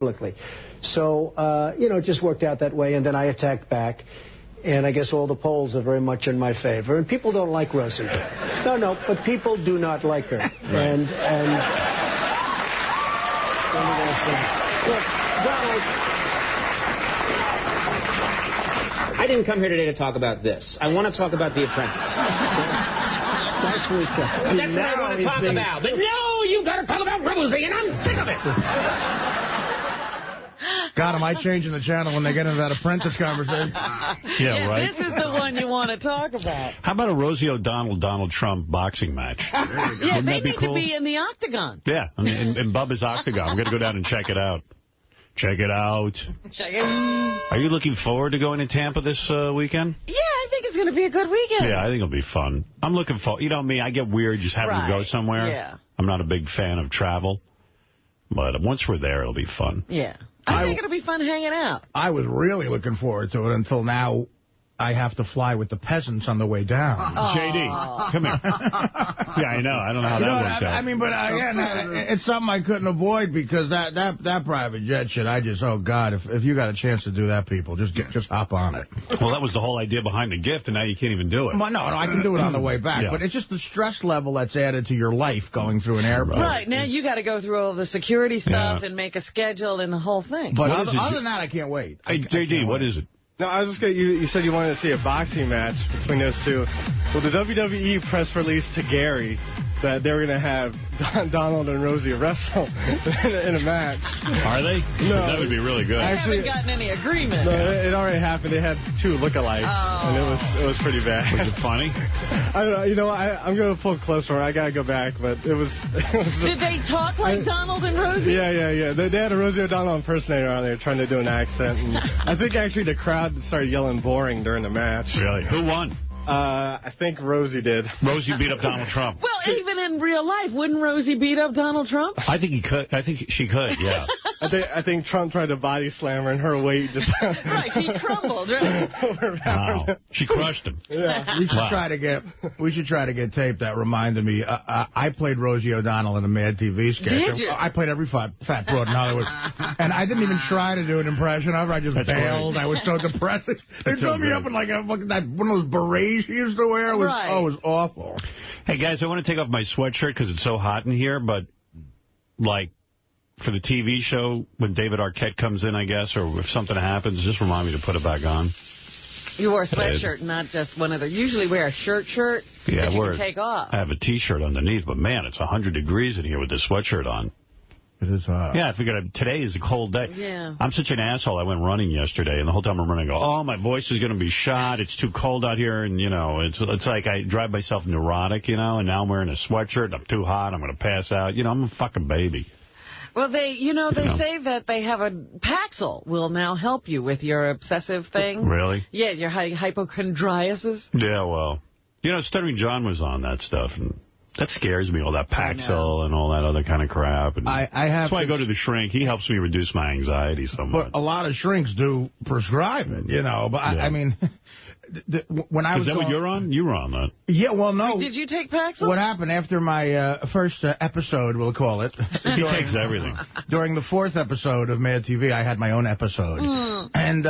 publicly. So, it just worked out that way, and then I attacked back. And I guess all the polls are very much in my favor. And people don't like Rosie. No, but people do not like her. Right. And look, Donald, I didn't come here today to talk about this. I want to talk about The Apprentice. That's what I want to talk about. But no, you got to talk about Rosie, and I'm sick of it. God, am I changing the channel when they get into that Apprentice conversation? Yeah, right. This is the one you want to talk about. How about a Rosie O'Donnell, Donald Trump boxing match? Yeah, they need to be in the octagon. Yeah, in Bubba's octagon. I'm going to go down and check it out. Check it out. Check it. Are you looking forward to going to Tampa this weekend? Yeah, I think it's going to be a good weekend. Yeah, I think it'll be fun. I'm looking forward. You know me, I get weird just having to go somewhere. Yeah. I'm not a big fan of travel. But once we're there, it'll be fun. Yeah. I think it'll be fun hanging out. I was really looking forward to it until now. I have to fly with the peasants on the way down. JD, come here. Yeah, I know. I don't know how that worked out. I mean, but again, it's something I couldn't avoid because that private jet shit, oh, God, if you got a chance to do that, people, just hop on it. Well, that was the whole idea behind the gift, and now you can't even do it. Well, no, I can do it on the way back. Yeah. But it's just the stress level that's added to your life going through an airport. Right, now you got to go through all the security stuff and make a schedule and the whole thing. But other than that, I can't wait. Hey, JD, what is it? No, I was just going to, you said you wanted to see a boxing match between those two. Well, the WWE press release to Gary that they were going to have Donald and Rosie wrestle in a match. Are they? No. That would be really good. They haven't gotten any agreement. No, it already happened. They had two lookalikes, and it was pretty bad. Was it funny? I don't know. You know, I'm going to pull closer. I got to go back, but it was... Did they talk like Donald and Rosie? Yeah. They had a Rosie O'Donnell impersonator on there trying to do an accent. And I think actually the crowd started yelling boring during the match. Really? Who won? I think Rosie did. Rosie beat up Donald Trump. Well, even in real life, wouldn't Rosie beat up Donald Trump? I think he could. I think she could, yeah. I think Trump tried to body slam her, and her weight just... Right, she crumbled, right? Wow. She crushed him. Yeah. We should try to get tape that reminded me. I played Rosie O'Donnell in a Mad TV sketch. Did you? I played every fat broad in Hollywood. And I didn't even try to do an impression of her. I just bailed. Right. I was so depressing. They filled me up in like one of those berets she used to wear. It was awful. Hey, guys, I want to take off my sweatshirt because it's so hot in here, but, like, for the TV show, when David Arquette comes in, I guess, or if something happens, just remind me to put it back on. You wore a sweatshirt, not just one of the... Usually wear a shirt that you can take off. I have a T-shirt underneath, but, man, it's 100 degrees in here with this sweatshirt on. It is hot. Yeah, I figured today is a cold day. Yeah. I'm such an asshole. I went running yesterday, and the whole time I'm running, I go, oh, my voice is going to be shot. It's too cold out here. And, it's like I drive myself neurotic, and now I'm wearing a sweatshirt. I'm too hot. I'm going to pass out. I'm a fucking baby. Well, they say that they have a Paxil will now help you with your obsessive thing. Really? Yeah, your hypochondriasis. Yeah, well, Stuttering John was on that stuff, and that scares me, all that Paxil and all that other kind of crap. And that's why I go to the shrink. He helps me reduce my anxiety so much. But a lot of shrinks do prescribe it, But, I mean... When I was Is that what you're on? You were on that. Yeah, well, no. Wait, did you take Paxil? What happened after my first episode, we'll call it. He takes everything. During the 4th episode of Mad TV, I had my own episode. And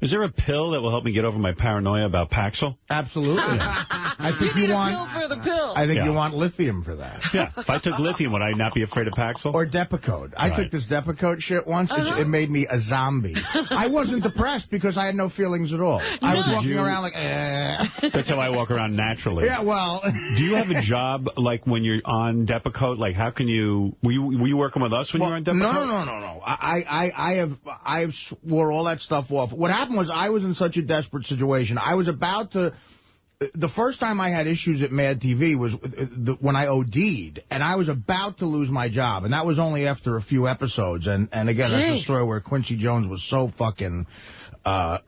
is there a pill that will help me get over my paranoia about Paxil? Absolutely. I think you want a pill for the pill. I think you want lithium for that. Yeah. If I took lithium, would I not be afraid of Paxil? Or Depakote. I took this Depakote shit once. It made me a zombie. I wasn't depressed because I had no feelings at all. I was walking around like, That's how I walk around naturally. Yeah, well. Do you have a job, like, when you're on Depakote? Like, how can you... Were you working with us when you were on Depakote? No. I swore all that stuff off. What happened was I was in such a desperate situation. I was about to... The first time I had issues at Mad TV was when I OD'd, and I was about to lose my job, and that was only after a few episodes. And again, that's the story where Quincy Jones was so fucking...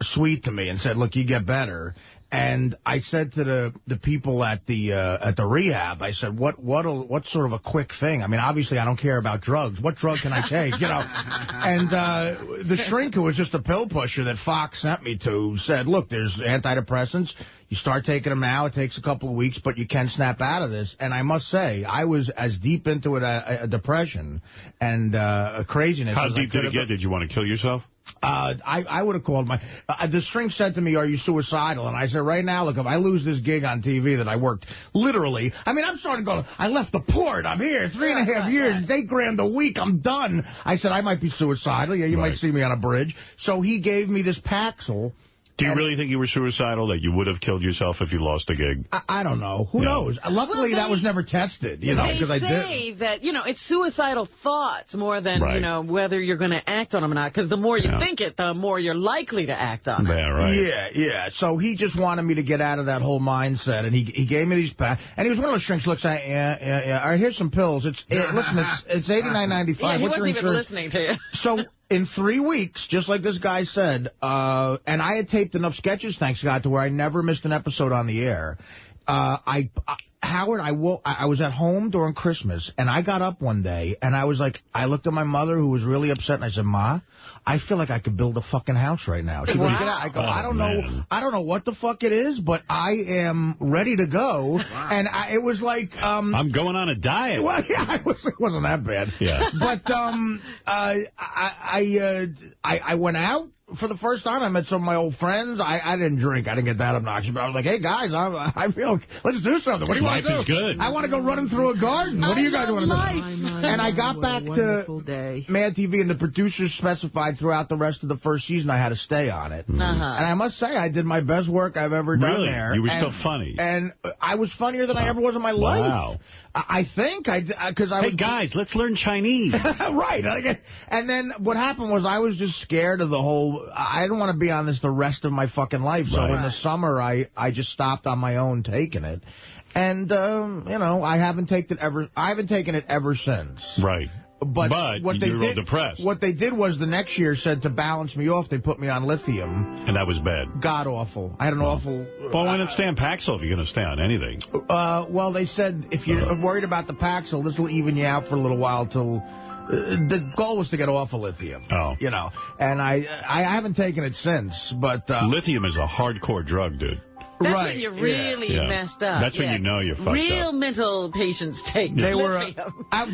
sweet to me and said, look, you get better. And I said to the people at the rehab, I said, what's sort of a quick thing? I mean, obviously I don't care about drugs. What drug can I take? You know. And the shrink, who was just a pill pusher that Fox sent me to, said, look, there's antidepressants. You start taking them now. It takes a couple of weeks, but you can snap out of this. And I must say, I was as deep into it, a depression and a craziness. How deep did it get? Did you want to kill yourself? I would have called my... the shrink said to me, are you suicidal? And I said, right now, look, if I lose this gig on TV that I worked literally... I mean, I'm starting to go, I left the port, I'm here, 3.5 years, it's $8 grand a week, I'm done. I said, I might be suicidal, yeah, you might see me on a bridge. So he gave me this Paxil. Do you really think you were suicidal, that you would have killed yourself if you lost a gig? I don't know. Who knows? Luckily, that was never tested, you know, because I did. They say that, you know, it's suicidal thoughts more than, you know, whether you're going to act on them or not, because the more you think it, the more you're likely to act on it. Yeah, right. Yeah. So he just wanted me to get out of that whole mindset, and he gave me these packs. And he was one of those shrinks looks at, yeah. All right, here's some pills. Listen, it's $89.95. Yeah, he wasn't even listening to you. So... in 3 weeks, just like this guy said, and I had taped enough sketches, thanks God, to where I never missed an episode on the air. Howard, I was at home during Christmas, and I got up one day, and I was like, I looked at my mother, who was really upset, and I said, Ma, I feel like I could build a fucking house right now. She goes, get out. I go, I don't know what the fuck it is, but I am ready to go. Wow. And it was like... I'm going on a diet. Well, yeah, it wasn't that bad. Yeah. But I went out. For the first time, I met some of my old friends. I didn't drink. I didn't get that obnoxious. But I was like, hey, guys, I feel, let's do something. What do you want to do? Life is good. I want to go running through a garden. What do you guys want to do? And I got back to Mad TV, and the producers specified throughout the rest of the first season I had to stay on it. And I must say, I did my best work I've ever done there. You were still funny. And I was funnier than I ever was in my life. Wow. I think, because I was... Hey, guys, let's learn Chinese. Right. And then what happened was I was just scared of the whole... I didn't want to be on this the rest of my fucking life. So in the summer, I just stopped on my own taking it. And, you know, I haven't taken it ever since. Right. But what they did, depressed. What they did was the next year said to balance me off, they put me on lithium. And that was bad. God awful. I had an awful... Well, why not stay on Paxil if you're going to stay on anything? Well, they said if you're worried about the Paxil, this will even you out for a little while till... the goal was to get off of lithium. You know. And I haven't taken it since, but... lithium is a hardcore drug, dude. That's when you're really messed up. That's when you know you're fucked up. Real mental patients take lithium.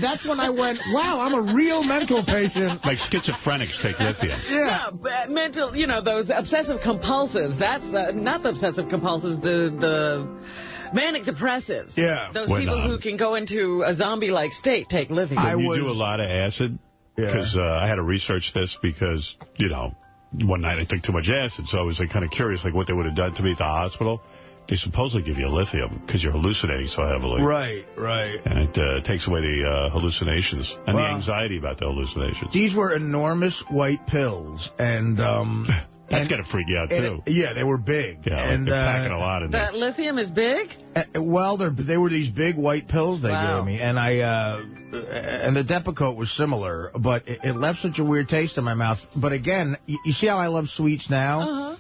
That's when I went, wow, I'm a real mental patient. Like schizophrenics take lithium. Yeah. Mental, you know, those obsessive compulsives. That's not the obsessive compulsives, the manic depressives. Yeah. Those people who can go into a zombie-like state take lithium. You do a lot of acid? Because I had to research this because, you know, one night I took too much acid, so I was like, kind of curious like what they would have done to me at the hospital. They supposedly give you lithium because you're hallucinating so heavily. Right. And it takes away the hallucinations and the anxiety about the hallucinations. These were enormous white pills, and... That's going to freak you out, too. Yeah, they were big. Yeah, and they're packing a lot in there. That lithium is big? Well, they were these big white pills they gave me, and and the Depakote was similar, but it left such a weird taste in my mouth. But again, you see how I love sweets now?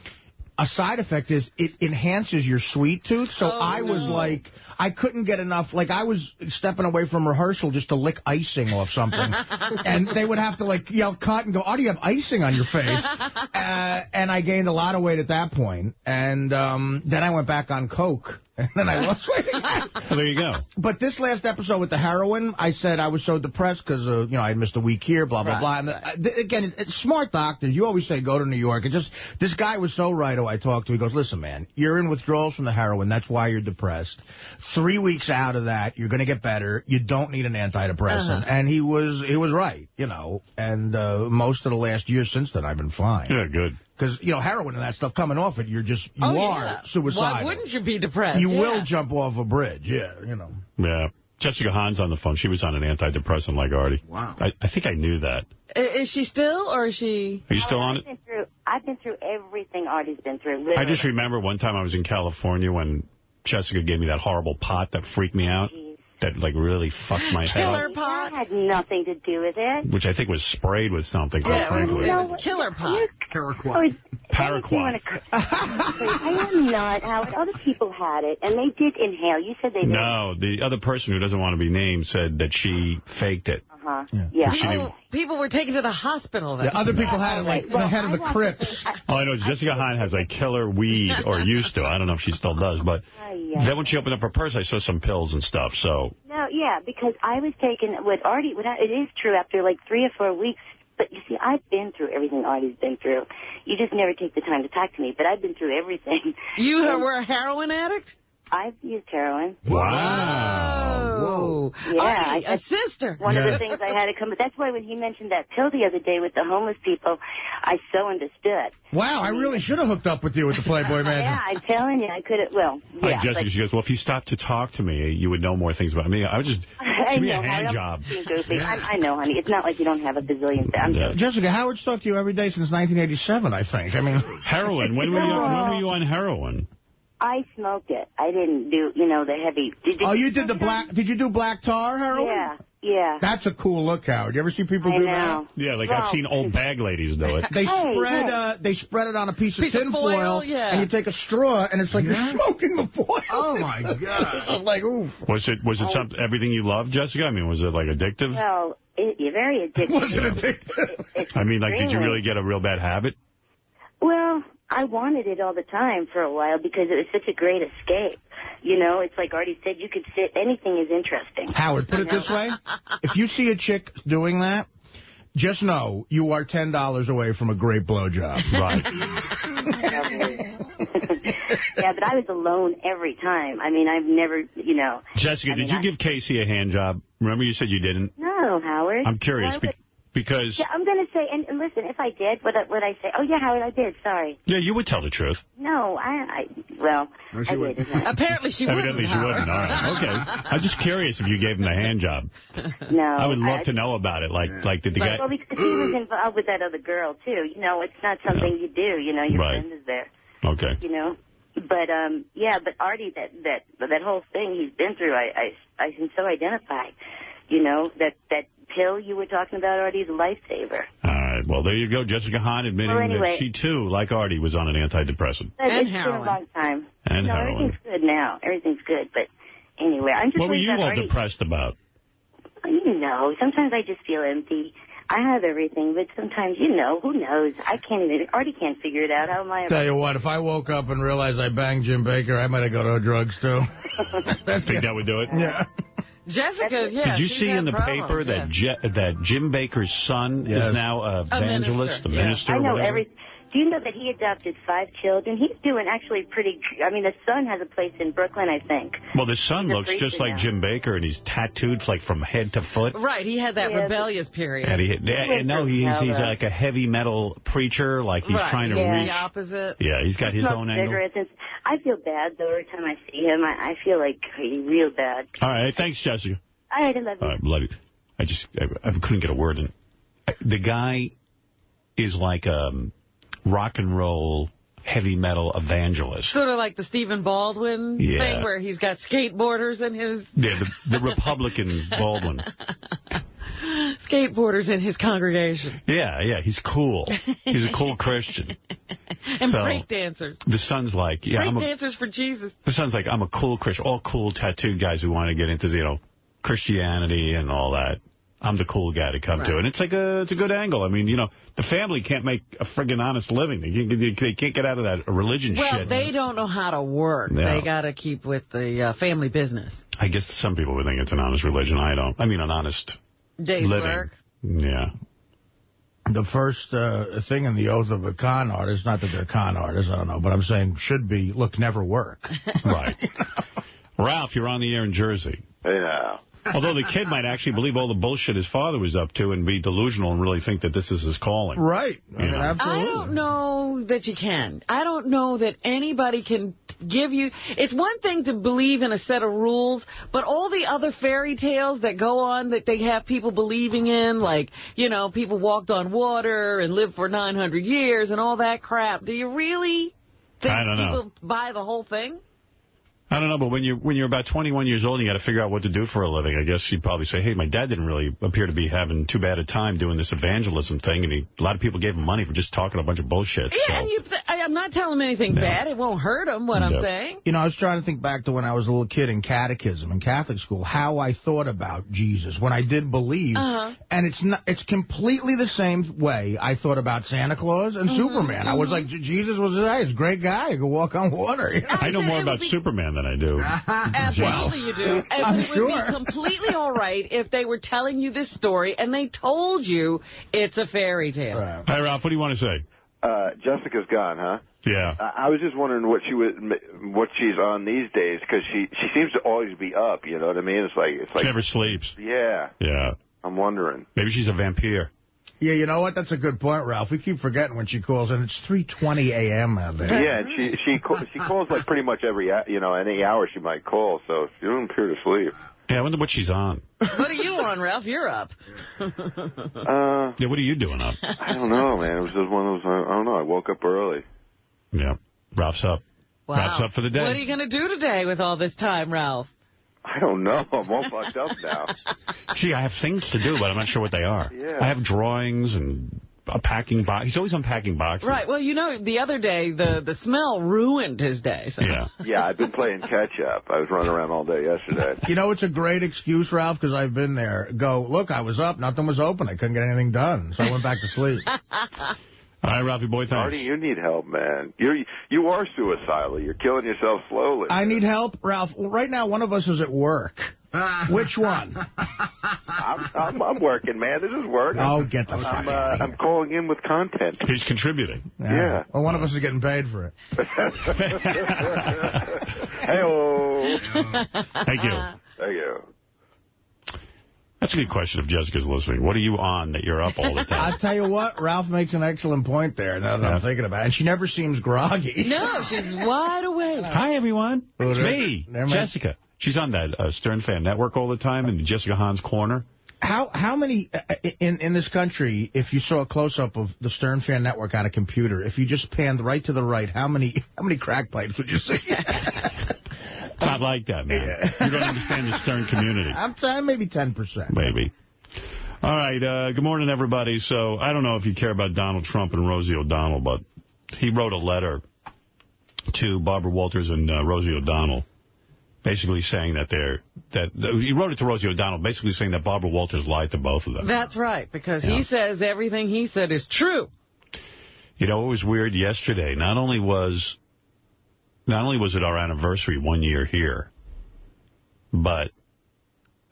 A side effect is it enhances your sweet tooth. So I was like, I couldn't get enough. Like, I was stepping away from rehearsal just to lick icing off something. And they would have to, like, yell cut and go, oh, do you have icing on your face? And I gained a lot of weight at that point. And then I went back on Coke. And then I lost weight again. Well, there you go. But this last episode with the heroin, I said I was so depressed because, you know, I missed a week here, blah, blah, blah. And again, it's smart doctors. You always say go to New York. And just this guy was so right who I talked to. He goes, listen, man, you're in withdrawals from the heroin. That's why you're depressed. 3 weeks out of that, you're going to get better. You don't need an antidepressant. And he was right, you know. And most of the last year since then, I've been fine. Yeah, good. Because, you know, heroin and that stuff coming off it, you are suicidal. Why wouldn't you be depressed? You will jump off a bridge, you know. Yeah. Jessica Hahn's on the phone. She was on an antidepressant like Artie. Wow. I think I knew that. Is she still, or is she... Are you still on it? I've been through everything Artie's been through, literally. I just remember one time I was in California when Jessica gave me that horrible pot that freaked me out. That, like, really fucked my head up. Killer pot? pot? I had nothing to do with it. Which I think was sprayed with something, quite frankly. It was killer pot. Paraquat. Paraquat. I am not, Howard. Other people had it, and they did inhale. You said they did. No, the other person who doesn't want to be named said that she faked it. Uh-huh. Yeah. People were taken to the hospital then. Yeah, other people had it like the head of the Crips. All I know is Jessica Hahn has like killer weed, or used to. I don't know if she still does, but then when she opened up her purse, I saw some pills and stuff, so. No, yeah, because I was taking what Artie, it is true after like 3 or 4 weeks, but you see, I've been through everything Artie's been through. You just never take the time to talk to me, but I've been through everything. You were a heroin addict? I've used heroin. Wow. Whoa. Yeah. A sister. One of the things I had to come... That's why when he mentioned that pill the other day with the homeless people, I so understood. Wow, I really should have hooked up with you with the Playboy Mansion. Yeah, I'm telling you, I could have... Well, yeah. Like Jessica, she goes, well, if you stopped to talk to me, you would know more things about me. I would just... Give me a hand job. I know, honey. It's not like you don't have a bazillion... Jessica, Howard stalked you every day since 1987, I think. I mean... Heroin. When were you on heroin? I smoked it. I didn't do, the heavy... you did the black... Did you do black tar heroin? Yeah. That's a cool look, Howard. You ever see people do that? Yeah, I've seen old bag ladies do it. They spread it on a piece of tin foil, and you take a straw, and it's like you're smoking the foil. Oh, my God. It's like, oof. Was it something, everything you loved, Jessica? I mean, was it, like, addictive? Well, you're very addictive. Was it addictive? I mean, like, did you really get a real bad habit? Well, I wanted it all the time for a while because it was such a great escape. It's like Artie said, you could sit, anything is interesting. Howard, put it this way. If you see a chick doing that, just know you are $10 away from a great blowjob. Right. Yeah, but I was alone every time. I mean, I've never, Jessica, did you give Casey a hand job? Remember you said you didn't? No, Howard. I'm curious because... Yeah, I'm going to say, and listen, if I did, would I say, oh, yeah, Howard, I did, sorry. Yeah, you would tell the truth. No, I did. Apparently she wouldn't. Evidently she wouldn't. All right, okay. I'm just curious if you gave him the hand job. No. I would love to know about it. Like did the guy... Well, because he was involved with that other girl, too. It's not something you do. Your friend is there. Okay. But, but Artie, that whole thing he's been through, I can so identify. That pill you were talking about, Artie, is a lifesaver. All right. Well, there you go. Jessica Hahn admitting that she, too, like Artie, was on an antidepressant. And it's heroin. been a long time. And heroin. Everything's good now. Everything's good. But anyway, I'm just... What were you all Artie. depressed about? Sometimes I just feel empty. I have everything, but sometimes, who knows? Artie can't figure it out. How am I? Tell you what, if I woke up and realized I banged Jim Baker, I might have go to drugs, too. Think that would do it? Yeah. Jessica, Did you see in the paper that Jim Baker's son is now an evangelist, a minister? I know everything. Do you know that he adopted 5 children? He's doing actually pretty... I mean, the son has a place in Brooklyn, I think. Well, the son looks just like Jim Baker, and he's tattooed like from head to foot. Right, he had that rebellious period. And he's like a heavy metal preacher, like he's trying to reach... the opposite. Yeah, he's got his own angle. I feel bad, though, every time I see him. I feel like real bad. All right, thanks, Jessica. All right, I love you. All right, love you. I couldn't get a word in. The guy is like rock and roll, heavy metal evangelist. Sort of like the Stephen Baldwin thing where he's got skateboarders in his... Yeah, the Republican Baldwin. Skateboarders in his congregation. Yeah, he's cool. He's a cool Christian. And break dancers. The son's like... break dancers for Jesus. The son's like, I'm a cool Christian. All cool tattooed guys who want to get into, Christianity and all that. I'm the cool guy to come to. And it's like it's a good angle. I mean, the family can't make a friggin' honest living. They can't get out of that religion shit. Well, they don't know how to work. No. They got to keep with the family business. I guess some people would think it's an honest religion. I don't. I mean, an honest day's living. Work. Yeah. The first thing in the oath of a con artist, not that they're con artists, I don't know, but I'm saying should be, look, never work. Right. Ralph, you're on the air in Jersey. Yeah. Although the kid might actually believe all the bullshit his father was up to and be delusional and really think that this is his calling. Right. Absolutely. I don't know that you can. I don't know that anybody can give you... It's one thing to believe in a set of rules, but all the other fairy tales that go on that they have people believing in, like, people walked on water and lived for 900 years and all that crap. Do you really think people buy the whole thing? I don't know, but when you're about 21 years old and you got to figure out what to do for a living, I guess you'd probably say, hey, my dad didn't really appear to be having too bad a time doing this evangelism thing, and a lot of people gave him money for just talking a bunch of bullshit. Yeah, so. and I'm not telling him anything bad. It won't hurt him, what I'm saying. You know, I was trying to think back to when I was a little kid in catechism in Catholic school, how I thought about Jesus when I did believe. And it's completely the same way I thought about Santa Claus and Superman. I was like, Jesus was a great guy. He could walk on water. You know? I know more about Superman than I do. Absolutely you do. And it would be completely all right if they were telling you this story and they told you it's a fairy tale. Right. Hi, Ralph. What do you want to say? Jessica's gone, huh? Yeah. I was just wondering what she's on these days, because she seems to always be up. You know what I mean? It's like she never sleeps. Yeah. Yeah. I'm wondering. Maybe she's a vampire. Yeah, you know what? That's a good point, Ralph. We keep forgetting when she calls, and it's 3:20 a.m. out there. Yeah, and she calls like pretty much any hour she might call, so she doesn't appear to sleep. Yeah, I wonder what she's on. What are you on, Ralph? You're up. Yeah, what are you doing up? I don't know, man. It was just one of those, I don't know, I woke up early. Yeah, Ralph's up. Wow. Ralph's up for the day. What are you going to do today with all this time, Ralph? I don't know. I'm all fucked up now. Gee, I have things to do, but I'm not sure what they are. Yeah. I have drawings and a packing box. He's always unpacking boxes. Right. Well, you know, the other day, the smell ruined his day. So. Yeah. Yeah, I've been playing catch-up. I was running around all day yesterday. You know, it's a great excuse, Ralph, because I've been there. Go, look, I was up. Nothing was open. I couldn't get anything done, so I went back to sleep. All right, Ralphie boy, thanks. Artie, you need help, man. You are suicidal. You're killing yourself slowly. I need help, Ralph. Right now, one of us is at work. Which one? I'm working, man. This is work. Oh, get the fuck out. I'm calling in with content. He's contributing. Yeah. Well, one of us is getting paid for it. Hey-oh. Thank you. Thank you. That's a good question if Jessica's listening. What are you on that you're up all the time? I'll tell you what, Ralph makes an excellent point there, now that I'm thinking about it. And she never seems groggy. No, she's wide awake. Hi, everyone. It's me, Jessica. She's on that Stern Fan Network all the time in Jessica Hahn's corner. How many, in this country, if you saw a close-up of the Stern Fan Network on a computer, if you just panned right to the right, how many crack pipes would you see? It's not like that, man. Yeah. You don't understand the Stern community. I'm saying maybe 10%. Maybe. All right. Good morning, everybody. So I don't know if you care about Donald Trump and Rosie O'Donnell, but he wrote a letter to Barbara Walters and Rosie O'Donnell, basically saying that he wrote it to Rosie O'Donnell, basically saying that Barbara Walters lied to both of them. That's right, because he says everything he said is true. You know, it was weird yesterday. Not only was it our anniversary 1 year here, but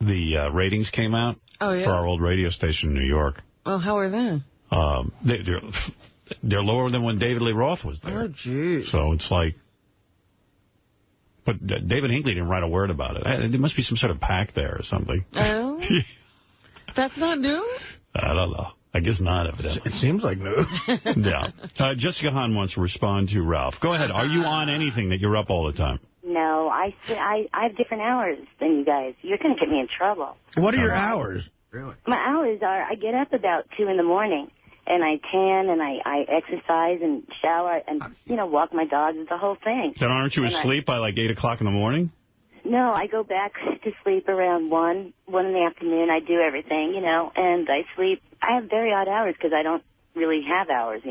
the ratings came out for our old radio station in New York. Oh, how are they? They're lower than when David Lee Roth was there. Oh, jeez. So it's like... But David Hinckley didn't write a word about it. There must be some sort of pact there or something. Oh? That's not news? I don't know. I guess not, evidently. It seems like news. Yeah. Jessica Hahn wants to respond to Ralph. Go ahead. Are you on anything that you're up all the time? No, I have different hours than you guys. You're going to get me in trouble. What are your hours? Really? My hours are, I get up about 2 in the morning, and I tan, and I exercise and shower, and, walk my dogs, the whole thing. Then aren't you asleep by like 8 o'clock in the morning? No, I go back to sleep around 1 in the afternoon. I do everything, and I sleep. I have very odd hours because I don't really have hours,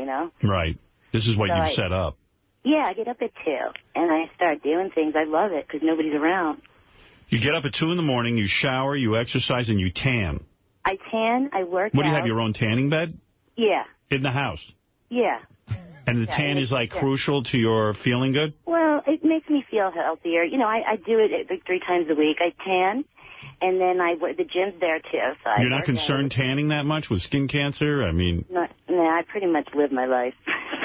Right. This is what you've set up. Yeah, I get up at 2, and I start doing things. I love it because nobody's around. You get up at 2 in the morning, you shower, you exercise, and you tan. I tan, I work out. What, do you have your own tanning bed? Yeah. In the house? Yeah. And the tan is, like, crucial to your feeling good? Well, it makes me feel healthier. I do it like 3 times a week. I tan, and then the gym's there, too. So you're not concerned tanning that much with skin cancer? I mean... No, I pretty much live my life.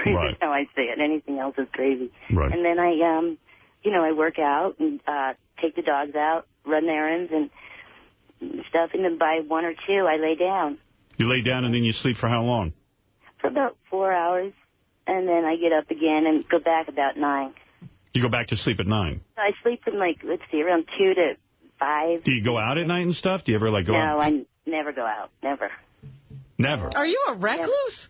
Pretty much how I say it. Anything else is crazy. Right. And then I work out and take the dogs out, run errands and stuff, and then by 1 or 2, I lay down. You lay down and then you sleep for how long? For about 4 hours, and then I get up again and go back about 9. You go back to sleep at 9? I sleep from, around 2 to 5. Do you go out at night and stuff? Do you ever, go out? No, I never go out. Never. Never? Are you a recluse?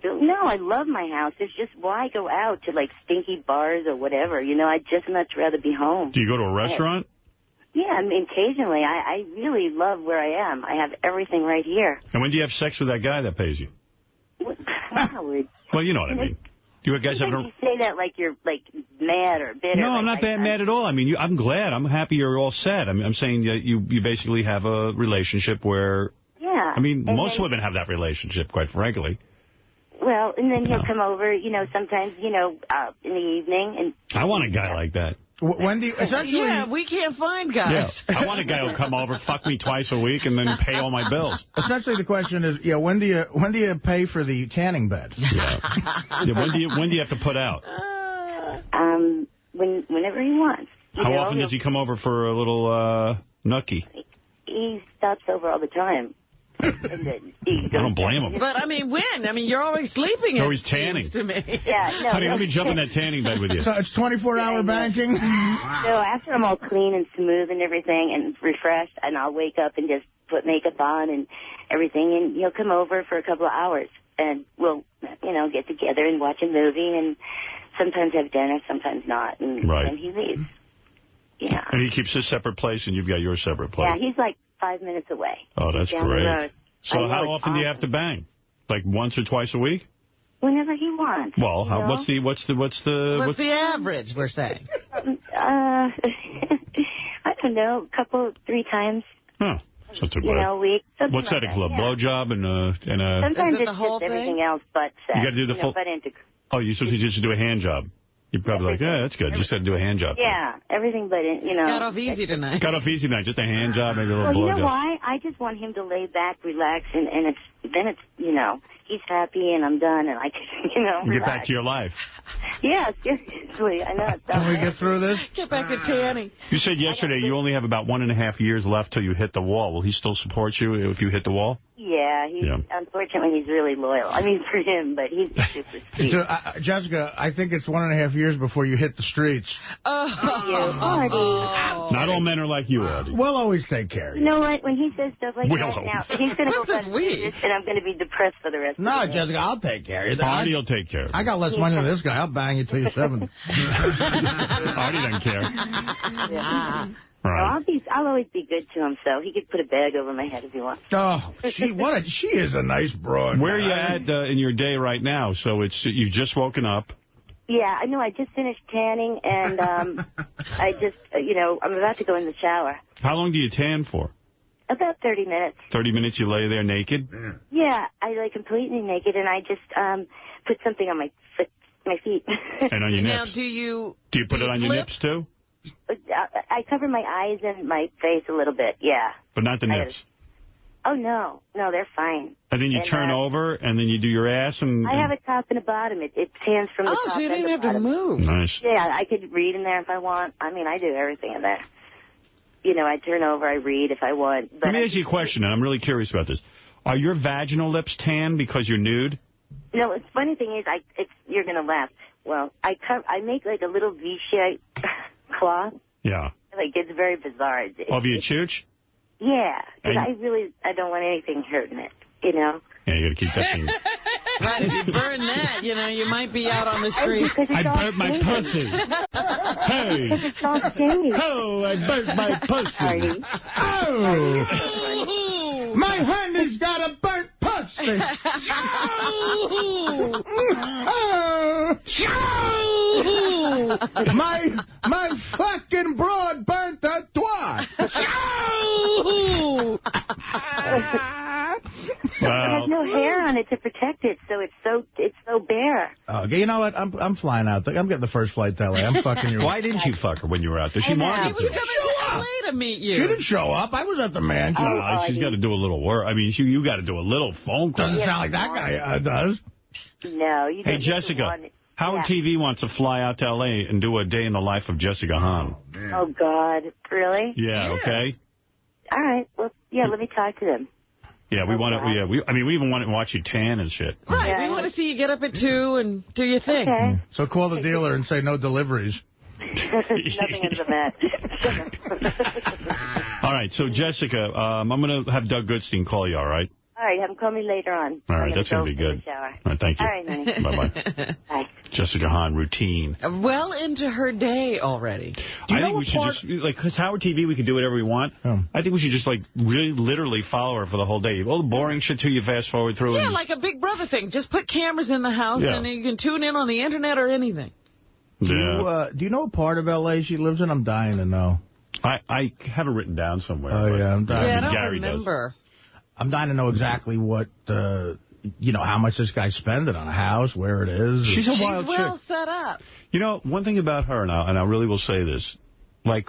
No, I love my house. It's just why go out to, like, stinky bars or whatever. You know, I'd just much rather be home. Do you go to a restaurant? Yeah, I mean, occasionally. I really love where I am. I have everything right here. And when do you have sex with that guy that pays you? Howard. Well, you know what I mean. Do you guys have You say that like you're, like, mad or bitter. No, I'm not mad at all. I mean, I'm glad. I'm happy you're all set. I'm saying you basically have a relationship where... Yeah. I mean, most women have that relationship, quite frankly. Well, and then he'll come over, you know, sometimes, you know, in the evening. And I want a guy like that. Wendy, essentially... Yeah, we can't find guys. Yeah. I want a guy who'll come over, fuck me twice a week, and then pay all my bills. Essentially, the question is, yeah, when do you pay for the tanning bed? Yeah. When do you have to put out? Whenever he wants. How often does he come over for a little nookie? He stops over all the time. I don't blame him. But, I mean, when? I mean, you're always sleeping. You're always tanning. To me. Yeah, no. Honey, let me jump in that tanning bed with you. So it's 24-hour banking? So after I'm all clean and smooth and everything and refreshed, and I'll wake up and just put makeup on and everything, and he'll come over for a couple of hours, and we'll, you know, get together and watch a movie, and sometimes have dinner, sometimes not, and then he leaves. Yeah. And he keeps his separate place, and you've got your separate place. Yeah, he's like 5 minutes away. Oh, that's down the great. road. So how often do you have to bang? Like once or twice a week? Whenever he wants. Well, what's the average, we're saying? I don't know, three times. Huh. So it's a a week. What's that, a club? Blowjob and a... Sometimes it's just everything else but sex. You got to do the full... Oh, you're supposed to just do a hand job. You're probably like, yeah, that's good. Just got to do a hand job. Yeah, everything but, Got off easy tonight. Got off easy tonight. Just a hand job, maybe a little blowjob. blowjob. You know why? I just want him to lay back, relax, and then you know, he's happy and I'm done and I can, you know, get back to your life. Yeah, seriously. I know. Can we get through this? Get back to tanning. You said yesterday you only have about 1.5 years left till you hit the wall. Will he still support you if you hit the wall? Yeah, unfortunately, he's really loyal. I mean, for him, but he's super sweet. So, Jessica, I think it's 1.5 years before you hit the streets. Not all men are like you, Artie. We'll always take care of you. You know what? When he says stuff like that, now, he's going to go back to this, and I'm going to be depressed for the rest of the day. No, Jessica, I'll take care of you. Artie will take care of you. I got less money than this guy. I'll bang you till you're 70. Artie doesn't care. Yeah. Right. Well, I'll always be good to him, so he could put a bag over my head if he wants. Oh, she is a nice broad. Where are you at in your day right now? So you've just woken up. Yeah, I know. I just finished tanning, and I just, I'm about to go in the shower. How long do you tan for? About 30 minutes. 30 minutes you lay there naked? Yeah, I lay completely naked, and I just put something on my feet. And on your nips? Now, do you put it on your nips, too? I cover my eyes and my face a little bit, yeah. But not the nips? Oh, no. No, they're fine. And then you turn over, and then you do your ass? And I have a top and a bottom. It tans from the top so you and don't even have to move. Nice. Yeah, I could read in there if I want. I mean, I do everything in there. I turn over, I read if I want. But let me ask you a question, and I'm really curious about this. Are your vaginal lips tan because you're nude? No, the funny thing is, you're going to laugh. Well, I make like a little V-shape cloth. Yeah. Like, it's very bizarre. Over your chooch? Yeah, because I don't want anything hurting it, Yeah, you got to keep that thing. Right, if you burn that, you might be out on the street. I burnt my pussy. Hey. It's all stained. Oh, I burnt my pussy. Oh. My honey's got a burnt pussy. My fucking broad burnt a twat. It has no hair on it to protect it, so it's so bare. Okay, you know what? I'm flying out. I'm getting the first flight to L.A. I'm fucking you. Why didn't you fuck her when you were out there? She wanted to. She was coming to L.A. to meet you. She didn't show up. I was at the mansion. She's got to do a little work. I mean, you got to do a little phone call. Doesn't sound like that guy does. No, you don't. Hey, Jessica. Howard TV wants to fly out to L.A. and do a day in the life of Jessica Hahn. Oh, God. Really? Yeah, okay. All right. Well, yeah, let me talk to them. Yeah, we want to. Yeah, we even want to watch you tan and shit. Right, yeah. We want to see you get up at 2 and do your thing. Okay. So call the dealer and say no deliveries. Nothing in the match. All right, so Jessica, I'm going to have Doug Goodstein call you. All right. All right, have him call me later on. All right, that's going to be good. Shower. All right, thank you. All right, honey. Bye-bye. Bye. Jessica Hahn, routine. Well into her day already. I think we should just, like, because Howard TV, we can do whatever we want. I think we should just, like, really literally follow her for the whole day. All the boring shit, too, you fast forward through. Yeah, like a Big Brother thing. Just put cameras in the house and you can tune in on the Internet or anything. Do you know what part of L.A. she lives in? I'm dying to know. I have it written down somewhere. Oh, yeah, I'm dying. Yeah, I don't Gary remember. I'm dying to know exactly what, how much this guy's spending on a house, where it is. She's a wild chick. She's well set up. You know, one thing about her, and I really will say this, like,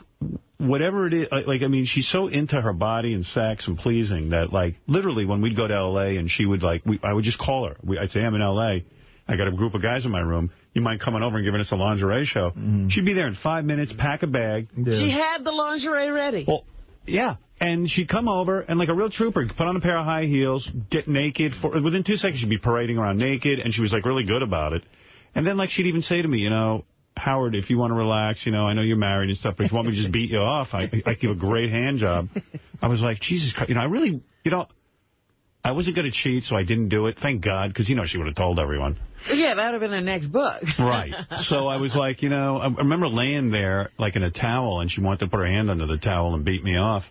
whatever it is, like, I mean, she's so into her body and sex and pleasing that, like, literally when we'd go to L.A. and she would, like, I would just call her. I'd say, I'm in L.A., I got a group of guys in my room. You mind coming over and giving us a lingerie show? She'd be there in 5 minutes, pack a bag. Yeah. She had the lingerie ready. Well, yeah. And she'd come over and, like a real trooper, put on a pair of high heels, get naked. Within 2 seconds, she'd be parading around naked, and she was, like, really good about it. And then, like, she'd even say to me, Howard, if you want to relax, I know you're married and stuff, but if you want me to just beat you off, I give a great hand job. I was like, Jesus Christ, I really, I wasn't going to cheat, so I didn't do it. Thank God, because, she would have told everyone. Yeah, that would have been her next book. Right. So I was like, I remember laying there, like, in a towel, and she wanted to put her hand under the towel and beat me off.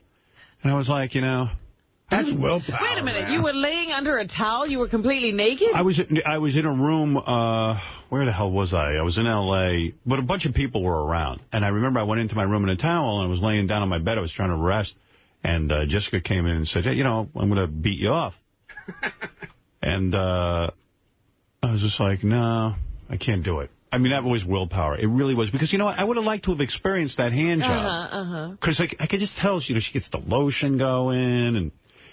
And I was like, that's willpower. Wait a minute. Man. You were laying under a towel? You were completely naked? I was in a room, where the hell was I? I was in L.A., but a bunch of people were around. And I remember I went into my room in a towel, and I was laying down on my bed. I was trying to rest. And Jessica came in and said, hey, I'm going to beat you off. And I was just like, no, I can't do it. I mean, that was willpower. It really was. Because, I would have liked to have experienced that hand job. Because I could just tell, she gets the lotion going.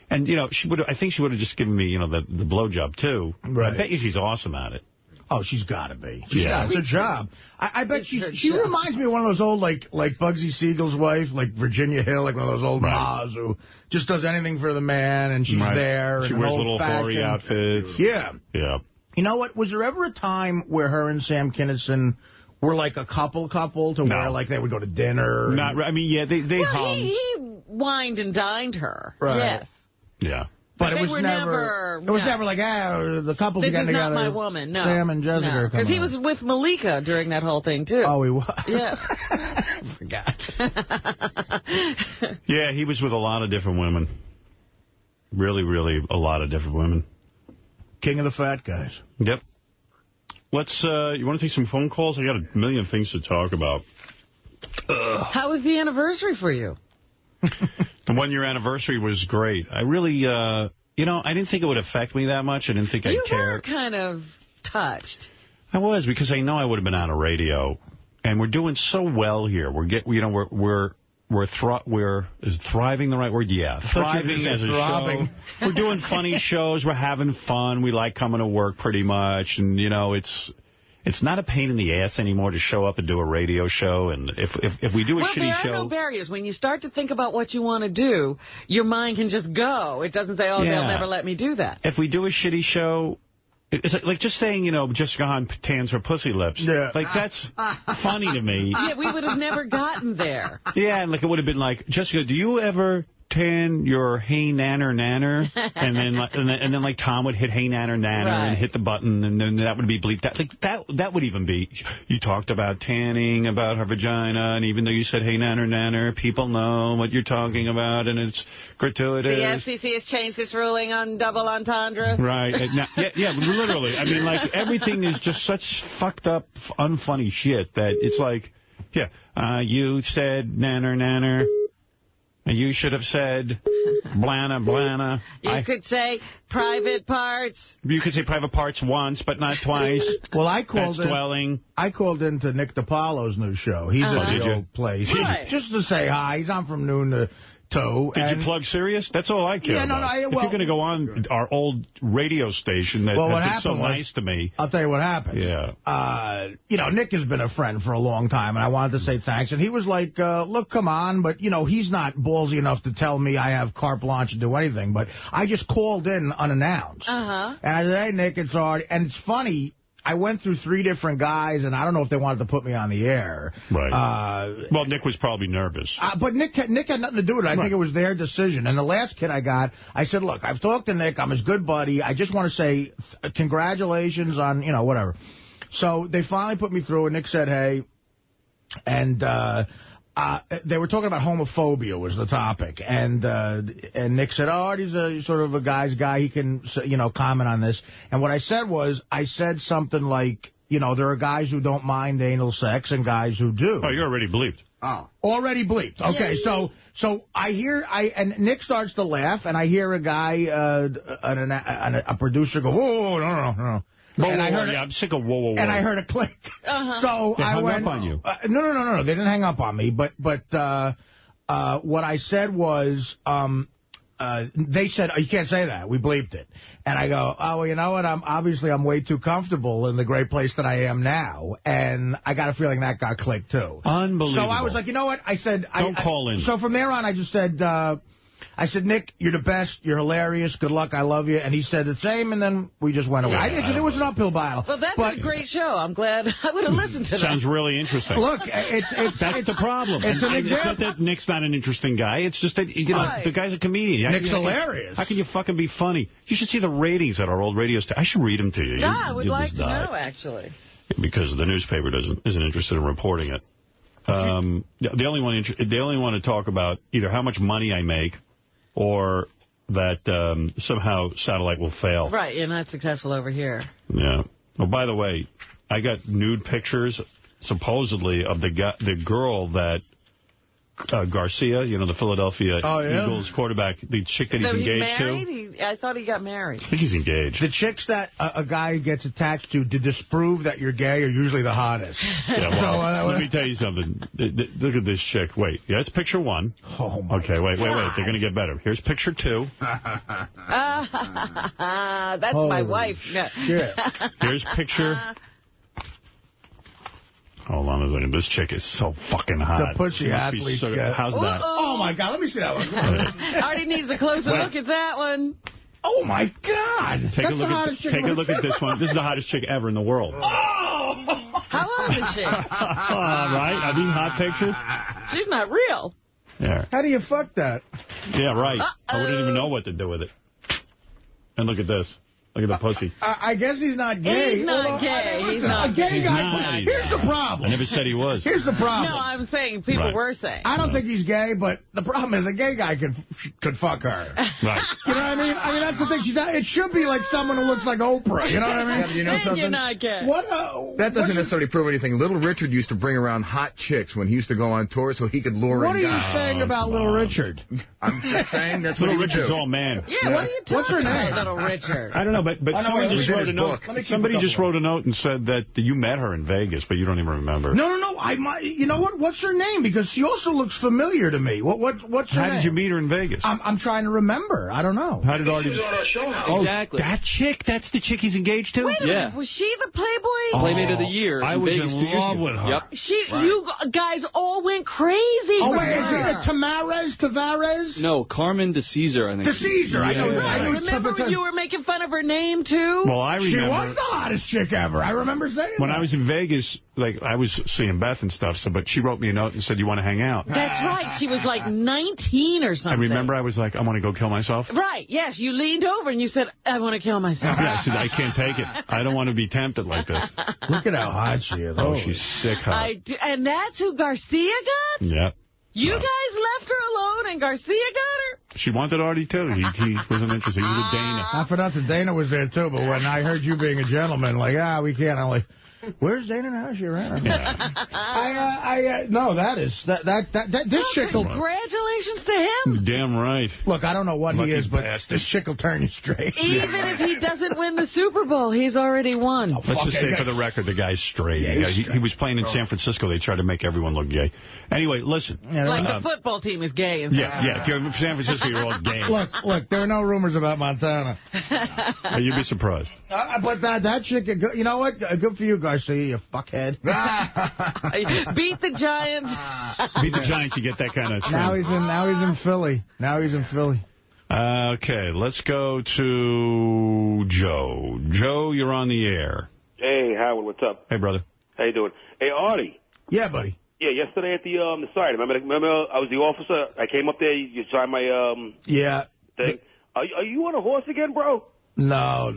And I think she would have just given me, the blowjob, too. Right. I bet you she's awesome at it. Oh, she's got to be. Yeah, it's a job. I bet she reminds me of one of those old, like Bugsy Siegel's wife, like Virginia Hill, like one of those old mas who just does anything for the man, and she's there. She wears little hoary outfits. Yeah. Yeah. You know what? Was there ever a time where her and Sam Kinison were like a couple to where, like, they would go to dinner? Not. I mean, yeah, they hung. He wined and dined her. Right. Yes. Yeah. But it was never like, the couple's getting together. This is not my woman, no. Sam and Jessica. Because he was with Malika during that whole thing, too. Oh, he was? Yeah. I forgot. Yeah, he was with a lot of different women. Really, really a lot of different women. King of the fat guys. Yep. Let's, you want to take some phone calls? I got a million things to talk about. How was the anniversary for you? The 1-year anniversary was great. I really, I didn't think it would affect me that much. I didn't think I'd care. You were kind of touched. I was, because I know I would have been on a radio. And we're doing so well here. Is thriving the right word? Yeah. Thriving as a show. We're doing funny shows. We're having fun. We like coming to work pretty much. And, it's not a pain in the ass anymore to show up and do a radio show. And if we do a shitty show... Well, there are no barriers. When you start to think about what you want to do, your mind can just go. It doesn't say, they'll never let me do that. If we do a shitty show... It's like just saying, Jessica Hahn tans her pussy lips. Yeah. Like, that's funny to me. Yeah, we would have never gotten there. Yeah, and like it would have been like, Jessica, do you ever tan your hey nanner nanner? And then like Tom would hit hey nanner nanner and hit the button, and then that would be bleeped out. Like that would even be, you talked about tanning, about her vagina, and even though you said hey nanner nanner, people know what you're talking about, and it's gratuitous. The FCC has changed its ruling on double entendre. Right. Now, yeah, literally. I mean, like, everything is just such fucked up, unfunny shit that it's like, you said nanner nanner. You should have said blana, blana. You could say private parts. You could say private parts once, but not twice. Well, I called into Nick DiPaolo's new show. He's at the old place. Right. Just to say hi. He's on from noon to 2. Did you plug Sirius? That's all I care about. If you're going to go on our old radio station that has been so nice to me. I'll tell you what happened. Yeah. Nick has been a friend for a long time, and I wanted to say thanks. And he was like, look, come on. But, he's not ballsy enough to tell me I have carte blanche to do anything. But I just called in unannounced. And I said, hey, Nick, it's Artie. And it's funny. I went through 3 different guys, and I don't know if they wanted to put me on the air. Right. Well, Nick was probably nervous. But Nick had nothing to do with it. I think it was their decision. And the last kid I got, I said, look, I've talked to Nick. I'm his good buddy. I just want to say congratulations on, whatever. So they finally put me through, and Nick said, hey, and they were talking about homophobia was the topic, and Nick said, oh, Artie's a sort of a guy's guy. He can, comment on this. And what I said was, I said something like, there are guys who don't mind anal sex and guys who do. Oh, you already bleeped. Oh. Already bleeped. Okay, so I hear, and Nick starts to laugh, and I hear a guy, a producer go, oh, no. And I heard I'm sick of whoa. And I heard a click. So they I went up on you. No. They didn't hang up on me. But what I said was, they said, oh, you can't say that. We bleeped it. And I go, oh, well, you know what? I'm way too comfortable in the great place that I am now. And I got a feeling that got clicked, too. Unbelievable. So I was like, you know what? I said, don't call in. So from there on, I just said, Nick, you're the best. You're hilarious. Good luck. I love you. And he said the same, and then we just went away. It was an uphill battle. Well, that's a great show. I'm glad I would have listened to that. Sounds really interesting. Look, that's the problem. It's an example. It's not that Nick's not an interesting guy. It's just that, the guy's a comedian. Nick's hilarious. How can you fucking be funny? You should see the ratings at our old radio station. I should read them to you. I would like to know, actually. Because the newspaper isn't interested in reporting it. They only want to talk about either how much money I make or that somehow satellite will fail. Right, you're not successful over here. Yeah. Well, by the way, I got nude pictures, supposedly, of the girl that Garcia, the Philadelphia Eagles quarterback, the chick that he's engaged to. I thought he got married. I think he's engaged. The chicks that a guy gets attached to disprove that you're gay are usually the hottest. Yeah, well, let me tell you something. Look at this chick. Wait, that's picture 1. Oh, my Okay, wait. God. They're going to get better. Here's picture 2. That's my wife. Shit. Here's picture... Hold on a second. This chick is so fucking hot. The pussy athlete. How's that? Oh, my God. Let me see that one. Artie needs a closer look at that one. Oh, my God. Take a look at this one. This is the hottest chick ever in the world. Oh! How old is she? Right? Are these hot pictures? She's not real. Yeah. How do you fuck that? Yeah, right. I wouldn't even know what to do with it. And look at this. Look at the pussy. I guess he's not gay. He's not gay. He's not a gay guy. Here's the problem. I never said he was. Here's the problem. No, I'm saying people were saying. I don't think he's gay, but the problem is a gay guy could fuck her. Right. You know what I mean? I mean, that's the thing. She's not. It should be like someone who looks like Oprah. You know what I mean? You know something? You're not gay. That doesn't necessarily prove anything. Little Richard used to bring around hot chicks when he used to go on tour so he could lure What are in you saying about Little Richard? I'm just saying that's what Little he would Richard's do. all man. Yeah, what are you talking What's her name? about, Little Richard? I don't know, but someone just wrote a note. Somebody just wrote a note and said that you met her in Vegas, but you don't even remember. No. You know what? What's her name? Because she also looks familiar to me. What's her name? How did you meet her in Vegas? I'm trying to remember. I don't know. How did Artie... She was on our show. Oh, exactly. That chick? That's the chick he's engaged to? Wait a minute. Was she the Playboy? Playmate of the Year. I was Vegas in love with her. Yep. You guys all went crazy. Oh, wait, is it Tavares? No, Carmen DeCesar, I think. DeCesar. I know. Remember when you were making fun of her name, too? Well, I remember... She was the hottest chick ever. I remember saying when I was in Vegas, like, I was seeing Beth and stuff, but she wrote me a note and said, you want to hang out? That's right. She was like 19 or something. I remember I was like, I want to go kill myself. Right, yes. You leaned over and you said, I want to kill myself. Yeah, I said, I can't take it. I don't want to be tempted like this. Look at how hot she is. Oh, she's sick hot. And that's who Garcia got? Yeah. You guys left her alone and Garcia got her? She wanted Artie, too. He wasn't interested. He was with Dana. Not for nothing. Dana was there, too. But when I heard you being a gentleman, like, we can't. I'm like, where's Dana now? Is she around? Yeah. No, this chick will... Congratulations to him. Damn right. Look, I don't know what he is, but bastard. this chick will turn you straight. Even if he doesn't win the Super Bowl, he's already won. Let's just say for the record, the guy's straight. Yeah, he was playing in San Francisco. They tried to make everyone look gay. Anyway, listen. Like the football team is gay. Yeah. If you're in San Francisco, you're all gay. Look, there are no rumors about Montana. You'd be surprised. But that chick, you know what? Good for you, Garcia, you fuckhead. Beat the Giants. Beat the Giants, you get that kind of thing. Now he's in Philly. Okay, let's go to Joe. Joe, you're on the air. Hey, Howard, what's up? Hey, brother. How you doing? Hey, Artie. Yeah, buddy. Yeah, yesterday at the site. Remember I was the officer. I came up there. You signed my thing. Are you on a horse again, bro? No.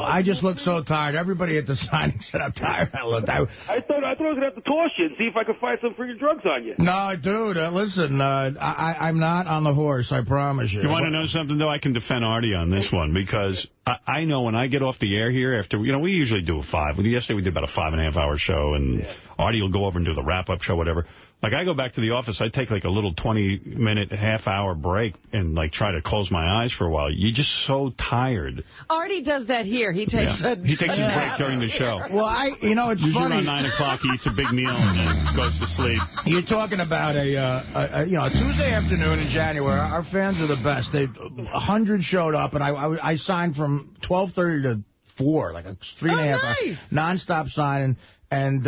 I just look so tired. Everybody at the signing said I'm tired. I thought I was going to have to toss you and see if I could find some freaking drugs on you. No, dude, listen, I'm not on the horse, I promise you. You want to know something, though? I can defend Artie on this one, because I know when I get off the air here after, we usually do a 5. Yesterday we did about a 5.5-hour show, and Artie will go over and do the wrap-up show, whatever. Like, I go back to the office, I take like a little 20-minute, half-hour break and, like, try to close my eyes for a while. You're just so tired. Artie does that here. He takes his break during the show. Well, it's usually funny. Around 9 o'clock, he eats a big meal and then goes to sleep. You're talking about a Tuesday afternoon in January. Our fans are the best. 100 showed up, and I signed from 12:30 to 4, like a 3.5 hour nonstop signing. And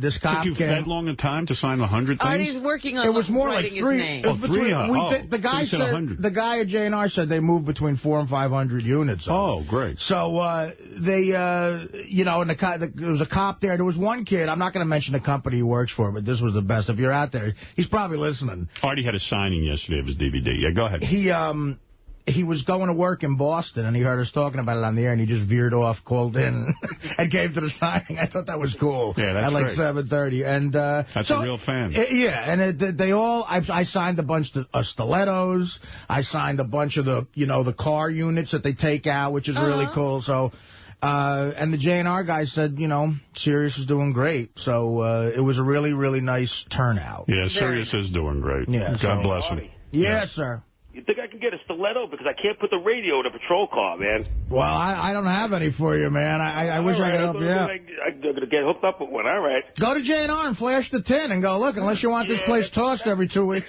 this cop took you that long a time to sign 100 things? Artie's working on it was more like 3. his name. The guy said 100. The guy at J&R said they moved between 400 and 500 units. Oh, great. So they, and there was a cop there. There was one kid. I'm not going to mention the company he works for, but this was the best. If you're out there, he's probably listening. Artie had a signing yesterday of his DVD. Yeah, go ahead. He was going to work in Boston, and he heard us talking about it on the air, and he just veered off, called in, and came to the signing. I thought that was cool. Yeah, that's at like great. 7:30. And that's a real fan. And they all. I signed a bunch of stilettos. I signed a bunch of the car units that they take out, which is really cool. So. And the J&R guy said, Sirius is doing great. So it was a really, really nice turnout. Yeah, Sirius is doing great. Yeah, God bless him. Yeah, sir. You think I can get a stiletto? Because I can't put the radio in a patrol car, man. Well, I don't have any for you, man. I wish I could help you out. I'm going to get hooked up with one. All right. Go to J&R and flash the tin and go, look, unless you want this place tossed every 2 weeks.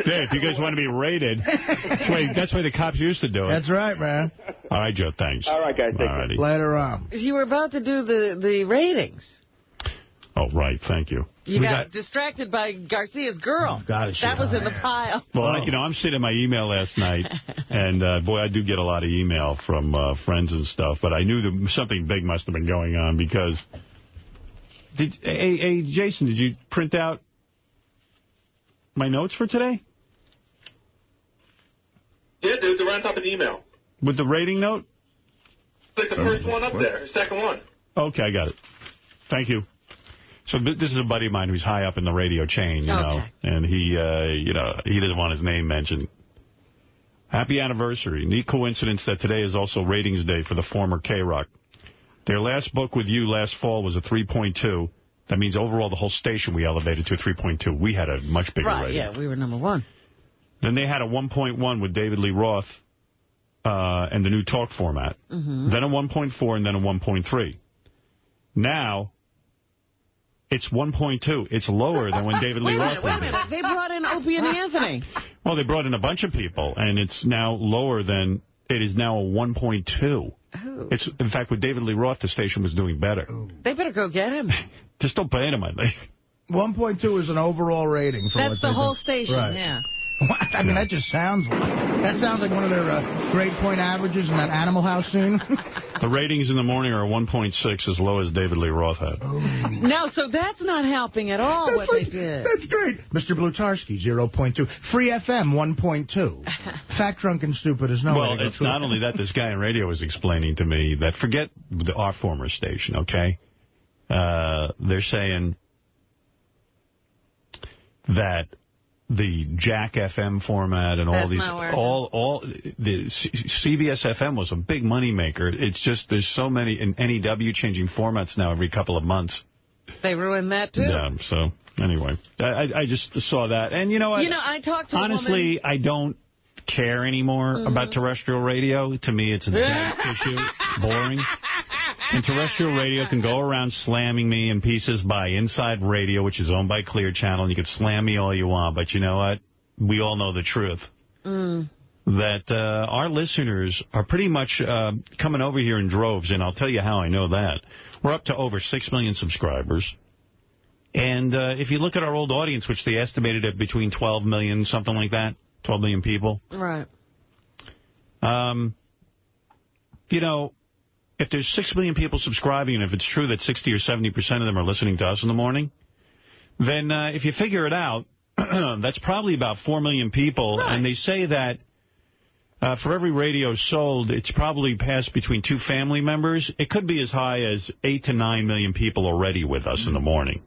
Yeah, if you guys want to be raided. That's why the cops used to do it. That's right, man. All right, Joe, thanks. All right, guys. Take care. Later on. You were about to do the ratings. Oh, right. Thank you. You got distracted by Garcia's girl. That was in the pile. Well, I'm sitting in my email last night, and, boy, I do get a lot of email from friends and stuff, but I knew something big must have been going on because... Hey, Jason, did you print out my notes for today? Yeah, dude, they're right on top of the email. With the rating note? It's like the first one up there, second one. Okay, I got it. Thank you. So this is a buddy of mine who's high up in the radio chain, you know, and he doesn't want his name mentioned. Happy anniversary. Neat coincidence that today is also ratings day for the former K-Rock. Their last book with you last fall was a 3.2. That means overall the whole station we elevated to a 3.2. We had a much bigger rating. Yeah, we were number 1. Then they had a 1.1 with David Lee Roth and the new talk format. Mm-hmm. Then a 1.4 and then a 1.3. Now... it's 1.2. It's lower than when David Lee Roth was Wait a minute. They brought in Opie and Anthony. Well, they brought in a bunch of people, and it's now lower than... it is now a 1.2. It's in fact, with David Lee Roth, the station was doing better. They better go get him. Just don't pay him, I think. 1.2 is an overall rating. That's the whole station, yeah. I mean, that just sounds like one of their grade point averages in that Animal House scene. The ratings in the morning are 1.6, as low as David Lee Roth had. No, so that's not helping at all what they did. That's great. Mr. Blutarski, 0.2. Free FM, 1.2. Fat, drunk, and stupid is no way. Well, it's not only that. This guy in radio was explaining to me that, forget our former station, okay? They're saying that the Jack FM format and all these, all the CBS FM was a big moneymaker. It's just there's so many in NEW changing formats now every couple of months. They ruined that too. Yeah. So anyway, I just saw that, and you know what? I talked to honestly, I don't care anymore about terrestrial radio. To me, it's a dead issue, boring. And terrestrial radio can go around slamming me in pieces by Inside Radio, which is owned by Clear Channel, and you can slam me all you want. But you know what? We all know the truth. That our listeners are pretty much coming over here in droves, and I'll tell you how I know that. We're up to over 6 million subscribers. And if you look at our old audience, which they estimated at between 12 million, something like that, 12 million people. Right. You know, if there's 6 million people subscribing, and if it's true that 60 or 70% of them are listening to us in the morning, then if you figure it out, that's probably about 4 million people. Right. And they say that for every radio sold, it's probably passed between 2 family members. It could be as high as 8 to 9 million people already with us in the morning.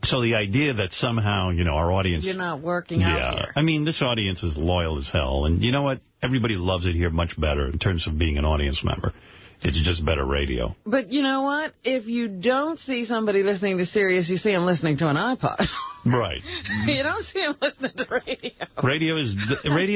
So the idea that somehow, our audience... You're not working out here. I mean, this audience is loyal as hell. And you know what? Everybody loves it here much better in terms of being an audience member. It's just better radio. But you know what? If you don't see somebody listening to Sirius, you see them listening to an iPod. Right. You don't see them listening to radio. Radio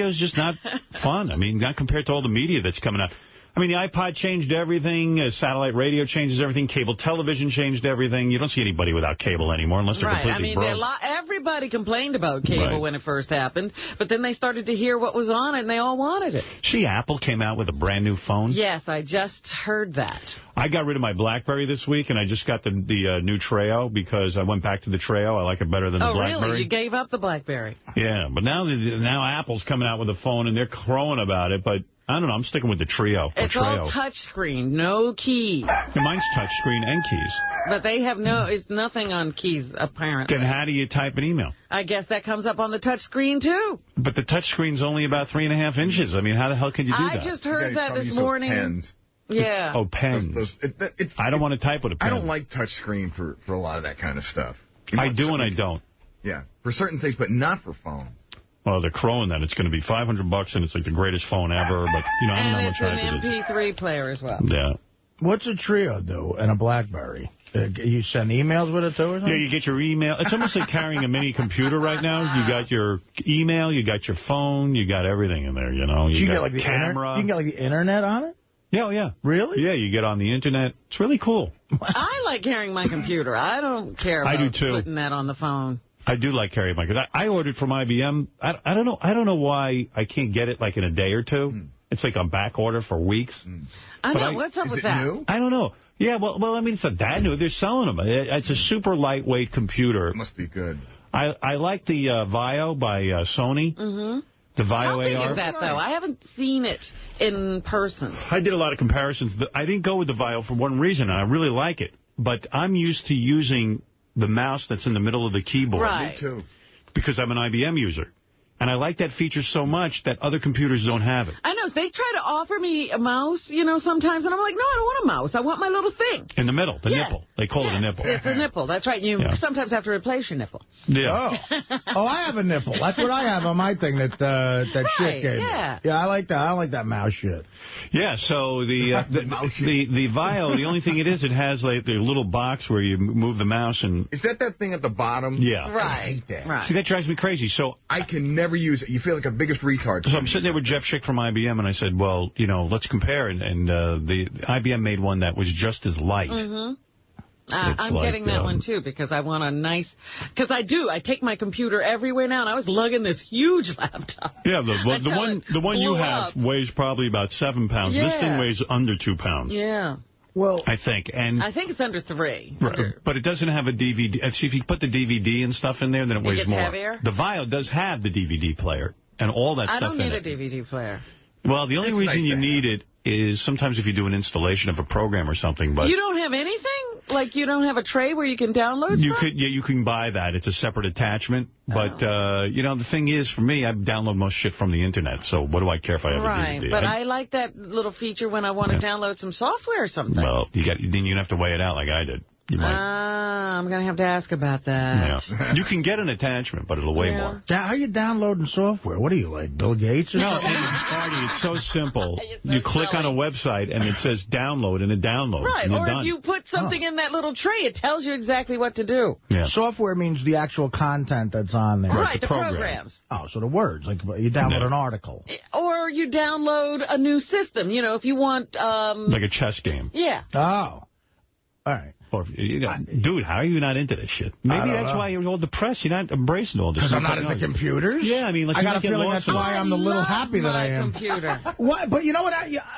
is just not fun. I mean, not compared to all the media that's coming out. I mean, the iPod changed everything. Satellite radio changes everything. Cable television changed everything. You don't see anybody without cable anymore unless they're completely broke. Everybody complained about cable when it first happened, but then they started to hear what was on it, and they all wanted it. See, Apple came out with a brand new phone? Yes, I just heard that. I got rid of my BlackBerry this week, and I just got the new Treo because I went back to the Treo. I like it better than the BlackBerry. Oh, really? You gave up the BlackBerry? Yeah, but now Apple's coming out with a phone, and they're crowing about it, but... I don't know. I'm sticking with the Trio. It's all touchscreen, no keys. Yeah, mine's touchscreen and keys. But they have it's nothing on keys, apparently. Then how do you type an email? I guess that comes up on the touchscreen, too. But the touchscreen's only about 3.5 inches. I mean, how the hell can you do that? I just heard that this morning. Pens. Yeah. Oh, pens. I don't want to type with a pen. I don't like touchscreen for a lot of that kind of stuff. I do and I don't. Yeah, for certain things, but not for phones. Well, they're crowing that it's going to be $500 and it's like the greatest phone ever. But I don't know how much hype it is. And it's an MP3 player as well. Yeah. What's a Trio do and a BlackBerry? You send emails with it too or something? Yeah, you get your email. It's almost like carrying a mini computer right now. You got your email, you got your phone, you got everything in there. You got like the camera. You can get like the internet on it? Yeah, yeah. Really? Yeah, you get on the internet. It's really cool. I like carrying my computer. I don't care about putting that on the phone. I do like carrying my computer. I ordered from IBM. I don't know why I can't get it like in a day or two. It's like on back order for weeks. I know. What's up with that? New? I don't know. Yeah, well, I mean, it's not that new. They're selling them. It's a super lightweight computer. It must be good. I like the Vio by Sony. Mm-hmm. The Vio How big AR. is that, though? I haven't seen it in person. I did a lot of comparisons. I didn't go with the Vio for one reason, and I really like it. But I'm used to using the mouse that's in the middle of the keyboard. Right. Me too. Because I'm an IBM user. And I like that feature so much that other computers don't have it. I know. They try to offer me a mouse, sometimes. And I'm like, no, I don't want a mouse. I want my little thing. In the middle, the nipple. They call it a nipple. It's a nipple. That's right. You sometimes have to replace your nipple. Yeah. Oh, I have a nipple. That's what I have on my thing that shit gave me. Yeah, I like that. I don't like that mouse shit. Yeah, so the Vio, the only thing it has like the little box where you move the mouse and... Is that thing at the bottom? Yeah. Right. I hate that. Right. See, that drives me crazy. So I can never use it. You feel like a biggest retard. So I'm sitting there with Jeff Schick from IBM, and I said, well, let's compare. And the IBM made one that was just as light. Mm-hmm. I'm getting that one, too, because I want a nice... Because I do. I take my computer everywhere now, and I was lugging this huge laptop. Yeah, the one you have weighs probably about 7 pounds. Yeah. This thing weighs under 2 pounds. Yeah. Well, I think it's under 3. Right. But it doesn't have a DVD. See, if you put the DVD and stuff in there, then it weighs more. Heavier? The Vio does have the DVD player and all that stuff in it. I don't need a DVD player. Well, the only reason you need it is sometimes if you do an installation of a program or something. But you don't have anything? Like you don't have a tray where you can download stuff? You can buy that. It's a separate attachment. But, the thing is, for me, I download most shit from the Internet. So what do I care if I have a DVD? Right, but I like that little feature when I want to download some software or something. Well, then you have to weigh it out like I did. You might. I'm going to have to ask about that. Yeah. You can get an attachment, but it'll weigh more. How are you downloading software? What are you, like Bill Gates? No, Artie, it's so simple. You click on a website, and it says download, and it downloads. Right, or done. if you put something in that little tray, it tells you exactly what to do. Yeah. Software means the actual content that's on there. Right, the programs. Oh, so the words. Like you download an article. Or you download a new system, if you want... like a chess game. Yeah. Oh. All right. Or, dude, how are you not into this shit? Maybe that's why you're all depressed. You're not embracing all this. Because I'm not into computers? Yeah, I mean, like, I got a feeling that's why I'm the little happy that I am. Computer. What? But you know what?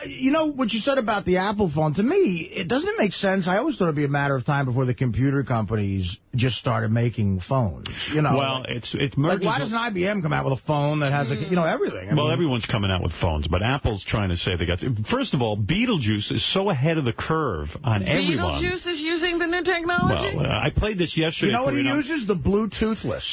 You know what you said about the Apple phone? To me, it doesn't make sense. I always thought it'd be a matter of time before the computer companies just started making phones. You know, well, it's merging. Like, why doesn't IBM come out with a phone that has everything? I mean, everyone's coming out with phones, but Apple's trying to say they got. First of all, Beetlejuice is so ahead of the curve on everyone. Beetlejuice is using the new technology? Well, I played this yesterday. You know what he uses? The Bluetoothless.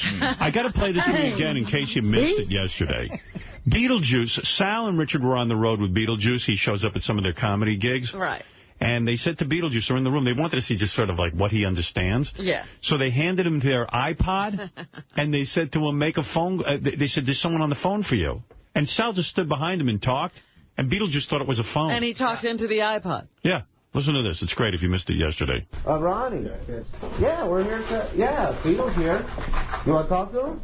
I got to play this again in case you missed it yesterday. Beetlejuice, Sal and Richard were on the road with Beetlejuice. He shows up at some of their comedy gigs. Right. And they said to Beetlejuice, they're in the room, they wanted to see just sort of like what he understands. Yeah. So they handed him their iPod, and they said to him, make a phone. They said, there's someone on the phone for you. And Sal just stood behind him and talked, and Beetlejuice thought it was a phone. And he talked into the iPod. Yeah. Listen to this. It's great if you missed it yesterday. Ronnie. Yeah, we're here. Yeah, Beetle's here. You want to talk to him?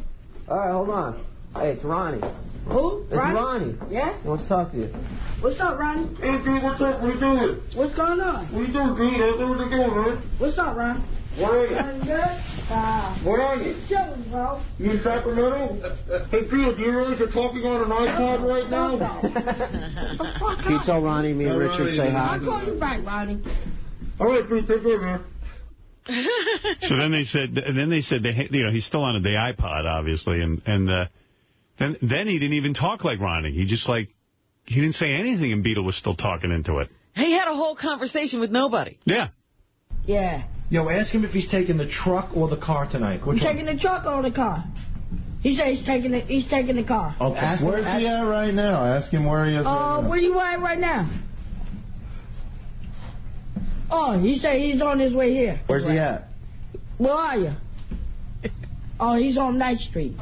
All right, hold on. Hey, it's Ronnie. Who? It's Ronnie. Yeah? He wants to talk to you. What's up, Ronnie? Hey, dude, what's up? What are you doing? What's going on? What are you doing, dude? I don't know what you're doing, man. What's up, Ron? Where are you? Everything good? Where are you? Chilling, bro. You in Sacramento? Hey, Peter, do you realize you're talking on an iPod right now? Can you tell Ronnie me and Richard say hi? I'll call you back, Ronnie. All right, Pete, take care, man. So then they said, he's still on the iPod, obviously, and then he didn't even talk like Ronnie. He didn't say anything, and Beetle was still talking into it. He had a whole conversation with nobody. Yeah. Yeah. Yo, ask him if he's taking the truck or the car tonight. He's taking the truck or the car? He said he's taking the car. Okay. Where's he at right now? Ask him where he is right now. Where you at right now? Oh, he said he's on his way here. Where's he at? Where are you? Oh, he's on Ninth Street.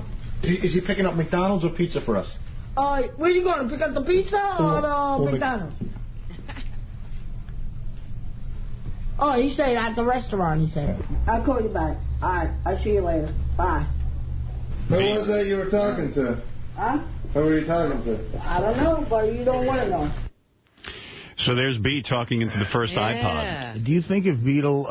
Is he picking up McDonald's or pizza for us? Where you going? To pick up the pizza or the McDonald's? Oh, he said at the restaurant, he said. I'll call you back. All right, I'll see you later. Bye. Who was that you were talking to? Huh? Who were you talking to? I don't know, but you don't want to know. So there's B talking into the first iPod. Do you think if Beetle,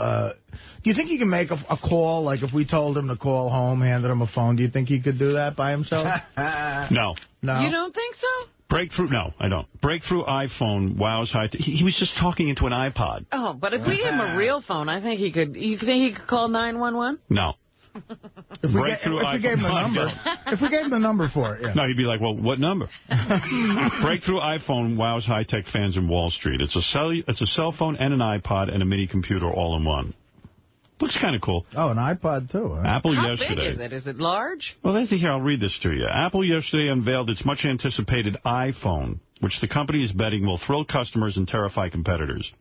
do you think he can make a call, like if we told him to call home, handed him a phone, do you think he could do that by himself? No. No? You don't think so? Breakthrough, no, I don't. Breakthrough iPhone, wows high. He was just talking into an iPod. Oh, but if we gave him a real phone, I think he could. You think he could call 911? No. If we gave him the number. If we gave him the number for it, yeah. No, he'd be like, well, what number? Breakthrough iPhone wows high-tech fans in Wall Street. It's a cell phone and an iPod and a mini computer all in one. Looks kind of cool. Oh, an iPod, too. Huh? Apple How yesterday. How big is it? Is it large? Well, here, I'll read this to you. Apple yesterday unveiled its much-anticipated iPhone, which the company is betting will thrill customers and terrify competitors.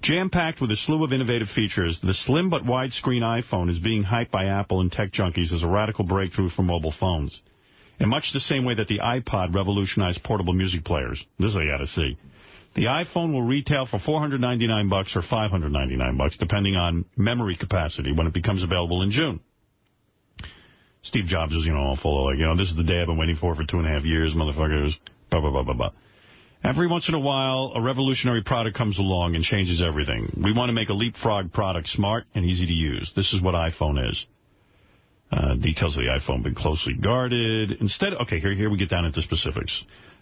Jam-packed with a slew of innovative features, the slim but widescreen iPhone is being hyped by Apple and tech junkies as a radical breakthrough for mobile phones. In much the same way that the iPod revolutionized portable music players. This I got to see. The iPhone will retail for $499 or $599, depending on memory capacity, when it becomes available in June. Steve Jobs is, all full of, this is the day I've been waiting for 2.5 years, motherfuckers. Blah, blah, blah, blah, blah. Every once in a while, a revolutionary product comes along and changes everything. We want to make a leapfrog product smart and easy to use. This is what iPhone is. Details of the iPhone been closely guarded. Okay, here we get down into specifics.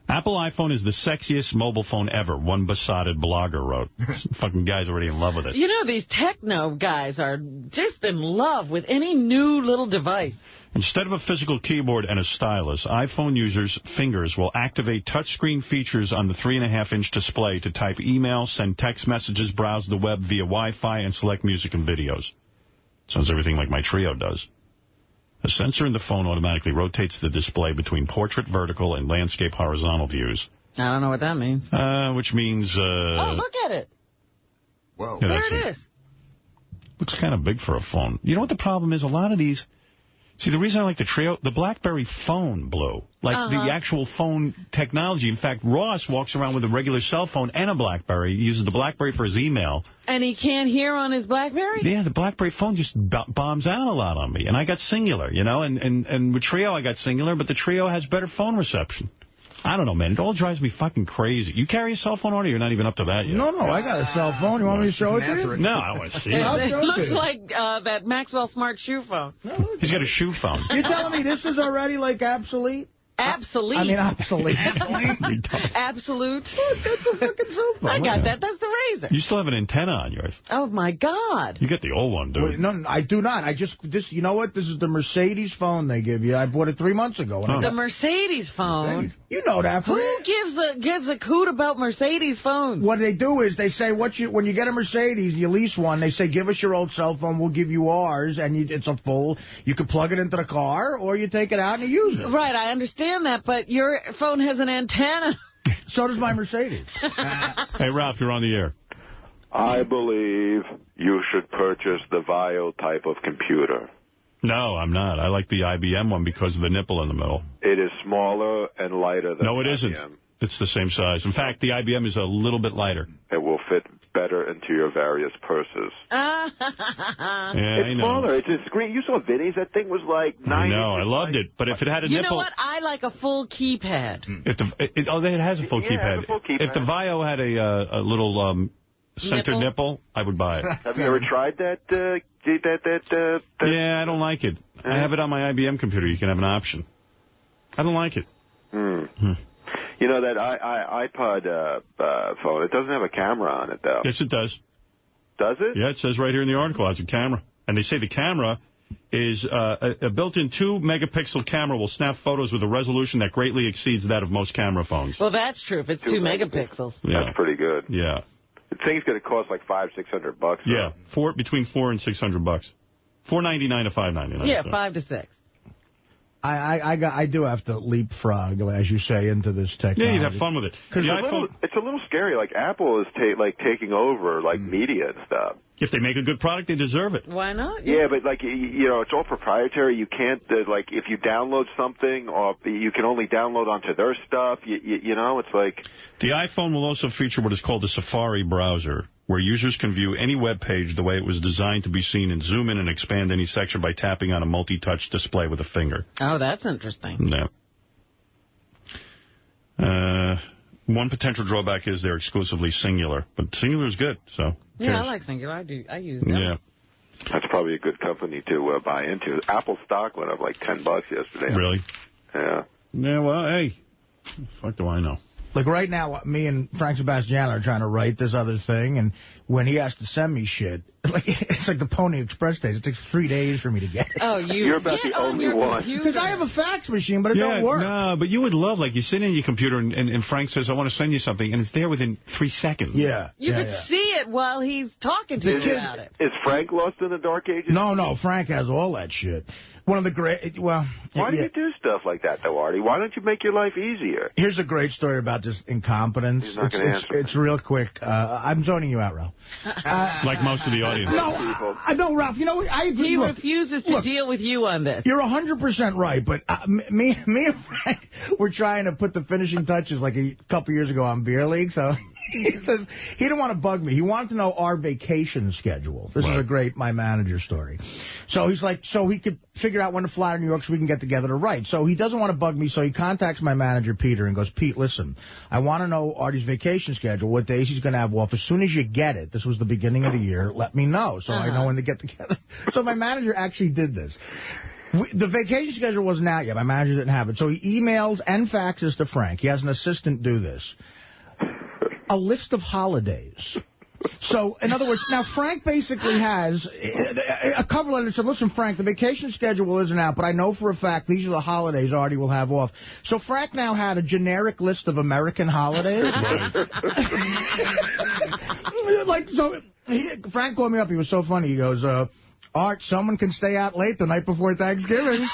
Apple iPhone is the sexiest mobile phone ever, one besotted blogger wrote. Fucking guy's already in love with it. These techno guys are just in love with any new little device. Instead of a physical keyboard and a stylus, iPhone users' fingers will activate touchscreen features on the 3.5-inch display to type email, send text messages, browse the web via Wi-Fi, and select music and videos. Sounds everything like my Trio does. A sensor in the phone automatically rotates the display between portrait vertical and landscape horizontal views. I don't know what that means. Which means... oh, look at it. Whoa. Yeah, there it is. Looks kind of big for a phone. You know what the problem is? A lot of these... See, the reason I like the Trio, the BlackBerry phone blew. Like the actual phone technology. In fact, Ross walks around with a regular cell phone and a BlackBerry. He uses the BlackBerry for his email. And he can't hear on his BlackBerry? Yeah, the BlackBerry phone just bombs out a lot on me. And I got Singular, and with Trio I got Singular, but the Trio has better phone reception. I don't know, man. It all drives me fucking crazy. You carry a cell phone, or you're not even up to that yet? No, I got a cell phone. You want me to show it to you? No, I want to see it. It looks like that Maxwell Smart shoe phone. He's got a shoe phone. You're telling me this is already, like, obsolete? Absolute. I mean, obsolete. Absolute. That's a fucking cell phone. I got that. That's the Razor. You still have an antenna on yours. Oh, my God. You got the old one, dude. Wait, no, I do not. You know what? This is the Mercedes phone they give you. I bought it 3 months ago. The Mercedes phone? You know that. Who gives a hoot about Mercedes phones? What they do is they say, when you get a Mercedes, you lease one, they say, give us your old cell phone, we'll give you ours, and it's a full, you can plug it into the car, or you take it out and you use it. Right, I understand that, but your phone has an antenna. So does my Mercedes. Hey, Ralph, you're on the air. I believe you should purchase the Vio type of computer. No, I'm not. I like the IBM one because of the nipple in the middle. It is smaller and lighter than No, it IBM. isn't. It's the same size. In fact, the IBM is a little bit lighter. It will fit better into your various purses. Yeah, It's smaller. It's a screen. You saw Vinny's. That thing was like 9 I know. I loved it. But if it had a You nipple... know what? I like a full keypad. If it has a full keypad. It has a full keypad. If the Vio had a little center nipple, I would buy it. Have you ever tried that? Yeah, I don't like it. I have it on my IBM computer. You can have an option. I don't like it. You know, that iPod phone, it doesn't have a camera on it, though. Yes, it does. Does it? Yeah, it says right here in the article, it's a camera. And they say the camera is a built-in 2-megapixel camera will snap photos with a resolution that greatly exceeds that of most camera phones. Well, that's true if it's 2 megapixels. Yeah. That's pretty good. Yeah. The thing's going to cost like $500-600. Yeah, between $400 and $600. $499 to $599. Yeah, so. 5 to 6. I do have to leapfrog, as you say, into this technology. Yeah, you'd have fun with it. It's a little scary. Like, Apple is taking over, like, media and stuff. If they make a good product, they deserve it. Why not? Yeah, but, like, you know, it's all proprietary. You can't, like, if you download something, or you can only download onto their stuff, you know, it's like... The iPhone will also feature what is called the Safari browser, where users can view any web page the way it was designed to be seen and zoom in and expand any section by tapping on a multi-touch display with a finger. Oh, that's interesting. Yeah. One potential drawback is they're exclusively singular, but singular is good, so... Yeah, I like singular. I use them. Yeah. That's probably a good company to buy into. Apple stock went up like $10 yesterday. Really? Yeah. Yeah, well, hey, fuck do I know? Like right now, me and Frank Sebastian are trying to write this other thing, and when he has to send me shit, it's like the Pony Express days. It takes 3 days for me to get it. Oh, you're about the only one. Because I have a fax machine, but it don't work. No, but you would love, like, you sit in your computer and Frank says, I want to send you something, and it's there within 3 seconds. Yeah. You could see it while he's talking to you about it. Is Frank lost in the dark ages? No, Frank has all that shit. One of the great, Why do you do stuff like that, though, Artie? Why don't you make your life easier? Here's a great story about this incompetence. He's not going to answer. It's real quick. I'm zoning you out, Ralph. Like most of the audience. No, Ralph, you know, I agree. He refuses to deal with you on this. You're 100% right, but me and Frank were trying to put the finishing touches like a couple years ago on Beer League, so... He says he didn't want to bug me. He wanted to know our vacation schedule. This is a great My Manager story. So he's like, so he could figure out when to fly to New York so we can get together to write. So he doesn't want to bug me, so he contacts my manager, Peter, and goes, Pete, listen, I want to know Artie's vacation schedule, what days he's going to have off. As soon as you get it, this was the beginning of the year, let me know so I know when to get together. So my manager actually did this. The vacation schedule wasn't out yet. My manager didn't have it. So he emails and faxes to Frank. He has an assistant do this. A list of holidays. So, in other words, now Frank basically has a cover letter that said, listen, Frank, the vacation schedule isn't out, but I know for a fact these are the holidays Artie will have off. So Frank now had a generic list of American holidays. Frank called me up. He was so funny. He goes, Art, someone can stay out late the night before Thanksgiving.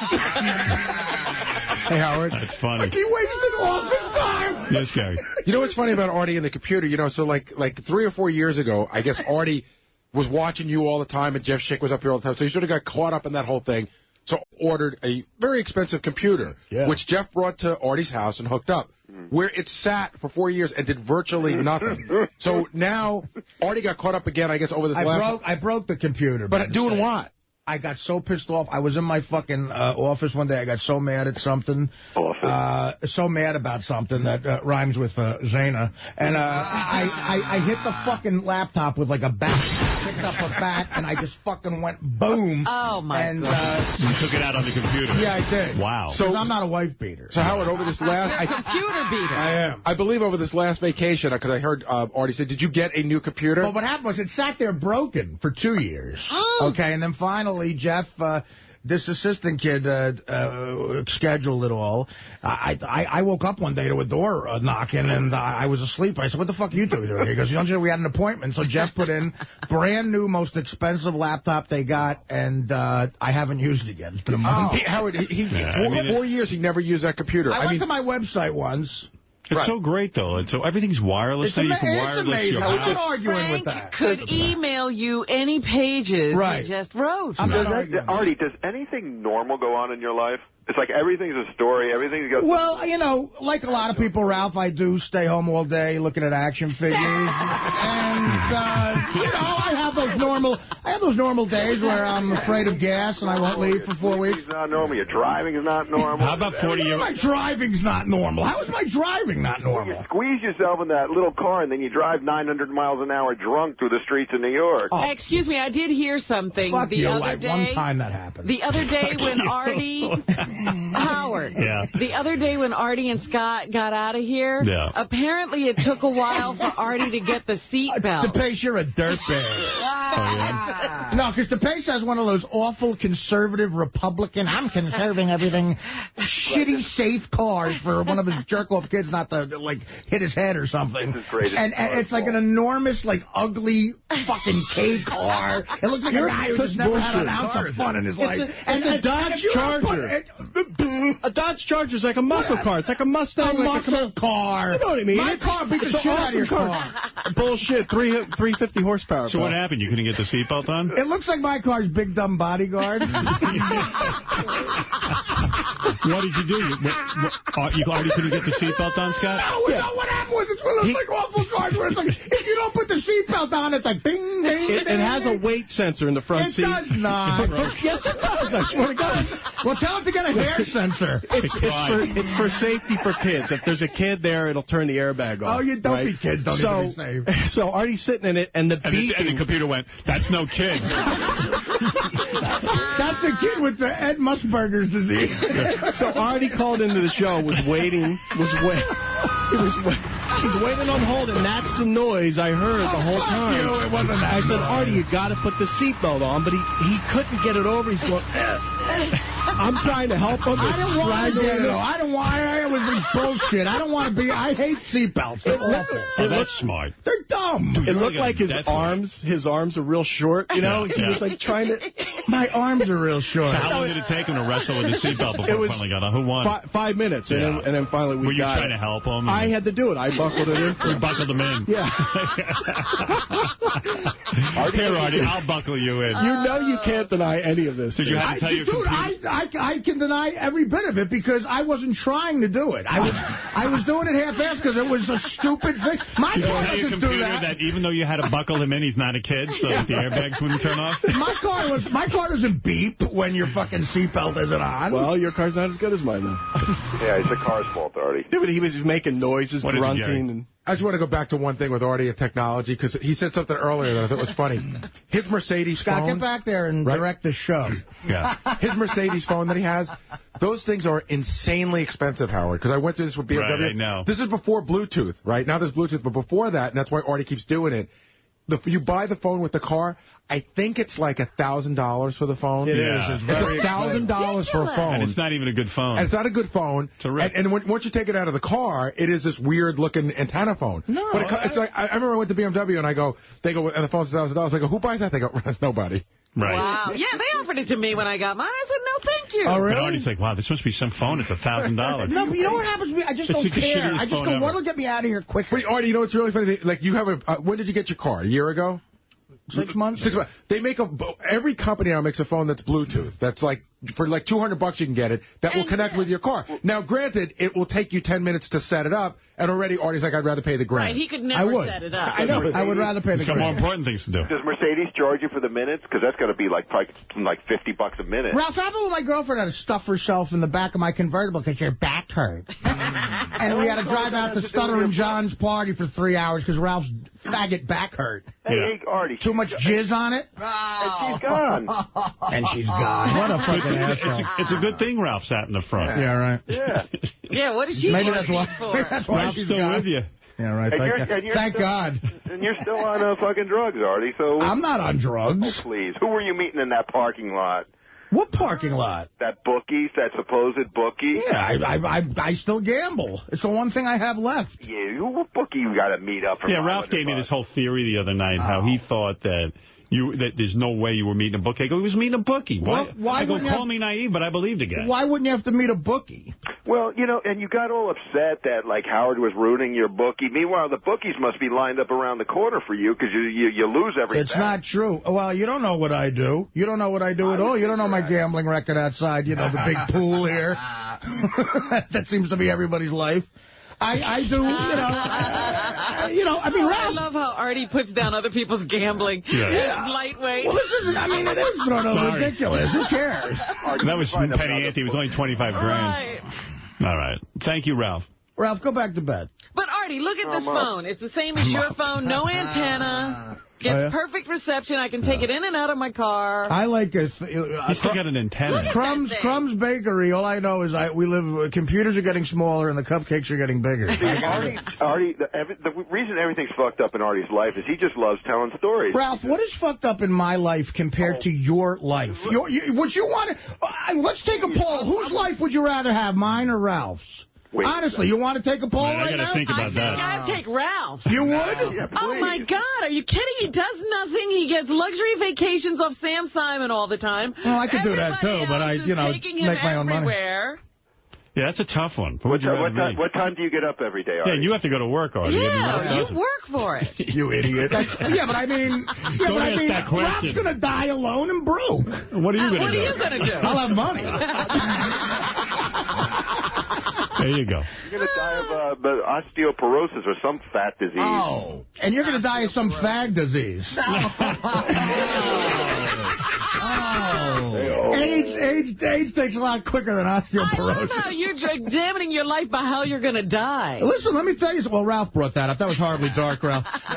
Hey, Howard. That's funny. Like he wasted office time. Yes, Gary. You know what's funny about Artie and the computer? You know, so like 3 or 4 years ago, I guess Artie was watching you all the time, and Jeff Schick was up here all the time. So he sort of got caught up in that whole thing. So ordered a very expensive computer, which Jeff brought to Artie's house and hooked up, where it sat for 4 years and did virtually nothing. So now Artie got caught up again, I guess, over this I broke the computer. But doing what? I got so pissed off. I was in my fucking office one day. I got so mad at something. So mad about something that rhymes with Zana. And I hit the fucking laptop with like a bat. Picked up a bat, and I just fucking went boom. Oh, my God. You took it out on the computer. Yeah, I did. Wow. So I'm not a wife beater. So, Howard, over this last... You're a computer beater. I am. I believe over this last vacation, because I heard Artie say, did you get a new computer? Well, what happened was it sat there broken for 2 years. Oh. Okay, and then finally, Jeff... this assistant kid scheduled it all. I woke up one day to a door knocking, and I was asleep. I said, what the fuck are you two doing? He goes, you know, we had an appointment. So Jeff put in brand new, most expensive laptop they got, and I haven't used it yet. It's been a month. Howard, 4 years he never used that computer. I went to my website once. It's so great, though. So everything's wireless. It's you can wireless amazing. your I'm house. not arguing with that. Could email you any pages right. you just wrote. Artie, does anything normal go on in your life? It's like everything's a story. Everything's got... Well, you know, like a lot of people, Ralph, I do stay home all day looking at action figures. And, you know, I have those normal days where I'm afraid of gas and I won't leave for 4 weeks. It's not normal. Your driving is not normal. How about 40 years? My driving's not normal. How is my driving not normal? You squeeze yourself in that little car and then you drive 900 miles an hour drunk through the streets of New York. Oh. Excuse me, I did hear something Fuck the you, other like day. one time that happened. The other day when Artie... Howard. Yeah. The other day when Artie and Scott got out of here, apparently it took a while for Artie to get the seatbelt. DePace, you're a dirtbag. No, because DePace has one of those awful conservative Republican, I'm conserving everything, shitty safe cars for one of his jerk-off kids not to, like, hit his head or something. This is great. And it's like an enormous, like, ugly fucking K car. It looks like a guy who just never had an ounce of fun in his life. It's a Dodge Charger. A Dodge Charger is like a muscle car. It's like a Mustang. A muscle car. You know what I mean? My car beat the shit out of your car. Bullshit. 350 horsepower. So what happened? You couldn't get the seatbelt on? It looks like my car's Big Dumb Bodyguard. What did you do? You already couldn't get the seatbelt on, Scott? No, what happened was it's one of those like awful cars where it's like, if you don't put the seatbelt on, it's like bing, bing, It has a weight sensor in the front seat. It does not. Yes, it does. I swear to God. Well, tell it to get a hair sensor. It's for safety for kids. If there's a kid there, it'll turn the airbag off. Oh, you don't be kids. Don't even be safe. So Artie's sitting in it, and the computer went, that's no kid. That's a kid with the Ed Musburger's disease. So Artie called into the show, was waiting on hold, and that's the noise I heard the whole time. You know, it wasn't that. I said, Artie, you got to put the seatbelt on, but he couldn't get it over. He's going, I'm trying to help him. I don't want to get it. I don't want it. Was like bullshit. I don't want to be. I hate seatbelts. They're awful. That's smart. They're dumb. It looked like his arms are real short, you know? He was like trying to... My arms are real short. So how long did it take him to wrestle with the seatbelt before he finally got on? Who won? 5 minutes, and then finally we got it. Were you trying to help him? I had to do it. I buckled it in. You buckled him in. Yeah. Here, Artie, I'll buckle you in. You know you can't deny any of this. Did you have to tell your computer? I can deny every bit of it because I wasn't trying to do it. I was doing it half-assed because it was a stupid thing. My car doesn't do that. Even though you had to buckle him in, he's not a kid, so that the airbags wouldn't turn off? My car doesn't beep when your fucking seatbelt isn't on. Well, your car's not as good as mine, then. Yeah, it's the car's fault, Artie. Yeah, but he was making noises, grunting. I just want to go back to one thing with Artie and technology, because he said something earlier that I thought was funny. His Mercedes phone... Scott, get back there and direct the show. Yeah. His Mercedes phone that he has, those things are insanely expensive, Howard, because I went through this with BMW. Right, I know. This is before Bluetooth, right? Now there's Bluetooth, but before that, and that's why Artie keeps doing it, you buy the phone with the car... I think it's like $1,000 for the phone. It is. It's $1,000 for a phone. And it's not even a good phone. And it's not a good phone. And once you take it out of the car, it is this weird-looking antenna phone. No. But it's like, I remember I went to BMW, and they go, and the phone's $1,000. I go, who buys that? They go, nobody. Right. Wow. Yeah, they offered it to me when I got mine. I said, no, thank you. Oh, really? And Artie's like, wow, this must be some phone. It's $1,000. No, but you know what happens to me? I just don't care. I just go, what'll get me out of here quickly? Wait, Artie, you know what's really funny? Like, you have when did you get your car? A year ago? 6 months? 6 months. They make every company now makes a phone that's Bluetooth. That's like for like $200 you can get it, that will connect with your car. Now, granted, it will take you 10 minutes to set it up, and already Artie's like, I'd rather pay the $1,000. Right, he could never set it up. I know. I would rather pay the $1,000. He's got more important things to do. Does Mercedes charge you for the minutes? Because that's got to be like $50 a minute. Ralph, how about when my girlfriend had to stuff herself in the back of my convertible because your back hurt? And we had to drive out to Stuttering John's party for 3 hours because Ralph's faggot back hurt. Hey, Artie. Too much jizz on it? And she's gone. And she's gone. What a fucking asshole. It's a good thing Ralph sat in the front. Yeah, right. Yeah. Yeah, what is she Maybe looking for? Maybe that's why Ralph's she's still gone. with you. Yeah, right. Thank God. And you're still on fucking drugs, Artie. So I'm not on drugs. Oh, please. Who were you meeting in that parking lot? What parking lot? That bookie, that supposed bookie? Yeah, I still gamble. It's the one thing I have left. Yeah, what bookie you got to meet up for? Yeah, Ralph gave me this whole theory the other night, how he thought that there's no way you were meeting a bookie. I go, he was meeting a bookie. Why I go, call me naive, but I believe the guy. Why wouldn't you have to meet a bookie? Well, and you got all upset that, like, Howard was ruining your bookie. Meanwhile, the bookies must be lined up around the corner for you because you lose everything. It's not true. Well, you don't know what I do. You don't know what I do at all. You don't know my gambling record outside, the big pool here. That seems to be everybody's life. I do, I mean, Ralph. I love how Artie puts down other people's gambling. Yeah. Lightweight. Well, this isn't, it is sort of ridiculous. Who cares? That was Penny Ante. It was only $25,000. Right. All right. Thank you, Ralph. Ralph, go back to bed. But, Artie, look at this phone. It's the same as your phone. No antenna. Gets perfect reception. I can take it in and out of my car. I like it. You still got an antenna. Crumb's Bakery, all I know is computers are getting smaller and the cupcakes are getting bigger. Artie, the reason everything's fucked up in Artie's life is he just loves telling stories. Ralph, what is fucked up in my life compared to your life? Would you want to... let's take a poll. Whose life would you rather have, mine or Ralph's? Wait, honestly, you want to take a poll right now? I got to think about that. I'd take Ralph. You would? Yeah, oh, my God. Are you kidding? He does nothing. He gets luxury vacations off Sam Simon all the time. Well, I could do that, too, but I, make my own money. Yeah, that's a tough one. What time do you get up every day, Artie? Yeah, and you have to go to work, Artie. Yeah, you work for it. You idiot. Yeah, but I mean, Ralph's going to die alone and broke. What are you going to do? What are you going to do? I'll have money. There you go. You're going to die of osteoporosis or some fat disease. Oh, and you're going to die of some fag disease. AIDS takes a lot quicker than osteoporosis. I love how you're examining your life by how you're going to die. Listen, let me tell you something. Well, Ralph brought that up. That was horribly dark, Ralph. All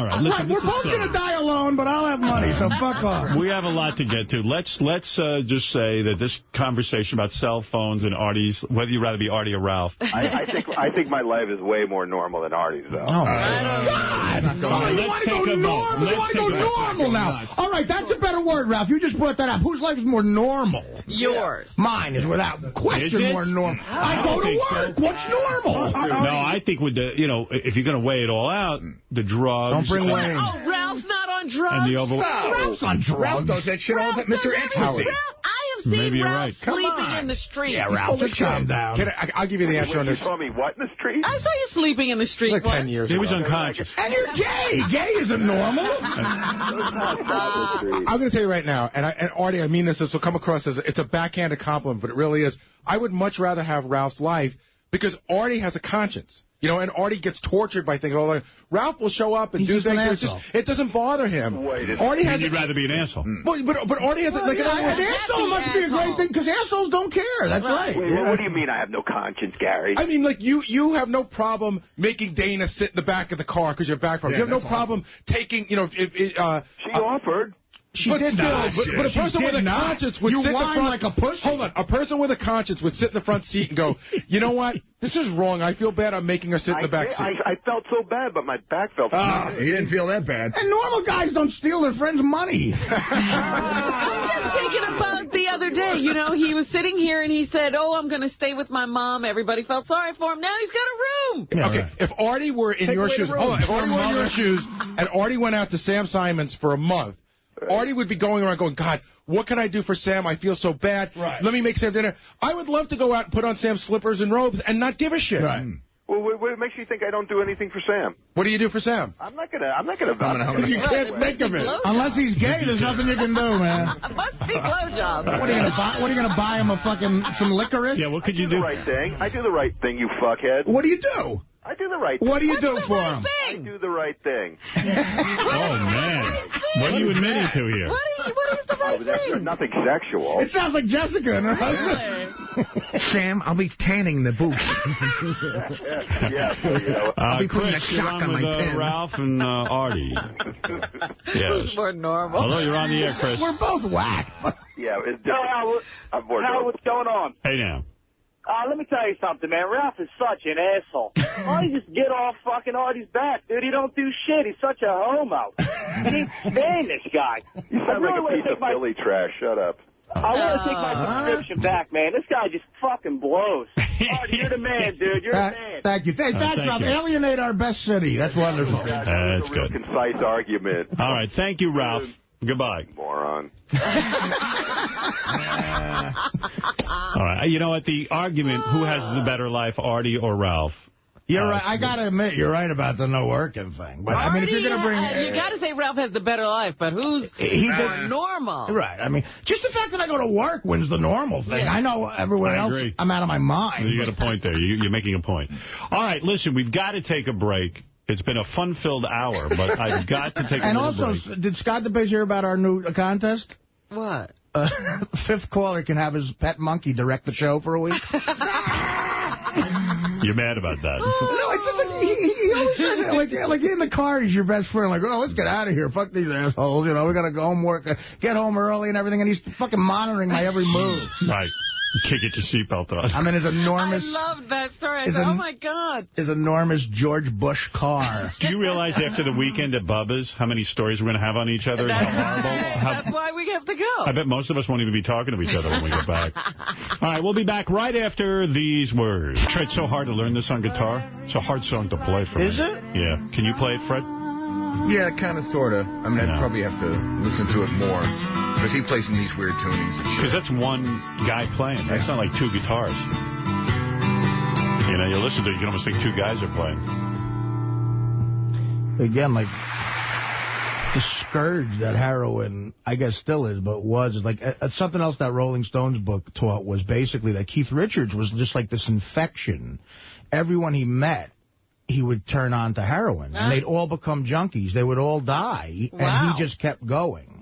right, listen, we're both going to die alone, but I'll have money, so fuck off. We have a lot to get to. Let's just say that this conversation about cell phones and Artie's, whether you'd rather be Artie or Ralph. I think my life is way more normal than Artie's, though. Oh, my God. You want to go normal? You want to go normal now? All right, that's a better word, Ralph. You just brought that up. Whose life is more normal? Yours. Mine is without question more normal. I go to work. What's normal? No, I think with the, if you're going to weigh it all out, the drugs. Don't bring Wayne. Oh, Ralph's not on drugs? And the Ralph's on drugs. Ralph does that shit all the time. Mr. Ecstasy. I have seen Ralph sleeping in the street. Yeah, Ralph, just calm down. I'll give you the answer on this. You saw me what in the street? I saw you sleeping in the street. Like 10 years ago. He was unconscious. And you're gay. Gay isn't normal. I'm going to tell you right now, and Artie, I mean this will come across as it's a backhanded compliment, but it really is. I would much rather have Ralph's life because Artie has a conscience. And Artie gets tortured by things all the time. Ralph will show up and do things. It doesn't bother him. Artie has. You'd rather be an asshole. But Artie has an asshole must be a great thing because assholes don't care. That's right. Wait, what do you mean I have no conscience, Gary? I mean, like you have no problem making Dana sit in the back of the car because you're back from. You have no problem taking. She offered. She did not. But a person with a conscience would sit in the front like a pussy. Hold on. A person with a conscience would sit in the front seat and go, you know what? This is wrong. I feel bad. I'm making her sit in the back seat. I felt so bad, but my back felt he didn't feel that bad. And normal guys don't steal their friends' money. I'm just thinking about the other day. He was sitting here and he said, I'm going to stay with my mom. Everybody felt sorry for him. Now he's got a room. Yeah, okay. If Artie were in your shoes, if Artie were in your shoes and Artie went out to Sam Simon's for a month, Artie would be going around going, God, what can I do for Sam? I feel so bad. Right. Let me make Sam dinner. I would love to go out and put on Sam's slippers and robes and not give a shit. Right. Well, what makes you think I don't do anything for Sam? What do you do for Sam? I'm not gonna. You can't think of it. Unless he's gay, there's nothing you can do, man. It must be blowjobs. What are you gonna buy him some licorice? Yeah, what could you do? I do the right thing, you fuckhead. What do you do? I do the right thing. What do you do for him? I do the right thing. Oh, man. What are you admitting to here? What is the right thing? Nothing sexual. It sounds like Jessica and her husband. Sam, I'll be tanning the booth. I'll be putting Chris, a shock on with, my pen. Ralph and Artie. Yes. Who's more normal? Hello, you're on the air, Chris. We're both whack. Yeah, it's Hal, what's going on? Hey, now. Let me tell you something, man. Ralph is such an asshole. Why don't you just get off fucking Artie's back, dude? He don't do shit. He's such a homo. I can't stand this guy. You sound like a piece of Philly trash. Shut up. I want to take my subscription back, man. This guy just fucking blows. Artie, you're the man, dude. You're the man. Thank you. Thanks, Rob. Alienate our best city. That's wonderful. That's good. Concise argument. All right. Thank you, Ralph. Goodbye. Moron. All right. You know what? The argument, who has the better life, Artie or Ralph? You're right. I got to admit, you're right about the no working thing. But I mean, if you're going to bring... You got to say Ralph has the better life, but who's more normal? Right. I mean, just the fact that I go to work wins the normal thing. Yeah. I know everywhere else, I'm out of my mind. You got a point there. You're making a point. All right. Listen, we've got to take a break. It's been a fun-filled hour, but I've got to take a break. And also, did Scott DeBase hear about our new contest? What? Fifth caller can have his pet monkey direct the show for a week. You're mad about that? No, it's just he always says it. Like in the car, he's your best friend. Like, oh, let's get out of here. Fuck these assholes. You know, we got to go home, get home early and everything. And he's fucking monitoring my every move. Right. You can't get your seatbelt on. I'm in his enormous... I loved that story. I said, oh, my God. His enormous George Bush car. Do you realize after the weekend at Bubba's how many stories we're going to have on each other? That's, and how horrible? That's why we have to go. I bet most of us won't even be talking to each other when we get back. All right, we'll be back right after these words. I tried so hard to learn this on guitar. It's a hard song to play for me. Is it? Yeah. Can you play it, Fred? Yeah, kind of, sort of. I mean, I'd probably have to listen to it more. Because he plays in these weird tunings. Because that's one guy playing. That's not like two guitars. You know, you listen to it, you can almost think two guys are playing. Again, like, the scourge that heroin, I guess still is, but was, like, something else that Rolling Stones book taught was basically that Keith Richards was just like this infection. Everyone he met, he would turn on to heroin, and they'd all become junkies. They would all die, and he just kept going.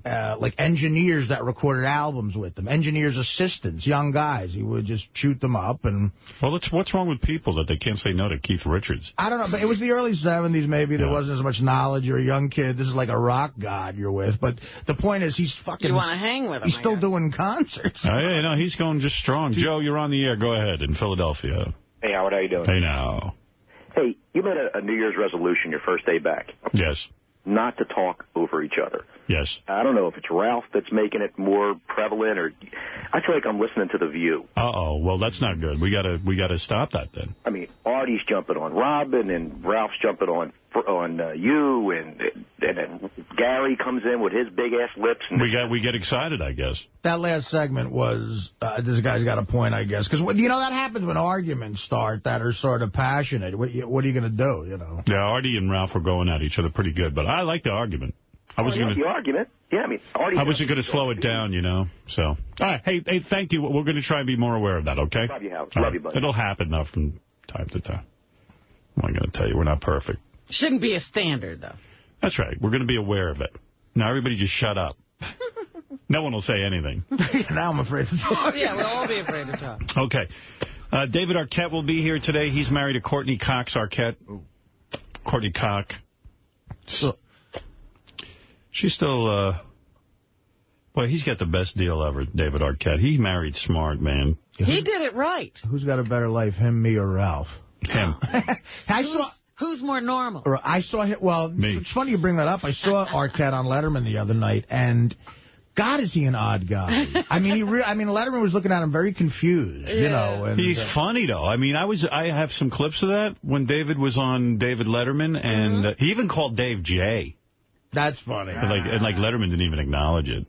Like engineers that recorded albums with them, engineers' assistants, young guys. He would just shoot them up. And well, what's wrong with people that they can't say no to Keith Richards? I don't know, but it was the early 70s maybe. There wasn't as much knowledge. You're a young kid. This is like a rock god you're with. But the point is he's fucking... You want to hang with him. He's still doing concerts. Oh, yeah, no, he's going just strong. Joe, you're on the air. Go ahead in Philadelphia. Hey, Howard, how you doing? Hey, now. Hey, you made a New Year's resolution your first day back. Yes. Not to talk over each other. Yes. I don't know if it's Ralph that's making it more prevalent, or I feel like I'm listening to The View. Uh-oh. Well, that's not good. We gotta stop that then. I mean, Artie's jumping on Robin, and Ralph's jumping on you, and then Gary comes in with his big ass lips. And we get excited, I guess. That last segment was this guy's got a point, I guess, because you know that happens when arguments start that are sort of passionate. What are you going to do? You know. Yeah, Artie and Ralph were going at each other pretty good, but I like the argument. The argument. Yeah, I mean, Artie. I wasn't going to slow it down, you know. So, all right. Hey, thank you. We're going to try and be more aware of that. Okay. Love you, Howard. Love you, buddy. It'll happen though from time to time. I'm going to tell you, we're not perfect. Shouldn't be a standard, though. That's right. We're going to be aware of it. Now, everybody just shut up. No one will say anything. Now I'm afraid to talk. Yeah, we'll all be afraid to talk. Okay. David Arquette will be here today. He's married to Courtney Cox Arquette. Ooh. Courtney Cox. So, she's still... Boy, he's got the best deal ever, David Arquette. He married smart, man. He did it right. Who's got a better life, him, me, or Ralph? Him. Who's more normal? I saw him. Well, it's funny you bring that up. I saw Arquette on Letterman the other night, and God, is he an odd guy. I mean, Letterman was looking at him very confused, you know. And, he's funny, though. I mean, I have some clips of that when David was on David Letterman, and he even called Dave J. That's funny. And Letterman didn't even acknowledge it.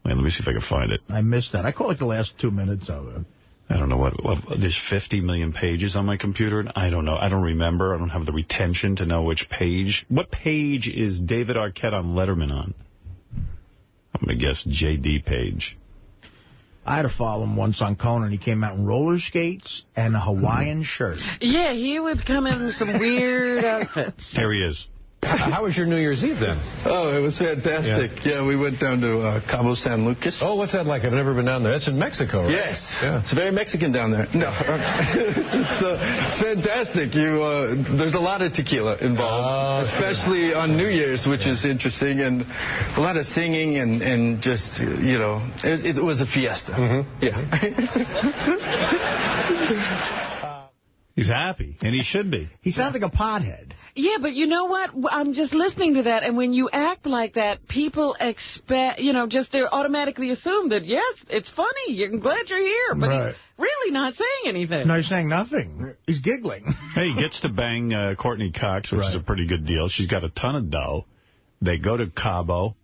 Wait, let me see if I can find it. I missed that. I caught like the last 2 minutes of it. I don't know what there's 50 million pages on my computer. And I don't know. I don't remember. I don't have the retention to know which page. What page is David Arquette on Letterman on? I'm going to guess JD page. I had to follow him once on Conan. He came out in roller skates and a Hawaiian shirt. Yeah, he would come in some weird outfits. There he is. How was your New Year's Eve then? Oh, it was fantastic. Yeah, we went down to Cabo San Lucas. Oh, what's that like? I've never been down there. That's in Mexico, right? Yes. Yeah. It's very Mexican down there. No, it's fantastic. There's a lot of tequila involved, especially on New Year's, which is interesting, and a lot of singing and just, it was a fiesta. Mm-hmm. Yeah. He's happy, and he should be. He sounds like a pothead. Yeah, but you know what? I'm just listening to that, and when you act like that, people expect, they automatically assume that, yes, it's funny. I'm glad you're here, but he's really not saying anything. No, he's saying nothing. He's giggling. Hey, he gets to bang Courtney Cox, which is a pretty good deal. She's got a ton of dough. They go to Cabo.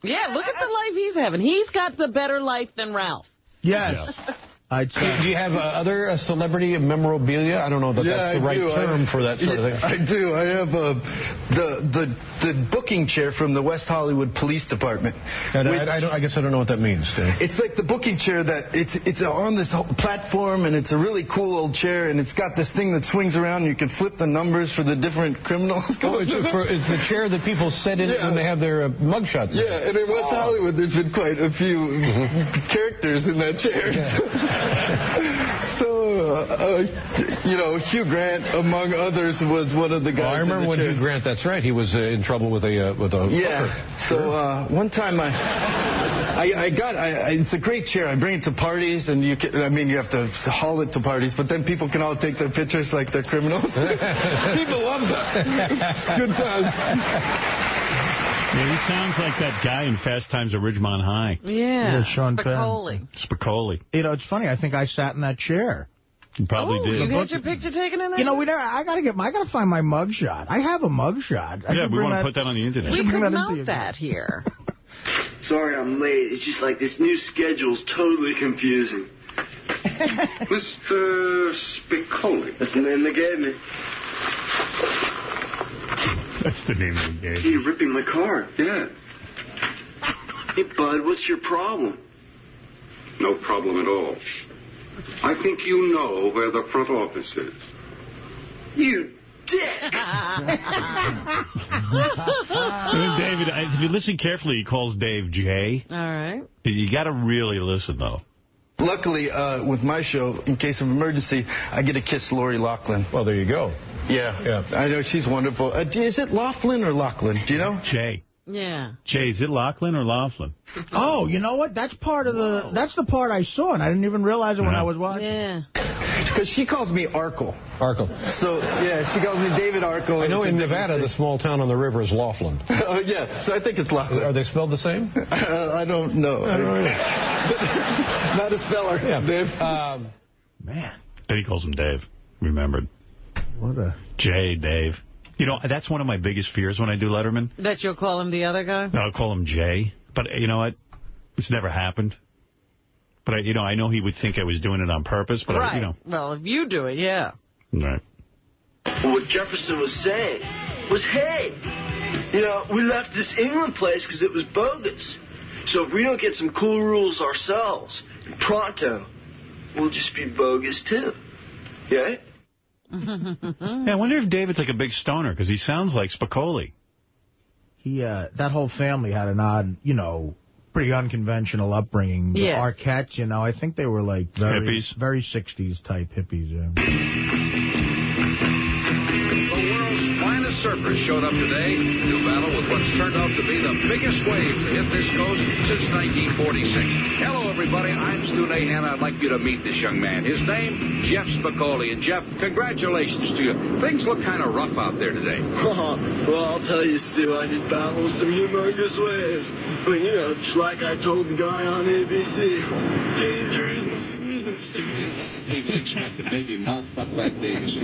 Yeah, look at the life he's having. He's got the better life than Ralph. Yes. Yeah. Do you have other celebrity memorabilia? I don't know that that's the right term for that sort of thing. I do. I have the booking chair from the West Hollywood Police Department. I guess I don't know what that means, Dave. It's like the booking chair that it's on this whole platform, and it's a really cool old chair, and it's got this thing that swings around, and you can flip the numbers for the different criminals. Oh, it's the chair that people sit in when they have their mugshot. Yeah, and in West Hollywood, there's been quite a few characters in that chair. Yeah. So, Hugh Grant, among others, was one of the guys. I remember when Hugh Grant. That's right. He was in trouble with a. Yeah. Hooker. So one time it's a great chair. I bring it to parties, and you have to haul it to parties, but then people can all take their pictures like they're criminals. People love that. It's good times. Yeah, he sounds like that guy in Fast Times at Ridgemont High. Yeah, Sean Spicoli. Spicoli. It's funny. I think I sat in that chair. You probably did. You had your picture taken in there? I gotta find my mugshot. I have a mugshot. Yeah, we want to put that on the internet. We could mount that here. Sorry I'm late. It's just like this new schedule's totally confusing. Mr. Spicoli. That's the name they gave me. That's the name they gave me. You're ripping my car. Yeah. Hey, bud, what's your problem? No problem at all. I think you know where the front office is. You dick! David, if you listen carefully, he calls Dave J. All right. You got to really listen, though. Luckily, with my show, in case of emergency, I get to kiss Lori Loughlin. Well, there you go. Yeah. I know, she's wonderful. Is it Loughlin or Loughlin? Do you know? Jay. Yeah. Jay, is it Loughlin or Loughlin? Oh, you know what? That's part of that's the part I saw, and I didn't even realize it when I was watching. Yeah. Because she calls me Arkle. Arkle. So, yeah, she calls me David Arkle. I know in Nevada, the small town on the river is Laughlin. Oh, yeah. So I think it's Loughlin. Are they spelled the same? I don't know. Not a speller, Dave. Man. Then he calls him Dave. Remembered. What a... Jay, Dave. That's one of my biggest fears when I do Letterman. That you'll call him the other guy? No, I'll call him Jay. But you know what? It's never happened. But, I know he would think I was doing it on purpose. But right. Well, if you do it, yeah. Right. What Jefferson was saying was, hey, we left this England place because it was bogus. So if we don't get some cool rules ourselves, pronto, we'll just be bogus too. Yeah? Yeah, I wonder if David's like a big stoner, because he sounds like Spicoli. That whole family had an odd, pretty unconventional upbringing. Yeah. Arquette, I think they were like hippies. Very 60s type hippies, yeah. The world's finest surfers showed up today to battle with what's turned out to be the biggest wave to hit this coast since 1946. Hello, everybody. I'm Stu Nahan. I'd like you to meet this young man. His name, Jeff Spicoli. And, Jeff, congratulations to you. Things look kind of rough out there today. Well, I'll tell you, Stu, I did battle some humongous waves. But, just like I told the guy on ABC, danger is my business. People expected maybe mouth-fuck like this.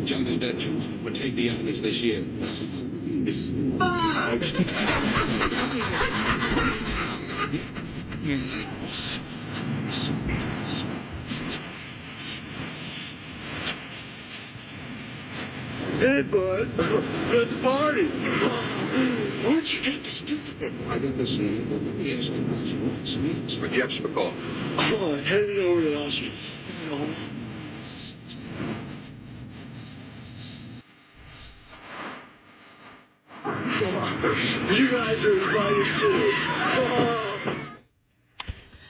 Jungle Dutch would take the evidence this year. ahead, bud. Let's party. Why don't you take the stupid? I didn't listen. Yes, For Jeff Spicoli. Oh, headed over to Austria. You guys are invited too.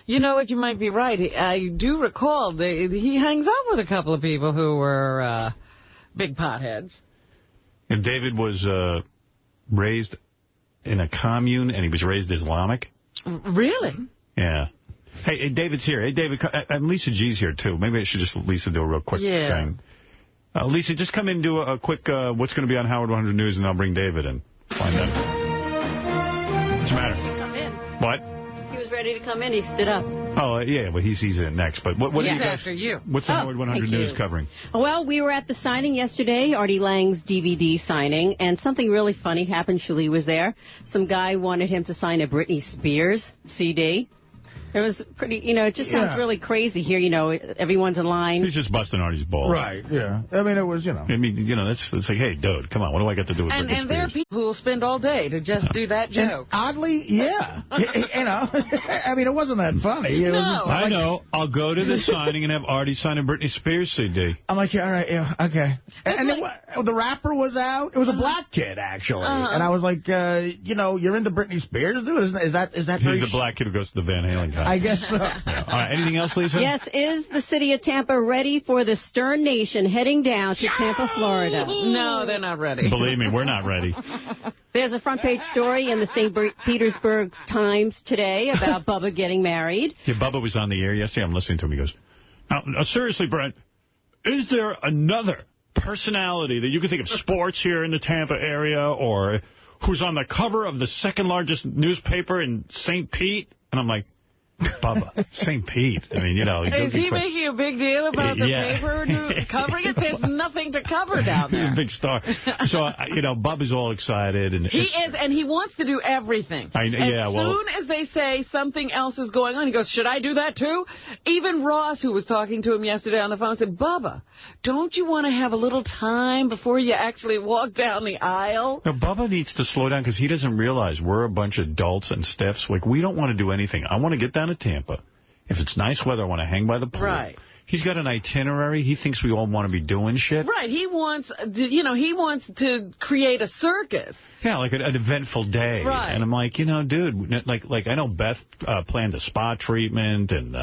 You know what? You might be right. I do recall he hangs out with a couple of people who were big potheads. And David was raised in a commune, and he was raised Islamic. Really? Yeah. Hey, David's here. Hey, David, and Lisa G's here, too. Maybe I should just, Lisa, do a real quick thing. Lisa, just come in and do a quick what's going to be on Howard 100 News, and I'll bring David in. Find out. What's the matter? Come in. What? He was ready to come in. He stood up. Oh, yeah, well, he's in next. But what He's do you guys, after you. What's the Howard 100 News covering? Well, we were at the signing yesterday, Artie Lang's DVD signing, and something really funny happened. Shuli was there. Some guy wanted him to sign a Britney Spears CD. It was pretty, it just sounds really crazy here, everyone's in line. He's just busting Artie's balls. Right, yeah. I mean, it was, I mean, it's like, hey, dude, come on, what do I got to do with Britney Spears? And there are people who will spend all day to just do that joke. And oddly, yeah. I mean, it wasn't that funny. It was just I know. I'll go to the signing and have Artie sign a Britney Spears CD. I'm like, yeah, all right, yeah, okay. And the rapper was out. It was a black kid, actually. And I was like, you're into Britney Spears, dude? Is that He's very... the black kid who goes to the Van Halen concert. I guess so. Yeah. All right, anything else, Lisa? Yes, is the city of Tampa ready for the Stern Nation heading down to Tampa, Florida? No, they're not ready. Believe me, we're not ready. There's a front page story in the St. Petersburg Times today about Bubba getting married. Yeah, Bubba was on the air yesterday. I'm listening to him. He goes, now, seriously, Brent, is there another personality that you can think of sports here in the Tampa area or who's on the cover of the second largest newspaper in St. Pete? And I'm like, Bubba, St. Pete. I mean, Is he making a big deal about the paper covering it? There's nothing to cover down there. He's a big star. So, Bubba's all excited. And he is, and he wants to do everything. As soon as they say something else is going on, he goes, should I do that too? Even Ross, who was talking to him yesterday on the phone, said, Bubba, don't you want to have a little time before you actually walk down the aisle? No, Bubba needs to slow down because he doesn't realize we're a bunch of adults and stiffs. Like, we don't want to do anything. I want to get down to Tampa. If it's nice weather, I want to hang by the pool. Right. He's got an itinerary. He thinks we all want to be doing shit. Right. He wants to create a circus. Yeah, like an eventful day. Right. And I'm like, dude, like I know Beth planned a spa treatment, and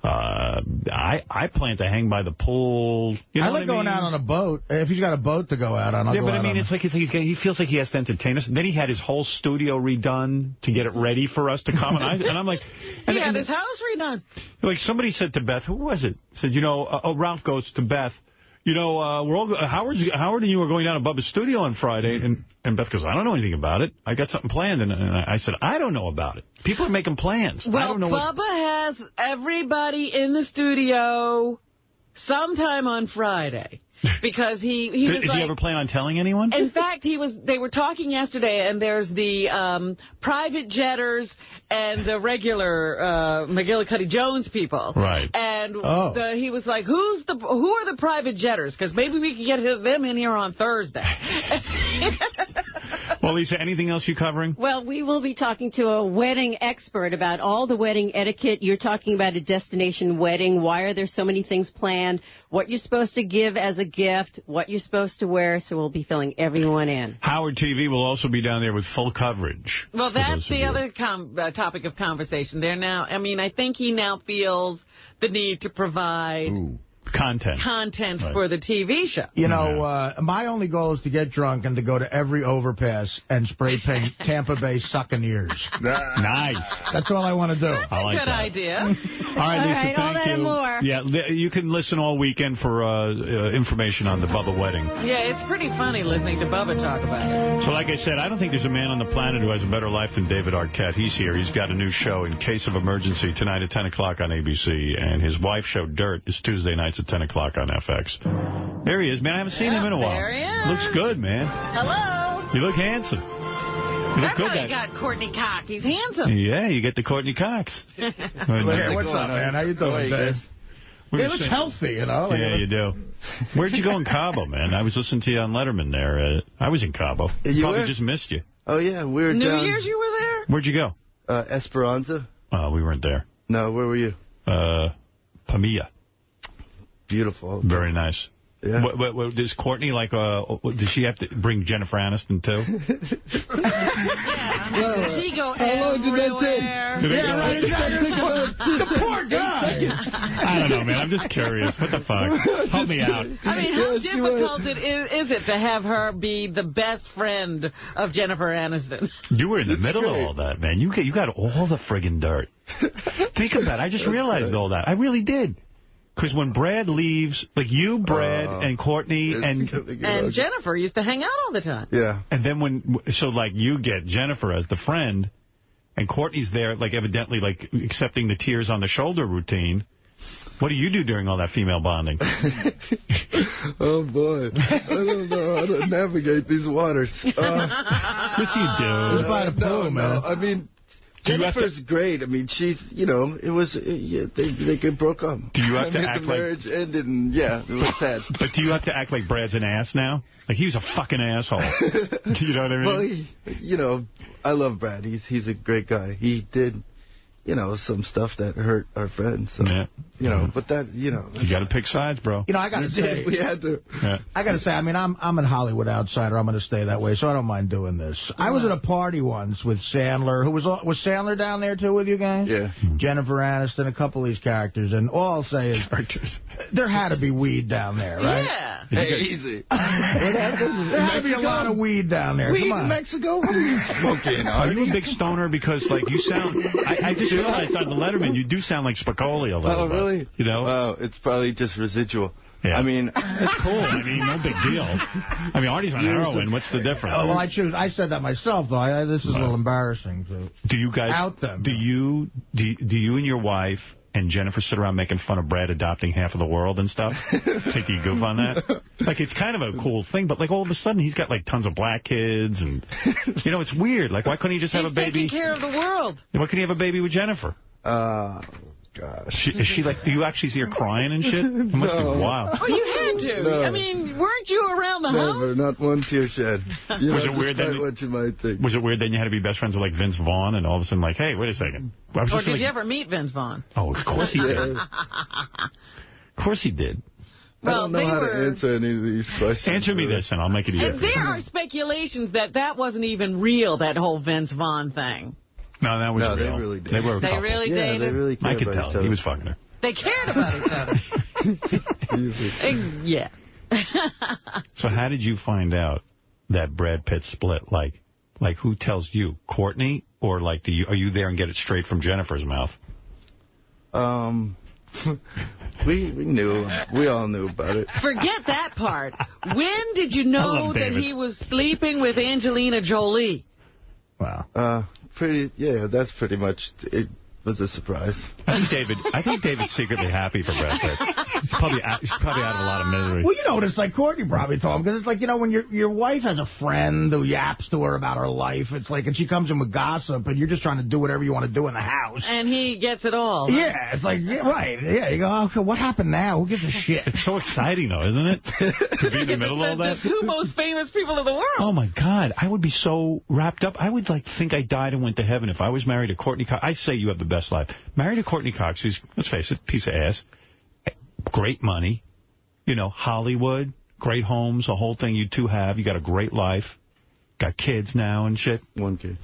I plan to hang by the pool. I like going out on a boat. If he's got a boat to go out on, I'll go out. Yeah, but I mean, it's like he feels like he has to entertain us. And then he had his whole studio redone to get it ready for us to come. And I'm like... He had his house redone. Like, somebody said to Beth, who was it? Said, Ralph goes to Beth, Howard and you are going down to Bubba's studio on Friday. And Beth goes, I don't know anything about it. I got something planned. And I said, I don't know about it. People are making plans. Well, I don't know Bubba has everybody in the studio sometime on Friday. Because he was Does he ever plan on telling anyone? In fact, they were talking yesterday, and there's the private jetters and the regular McGillicuddy Jones people. Right. And he was like, who are the private jetters? Because maybe we can get them in here on Thursday. Well, Lisa, anything else you covering? Well, we will be talking to a wedding expert about all the wedding etiquette. You're talking about a destination wedding. Why are there so many things planned? What you're supposed to give as a gift, what you're supposed to wear, so we'll be filling everyone in. Howard TV will also be down there with full coverage. Well, that's the other topic of conversation. I think he now feels the need to provide... Content right. For the TV show. My only goal is to get drunk and to go to every overpass and spray paint Tampa Bay sucking ears. Nice. That's all I want to do. That's a good idea. All right, Lisa, thank you. More. Yeah, you can listen all weekend for information on the Bubba wedding. Yeah, it's pretty funny listening to Bubba talk about it. So like I said, I don't think there's a man on the planet who has a better life than David Arquette. He's here. He's got a new show, In Case of Emergency, tonight at 10 o'clock on ABC. And his wife's show, Dirt, is Tuesday nights at 10 o'clock on FX. There he is, man. I haven't seen him in a while. There he is. Looks good, man. Hello. You look handsome. You That's how you got Courtney Cox. He's handsome. Yeah, you get the Courtney Cox. What's up, man? How you doing, Dave? It looks healthy, you know. Yeah, you do. Where'd you go in Cabo, man? I was listening to you on Letterman there. I was in Cabo. Probably just missed you. Oh, yeah. We were New down... Year's you were there? Where'd you go? Esperanza. Oh, we weren't there. No, where were you? Pamilla. Beautiful. Very nice. Yeah. What, does Courtney, like, does she have to bring Jennifer Aniston, too? Does she go How long did that take? Yeah, right, exactly. The poor guy. I don't know, man. I'm just curious. What the fuck? Help me out. I mean, how difficult is it to have her be the best friend of Jennifer Aniston? You were in the middle of all that, man. You got all the friggin' dirt. Think about it. I just realized all that. I really did. Because when Brad leaves, like you, Brad, and Courtney, and Jennifer used to hang out all the time. Yeah. And then so like you get Jennifer as the friend, and Courtney's there, like evidently like accepting the tears on the shoulder routine. What do you do during all that female bonding? Oh, boy. I don't know how to navigate these waters. Yes, you do. By the pool, man. I mean... Jennifer's great. I mean, she's, you know, it was, they broke up. Do you have to act the like... marriage ended, and, yeah, it was sad. But do you have to act like Brad's an ass now? Like, he was a fucking asshole. Do you know what I mean? Well, you know, I love Brad. He's a great guy. He did, you know, some stuff that hurt our friends. So, you know, but that, you know. You got to pick sides, bro. You know, I got to say. We had to. Yeah. I got to say, I mean, I'm a Hollywood outsider. I'm going to stay that way, so I don't mind doing this. I was at a party once with Sandler. Was Sandler down there, too, with you guys? Yeah. Jennifer Aniston, a couple of these characters. And all I'll say is there had to be weed down there, right? Yeah. Hey, easy. What happened? There had to be a lot of weed down there. Weed Come on. in Mexico? What are you smoking? Are you a big stoner? Because, like, you sound... I just realized on the Letterman, you do sound like Spicoli a little bit. Oh, really? You know? Oh, it's probably just residual. Yeah. I mean... It's cool. I mean, no big deal. I mean, Artie's on heroin. What's the difference? Oh, well, I said that myself, though. This is a little embarrassing. So. Do you guys... Out them. Do you and your wife and Jennifer sit around making fun of Brad adopting half of the world and stuff? Take you goof on that? Like, it's kind of a cool thing, but, like, all of a sudden, he's got, like, tons of black kids, and, you know, it's weird. Like, why couldn't he just have a baby? He's taking care of the world. Why couldn't he have a baby with Jennifer? Gosh. Is she like, do you actually see her crying and shit? It must be wild. Oh, you had to. No. I mean, weren't you around the house? Never, not one tear shed. You Was know, it weird that what you might think. Was it weird then you had to be best friends with, like, Vince Vaughn, and all of a sudden, like, hey, wait a second. Or did you ever meet Vince Vaughn? Oh, of course he did. Of course he did. I don't know how to answer any of these questions. Answer me this, and I'll make it easier. And there are speculations that wasn't even real, that whole Vince Vaughn thing. No, that was real. They really did. They were a couple. Really dated? They really cared I could about tell. each other. He was fucking her. They cared about each other. Yeah. So how did you find out that Brad Pitt split? Like who tells you? Courtney? Or, like, are you there and get it straight from Jennifer's mouth? We knew. We all knew about it. Forget that part. When did you know that he was sleeping with Angelina Jolie? Wow. That's pretty much it. Was a surprise. I think David's secretly happy for Brad Pitt. He's probably out of a lot of misery. Well, you know what it's like. Courtney probably told him, because it's like, you know, when your wife has a friend who yaps to her about her life, it's like, and she comes in with gossip, and you're just trying to do whatever you want to do in the house. And he gets it all. Yeah, it's like, yeah, right. Yeah, you go, okay, what happened now? Who gives a shit? It's so exciting, though, isn't it? To be in the middle of all that. The two most famous people in the world. Oh, my God. I would be so wrapped up. I would, like, think I died and went to heaven if I was married to Courtney Cox. I say you have the best life. Married to Courtney Cox, who's, let's face it, piece of ass. Great money. You know, Hollywood, great homes, the whole thing you two have. You got a great life. Got kids now and shit. One kid.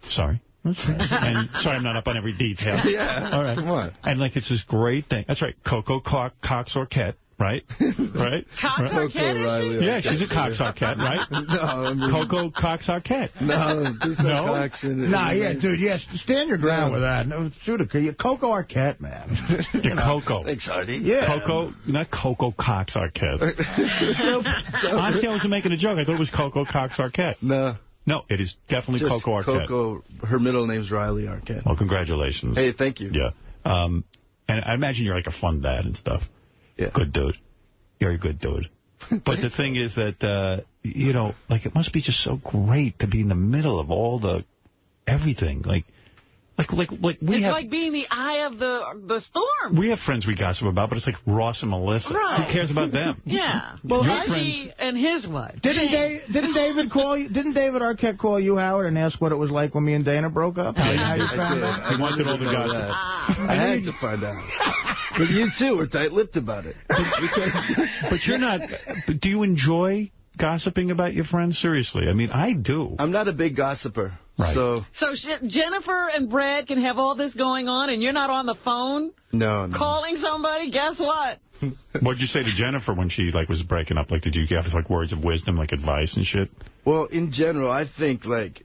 Sorry. And sorry I'm not up on every detail. Yeah. All right. Come on. And, like, it's this great thing. That's right. Coco Cox Arquette. Right? Right? Cox Arquette, yeah, she's a Cox Arquette, right? Coco Cox Arquette. No, there's no Cox in it. Nah, yeah, dude, yes, stand your ground with that. No, shoot a Coco Arquette, man. You're Coco. Thanks, Artie. Yeah. Coco, not Coco Cox Arquette. Honestly, I wasn't making a joke. I thought it was Coco Cox Arquette. No. No, it is definitely Just Coco Arquette. Coco, her middle name's Riley Arquette. Well, congratulations. Hey, thank you. Yeah. And I imagine you're like a fun dad and stuff. Yeah. Good dude. You're a good dude. But the thing is that, you know, like, it must be just so great to be in the middle of all the everything. Like, It's like being the eye of the storm. We have friends we gossip about, but it's like Ross and Melissa. Right. Who cares about them? Yeah. Well, Archie and his wife. Didn't David call you? Didn't David Arquette call you, Howard, and ask what it was like when me and Dana broke up? How you found out? He wanted all the gossip. I had to find out. But you too were tight-lipped about it. But you're not. But do you enjoy gossiping about your friends? Seriously, I mean, I do. I'm not a big gossiper. Right. So Jennifer and Brad can have all this going on, and you're not on the phone calling somebody? Guess what? What'd you say to Jennifer when she was breaking up? Did you have words of wisdom, advice and shit? Well, in general, I think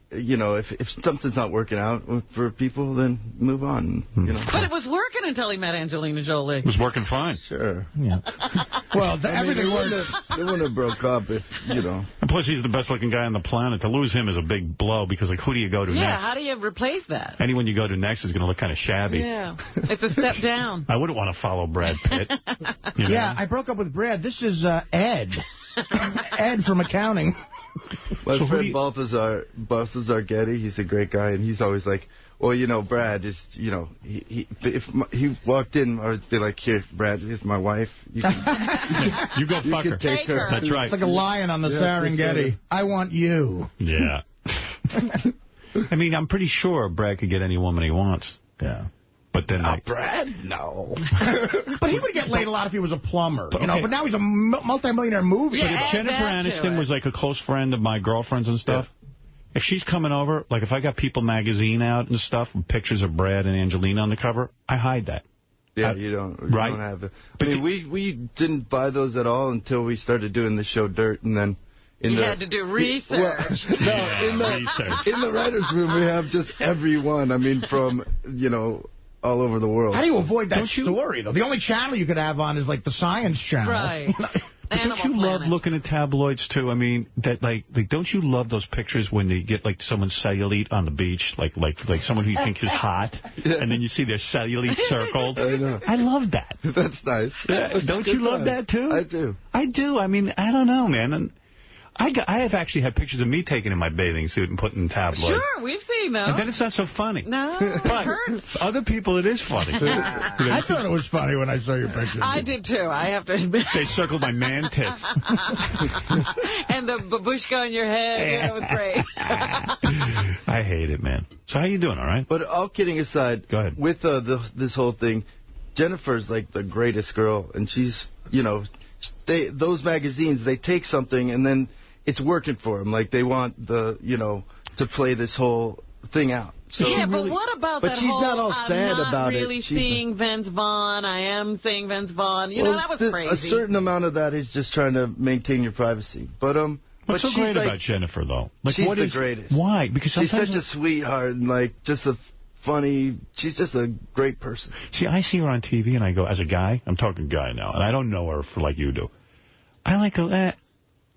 if something's not working out for people, then move on. But it was working until he met Angelina Jolie. It was working fine. Sure. Yeah. Well, everything works. They wouldn't have broke up if And plus, he's the best-looking guy on the planet. To lose him is a big blow because who do you go to next? Yeah, how do you replace that? Anyone you go to next is going to look kind of shabby. Yeah, it's a step down. I wouldn't want to follow Brad Pitt. Yeah, I broke up with Brad. This is Ed. Ed from accounting. My friend Balthazar Getty, he's a great guy, and he's always like, well, Brad is, if he walked in, I would be like, here, Brad, here's my wife. You go fuck her. Take her. That's right. It's like a lion on the Serengeti. I want you. Yeah. I mean, I'm pretty sure Brad could get any woman he wants. Yeah. But then Brad? No. But he would get laid a lot if he was a plumber, But now he's a multi-millionaire movie. But if Jennifer Aniston was a close friend of my girlfriend's and stuff, if she's coming over, if I got People magazine out and stuff, with pictures of Brad and Angelina on the cover, I hide that. Yeah, you don't have it. But we didn't buy those at all until we started doing the show Dirt, and then... You had to do research. In the writer's room, we have just every one. I mean, from, all over the world. How do you avoid that story, though? The only channel you could have on is, the Science Channel. Right. Don't you love looking at tabloids, too? I mean, don't you love those pictures when you get, someone's cellulite on the beach, like someone who you think is hot, and then you see their cellulite circled? I know. I love that. That's nice. Yeah, don't you love that, too? I do. I do. I mean, I don't know, man. And I have actually had pictures of me taken in my bathing suit and put in tabloids. Sure, we've seen them. And then it's not so funny. No, but it hurts. Other people, it is funny. I thought it was funny when I saw your picture. I did, too, I have to admit. They circled my man tits. And the babushka on your head. It was great. I hate it, man. So how you doing, all right? But all kidding aside, go ahead. With this whole thing, Jennifer's the greatest girl, and she's, those magazines, they take something and then it's working for them. They want to play this whole thing out. So yeah, but what about that she's not all sad I'm not about really it. seeing Vince Vaughn, I am seeing Vince Vaughn. That was crazy. A certain amount of that is just trying to maintain your privacy. What's so great about Jennifer, though? She's the greatest. Why? Because she's such a sweetheart and just a funny. She's just a great person. See, I see her on TV and I go, as a guy, I'm talking guy now, and I don't know her like you do. I go,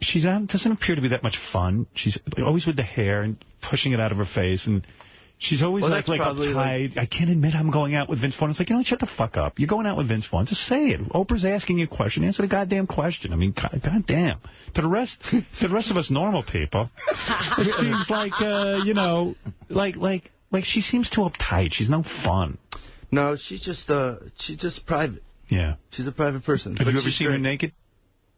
she doesn't appear to be that much fun. She's always with the hair and pushing it out of her face, and she's always uptight. I can't admit I'm going out with Vince Vaughn. It's like, shut the fuck up. You're going out with Vince Vaughn. Just say it. Oprah's asking you a question. Answer the goddamn question. I mean, goddamn. To the rest of us normal people, it seems like she seems too uptight. She's no fun. No, she's just private. Yeah. She's a private person. Have you ever seen her naked?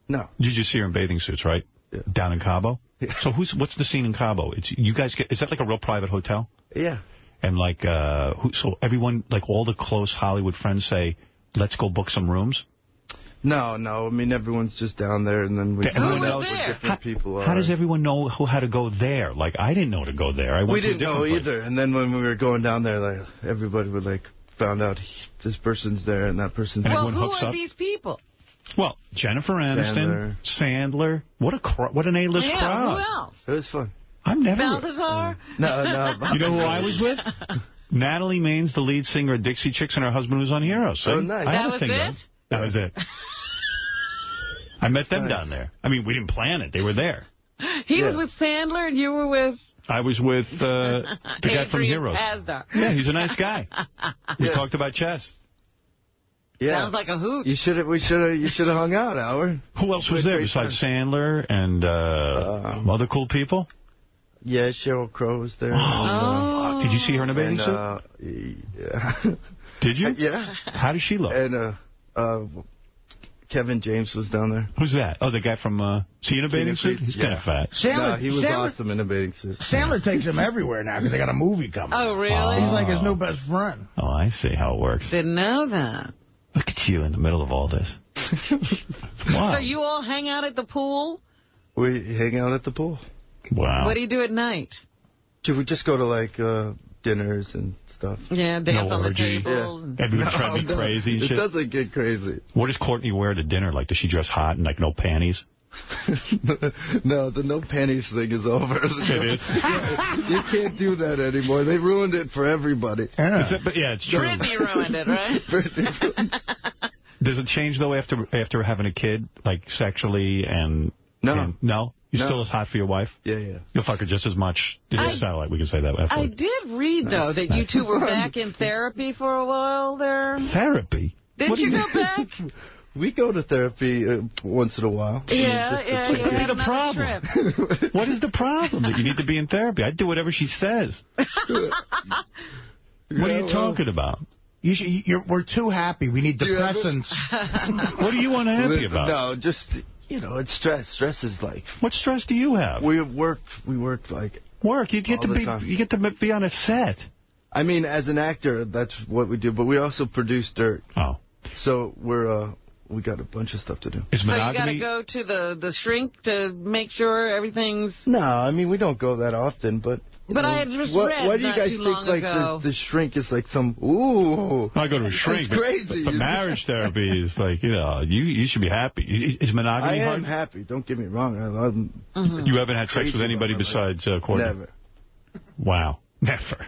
No. You just see her in bathing suits, right? Yeah. Down in Cabo? Yeah. So what's the scene in Cabo? You guys is that like a real private hotel? Yeah. And so everyone, all the close Hollywood friends say, let's go book some rooms? No. I mean, everyone's just down there, and then everyone knows what different people are. How does everyone know how to go there? I didn't know to go there. We didn't know either. And then when we were going down there, everybody would found out this person's there and that person's there. Well, who are these people? Well, Jennifer Aniston, Sandler. What an A-list crowd. Who else? It was fun. I'm never... Balthazar? No. You know who I was with? Natalie Maines, the lead singer of Dixie Chicks, and her husband was on Heroes. Oh, nice. That was it? I met them down there. I mean, we didn't plan it. They were there. He was with Sandler, and you were with... I was with the guy from Heroes. Asdar. Yeah, he's a nice guy. We talked about chess. Yeah. Sounds like a hoot. You should have hung out, Howard. Who else was there besides Sandler and other cool people? Yeah, Sheryl Crow was there. Did you see her in a bathing suit? Yeah. Did you? Yeah. How does she look? And Kevin James was down there. Who's that? Oh, the guy from... is he in a bathing suit? He's kind of fat. No, he was awesome in a bathing suit. Sandler takes him everywhere now because they got a movie coming. Oh, really? He's like his new best friend. Oh, I see how it works. Didn't know that. Look at you in the middle of all this. Wow. So you all hang out at the pool? We hang out at the pool. Wow. What do you do at night? We just go to, like, dinners and stuff. Yeah, dance on the tables. Yeah. Everyone's trying to be crazy and shit. It doesn't get crazy. What does Courtney wear to dinner? Like, does she dress hot and, like, no panties? No, the no panties thing is over. It is? You can't do that anymore. They ruined it for everybody. Yeah, it's true. Brittany ruined it, right? Does it change, though, after having a kid, like, sexually and... No. No? You're still as hot for your wife? Yeah. You'll fuck her just as much. It's satellite, we can say that. I did read, though, that you two were back in therapy for a while there. Therapy? Didn't you go back? We go to therapy once in a while. Yeah. What is the problem? What is the problem that you need to be in therapy? I'd do whatever she says. What are you talking about? We're too happy. We need depressants. What do you want to happy about? No, just... it's stress. Stress is like... What stress do you have? We work like... Work? You get to be on a set. I mean, as an actor, that's what we do, but we also produce dirt. Oh. So we got a bunch of stuff to do. So you got to go to the shrink to make sure everything's... No, I mean, we don't go that often, but... But I just read why do you guys think like the shrink is like some I go to a shrink. That's crazy. But marriage therapy is like, you should be happy. Is monogamy hard? I am happy. Don't get me wrong. You haven't had sex with anybody besides Courtney? Never. Wow. Never.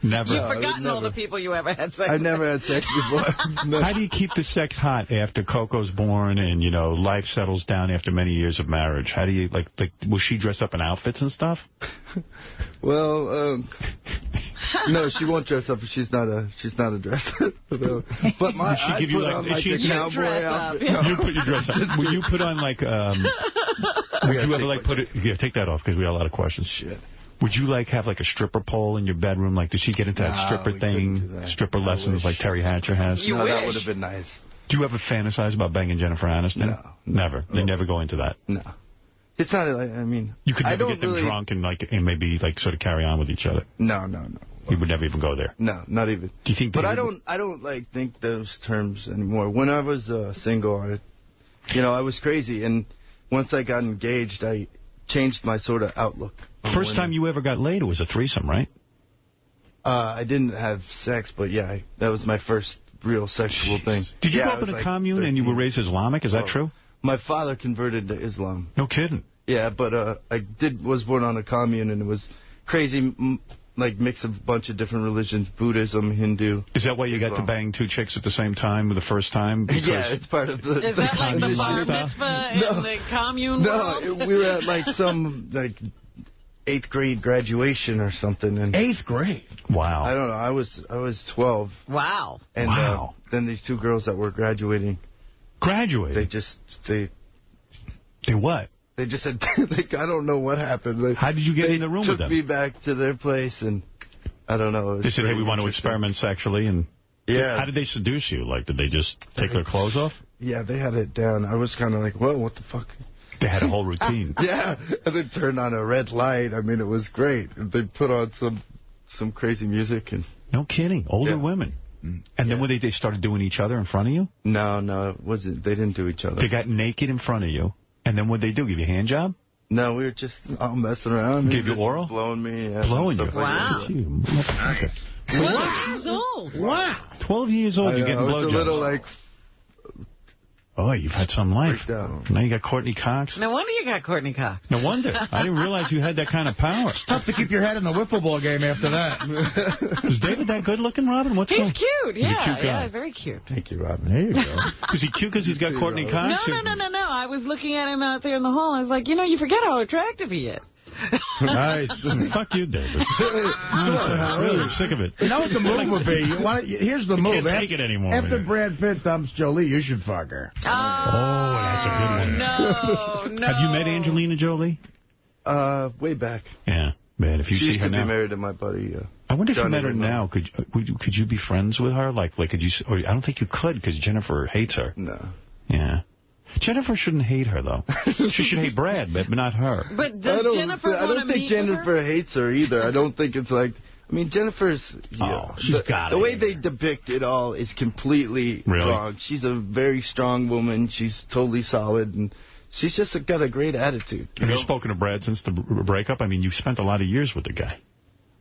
Never. You've forgotten all the people you ever had sex with. I've never had sex before. No. How do you keep the sex hot after Coco's born and, life settles down after many years of marriage? How do you, like will she dress up in outfits and stuff? Well, no, she won't dress up. She's not a dresser. But I put on like a cowboy outfit. Yeah. You put your dress up. Will you put on like, would you ever like put it, take that off because we got a lot of questions. Shit. Would you have like a stripper pole in your bedroom? Like, does she get into that stripper thing? Stripper lessons like Terry Hatcher has? No, that would have been nice. Do you ever fantasize about banging Jennifer Aniston? No. Never. They never go into that. No. It's not like, I mean... You could never get them drunk and maybe sort of carry on with each other? No. You would never even go there? No, not even. Do you think? But I don't think those terms anymore. When I was single, I was crazy, and once I got engaged, I changed my sort of outlook. First time you ever got laid, it was a threesome, right? I didn't have sex, but yeah, that was my first real sexual thing. Did you grow up in a commune 13. And you were raised Islamic? Is that true? My father converted to Islam. No kidding. Yeah, but I was born on a commune, and it was crazy, mix of a bunch of different religions, Buddhism, Hindu. Is that why you Islam. got to bang two chicks at the same time the first time? Yeah, it's part of the... Is that like the bar mitzvah in the commune world? No, we were at some 8th grade graduation or something. And 8th grade? Wow. I don't know. I was 12. Wow. And then these two girls that were graduating. Graduating? They what? They just said, I don't know what happened. How did you get in the room with them? They took me back to their place, and I don't know. They said, hey, we want to experiment sexually. And yeah. How did they seduce you? Did they just take their clothes off? Yeah, they had it down. I was kind of like, well, what the fuck? They had a whole routine. Yeah, and they turned on a red light. I mean, it was great. They put on some crazy music. And no kidding. Older women. And then they started doing each other in front of you? No, it wasn't. They didn't do each other. They got naked in front of you. And then what'd they do? Give you a hand job? No, we were just all messing around. Gave you oral? Blowing me. Yeah, blowing you? Wow. 12 years old. Wow. 12 years old, you're getting blowjobs. I was a little Oh, you've had some life. Now you got Courtney Cox. No wonder you got Courtney Cox. No wonder. I didn't realize you had that kind of power. It's tough to keep your head in the wiffle ball game after that. Is David that good looking, Robin? He's cute. He's a cute guy. Yeah, very cute. Thank you, Robin. There you go. Is he cute because he's got Courtney Cox? No. I was looking at him out there in the hall. I was like, you forget how attractive he is. Nice. Fuck you, David. I'm really sick of it. You know what the move would be? Here's the move. Can't take it anymore. After Brad Pitt dumps Jolie, you should fuck her. Oh, that's a good one. No. Have you met Angelina Jolie? Way back. Yeah. Man, if you she see used her to be now. married to my buddy. I wonder if you Johnny met her Raymond. now. Could you be friends with her? Like could you? Or I don't think you could because Jennifer hates her. No. Yeah. Jennifer shouldn't hate her though. She should hate Brad, but not her. But does Jennifer I don't think Jennifer hates her either. I don't think it's like. I mean, Jennifer's. She's got the way they depict it all is completely wrong. She's a very strong woman. She's totally solid, and she's just got a great attitude. Have you spoken to Brad since the breakup? I mean, you spent a lot of years with the guy.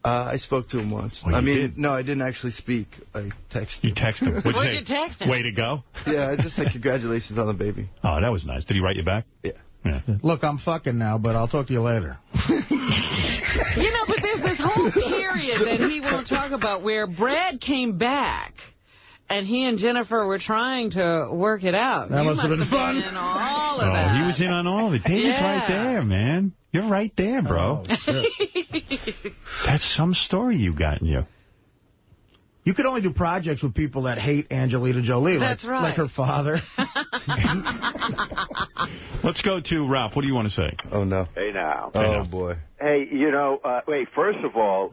I spoke to him once. Oh, I mean, did? no, I didn't actually speak. I texted him. You texted him? What'd you text him? Way to go? Yeah, I just said congratulations on the baby. Oh, that was nice. Did he write you back? Yeah. Look, I'm fucking now, but I'll talk to you later. You know, but there's this whole period that he won't talk about where Brad came back and he and Jennifer were trying to work it out. That must have been fun. In all of that. He was in on all of it. David's right there, man. You're right there, bro. Oh, That's some story you got in you. You could only do projects with people that hate Angelina Jolie. That's right. Like her father. Let's go to Ralph. What do you want to say? Oh, no. Hey, now. Oh, boy. Hey, wait, first of all,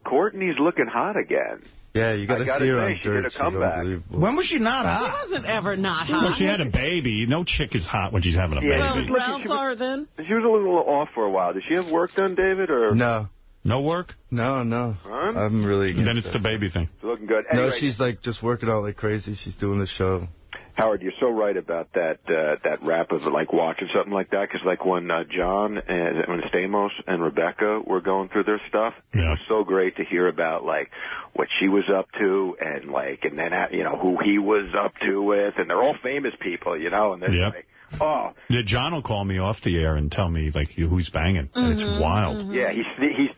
Courtney's looking hot again. Yeah, you got to see her on she's going Dirt. to come She's back. unbelievable. When was she not hot? She wasn't ever not hot. Well, she had a baby. No chick is hot when she's having a baby. Well, Ralph saw her then. She was a little off for a while. Did she have work done, David? Or No. No work? No. I'm really against Then it's the baby thing. She's looking good. Anyway, No, she's like just working out like crazy. She's doing the show. Howard, you're so right about that rap of like watching something like that, because like when John and when Stamos and Rebecca were going through their stuff, it was so great to hear about like what she was up to and then who he was up to with, and they're all famous people, and they're like, oh. Yeah, John will call me off the air and tell me like who's banging. And it's wild. Yeah, he's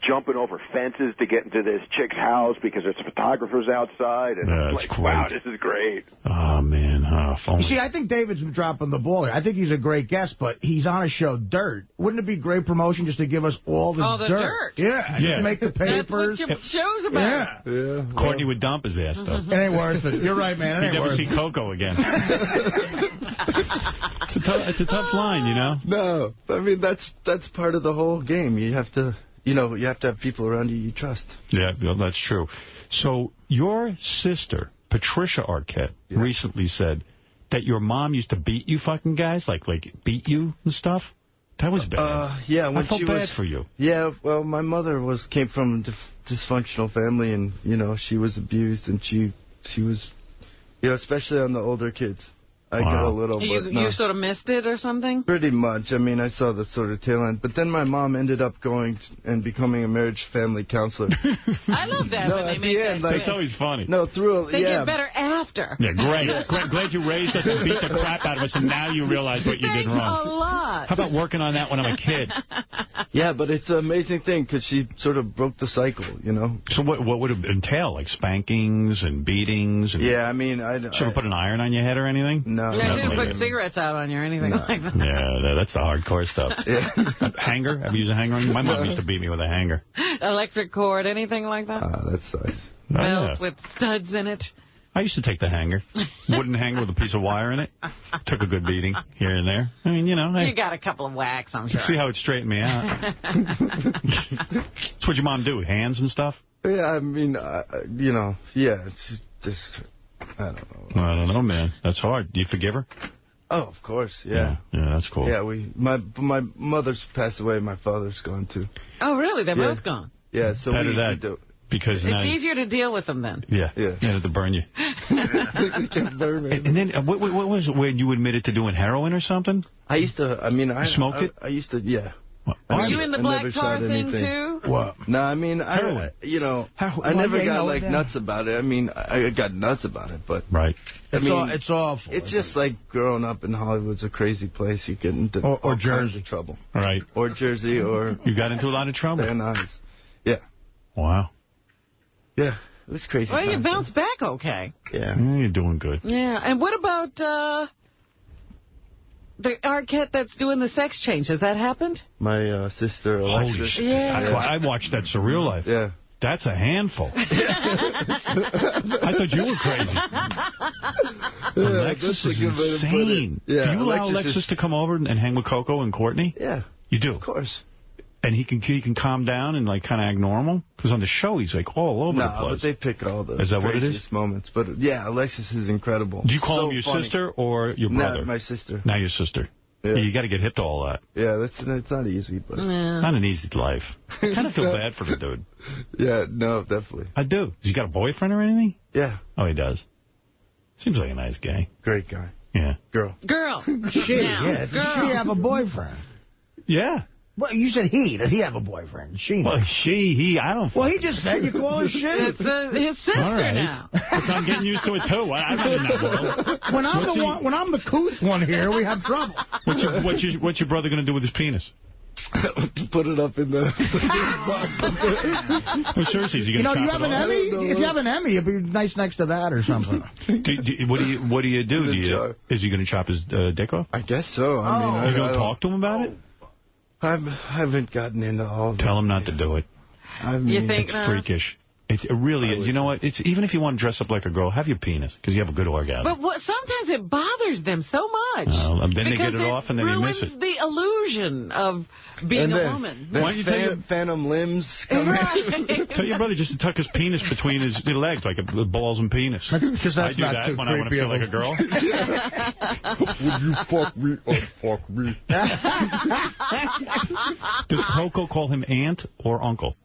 jumping over fences to get into this chick's house because there's photographers outside, and Yeah, it's it's like, great. wow, this is great. Oh, man. You see, I think David's dropping the ball here. I think he's a great guest, but he's on a show, Dirt. Wouldn't it be great promotion just to give us all the dirt? Yeah, just make the papers. That's what your show's about. Yeah. Courtney would dump his ass, though. It ain't worth it. You're right, man. It ain't You'd never worth see it. Coco again. It's a tough line, No, I mean that's part of the whole game. You have to, you have to have people around you trust. Yeah, well, that's true. So your sister, Patricia Arquette, recently said that your mom used to beat you fucking guys, like beat you and stuff. That was bad. Yeah, when I felt she bad was, for you. Yeah, well, my mother came from a dysfunctional family, and she was abused, and she was, especially on the older kids. I got a little, but You sort of missed it or something? Pretty much. I mean, I saw the sort of tail end. But then my mom ended up going and becoming a marriage family counselor. I love that when they make that It's always funny. No, They get better after. Yeah, great. Glad you raised us and beat the crap out of us, and now you realize what you did wrong. Thanks a lot. How about working on that when I'm a kid? Yeah, but it's an amazing thing because she sort of broke the cycle, So what would it entail? Like spankings and beatings? And yeah, I mean, should have put an iron on your head or anything? No. No, she didn't put cigarettes out on you or anything like that. Yeah, that's the hardcore stuff. Hanger? Have you used a hanger on you? My mom used to beat me with a hanger. Electric cord, anything like that? That's nice. Belt with studs in it. I used to take the hanger. Wooden hanger with a piece of wire in it. Took a good beating here and there. I mean, You got a couple of whacks, I'm sure. See how it straightened me out. That's what your mom do, hands and stuff? Yeah, I mean, it's just, I don't know. I don't know, man. That's hard. Do you forgive her? Oh, of course, yeah. Yeah, that's cool. Yeah, my mother's passed away. My father's gone, too. Oh, really? They're both gone? Yeah, so Better we that, do. because it's easier to deal with them then. Yeah, to burn you. And then, what was it when you admitted to doing heroin or something? I used to, I smoked it? I used to, yeah. Were you in the black tar thing, too? What? No, I mean, I never got, like, nuts about it. I mean, I got nuts about it, but... Right. It's awful. It's just like growing up in Hollywood's a crazy place. You get into or Jersey trouble. Right. Or Jersey, or... You got into a lot of trouble? They're nice. Yeah. Wow. Yeah, it was crazy. Well, you bounced back okay. Yeah. You're doing good. Yeah, and what about the Arquette that's doing the sex change? Has that happened? My sister, Alexis. Holy shit. Yeah. I watched that Surreal Life. Yeah. That's a handful. I thought you were crazy. Alexis is insane. Yeah, do you allow Alexis to come over and hang with Coco and Courtney? Yeah. You do? Of course. And he can calm down and like kind of act normal? Because on the show, he's like all over the place. No, but they pick all the is that what it is? moments. But yeah, Alexis is incredible. Do you call him your funny. sister or your brother? No, my sister. Now your sister. Yeah. You got to get hip to all that. Yeah, it's not easy, but not an easy life. I kind of feel bad for the dude. Yeah, no, definitely. I do. Does he got a boyfriend or anything? Yeah. Oh, he does. Seems like a nice guy. Great guy. Yeah. Girl. She, yeah. Does she have a boyfriend? Yeah. Well, you said he. Does he have a boyfriend? She. Well, he, I don't. Well, he just said you call her she. It's his sister now. Look, I'm getting used to it, too. I'm not in that world. When I'm the couth one here, we have trouble. What's your brother going to do with his penis? Put it up in the box. Well, seriously, is he going to chop you have an Emmy? If you have an Emmy, it'd be nice next to that or something. What do you do? Is he going to chop his dick off? I guess so. I mean, you don't talk to him about it? I haven't gotten into all of it. Tell him not to do it. I mean, you think it's freakish. It really is. You know what? It's even if you want to dress up like a girl, have your penis, because you have a good orgasm. But sometimes it bothers them so much. Then they get it off, and then you miss it. Ruins the illusion of being a woman. Why don't you tell your phantom limbs come in? Tell your brother just to tuck his penis between his legs, like balls and penis. Because I do that when I want to feel like a girl. Would you fuck me or fuck me? Does Coco call him aunt or uncle?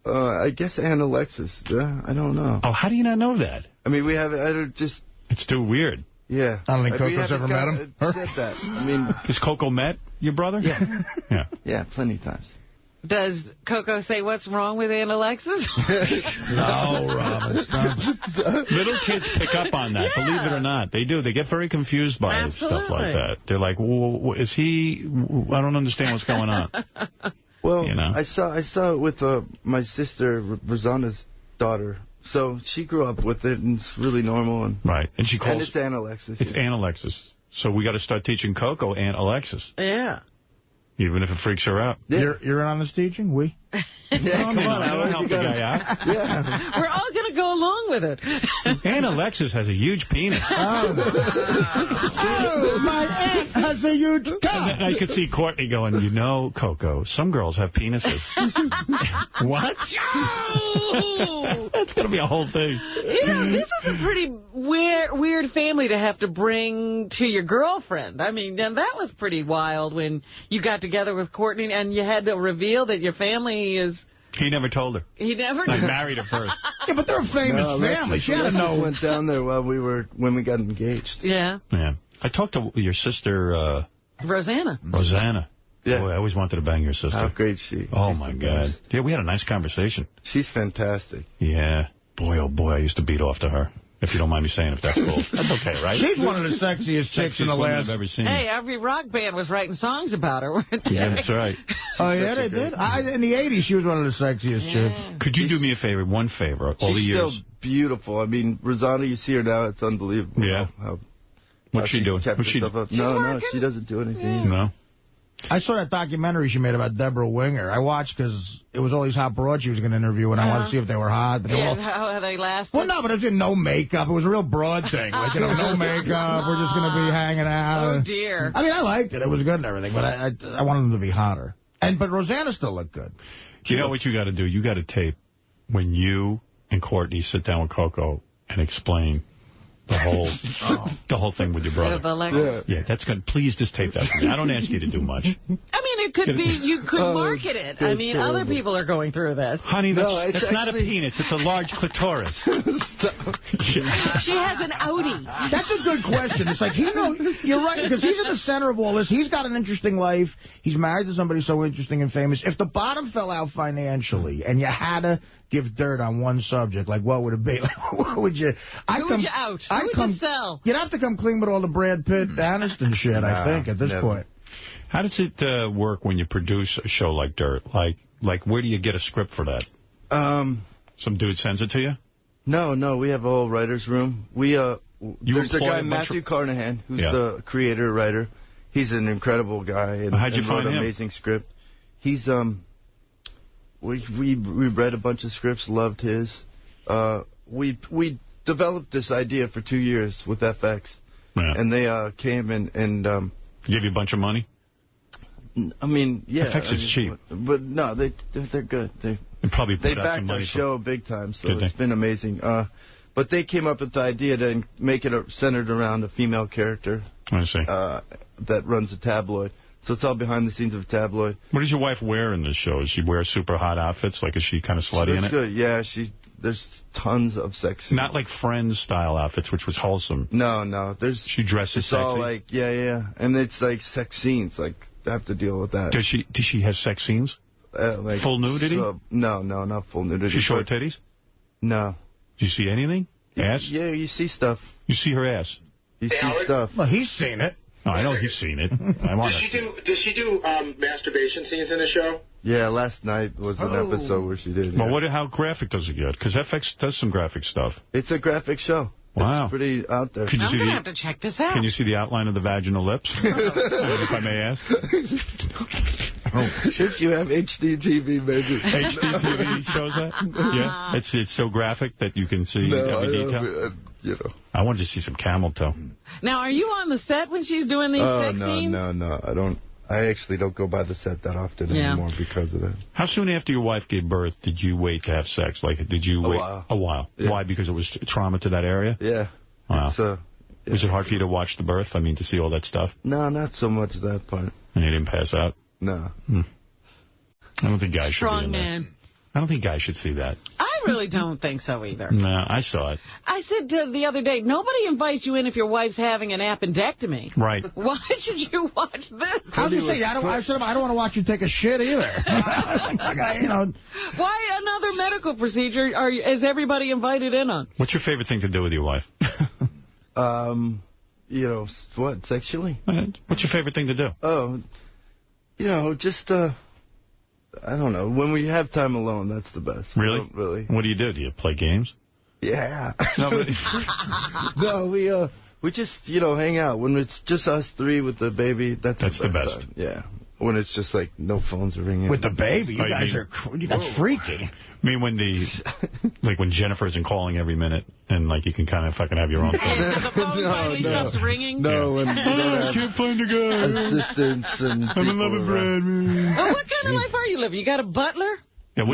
I guess Aunt Alexis. I don't know. Oh, how do you not know that? I mean, we have. I don't just. It's too weird. Yeah. I don't think Coco's ever met him. Said that. I mean, has Coco met your brother? Yeah. Yeah. Yeah, plenty of times. Does Coco say what's wrong with Aunt Alexis? No, Robin, stop. Little kids pick up on that, believe it or not. They do. They get very confused by stuff like that. They're like, well, is he... I don't understand what's going on. Well, you know? I saw it with my sister, Rosanna's daughter. So she grew up with it, and it's really normal. And she calls... And it's Aunt Alexis. It's Aunt Alexis. So we got to start teaching Coco Aunt Alexis. Yeah. Even if it freaks her out. Yeah. You're in on this teaching? We? Yeah, come on. I don't help the guy out. Yeah. We're all going to go along with it. Aunt Alexis has a huge penis. Oh, my aunt has a huge cock. And I could see Courtney going, you know, Coco, some girls have penises. What? That's going to be a whole thing. You know, this is a pretty weird family to have to bring to your girlfriend. I mean, and that was pretty wild when you got together with Courtney and you had to reveal that your family is... He never told her. He never I did. married her first. Yeah, but they're a famous family. She had to know. Went down there when we got engaged. Yeah. Yeah. I talked to your sister... Rosanna. Yeah. Boy, I always wanted to bang your sister. How great she. Oh, my God. Yeah, we had a nice conversation. She's fantastic. Yeah. Boy, oh, boy, I used to beat off to her. If you don't mind me saying, if that's cool. That's okay, right? She's one of the sexiest chicks in the last... I've ever seen. Hey, every rock band was writing songs about her, weren't they? Yeah, that's right. Oh, yeah, they did? In the 80s, she was one of the sexiest chicks. Could you do me a favor, one favor, all the years? She's still beautiful. I mean, Rosanna, you see her now, it's unbelievable. Yeah. What's she doing? No, she doesn't do anything. No. I saw that documentary she made about Deborah Winger. I watched because it was all these hot broads she was going to interview, and I wanted to see if they were hot. But how they lasted? Well, no, but it was in no makeup. It was a real broad thing. Like, no makeup. We're just going to be hanging out. Oh, dear. I mean, I liked it. It was good and everything, but I wanted them to be hotter. But Rosanna still looked good. You know what you got to do? You got to tape when you and Courtney sit down with Coco and explain the whole thing with your brother. Yeah, that's good. Please just tape that for me. I don't ask you to do much. I mean, it could be, you could market it. I mean, other people are going through this. Honey, that's not a penis. It's a large clitoris. She has an Audi. That's a good question. It's like, you're right, because he's at the center of all this. He's got an interesting life. He's married to somebody so interesting and famous. If the bottom fell out financially and you had to give dirt on one subject, like what would it be? Like, what would you... Who would you out? Who would you sell? You'd have to come clean with all the Brad Pitt, Aniston shit, I think, at this point. How does it work when you produce a show like Dirt? Like, where do you get a script for that? Some dude sends it to you? No, we have a whole writer's room. There's a guy, Matthew Carnahan, who's the creator, writer. He's an incredible guy. And, how'd you find him? An amazing script. He's, we read a bunch of scripts, loved his. We developed this idea for 2 years with FX. Yeah. And they came and give you a bunch of money? I mean, yeah. FX is cheap. But no, they're good. They probably put out backed some money our show big time, so Did it's they? been amazing. But they came up with the idea to make it centered around a female character. I see. That runs a tabloid. So it's all behind the scenes of a tabloid. What does your wife wear in this show? Does she wear super hot outfits? Like, is she kind of slutty in it? Good. Yeah, there's tons of sex scenes. Not like Friends-style outfits, which was wholesome. No. She dresses it's sexy? all like, yeah. And it's like sex scenes. Like, I have to deal with that. Does she have sex scenes? Like, full nudity? No, not full nudity. She short titties? No. Do you see anything? Ass? Yeah, you see stuff. You see her ass? You see stuff. Well, he's seen it. No, I know he's seen it. I want Does she do masturbation scenes in the show? Yeah, last night was an episode where she did. Well, how graphic does it get? Because FX does some graphic stuff. It's a graphic show. Wow. It's pretty out there. I'm going to have to check this out. Can you see the outline of the vaginal lips? If I may ask. If you have HD TV, maybe. HD TV shows that? Yeah. It's so graphic that you can see every detail? I wanted to see some camel toe. Now, are you on the set when she's doing these sex scenes? No. I don't. I actually don't go by the set that often anymore because of that. How soon after your wife gave birth did you wait to have sex? Like, did you wait? A while. Yeah. Why? Because it was trauma to that area? Yeah. Wow. Yeah. Was it hard for you to watch the birth? I mean, to see all that stuff? No, not so much that part. And you didn't pass out? No. I don't think guys should be Strong in man. there. I don't think guys should see that. I really don't think so either. No, I saw it. I said the other day, nobody invites you in if your wife's having an appendectomy. Right. Why should you watch this? I was just saying, I don't want to watch you take a shit either. Why another medical procedure is everybody invited in on? What's your favorite thing to do with your wife? What, sexually? What's your favorite thing to do? Oh, just, I don't know. When we have time alone, that's the best. Really? Really. What do you do? Do you play games? Yeah. No, but no, we just, hang out. When it's just us three with the baby, that's the best. Time. Yeah. When it's just like no phones are ringing. With the baby? You guys are that's freaky. I mean, when Jennifer isn't calling every minute, and like you can kind of fucking have your own phone. And the phone finally stops ringing? No, and I can't find a guy. Assistants and I'm in love with Brad. Well, what kind of life are you living? You got a butler? Yeah,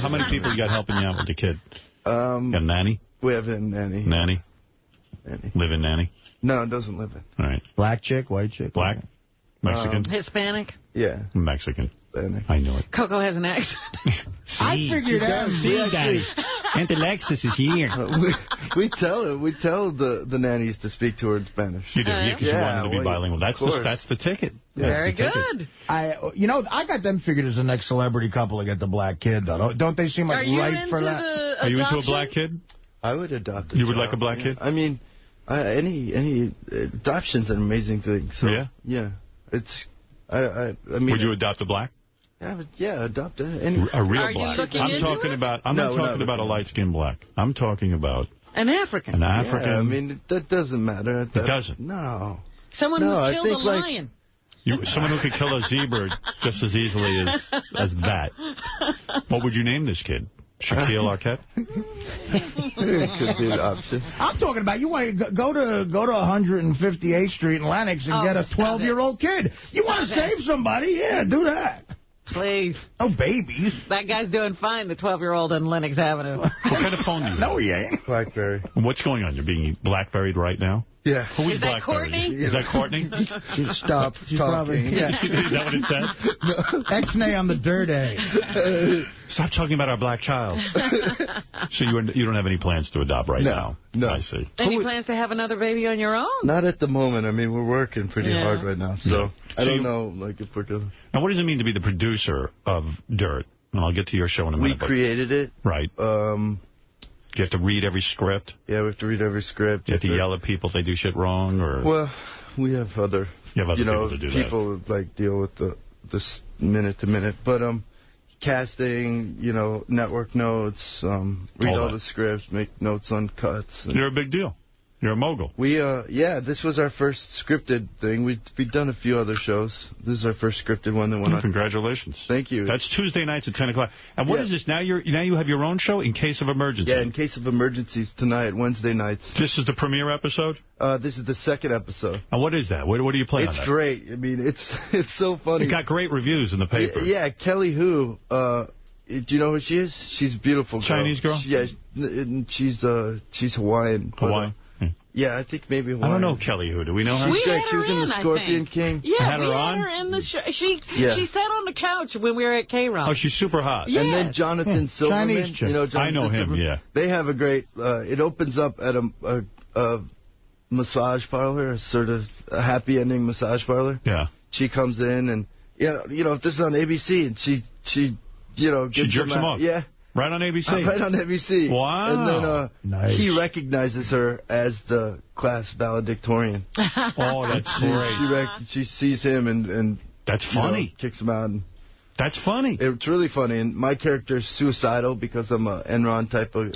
how many people you got helping you out with the kid? Got a nanny? We have a nanny. Nanny? Live-in nanny? No, it doesn't live in. All right. Black chick, white chick? Black? Mexican? Hispanic? Yeah. Mexican. Hispanic. I knew it. Coco has an accent. I figured out. Daddy. Aunt Alexis is here. We tell the nannies to speak to her in Spanish. You do, because you want them to be bilingual. That's the ticket. Very good. I got them figured as the next celebrity couple to get the black kid, though. Don't they seem like right for that? Are you into a black kid? I would adopt You would like a black kid? I mean, any adoption's an amazing thing. So, yeah. It's, I mean. Would you adopt a black? Yeah, adopt any. A real Are black. You looking I'm into talking it? about. I'm not talking about a light-skinned black. I'm talking about an African. An African. Yeah, I mean, that doesn't matter. It doesn't. No. Someone who's killed a lion. Someone who could kill a zebra just as easily as that. What would you name this kid? Shaquille Arquette? Could be an option. I'm talking about you want to go to 158th Street in Lenox and get a 12-year-old kid. You want to save somebody? Yeah, do that. Please. No babies. That guy's doing fine, the 12-year-old on Lenox Avenue. What kind of phone do you have? No, he ain't. BlackBerry. What's going on? You're being BlackBerried right now? Yeah. Who is that BlackBerry? Courtney? Is that Courtney? Stop talking. Is that what it said? No. X-nay on the dirty. Stop talking about our black child. So you don't have any plans to adopt right now? No. I see. Any plans to have another baby on your own? Not at the moment. I mean, we're working pretty hard right now, so I don't know if we're going to... Now, what does it mean to be the producer of Dirt? And I'll get to your show in a minute. We created it. Right. You have to read every script? Yeah, we have to read every script. You have to yell at people if they do shit wrong? Or Well, we have other... people to do that. People like deal with this minute to minute. But casting, network notes, read all the scripts, make notes on cuts. You're a big deal. You're a mogul. This was our first scripted thing. We've done a few other shows. This is our first scripted one that went on. Congratulations. Thank you. That's Tuesday nights at 10 o'clock. And what is this? Now you have your own show in case of emergency. Yeah, in case of emergencies tonight, Wednesday nights. This is the premiere episode? This is the second episode. And what is that? What do you play on that? It's great. I mean, it's so funny. It got great reviews in the paper. Yeah, Kelly Hu. Do you know who she is? She's a beautiful girl. Chinese girl? She's Hawaiian. Hawaiian? Yeah, I think maybe Hawaiian. I don't know Kelly Hu. Do we know her? She was in the Scorpion King. Yeah, had her we on? had her in the show. She sat on the couch when we were at K-Rock. Oh, she's super hot. Yes. And then Jonathan Silverman. Chinese chick. You know, Jonathan I know him, Silverman? yeah. They have a great... it opens up at a massage parlor, a sort of a happy ending massage parlor. Yeah. She comes in and, if this is on ABC, and she gets She jerks him off. Yeah. Right on ABC? Right on ABC. Wow. And then he recognizes her as the class valedictorian. Oh, that's great. She sees him and that's funny. Kicks him out. And that's funny. It's really funny. And my character is suicidal because I'm a Enron type of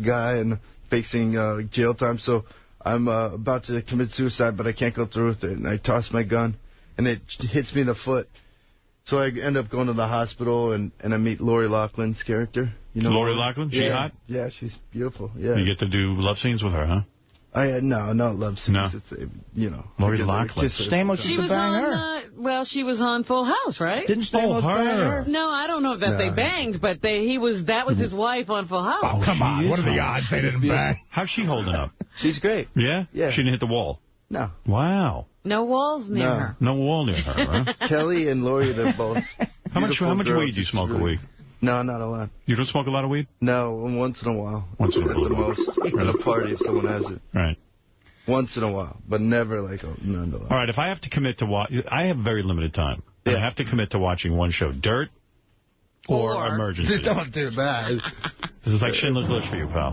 guy and facing jail time. So I'm about to commit suicide, but I can't go through with it. And I toss my gun, and it hits me in the foot. So I end up going to the hospital, and I meet Lori Loughlin's character. Lori Loughlin? She hot? Yeah, she's beautiful. Yeah. You get to do love scenes with her, huh? No, not love scenes. No. It's, Lori Loughlin. Stamos She used to was bang on, her. she was on Full House, right? Didn't Stamos bang her? No, I don't know that they banged, but that was his wife on Full House. Oh, come on. What are the odds they didn't bang? How's she holding up? She's great. Yeah? Yeah. She didn't hit the wall? No. Wow. No walls near her. No wall near her, huh? Kelly and Lori, they're both How much weed do you smoke a week? No, not a lot. You don't smoke a lot of weed? No, once in a while. Once in a while. At the most. At a party if someone has it. Right. Once in a while, but never like a lot. All right, if I have to commit to watch, I have very limited time. And I have to commit to watching one show, Dirt or Emergency. Don't do that. This is like Schindler's List for you, pal.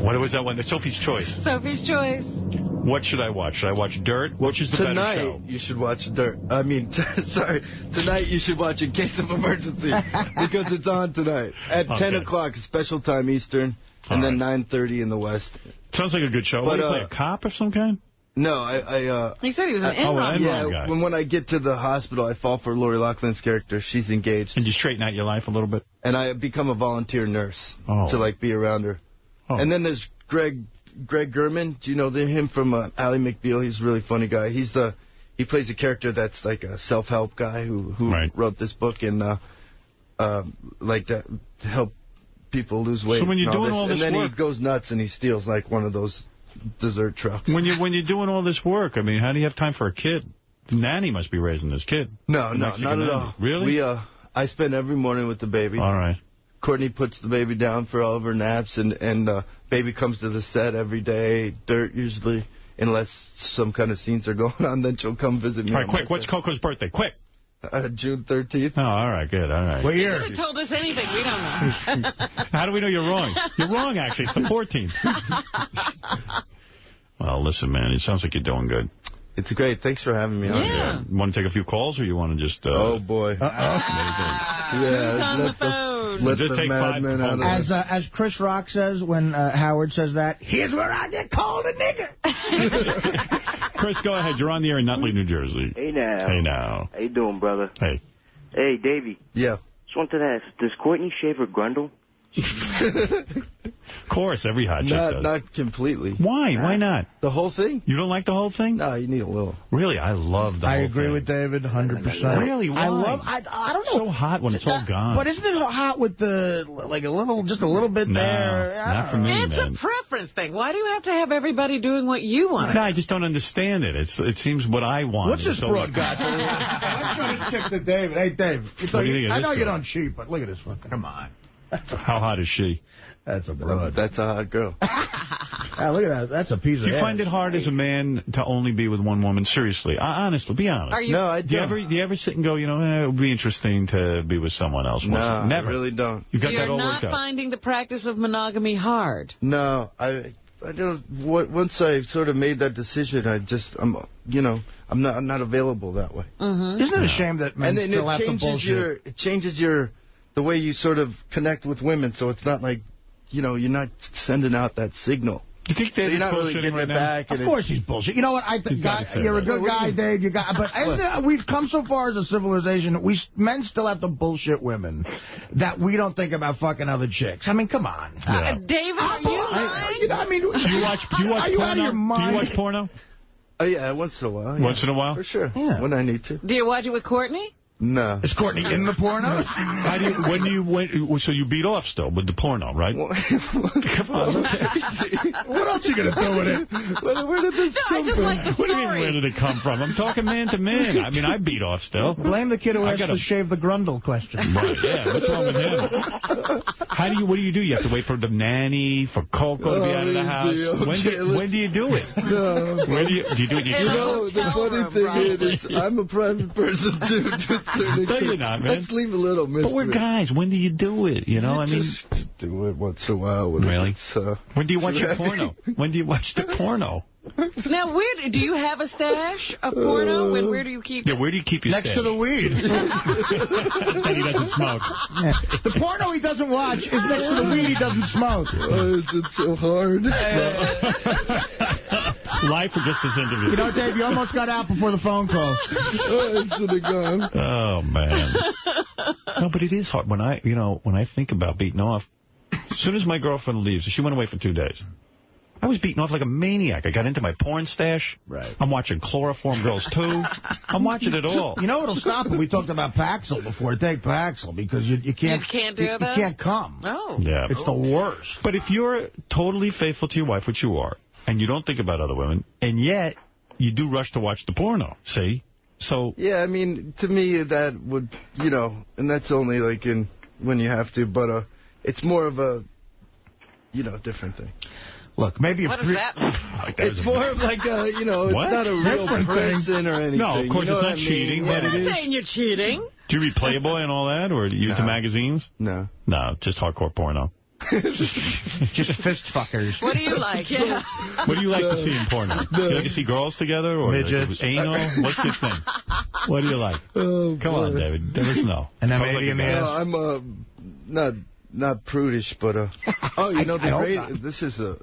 What was that one? Sophie's Choice. Sophie's Choice. What should I watch? Should I watch Dirt? Which is the better show? Tonight, you should watch Dirt. I mean, sorry. Tonight, you should watch In Case of Emergency because it's on tonight at 10 o'clock, special time Eastern, and then 9:30 in the West. Sounds like a good show. But, what, do you play, a cop of some kind? No, he said he was an Enron guy. Yeah, when I get to the hospital, I fall for Lori Loughlin's character. She's engaged. And you straighten out your life a little bit? And I become a volunteer nurse to, be around her. Oh. And then there's Greg Gurman. Do you know him from Ally McBeal? He's a really funny guy. He plays a character that's like a self-help guy who wrote this book and to help people lose weight. So when you're doing all this and then work, he goes nuts and he steals like one of those dessert trucks. When you're doing all this work, I mean, how do you have time for a kid? The nanny must be raising this kid. No, not at all. Really? I spend every morning with the baby. All right. Courtney puts the baby down for all of her naps, and baby comes to the set every day. Dirt usually, unless some kind of scenes are going on, then she'll come visit me. All right, quick. What's Coco's birthday? Quick. June 13th. Oh, all right, good, all right. What year? You could have told us anything. We don't know. How do we know you're wrong? You're wrong, actually. It's the 14th. Well, listen, man, it sounds like you're doing good. It's great. Thanks for having me on here. You want to take a few calls, or you want to just... Oh, boy. Let's take 5 minutes. As Chris Rock says when Howard says that, here's where I get called a nigger. Chris, go ahead. You're on the air in Nutley, New Jersey. Hey, now. Hey, now. How you doing, brother? Hey. Hey, Davey. Yeah. Just wanted to ask, does Courtney shave her grundle? Of course, every hot chick does. Not completely. Why? Why not? The whole thing? You don't like the whole thing? No, you need a little. Really? I love the whole thing. I agree with David 100%. Really? Why? I don't know. It's so hot when it's all gone. But isn't it hot with just a little bit there? Not for me, It's a preference thing. Why do you have to have everybody doing what you want? No, I just don't understand it. It seems what I want. What's this broad got? Let's show this chick to David. Hey, Dave. I know you don't cheat, but look at this one. Come on. How hot is she? That's a broad. That's a hot girl. Look at that. That's a piece of Do you find it hard as a man to only be with one woman? Seriously. Honestly, be honest. No, I don't. Do you ever sit and go, it would be interesting to be with someone else? No, never. I really don't. You got that all You're worked not out. finding the practice of monogamy hard. No, I don't. Once I sort of made that decision, I'm not available that way. Mm-hmm. Isn't it a shame that men still have to bullshit? It changes the way you sort of connect with women, so it's not like, you're not sending out that signal. You think so you're not really getting it back? Of course he's bullshit. You know what? You're a good guy, Dave. But we've come so far as a civilization. Men still have to bullshit women that we don't think about fucking other chicks. I mean, come on. David, are you lying? I mean, do you watch porno? Are you out of your mind? Do you watch porno? Oh, yeah, once in a while. Yeah. Once in a while? For sure. Yeah. When I need to. Do you watch it with Courtney? No. Is Courtney in the porno? So you beat off still with the porno, right? Come on. What else are you going to do with it? Where did this come from? Like the What do you mean, where did it come from? I'm talking man to man. I mean, I beat off still. Blame the kid who asked the shave the grundle question. Right, yeah. What's wrong with him? What do you do? You have to wait for the nanny, for Coco to be out of the house? When do you do it? No. Where do you do it in your know, the funny thing is, I'm a private person, too, to a certain extent. No, you're not, man. Let's leave a little mystery. But we're guys. When do you do it? You know, just do it once in a while. Really? When do you watch your porno? When do you watch the porno? Now, where do you have a stash of porno? And where do you keep it? Yeah, where do you keep your Next stash? to the weed. Then he doesn't smoke. Yeah. The porno he doesn't watch is next to the weed he doesn't smoke. Oh, is it so hard? Live for just this interview. You know, Dave, you almost got out before the phone call. Oh, I should have gone. Oh, man. No, but it is hard. When I think about beating off, as soon as my girlfriend leaves, she went away for 2 days. I was beating off like a maniac. I got into my porn stash. Right. I'm watching Chloroform Girls 2. I'm watching it all. You know what'll stop it? We talked about Paxil before. Take Paxil because you can't. You can't do that? You can't come. Oh. Yeah. It's the worst. But if you're totally faithful to your wife, which you are, and you don't think about other women, and yet you do rush to watch the porno, see? So. Yeah, I mean, to me, that would, and that's only like when you have to, but it's more of a, different thing. Look, maybe what does that mean? It's more of like a, it's not a real person or anything. No, of course it's not cheating, but it is. I'm not saying you're cheating. Do you read Playboy and all that, or are you into magazines? No. No, just hardcore porno. just fist fuckers. What do you like? Yeah. What do you like to see in porno? Do you like to see girls together or midgets? Anal? What's your thing? What do you like? Oh, come on, David. Let us know. And then maybe in the ass. I'm not prudish, but this is a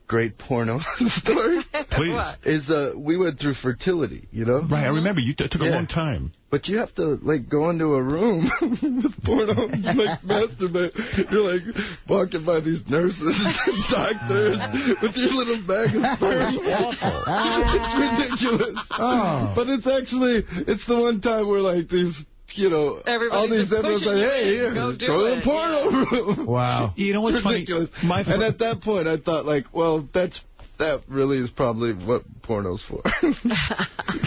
great porno story. Please. Is we went through fertility, Right, I remember. You took a long time. But you have to, go into a room with porno, masturbate. You're, walking by these nurses and doctors with your little bag of sperm. It's ridiculous. Oh. But it's the one time where, these... all these everyone's like, hey, here, go to the porno room. Wow. You know what's ridiculous. Funny? And at that point, I thought, that really is probably what porno's for.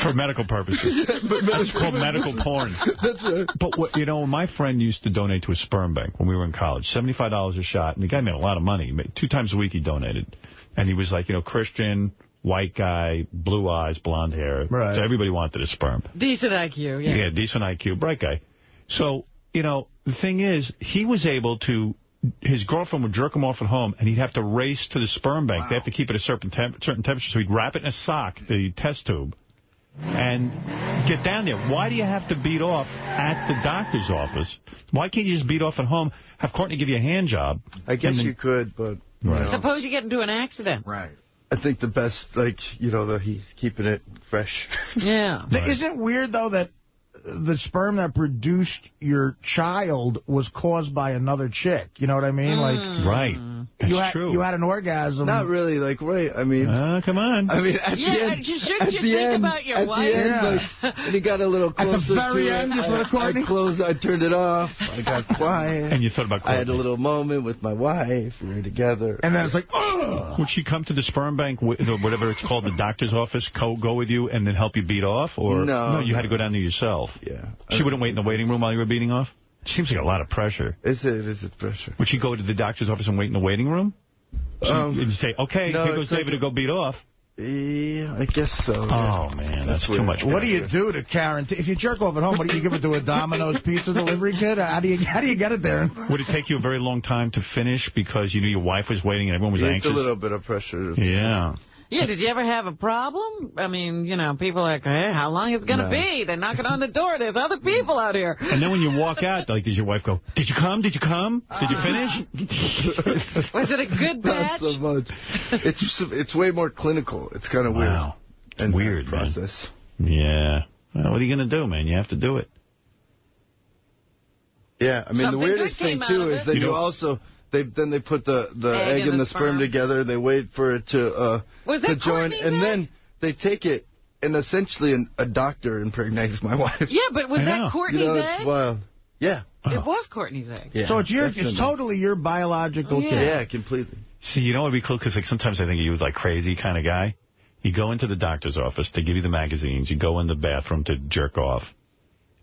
For medical purposes. It's called medical porn. That's right. But, my friend used to donate to a sperm bank when we were in college. $75 a shot. And the guy made a lot of money. 2 times a week he donated. And he was like, Christian... white guy, blue eyes, blonde hair. Right. So everybody wanted his sperm. Decent IQ, yeah. Yeah, decent IQ, bright guy. So, the thing is, he was able to, his girlfriend would jerk him off at home, and he'd have to race to the sperm bank. Wow. They have to keep it at a certain temperature, so he'd wrap it in a sock, the test tube, and get down there. Why do you have to beat off at the doctor's office? Why can't you just beat off at home, have Courtney give you a hand job? I guess you could, but... Right. Suppose you get into an accident. Right. I think the best, that he's keeping it fresh. Yeah. Isn't it weird, though, that the sperm that produced your child was caused by another chick? You know what I mean? Right. That's true. You had an orgasm. Not really, right? I mean... come on. I mean, at the end... Shouldn't you think about your wife? At the end, and he got a little closer at the very end, you thought of Courtney? I turned it off. I got quiet. And you thought about Courtney. I had a little moment with my wife. We were together. And then it's like, oh! Would she come to the sperm bank, whatever it's called, the doctor's office, go with you and then help you beat off? Or no, you had to go down there yourself? Yeah. She wouldn't wait in the waiting room while you were beating off? Seems like a lot of pressure. Is it pressure? Would she go to the doctor's office and wait in the waiting room? And you say, okay, here goes David to go beat off. Yeah, I guess so. Oh, man, that's too much pressure. What do you do to guarantee? If you jerk off at home, what do you give it to a Domino's pizza delivery kid? How do you get it there? Would it take you a very long time to finish because you knew your wife was waiting and everyone was anxious? It's a little bit of pressure. Yeah. Yeah, did you ever have a problem? I mean, you know, people are like, hey, how long is it going to be? They're knocking on the door. There's other people out here. And then when you walk out, like, does your wife go, did you come? Did you come? Did you finish? Was it a good batch? Not so much. It's way more clinical. It's kind of weird. Wow. And weird process. Man. Yeah. Well, what are you going to do, man? You have to do it. Yeah, I mean, Something the weirdest thing, too, is that you also... They put the egg and the sperm together. They wait for it to join, and then they take it, and essentially a doctor impregnates my wife. Yeah, but was that Courtney's egg? It's wild. Yeah. It was Courtney's egg. Yeah, so it's totally your biological kid. Yeah, completely. See, you know what would be cool? Because like, sometimes I think you was like crazy kind of guy. You go into the doctor's office, they give you the magazines. You go in the bathroom to jerk off.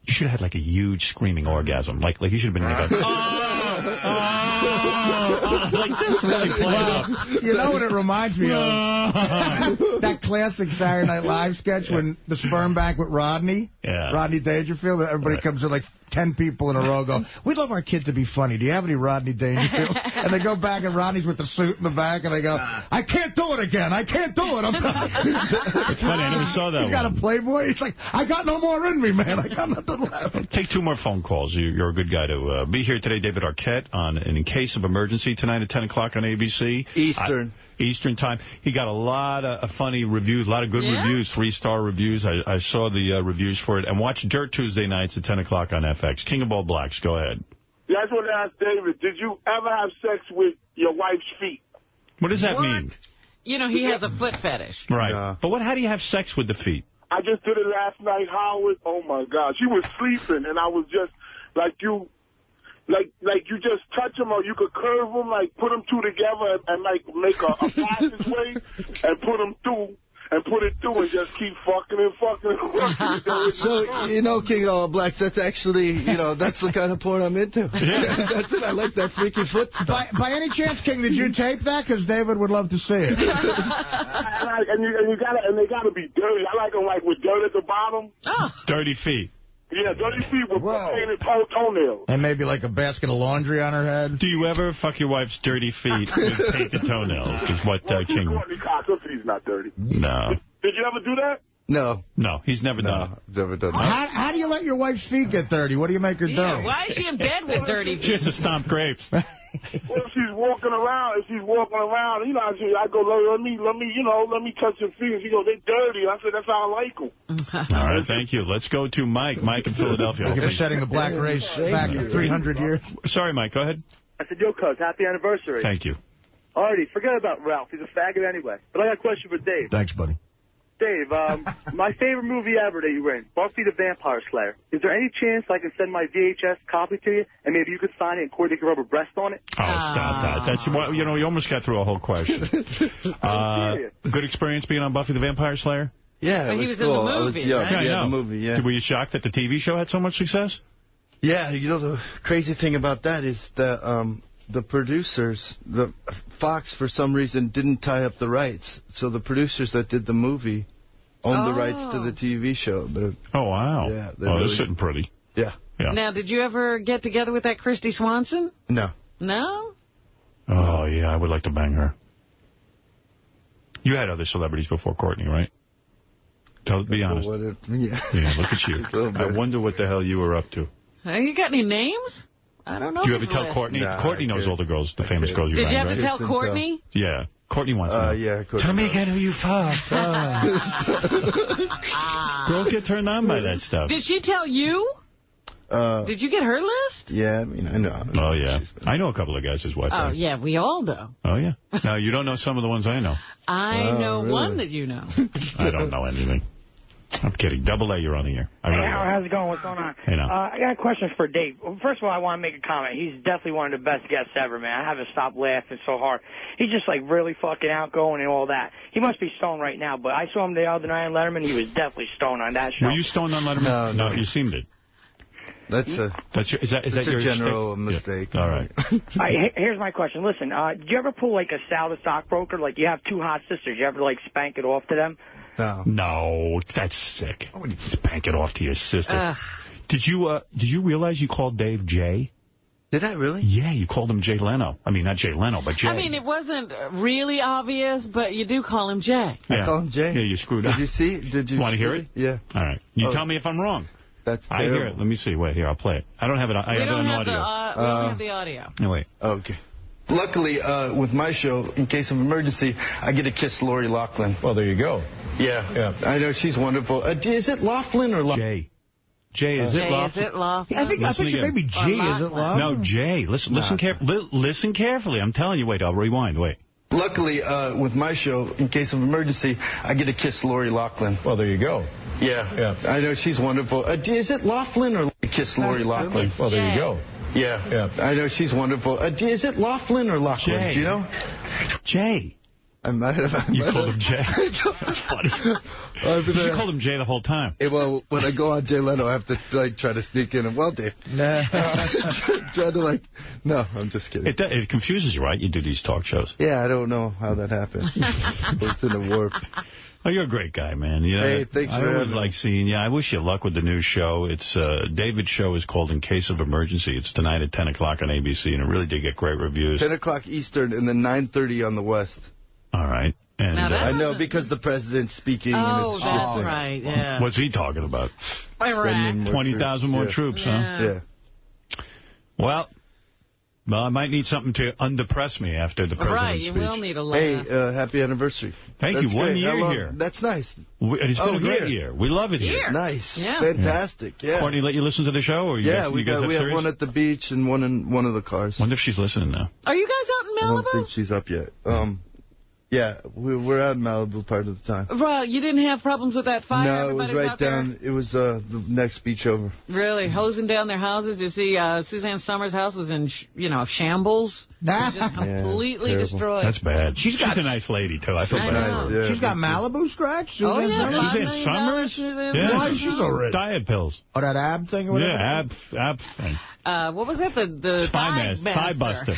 You should have had like a huge screaming orgasm. Like you should have been like, like this really played up. You know what it reminds me of? That classic Saturday Night Live sketch when the sperm bank with Rodney. Yeah. Rodney Dangerfield. Everybody comes in like 10 people in a row go, we'd love our kid to be funny. Do you have any Rodney Dangerfield? And they go back and Rodney's with the suit in the back and they go, I can't do it again. I can't do it. It's funny. I never saw that He's got a Playboy. He's like, I got no more in me, man. I got nothing left. Take 2 more phone calls. You're a good guy to be here today. David Arquette on In Case of Emergency tonight at 10 o'clock on ABC. Eastern time. He got a lot of funny reviews, a lot of good reviews, 3-star reviews. I saw the reviews for it. And watch Dirt Tuesday nights at 10 o'clock on FX. King of All Blacks, go ahead. Yeah, I just want to ask David, did you ever have sex with your wife's feet? What does that mean? You know, he has a foot fetish. Right. But how do you have sex with the feet? I just did it last night, Howard. Oh, my God. She was sleeping, and I was just like you... Like you just touch them, or you could curve them, like put them two together and like make a passageway and put them through and put it through and just keep fucking and fucking. So, you know, King of All Blacks, that's actually, you know, that's the kind of porn I'm into. Yeah. That's it. I like that freaky foot stuff. By any chance, King, did you tape that? Because David would love to see it. and they gotta be dirty. I like them like with dirt at the bottom. Oh. Dirty feet. Yeah, dirty feet with painted toenails. And maybe like a basket of laundry on her head. Do you ever fuck your wife's dirty feet with painted toenails? Is what King... Her feet's not dirty. No. Did you ever do that? No. No, he's never done it. I've never done that. How do you let your wife's feet get dirty? What do you make her do? Why is she in bed with dirty feet? She has to stomp grapes. Well, if she's walking around, you know, I go, let me touch your feet. She goes, they dirty. I said, that's how I like them. All right, thank you. Let's go to Mike. Mike in Philadelphia. Thank you for setting the black race back 300 years. Sorry, Mike, go ahead. I said, yo, cuz, happy anniversary. Thank you. Alrighty, forget about Ralph. He's a faggot anyway. But I got a question for Dave. Thanks, buddy. Dave, my favorite movie ever that you were in, Buffy the Vampire Slayer. Is there any chance I can send my VHS copy to you, and maybe you could sign it and Courtney could rub her breast on it? Oh, stop that. That's, you know, you almost got through a whole question. Good experience being on Buffy the Vampire Slayer? Yeah, it was cool. I was young. Right? Yeah, the movie, yeah. Were you shocked that the TV show had so much success? Yeah, you know, the crazy thing about that is that the producers, the Fox, for some reason, didn't tie up the rights. So the producers that did the movie owned the rights to the TV show. Oh, wow. Yeah, they're sitting pretty. Yeah. Now, did you ever get together with that Christy Swanson? No. No? Oh, yeah, I would like to bang her. You had other celebrities before Courtney, right? Be honest. Yeah, look at you. I wonder what the hell you were up to. You got any names? I don't know. Do you ever tell Courtney? Nah, Courtney knows all the girls, the famous girls you Did banged, you have right? to tell Courtney? Yeah. Courtney wants to know. Yeah, Courtney. Tell me again who you fucked. Girls get turned on by that stuff. Did she tell you? Did you get her list? Yeah, I mean, I know. Oh, yeah. I know a couple of guys his wife. Oh, yeah, we all know. Oh, yeah. Now, you don't know some of the ones I know. I know one that you know. I don't know anything. I'm kidding. Double A, you're on the air. Hey, Howard, how's it going? What's going on? Hey, now. I got a question for Dave. First of all, I want to make a comment. He's definitely one of the best guests ever, man. I haven't stopped laughing so hard. He's just, like, really fucking outgoing and all that. He must be stoned right now, but I saw him the other night on Letterman. He was definitely stoned on that show. Were you stoned on Letterman? No, you seemed it. That's your, is that your general mistake. Yeah. All right. All right, here's my question. Listen, did you ever pull, like, a Sal the stockbroker? Like, you have two hot sisters. You ever, like, spank it off to them? No, that's sick. I wouldn't spank it off to your sister. Did you realize you called Dave Jay? Did I really? Yeah, you called him Jay Leno. I mean, not Jay Leno, but Jay. I mean, it wasn't really obvious, but you do call him Jay. Yeah. I call him Jay. Yeah, you screwed up. Did you see? Did you want to hear it? Yeah. All right. You tell me if I'm wrong. That's I terrible. hear it. Let me see. Wait, here, I'll play it. I don't have it. I have it on audio. We don't have the audio. No, wait. Okay. Luckily, with my show, in case of emergency, I get to kiss Lori Loughlin. Well, there you go. Yeah. I know, she's wonderful. Is it Loughlin or Loughlin? Jay, is it Loughlin? Is it Loughlin? I think maybe G. Is it Loughlin? No, Jay. Listen carefully. I'm telling you. Wait, I'll rewind. Wait. Luckily, with my show, in case of emergency, I get to kiss Lori Loughlin. Well, there you go. Yeah. I know, she's wonderful. Is it Loughlin or kiss Lori Loughlin? Well, there you go. Yeah. I know, she's wonderful. Is it Loughlin or Loughlin? Jay. Do you know? Jay. I might have. You called him Jay. That's funny. You called him Jay the whole time. Well, when I go on Jay Leno, I have to try to sneak in and Dave. Try to no, I'm just kidding. It confuses you, right? You do these talk shows. Yeah, I don't know how that happened. It's in a warp. Oh, you're a great guy, man. You know, hey, thanks for having me. I always like seeing you. I wish you luck with the new show. It's David's show is called In Case of Emergency. It's tonight at 10 o'clock on ABC, and it really did get great reviews. 10 o'clock Eastern and then 9:30 on the West. All right. And I know, because the president's speaking. Oh, and it's that's shifting. right, yeah. What's he talking about? Iraq. 20,000 more troops, huh? Yeah. Well, I might need something to undepress me after the president's speech. Right, you will need a laugh. Hey, happy anniversary. Thank you. 1 year here. That's nice. It's been a great year. We love it here. Nice. Yeah. Fantastic. Yeah. Courtney, let you listen to the show? Or you guys, we have one at the beach and one in one of the cars. Wonder if she's listening now. Are you guys out in Malibu? I don't think she's up yet. Yeah, we're out in Malibu part of the time. Well, you didn't have problems with that fire? No, it was Everybody's right out there? down. It was the next beach over. Really? Hosing down their houses? You see, Suzanne Summers' house was in, shambles. It was just completely destroyed. That's bad. She's a nice lady, too. I feel bad. Nice, yeah. She's got Malibu scratch? Suzanne Summers? Suzanne Summers? Yeah. Why is she so rich? Diet pills. Oh, that ab thing or whatever? Yeah, ab thing. What was it? The thigh buster.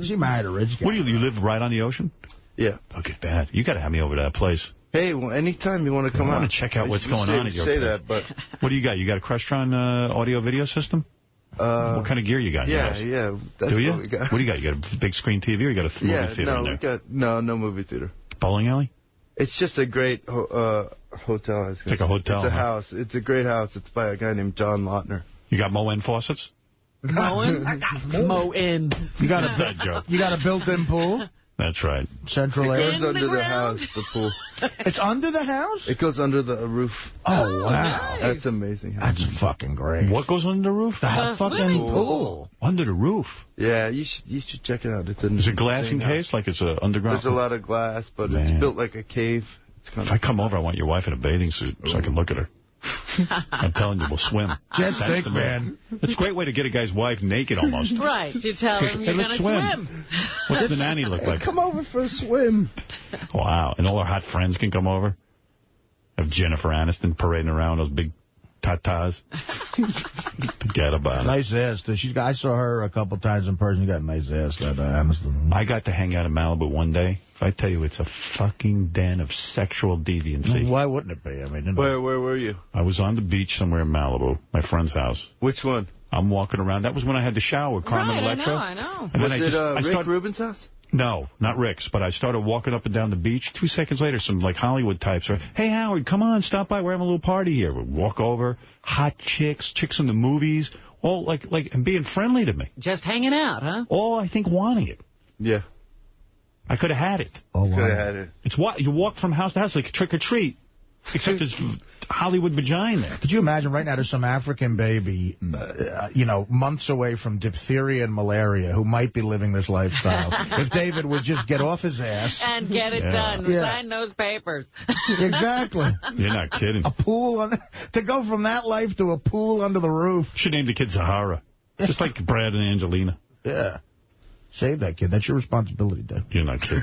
She married a rich guy. What do you live right on the ocean? Yeah. Okay, bad. You got to have me over to that place. Hey, well, anytime you want to come out. I want to check out what's going on at your place. That, but what do you got? You got a Crestron audio-video system? What kind of gear you got in your house? Yeah. That's do you? What we got. What do you got? You got a big screen TV or you got a movie theater in there? We got, no movie theater. Bowling alley? It's just a great hotel. It's like a hotel. It's a house. It's a great house. It's by a guy named John Lautner. You got Moen faucets? Moen? Moen. You got a built-in pool? That's right. Central air. It goes under the house, the pool. It's under the house? It goes under the roof. Oh, wow. Nice. That's amazing. That's fucking great. What goes under the roof? The fucking pool. Under the roof? Yeah, you should check it out. Is it glass encased, like it's underground? There's a lot of glass, but it's built like a cave. If I come over, I want your wife in a bathing suit so I can look at her. I'm telling you, we'll swim. Just think, man. It's a great way to get a guy's wife naked almost. Right. You tell him you're going to swim. What's the nanny look like? Come over for a swim. Wow. And all her hot friends can come over? Have Jennifer Aniston parading around those big tatas. Forget about it. Nice ass. I saw her a couple times in person. You got a nice ass, that Aniston. I got to hang out in Malibu one day. If I tell you, it's a fucking den of sexual deviancy. Why wouldn't it be? I mean, where were you? I was on the beach somewhere in Malibu, my friend's house. Which one? I'm walking around. That was when I had the shower with Carmen Electra. I know. And was it Rick Rubin's house? No, not Rick's, but I started walking up and down the beach. 2 seconds later, some Hollywood types are, hey, Howard, come on, stop by. We're having a little party here. We walk over, hot chicks in the movies, all and being friendly to me. Just hanging out, huh? All, I think, wanting it. Yeah. I could have had it. Oh, wow. Could have had it. It's what you walk from house to house like trick or treat, except there's Hollywood vagina there. Could you imagine right now there's some African baby, months away from diphtheria and malaria who might be living this lifestyle if David would just get off his ass. And get it done. Yeah. Sign those papers. Exactly. You're not kidding. A pool, to go from that life to a pool under the roof. Should name the kid Sahara. Just like Brad and Angelina. Yeah. Save that kid. That's your responsibility, Dad. You're not kidding.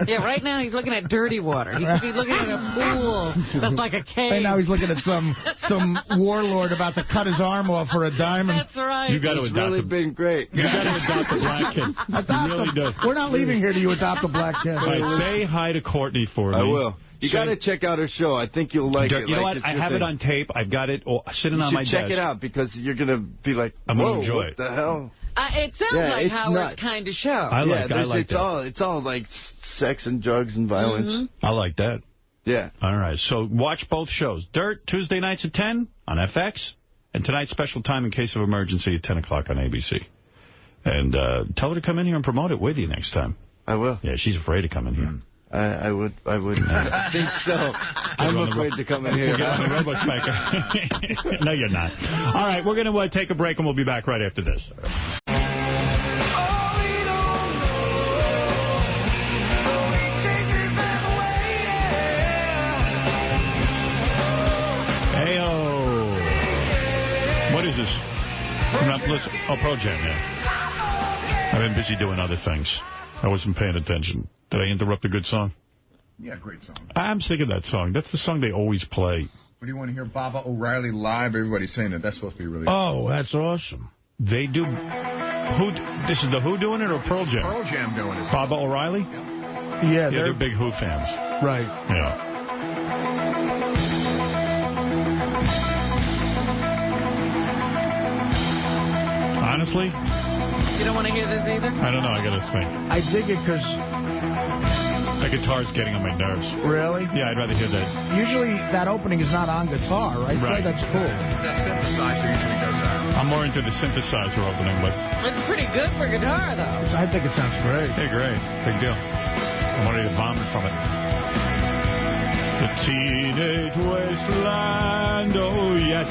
Yeah, right now he's looking at dirty water. He could be looking at a pool that's like a cave. Right now he's looking at some warlord about to cut his arm off for a diamond. That's right. You got to adopt really been great. You got to adopt a black kid. You really do. We're not leaving here till you adopt a black kid. All right, say hi to Courtney for me. I will. You got to check out her show. I think you'll like it. You know like, what? I have it on tape. I've got it sitting on my desk. Check it out because you're going to be like, I'm going to whoa, enjoy what it. the hell? It sounds like Howard's kind of show. I like that. It's all like sex and drugs and violence. I like that. Yeah. All right. So watch both shows. Dirt, Tuesday nights at 10 on FX. And tonight's special time in case of emergency at 10 o'clock on ABC. And tell her to come in here and promote it with you next time. I will. Yeah, she's afraid to come in here. I would. I think so. I'm afraid to come in here. Get on the robo-spanker. No, you're not. All right, we're going to take a break, and we'll be back right after this. What is this? Oh, Pro Jam, yeah. I've been busy doing other things. I wasn't paying attention. Did I interrupt a good song? Yeah, great song. I'm sick of that song. That's the song they always play. What do you want to hear? Baba O'Reilly live? Everybody's saying that. That's supposed to be really Oh, that's awesome. They do... This is the Who doing it or Pearl Jam? Pearl Jam doing it. Baba O'Reilly? Yeah, they're big Who fans. Right. Yeah. Honestly? You don't want to hear this either? I don't know. I got to think. I dig it because... The guitar's getting on my nerves. Really? Yeah, I'd rather hear that. Usually that opening is not on guitar, right? Right. That's cool. That synthesizer usually does that. I'm more into the synthesizer opening, but... It's pretty good for guitar, though. I think it sounds great. Hey, great. Big deal. I'm already bombing from it. The Teenage Wasteland, oh, yes.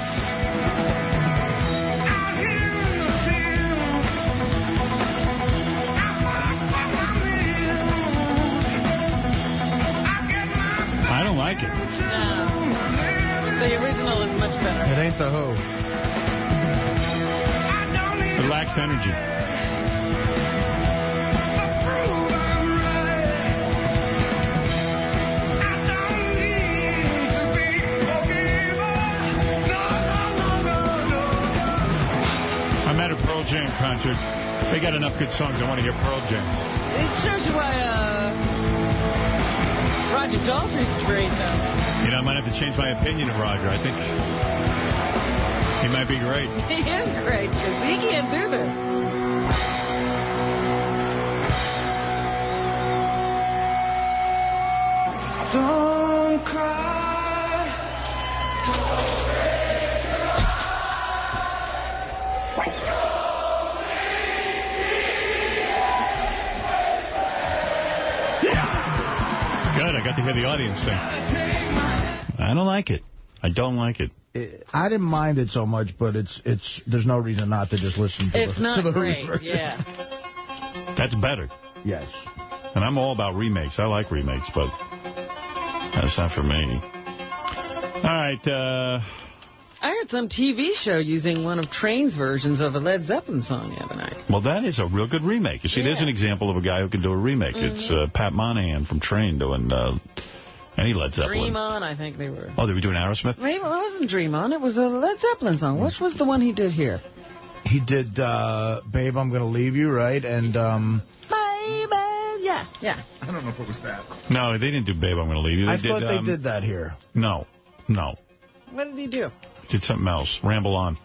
I don't like it. No. The original is much better. It ain't the Who. It lacks energy. I'm at a Pearl Jam concert. They got enough good songs. I want to hear Pearl Jam. It shows you why Roger Daltrey's great, though. You know, I might have to change my opinion of Roger. I think he might be great. He is great, because he can't do this. Don't cry. Good, I got to hear the audience sing. I don't like it. I don't like it. I didn't mind it so much, but there's no reason not to just listen to It's the, not to the great, Who's version. yeah. That's better. Yes. And I'm all about remakes. I like remakes, but that's not for me. All right. I heard some TV show using one of Train's versions of a Led Zeppelin song the other night. Well, that is a real good remake. You see, there's an example of a guy who can do a remake. It's Pat Monahan from Train doing any Led Zeppelin. Dream On, I think they were. Oh, they were doing Aerosmith? Maybe it wasn't Dream On. It was a Led Zeppelin song. Which was the one he did here? He did Babe, I'm Gonna Leave You, right? And Baby, yeah. I don't know if it was that. No, they didn't do Babe, I'm Gonna Leave You. I thought they did that here. No. What did he do? Did something else. Ramble On.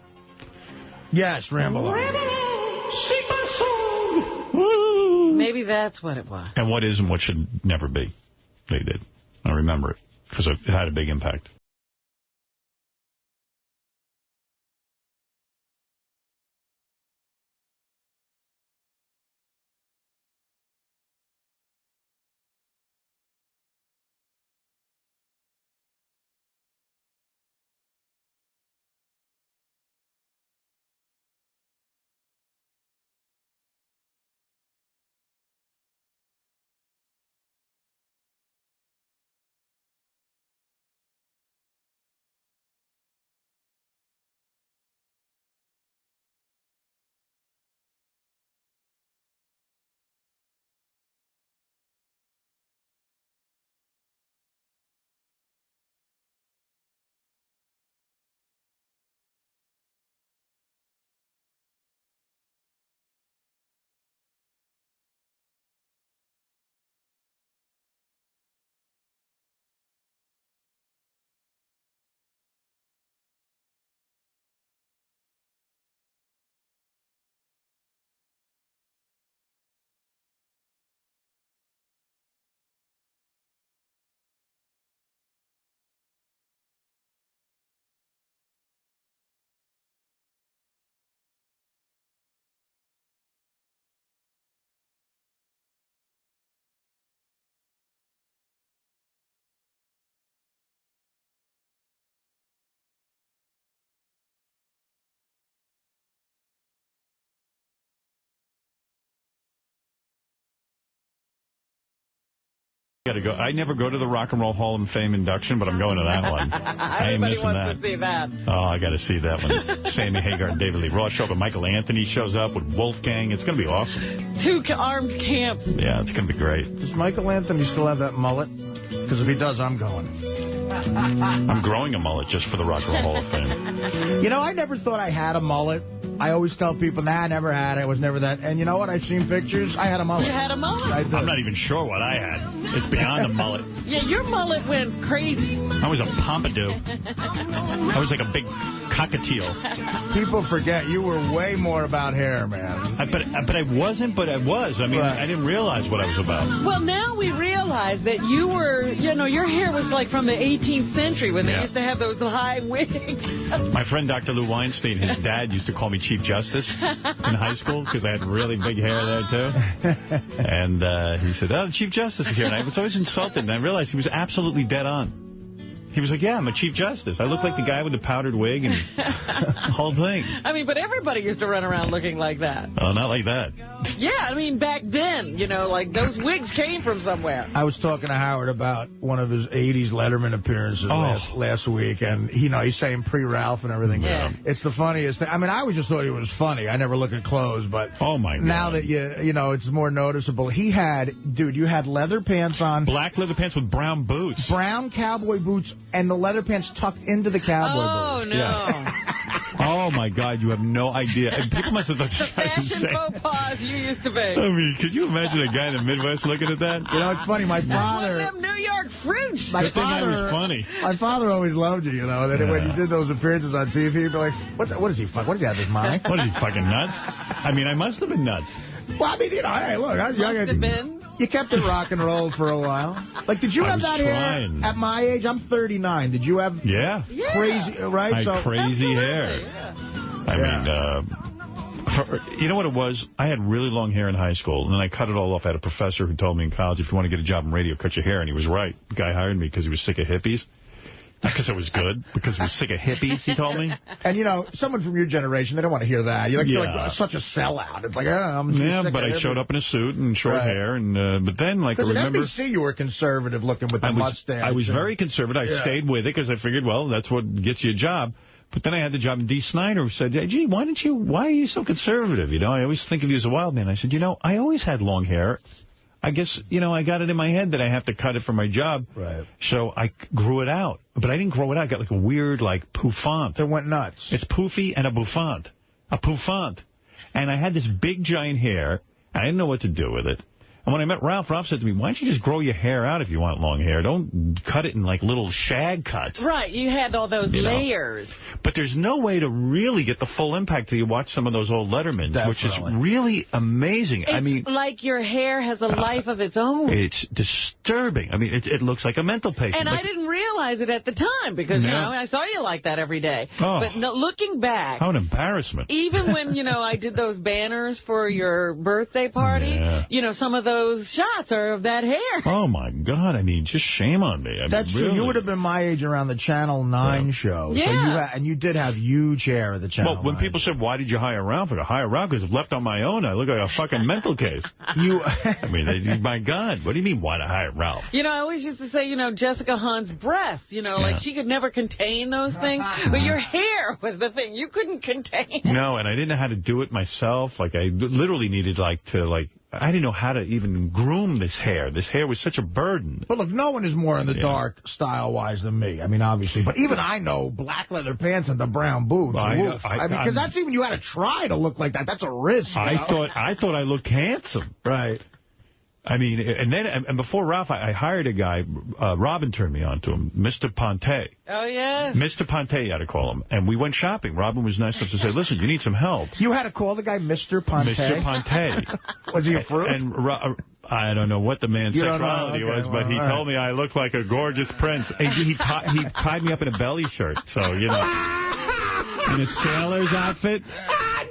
Yes, Ramble On. Sing my song. Maybe that's what it was. And What Is and What Should Never Be. They did. I remember it because it had a big impact. Gotta go. I never go to the Rock and Roll Hall of Fame induction, but I'm going to that one. I ain't missing that. To see that. Oh, I got to see that one. Sammy Hagar and David Lee Roth show up, and Michael Anthony shows up with Wolfgang. It's going to be awesome. 2 armed camps. Yeah, it's going to be great. Does Michael Anthony still have that mullet? Because if he does, I'm going. I'm growing a mullet just for the Rock and Roll Hall of Fame. You know, I never thought I had a mullet. I always tell people, nah, I never had it. I was never that. And you know what? I've seen pictures. I had a mullet. You had a mullet? I'm not even sure what I had. It's beyond a mullet. Yeah, your mullet went crazy. I was a pompadour. I was like a big cockatiel. People forget you were way more about hair, man. But I wasn't, but I was. I mean, right. I didn't realize what I was about. Well, now we realize that you were, you know, your hair was like from the 18th century when they used to have those high wigs. My friend Dr. Lou Weinstein, his dad used to call me Chief Justice in high school because I had really big hair there, too. And he said, oh, the Chief Justice is here. And I was always insulted, and I realized he was absolutely dead on. He was like, yeah, I'm a Chief Justice. I look like the guy with the powdered wig and the whole thing. I mean, but everybody used to run around looking like that. Oh, not like that. Yeah, I mean, back then, you know, like those wigs came from somewhere. I was talking to Howard about one of his 80s Letterman appearances last week, and, you know, he's saying pre-Ralph and everything. Yeah. It's the funniest thing. I mean, I always just thought he was funny. I never look at clothes, but oh my God. Now that, you know, it's more noticeable. He had, dude, you had leather pants on. Black leather pants with brown boots. Brown cowboy boots, and the leather pants tucked into the cowboy boots. Oh, no. Yeah. Oh, my God, you have no idea. And people must have thought this was insane. Fashion faux pas you used to be. I mean, could you imagine a guy in the Midwest looking at that? You know, it's funny. My father... One of them New York fruits. My father was funny. My father always loved you, you know. And when you did those appearances on TV, he'd be like, what is he, what is he out of his mind? What is he, fucking nuts? I mean, I must have been nuts. Well, I mean, you know, hey, look, I was young. You kept it rock and roll for a while. Like, did you have that hair at my age? I'm 39. Did you have crazy, right? I had crazy hair. Yeah. I mean, you know what it was? I had really long hair in high school, and then I cut it all off. I had a professor who told me in college, if you want to get a job in radio, cut your hair, and he was right. The guy hired me because he was sick of hippies. Not because I was good, because he was sick of hippies, he told me. And, you know, someone from your generation, they don't want to hear that. You're like such a sellout. It's like, I'm sick but of I showed up in a suit and short hair, and but then, like, I remember... Because at NBC, you were conservative looking with the mustache. I was very conservative. I stayed with it because I figured, well, that's what gets you a job. But then I had the job, and Dee Snider who said, hey, gee, why are you so conservative? You know, I always think of you as a wild man. I said, you know, I always had long hair. I guess, you know, I got it in my head that I have to cut it for my job. Right. So I grew it out. But I didn't grow it out. I got like a weird, like, pouffant. It went nuts. It's poofy and a bouffant. A pouffant. And I had this big, giant hair. I didn't know what to do with it. And when I met Ralph said to me, why don't you just grow your hair out if you want long hair? Don't cut it in, like, little shag cuts. Right. You had all those layers. But there's no way to really get the full impact till you watch some of those old Lettermans, which is really amazing. It's like your hair has a life of its own. It's disturbing. I mean, it looks like a mental patient. And I didn't realize it at the time because, you know, I saw you like that every day. Oh. But no, looking back. How an embarrassment. Even when, you know, I did those banners for your birthday party, you know, some of those shots are of that hair. Oh, my God. I mean, just shame on me. That's true. You would have been my age around the Channel 9 show. Yeah. So you did have huge hair at the Channel 9. Well, when people said, why did you hire Ralph? I hire Ralph because if left on my own, I look like a fucking mental case. I mean, my God. What do you mean, why to hire Ralph? You know, I always used to say, you know, Jessica Hahn's breasts, you know, like she could never contain those things. But your hair was the thing you couldn't contain. No, and I didn't know how to do it myself. Like, I literally needed, I didn't know how to even groom this hair. This hair was such a burden. But look, no one is more in the dark style-wise than me. I mean, obviously. But even I know black leather pants and the brown boots. I mean, because that's even, you had to try to look like that. That's a risk. I thought I looked handsome. Right. I mean, and before Ralph, I hired a guy, Robin turned me on to him, Mr. Ponte. Oh, yes. Mr. Ponte, you had to call him. And we went shopping. Robin was nice enough to say, listen, you need some help. You had to call the guy Mr. Ponte? Mr. Ponte. Was he a fruit? And I don't know what the man's sexuality was, but he told me I looked like a gorgeous prince. He tied me up in a belly shirt, so, you know, in a sailor's outfit.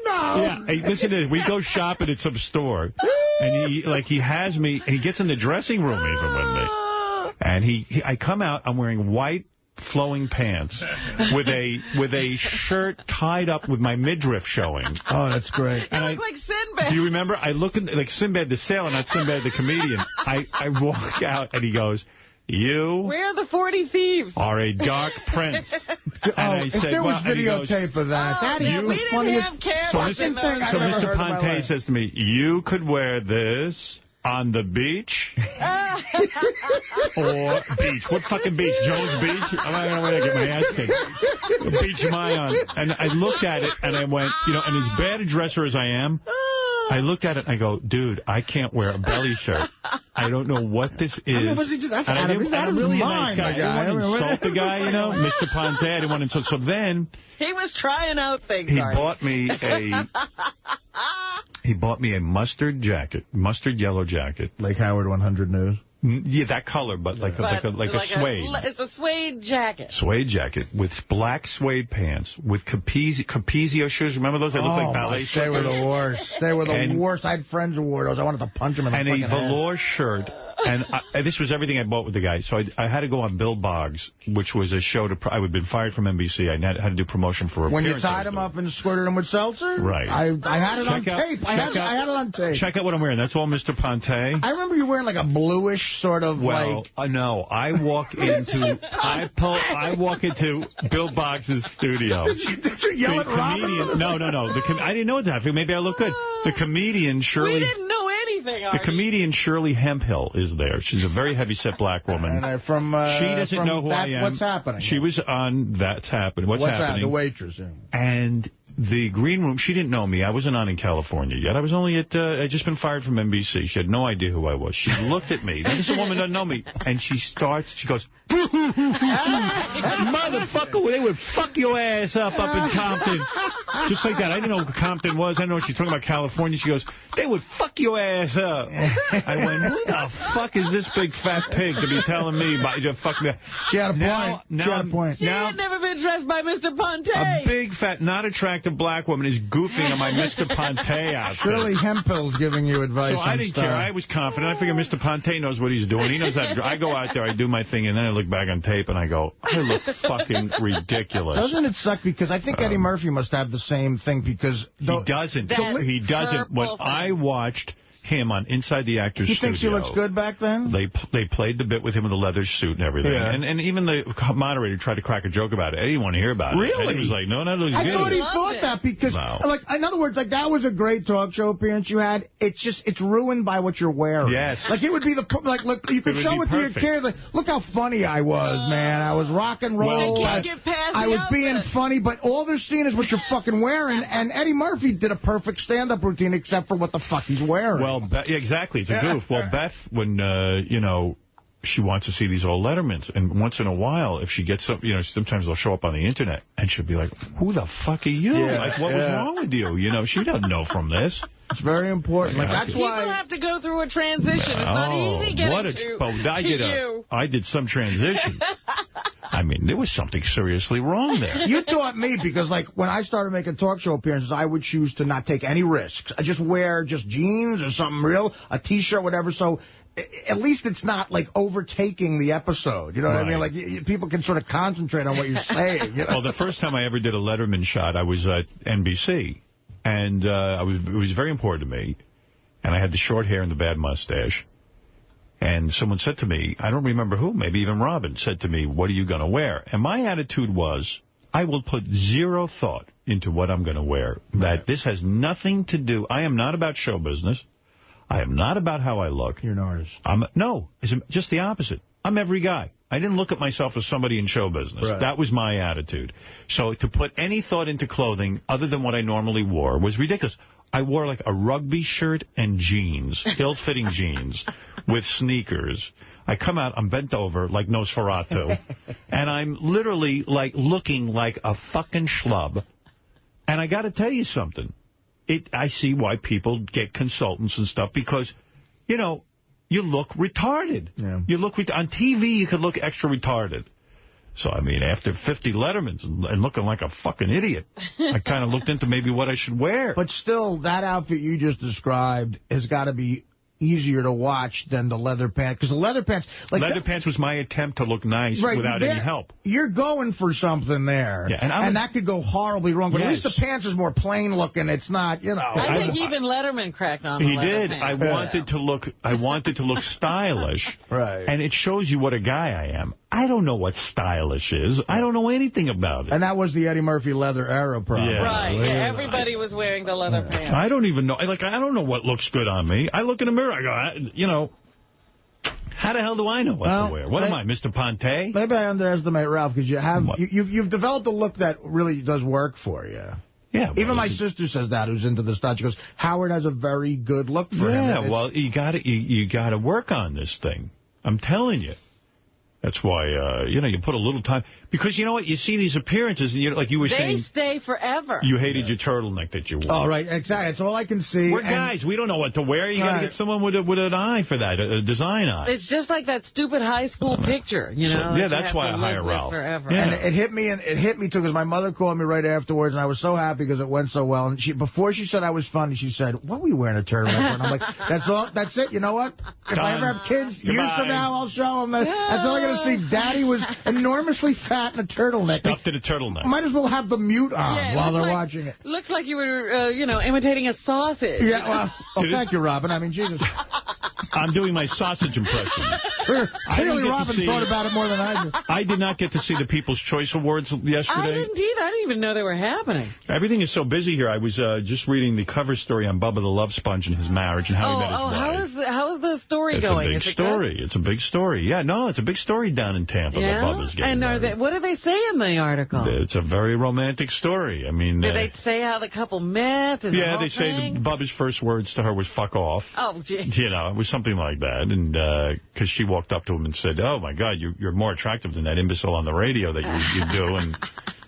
No. Yeah, hey, listen to this. We go shopping at some store, and he has me, and he gets in the dressing room even with me. And I come out, I'm wearing white flowing pants with a shirt tied up with my midriff showing. Oh, that's great. You look like Sinbad. Do you remember? I look like Sinbad the sailor, not Sinbad the comedian. I walk out, and he goes, "You Where are the 40 thieves? Are a dark prince." And I said, if there was videotape of that, that is the funniest fucking thing I've ever Mr. heard in my Ponte life. says to me, "You could wear this on the beach." Or beach. What fucking beach? Jones Beach? I'm not going to wear that, get my ass kicked. What beach am I on? And I looked at it, and I went, and as bad a dresser as I am, I looked at it and I go, dude, I can't wear a belly shirt. I don't know what this is. I mean, that's and I'm really a nice guy. I didn't want to insult the guy, Mr. Ponte. I didn't want to insult. So then he was trying out things. He bought me a mustard yellow jacket. Like Howard 100 News. Yeah, that color, but like a suede. It's a suede jacket. Suede jacket with black suede pants with Capezio shoes. Remember those? They look like ballet shoes. They were the worst. They were the worst. I had friends who wore those. I wanted to punch them in the fucking head. And a velour shirt. And this was everything I bought with the guy. So I had to go on Bill Boggs, which was a show I had been fired from NBC. I had to do promotion for a When you tied him up and squirted him with seltzer? Right. I had it on tape. I had it on tape. Check out what I'm wearing. That's all Mr. Ponte. I remember you wearing like a bluish sort of no. I walk into Bill Boggs' studio. Did you yell at Robin? No. I didn't know that. Maybe I look good. The comedian Shirley. We didn't know anything. The comedian Shirley Hemphill is there. She's a very heavy-set black woman. And she doesn't know who I am. What's happening? She was on That's Happening. What's happening? The waitress. Yeah. And the green room, she didn't know me. I wasn't on in California yet. I was only I'd just been fired from NBC. She had no idea who I was. She looked at me. This woman doesn't know me. And she goes, motherfucker, they would fuck your ass up in Compton. Just like that. I didn't know what Compton was. I didn't know she's talking about California. She goes, they would fuck your ass up. I went, who the fuck is this big fat pig to be telling me about you? Fuck me. She had a point. She had never been dressed by Mr. Ponte. A big, fat, not attractive black woman is goofing on my Mr. Ponte outfit. Shirley Hemphill's giving you advice. So I didn't care. I was confident. I figured Mr. Ponte knows what he's doing. He knows how to I go out there, I do my thing, and then I look back on tape and I go, I look fucking ridiculous. Doesn't it suck? Because I think Eddie Murphy must have the same thing because... He doesn't. He doesn't. When I watched him on Inside the Actors Studio. He thinks he looks good back then? They played the bit with him in the leather suit and everything. Yeah. And even the moderator tried to crack a joke about it. Eddie didn't want to hear about it. Really? Eddie was like, no, that looks good. I thought he thought that because, like, in other words, like, that was a great talk show appearance you had. It's ruined by what you're wearing. Yes. Like, it would be look, you could show it to your kids. Like, look how funny I was, man. I was rock and roll. I was being funny, but all they're seeing is what you're fucking wearing. And Eddie Murphy did a perfect stand-up routine except for what the fuck he's wearing. Well, yeah, exactly. It's a goof. Well, Beth, when, she wants to see these old Lettermans, and once in a while, if she gets some, sometimes they'll show up on the Internet, and she'll be like, who the fuck are you? Yeah, like, what was wrong with you? She doesn't know from this. It's very important. Like, that's why... People have to go through a transition. It's not easy getting to I did some transition. I mean, there was something seriously wrong there. You taught me because, like, when I started making talk show appearances, I would choose to not take any risks. I just wear just jeans or something real, a T-shirt, whatever, so... At least it's not, like, overtaking the episode. You know what I mean? Like, people can sort of concentrate on what you're saying. Well, the first time I ever did a Letterman shot, I was at NBC. And it was very important to me. And I had the short hair and the bad mustache. And someone said to me, I don't remember who, maybe even Robin, said to me, what are you going to wear? And my attitude was, I will put zero thought into what I'm going to wear. That this has nothing to do, I am not about show business. I am not about how I look. You're an artist. No, it's just the opposite. I'm every guy. I didn't look at myself as somebody in show business. Right. That was my attitude. So to put any thought into clothing other than what I normally wore was ridiculous. I wore like a rugby shirt and jeans, ill-fitting jeans, with sneakers. I come out, I'm bent over like Nosferatu, and I'm literally like looking like a fucking schlub. And I got to tell you something. I see why people get consultants and stuff because, you look retarded. Yeah. You look on TV, you could look extra retarded. So, I mean, after 50 Lettermans and looking like a fucking idiot, I kind of looked into maybe what I should wear. But still, that outfit you just described has got to be easier to watch than the leather pants. Because the leather pants... leather pants was my attempt to look nice without any help. You're going for something there. Yeah, and that could go horribly wrong. But at least the pants is more plain looking. It's not, you know... I think even Letterman cracked on the He leather did. pants. I wanted to look stylish. Right. And it shows you what a guy I am. I don't know what stylish is. I don't know anything about it. And that was the Eddie Murphy leather era, probably. Yeah. Right. Yeah, everybody was wearing the leather pants. I don't even know. I don't know what looks good on me. I look in the mirror. I go, how the hell do I know what to wear? What am I, Mr. Ponte? Maybe I underestimate Ralph because you've developed a look that really does work for you. Yeah. Even my sister says that, who's into the stuff. She goes, Howard has a very good look for him. Yeah, well, you got to work on this thing. I'm telling you. That's why, you put a little time. Because you know what? You see these appearances, and like you were saying... They stay forever. You hated your turtleneck that you wore. Oh, right. Exactly. That's all I can see. We're guys. We don't know what to wear. You got to get someone with an eye for that, a design eye. It's just like that stupid high school picture, Yeah, that's why I hire Ralph. Forever. Yeah. And it hit me, too, because my mother called me right afterwards, and I was so happy because it went so well. And before she said I was funny, she said, what were you wearing a turtleneck for? And I'm like, that's it. You know what? If I ever have kids, years from now, I'll show them. That's all I got to see. Daddy was enormously fat in a turtleneck. Stuffed in a turtleneck. Might as well have the mute on while they're watching it. Looks like you were, imitating a sausage. Yeah, well, thank you, Robin. I mean, Jesus. I'm doing my sausage impression. Clearly, Robin thought about it more than I did. I did not get to see the People's Choice Awards yesterday. I didn't either. I didn't even know they were happening. Everything is so busy here. I was just reading the cover story on Bubba the Love Sponge and his marriage and how he met his wife. How is the story going? It's a big story. It's a big story. Yeah, no, it's a big story down in Tampa that Bubba's getting married. What do they say in the article? It's a very romantic story. I mean... Did they say how the couple met? And yeah, they say Bubba's first words to her was, fuck off. Oh, gee. It was something like that. And because she walked up to him and said, oh, my God, you're more attractive than that imbecile on the radio that you do. And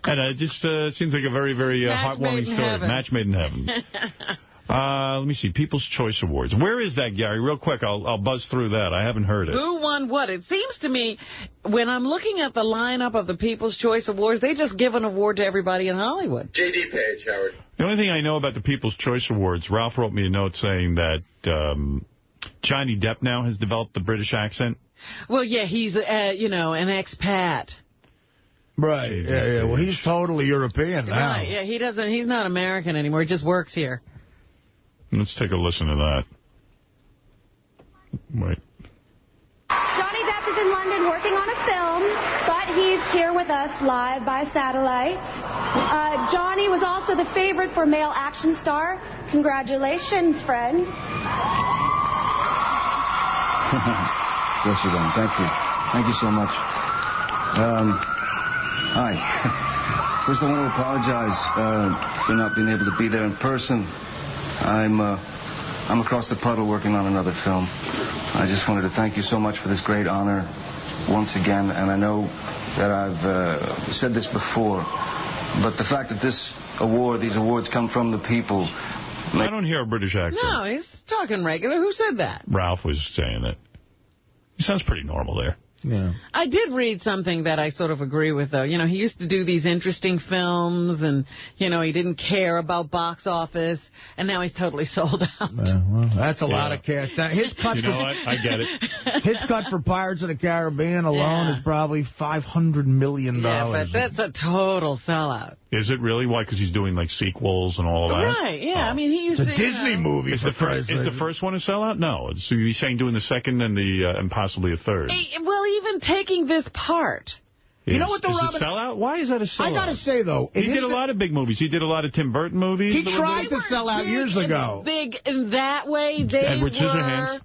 it just seems like a very, very heartwarming story. Heaven. Match made in heaven. Let me see. People's Choice Awards. Where is that, Gary? Real quick, I'll buzz through that. I haven't heard it. Who won what? It seems to me, when I'm looking at the lineup of the People's Choice Awards, they just give an award to everybody in Hollywood. J.D. Page, Howard. The only thing I know about the People's Choice Awards, Ralph wrote me a note saying that Johnny Depp now has developed the British accent. Well, yeah, he's, an expat. Right. Yeah. Well, he's totally European now. Right. Yeah, he's not American anymore. He just works here. Let's take a listen to that. Wait. Johnny Depp is in London working on a film, but he's here with us live by satellite. Johnny was also the favorite for male action star. Congratulations, friend. Yes, you done. Thank you. Thank you so much. Hi. First, I want to apologize for not being able to be there in person. I'm across the puddle working on another film. I just wanted to thank you so much for this great honor once again. And I know that I've said this before, but the fact that these awards come from the people. I don't hear a British accent. No, he's talking regular. Who said that? Ralph was saying it. He sounds pretty normal there. Yeah. I did read something that I sort of agree with, though. He used to do these interesting films, and, he didn't care about box office, and now he's totally sold out. Well, that's a lot of cash. His cut you know what? I get it. His cut for Pirates of the Caribbean alone is probably $500 million. Yeah, but that's a total sellout. Is it really? Why? Because he's doing, like, sequels and all of that? Right, yeah. I mean, he used to... It's a Disney movie. Is the first one a sellout? No. So you're saying doing the second and possibly a third? Well, even taking this part. You know what, though, Robin? Is it a sellout? Why is that a sellout? I got to say, though... He did a lot of big movies. He did a lot of Tim Burton movies. He tried to sell out years ago. Big in that way. Edward Scissorhands.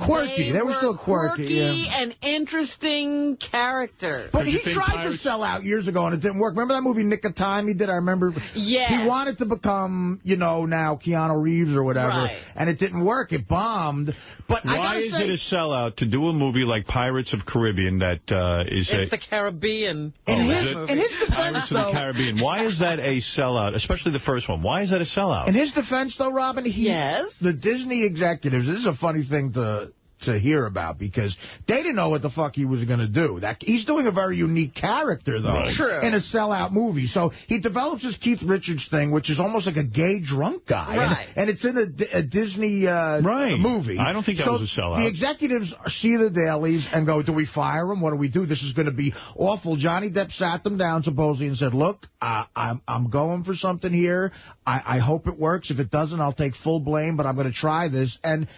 Quirky. They were still quirky and interesting characters. But he tried to sell out years ago, and it didn't work. Remember that movie Nick of Time he did? I remember. Yeah. He wanted to become, now Keanu Reeves or whatever, and it didn't work. It bombed. But why is it a sellout to do a movie like Pirates of Caribbean that is it's the Caribbean. In his defense, Pirates of the Caribbean. Why is that a sellout? Especially the first one. Why is that a sellout? In his defense, though, Robin, yes, the Disney executives. This is a funny thing to to hear about because they didn't know what the fuck he was going to do. He's doing a very unique character, though, in a sellout movie. So he develops this Keith Richards thing, which is almost like a gay drunk guy. Right. And it's in a Disney movie. I don't think that was a sellout. The executives see the dailies and go, do we fire him? What do we do? This is going to be awful. Johnny Depp sat them down, supposedly, and said, look, I'm going for something here. I hope it works. If it doesn't, I'll take full blame, but I'm going to try this. And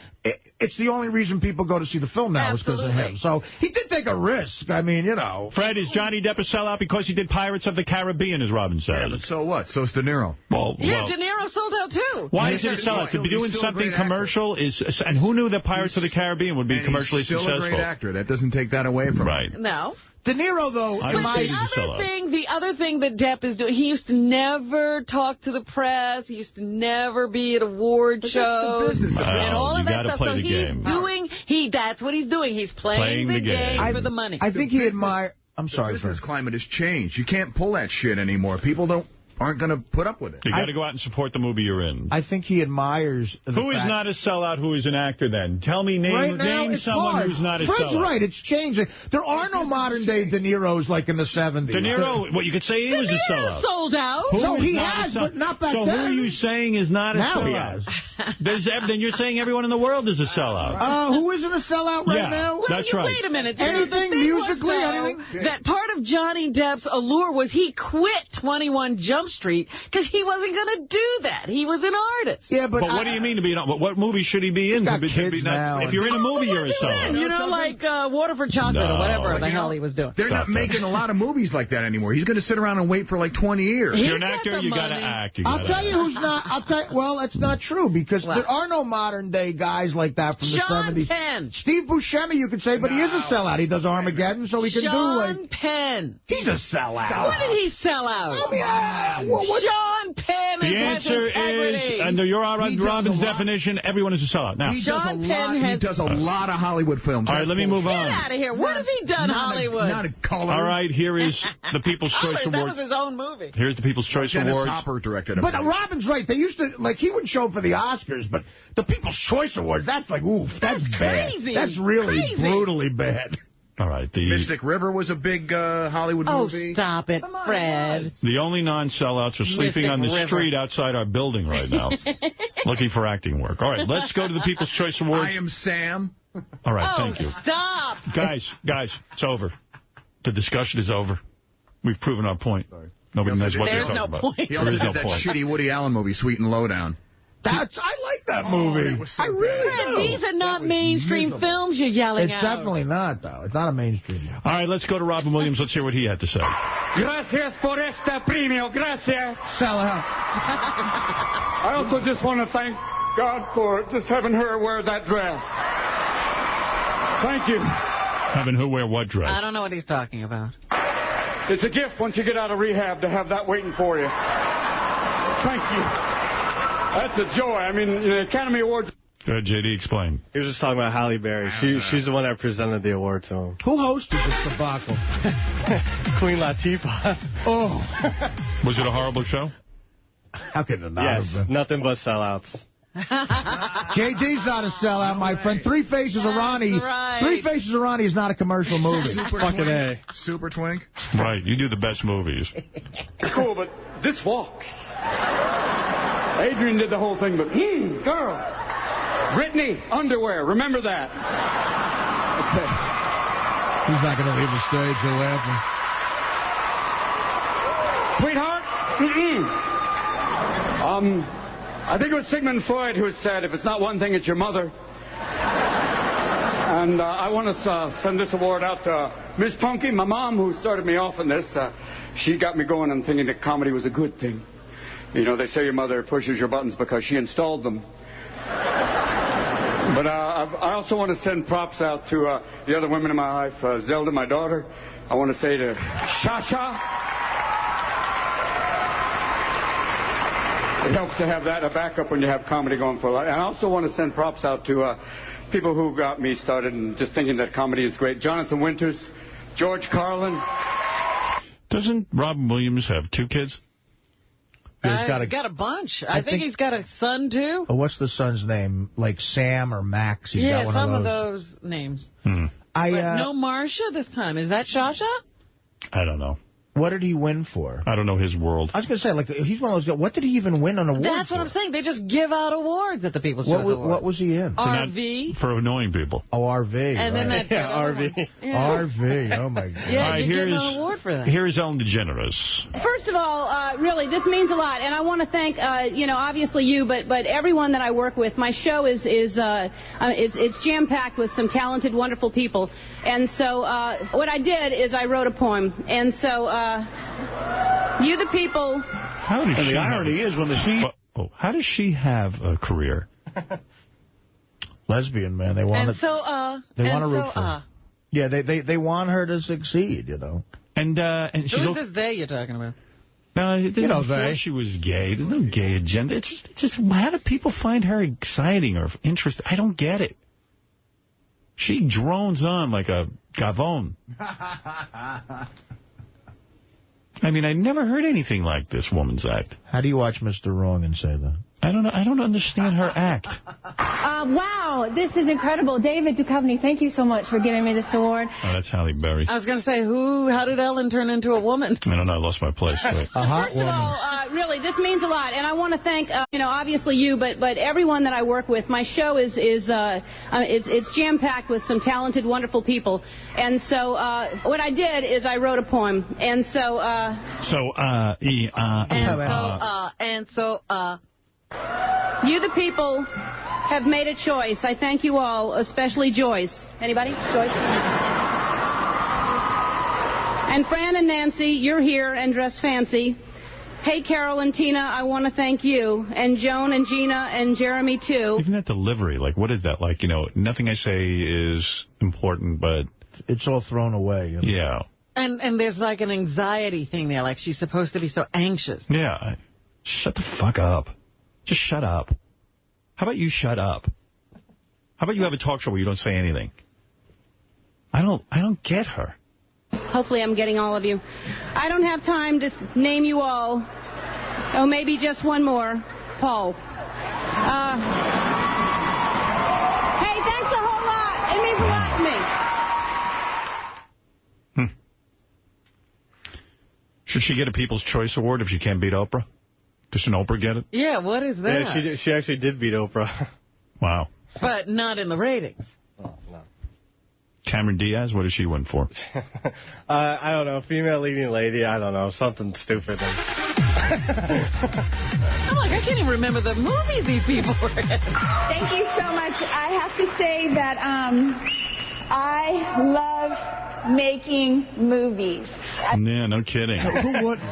it's the only reason people go to see the film now is because of him. So he did take a risk. I mean, you know. Fred, is Johnny Depp a sellout because he did Pirates of the Caribbean, as Robin said? Yeah, but so what? So's De Niro. Well, De Niro sold out, too. Why is it a sellout? To be doing something commercial and who knew that Pirates of the Caribbean would be commercially successful? He's still a great actor. That doesn't take that away from him. Right. No. De Niro, though, the other thing that Depp is doing, he used to never talk to the press. He used to never be at award shows. That's the business. And all of that stuff. So that's what he's doing. He's playing the game for the money. I think he admires... I'm sorry, the business climate has changed. You can't pull that shit anymore. People aren't going to put up with it. You got to go out and support the movie you're in. I think he admires... Who is not a sellout? Who is an actor, then? Tell me, name someone who's not a sellout. Fred's right. It's changing. There are no modern-day De Niros like in the 70s. De Niro, you could say he was a sellout. Sold out. No, he has, but not back then. So who are you saying is not a sellout? Then you're saying everyone in the world is a sellout. Who isn't a sellout right now? That's right. Wait a minute. Anything musically, anything? That part of Johnny Depp's allure was he quit 21 Jump Street because he wasn't going to do that. He was an artist. Yeah, but what do you mean to be? What movie should he be in? If you're in a movie, you're a sellout. You know, like Water for Chocolate or whatever the hell he was doing. They're not making a lot of movies like that anymore. He's going to sit around and wait for like 20 years. If you're an actor, you got to act. I'll tell you who's not. Well, that's not true because there are no modern-day guys like that from the 70s. Sean Penn. Steve Buscemi, you could say, but he is a sellout. He does Armageddon, so he can do like... Sean Penn. He's a sellout. What did he sell out? Sean Penn. The answer is, under your Robin's definition, everyone is a sellout. Now, he does a lot of Hollywood films. All right, let me move on. Get out of here. What has he done, Hollywood? Not a color. All right, here is the People's Choice Award. That was his own movie. Here's the People's Choice Dennis Awards. Hopper directed it. But Robin's right. They used to, like, he would show up for the Oscars, but the People's Choice Awards, that's like, oof, that's bad. Crazy. That's really brutally bad. All right. Mystic River was a big Hollywood movie. Oh, stop it, Fred. The only non-sellouts are sleeping on the street outside our building right now, looking for acting work. All right, let's go to the People's Choice Awards. I Am Sam. All right, thank you. Stop. Guys, it's over. The discussion is over. We've proven our point. Nobody knows what they're talking about. He also did that shitty Woody Allen movie, Sweet and Lowdown. I like that movie. So I really do. These are not mainstream films you're yelling It's definitely not, though. It's not a mainstream movie. All right, let's go to Robin Williams. Let's hear what he had to say. Gracias por esta premio. Gracias. Sell out. I also just want to thank God for just having her wear that dress. Thank you. Having who wear what dress? I don't know what he's talking about. It's a gift once you get out of rehab to have that waiting for you. Thank you. That's a joy. I mean, the Academy Awards... Go ahead, J.D., explain. He was just talking about Halle Berry. She's the one that presented the award to him. Who hosted this debacle? Queen Latifah. Oh. Was it a horrible show? How could it not have Yes, been? nothing but sellouts. JD's not a sellout, my friend. Three Faces of Ronnie. Right. Three Faces of Ronnie is not a commercial movie. Fucking A. Super Twink. Right, you do the best movies. Cool, but this walks. Adrian did the whole thing, but girl. Brittany, underwear. Remember that. Okay. He's not going to leave the stage. They're laughing. Sweetheart? I think it was Sigmund Freud who said, if it's not one thing, it's your mother. And I want to send this award out to Miss Punky, my mom, who started me off in this. She got me going on thinking that comedy was a good thing. You know, they say your mother pushes your buttons because she installed them. But I also want to send props out to the other women in my life. Zelda, my daughter. I want to say to Shasha. It helps to have that a backup when you have comedy going for a lot. And I also want to send props out to people who got me started and just thinking that comedy is great. Jonathan Winters, George Carlin. Doesn't Robin Williams have two kids? He's got a bunch. I think he's got a son, too. Oh, what's the son's name? Like Sam or Max? He's got one some of of those names. But no Marsha this time. Is that Shasha? I don't know. What did he win for? I don't know his world. I was going to say, like, he's one of those guys. What did he even win an award That's what I'm saying. They just give out awards at the People's Choice Awards. What was he in? RV. For annoying people. Oh, RV. And then that RV. RV. Oh, my God. Yeah, you get an award for that. Here's Ellen DeGeneres. First of all, really, this means a lot, and I want to thank, obviously you, but everyone that I work with. My show is it's jam-packed with some talented, wonderful people, and so what I did is I wrote a poem, and so you, the people. How does the irony is when how does she have a career? Lesbian, man. They want to. They want to root for her. Yeah, they want her to succeed, you know. And she's who's this they you're talking about? No, they. She was gay. There's no gay agenda. It's just how do people find her exciting or interesting? I don't get it. She drones on like a gavone. I mean, I never heard anything like this woman's act. How do you watch Mr. Wrong and say that? I don't know. I don't understand her act. Wow, this is incredible. David Duchovny, thank you so much for giving me this award. Oh, that's Halle Berry. I was going to say, how did Ellen turn into a woman? I don't know. I lost my place. A hot First of all, really, this means a lot, and I want to thank, obviously you, but everyone that I work with. My show is it's jam-packed with some talented, wonderful people, and so what I did is I wrote a poem, and so. You, the people, have made a choice. I thank you all, especially Joyce. Anybody? Joyce? And Fran and Nancy, you're here and dressed fancy. Hey, Carol and Tina, I want to thank you. And Joan and Gina and Jeremy, too. Even that delivery, like, what is that? Like, nothing I say is important, but... It's all thrown away. Yeah. And there's like an anxiety thing there, like she's supposed to be so anxious. Yeah. Shut the fuck up. Just shut up. How about you shut up? How about you have a talk show where you don't say anything? I don't get her. Hopefully I'm getting all of you. I don't have time to name you all. Oh, maybe just one more. Paul. Hey, thanks a whole lot. It means a lot to me. Should she get a People's Choice Award if she can't beat Oprah? Does an Oprah get it? Yeah, what is that? Yeah, she actually did beat Oprah. Wow. But not in the ratings. Oh, no. Cameron Diaz, what does she win for? I don't know. Female leading lady, I don't know. Something stupid. I'm like, I can't even remember the movies these people were in. Thank you so much. I have to say that I love making movies. Yeah, no kidding. Who wouldn't?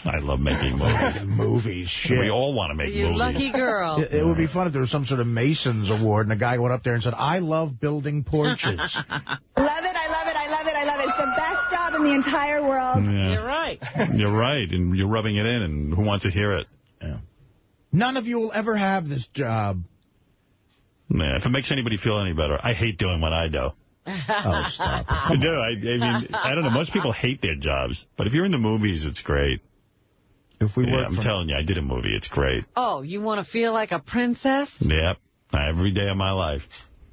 I love making movies. Movies, shit. We all want to make You movies. lucky girl. It would be fun if there was some sort of Masons Award and a guy went up there and said, I love building porches. Love it, I love it, I love it, I love it. It's the best job in the entire world. Yeah. You're right. You're right, and you're rubbing it in, and who wants to hear it? Yeah. None of you will ever have this job. Man, if it makes anybody feel any better, I hate doing what I do. Oh, stop. I do. I mean, I don't know. Most people hate their jobs, but if you're in the movies, it's great. If we work I'm telling you, I did a movie. It's great. Oh, you want to feel like a princess? Yep. Every day of my life.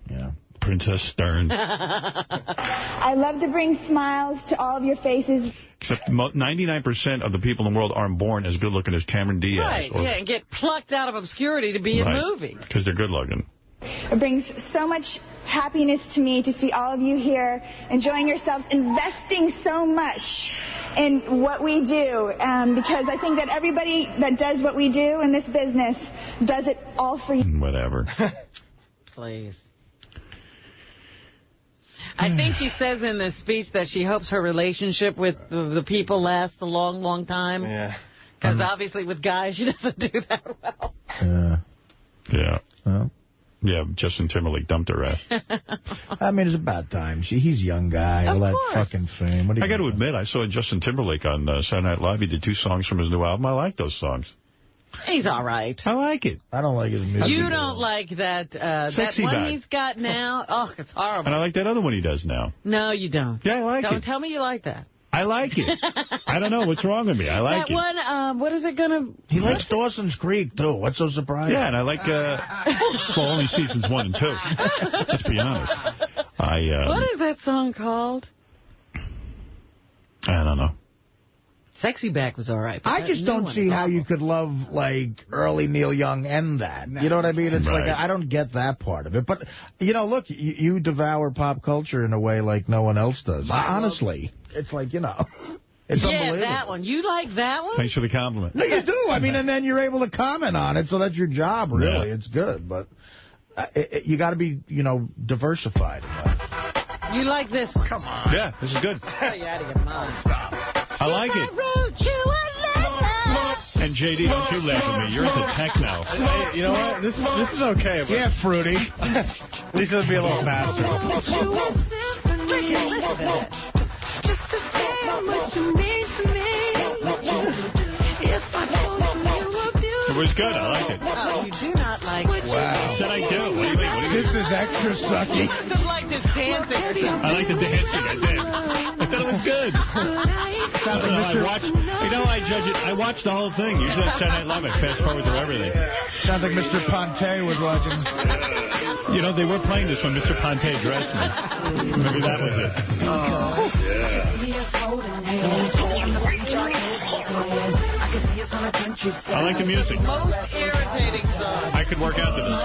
Yeah. Princess Stern. I love to bring smiles to all of your faces. Except 99% of the people in the world aren't born as good looking as Cameron Diaz. Right, and get plucked out of obscurity to be in movies. Because they're good looking. It brings so much happiness to me to see all of you here enjoying yourselves, investing so much in what we do, because I think that everybody that does what we do in this business does it all for you. Whatever. Please. I think she says in this speech that she hopes her relationship with the people lasts a long, long time. Yeah. Because obviously with guys, she doesn't do that well. Yeah. Well. Yeah, Justin Timberlake dumped her ass. I mean, it's about time. He's a young guy. All that fucking fame. I got to admit, I saw Justin Timberlake on Saturday Night Live. He did 2 songs from his new album. I like those songs. He's all right. I like it. I don't like his music. You don't like that Sexy that one Back. he's got now? Oh, it's horrible. And I like that other one he does now. No, you don't. Yeah, I like it. Don't tell me you like that. I like it. I don't know what's wrong with me. I like that it. One, what is it going to... He likes Dawson's Creek, too. What's so surprising? Yeah, and I like, well, only seasons 1 and 2. Let's be honest. What is that song called? I don't know. Sexy Back was all right. I just don't see how you could love, like, early Neil Young and that. You know what I mean? It's like, I don't get that part of it. But, you know, look, you devour pop culture in a way like no one else does. Honestly, it's like, you know, it's unbelievable. Yeah, that one. You like that one? Thanks for the compliment. No, you do. I mean, and then you're able to comment on it, so that's your job, really. Yeah. It's good. But you got to be, you know, diversified. You like this one? Come on. Yeah, this is good. Oh, you're out of your mind. Stop. I like it. And JD, don't you laugh at me. You're into techno. Hey, you know what? This is okay. But yeah, fruity. At least it'll be a little faster. Just to say how much you mean to me. If I told you you were beautiful. It was good. I like it. Oh, you do not like it. Wow. What should I do? What do you think? This is extra sucky. You must have liked this dancing or something. I like the dancing. I did. I thought it was good. I judge it. I watched the whole thing. Usually on Saturday Night Live, I fast forward through everything. Sounds like Mr. Ponte was watching. You know, they were playing this when Mr. Ponte dressed me. Maybe that was it. I like the music. Most irritating song. I could work out to this.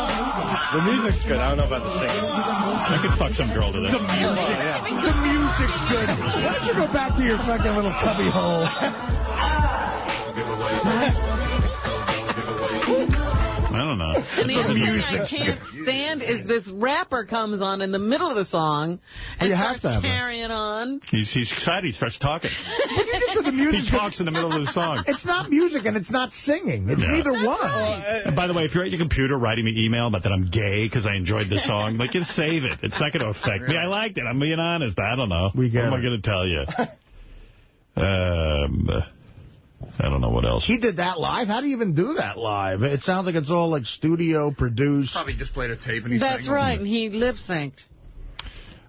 The music's good. I don't know about the singing. I could fuck some girl to this. The music's good. Why don't you go back to your fucking little cubby hole? I don't know. And the other thing I can't stand is this rapper comes on in the middle of the song and starts carrying on. He's excited. He starts talking. But you just said the music. He talks in the middle of the song. It's not music and it's not singing. It's neither one. Right. And by the way, if you're at your computer writing me email about that I'm gay because I enjoyed the song, like, just save it. It's not going to affect me. I liked it. I'm being honest. I don't know. What am I going to tell you? I don't know what else. He did that live? How do you even do that live? It sounds like it's all like studio produced. Probably just played a tape and he's That's right, and he lip-synced.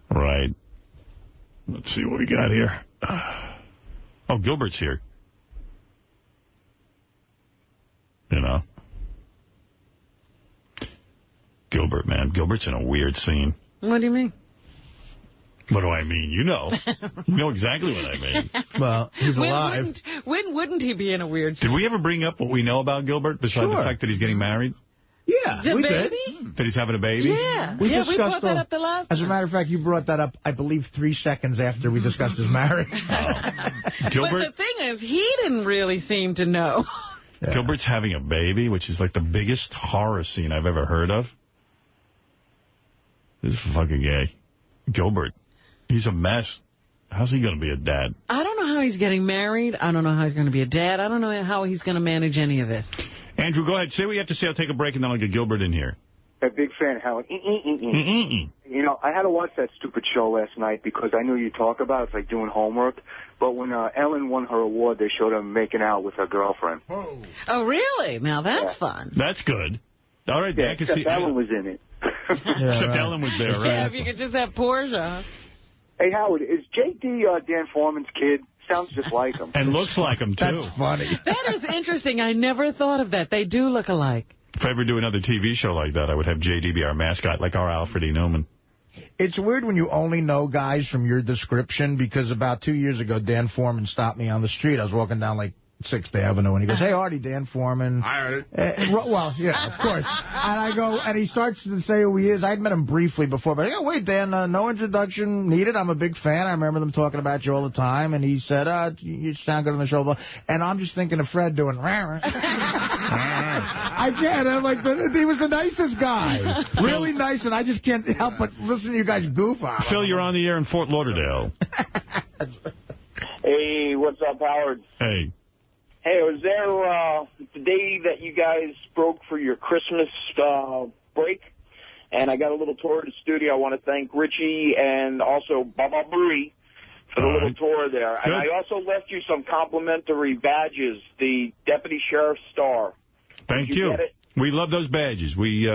Right. Let's see what we got here. Oh, Gilbert's here. You know. Gilbert, man. Gilbert's in a weird scene. What do you mean? What do I mean? You know. You know exactly what I mean. Well, he's alive. When wouldn't he be in a weird scene? Did we ever bring up what we know about Gilbert, besides the fact that he's getting married? Yeah, we baby? did. That he's having a baby? Yeah. We brought that up the last As a matter of fact, you brought that up, I believe, 3 seconds after we discussed his marriage. Gilbert, but the thing is, he didn't really seem to know. Yeah. Gilbert's having a baby, which is like the biggest horror scene I've ever heard of. This is fucking gay. Gilbert. He's a mess. How's he going to be a dad? I don't know how he's getting married. I don't know how he's going to be a dad. I don't know how he's going to manage any of this. Andrew, go ahead. Say what you have to say. I'll take a break, and then I'll get Gilbert in here. A big fan, Howard. You know, I had to watch that stupid show last night because I knew you'd talk about it. It's like doing homework. But when Ellen won her award, they showed her making out with her girlfriend. Oh, really? Now that's fun. That's good. All right, yeah, I can see. Ellen was in it. Except Ellen was there, right? Yeah, if you could just have Portia. Hey, Howard, is J.D. Dan Foreman's kid? Sounds just like him. And looks like him, too. That's funny. That is interesting. I never thought of that. They do look alike. If I ever do another TV show like that, I would have J.D. be our mascot, like our Alfred E. Newman. It's weird when you only know guys from your description, because about 2 years ago, Dan Foreman stopped me on the street. I was walking down, like, 6th Avenue, and he goes, hey, Artie, Dan Foreman. I heard it. Well, yeah, of course. And I go, and he starts to say who he is. I'd met him briefly before, but I go, wait, Dan, no introduction needed. I'm a big fan. I remember them talking about you all the time. And he said, you sound good on the show. And I'm just thinking of Fred doing, I can't. I'm like, he was the nicest guy. Really nice, and I just can't help but listen to you guys goof on him. Phil, you're on the air in Fort Lauderdale. Hey, what's up, Howard? Hey. Hey, was there the day that you guys broke for your Christmas break? And I got a little tour of the studio. I want to thank Richie and also Baba Booey for the little tour there. Good. And I also left you some complimentary badges, the Deputy Sheriff's Star. Thank you. Get it? We love those badges. We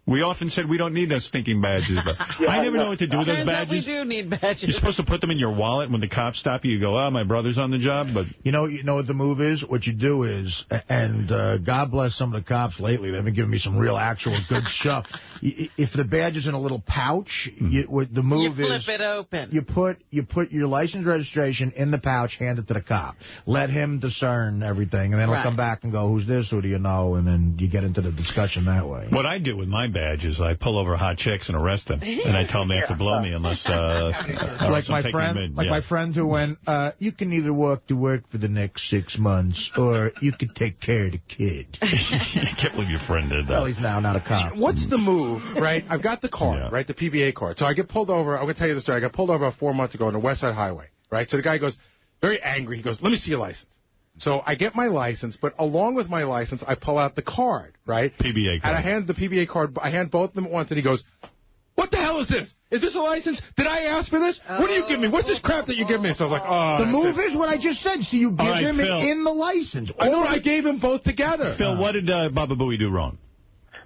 We often said we don't need those stinking badges, but I never know what to do with those badges. We do need badges. You're supposed to put them in your wallet. When the cops stop you, you go, "Oh, my brother's on the job." But you know what the move is? What you do is, and God bless some of the cops lately. They've been giving me some real, actual good stuff. If the badge is in a little pouch, the move you is flip it open. You put your license registration in the pouch, hand it to the cop, let him discern everything, and then he'll come back and go, "Who's this? Who do you know?" And then you get into the discussion that way. What I do with my badge is I pull over hot chicks and arrest them, and I tell them they have to blow me unless like my friend, my friend who went, you can either walk to work for the next 6 months, or you could take care of the kid. I can't believe your friend did that. Well, he's now not a cop. What's the move, right? I've got the card, right, the PBA card. So I get pulled over. I'm going to tell you the story. I got pulled over about 4 months ago on the West Side Highway, right? So the guy goes, very angry. He goes, "Let me see your license." So I get my license, but along with my license, I pull out the card, right? PBA card. And I hand the PBA card. I hand both of them at once, and he goes, "What the hell is this? Is this a license? Did I ask for this? What do you give me? What's this crap that you give me?" So I was like, "Oh." The move is what I just said. So you give him Phil. in the license. I gave him both together. Phil, what did Baba Booey do wrong?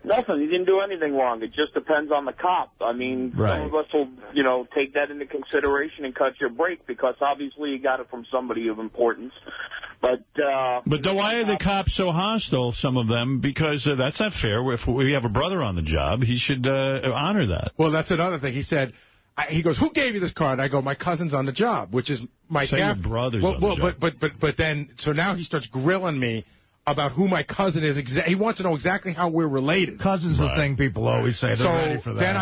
Nothing. He didn't do anything wrong. It just depends on the cop. I mean, some of us will, take that into consideration and cut your break because obviously you got it from somebody of importance. But why are the cops so hostile, some of them? Because that's not fair. If we have a brother on the job, he should honor that. Well, that's another thing. He said, he goes, "Who gave you this card?" I go, "My cousin's on the job," which is my Say your brother's on the job. But then, so now he starts grilling me about who my cousin is. He wants to know exactly how we're related. Cousin's the thing people always say. They're ready for that. Then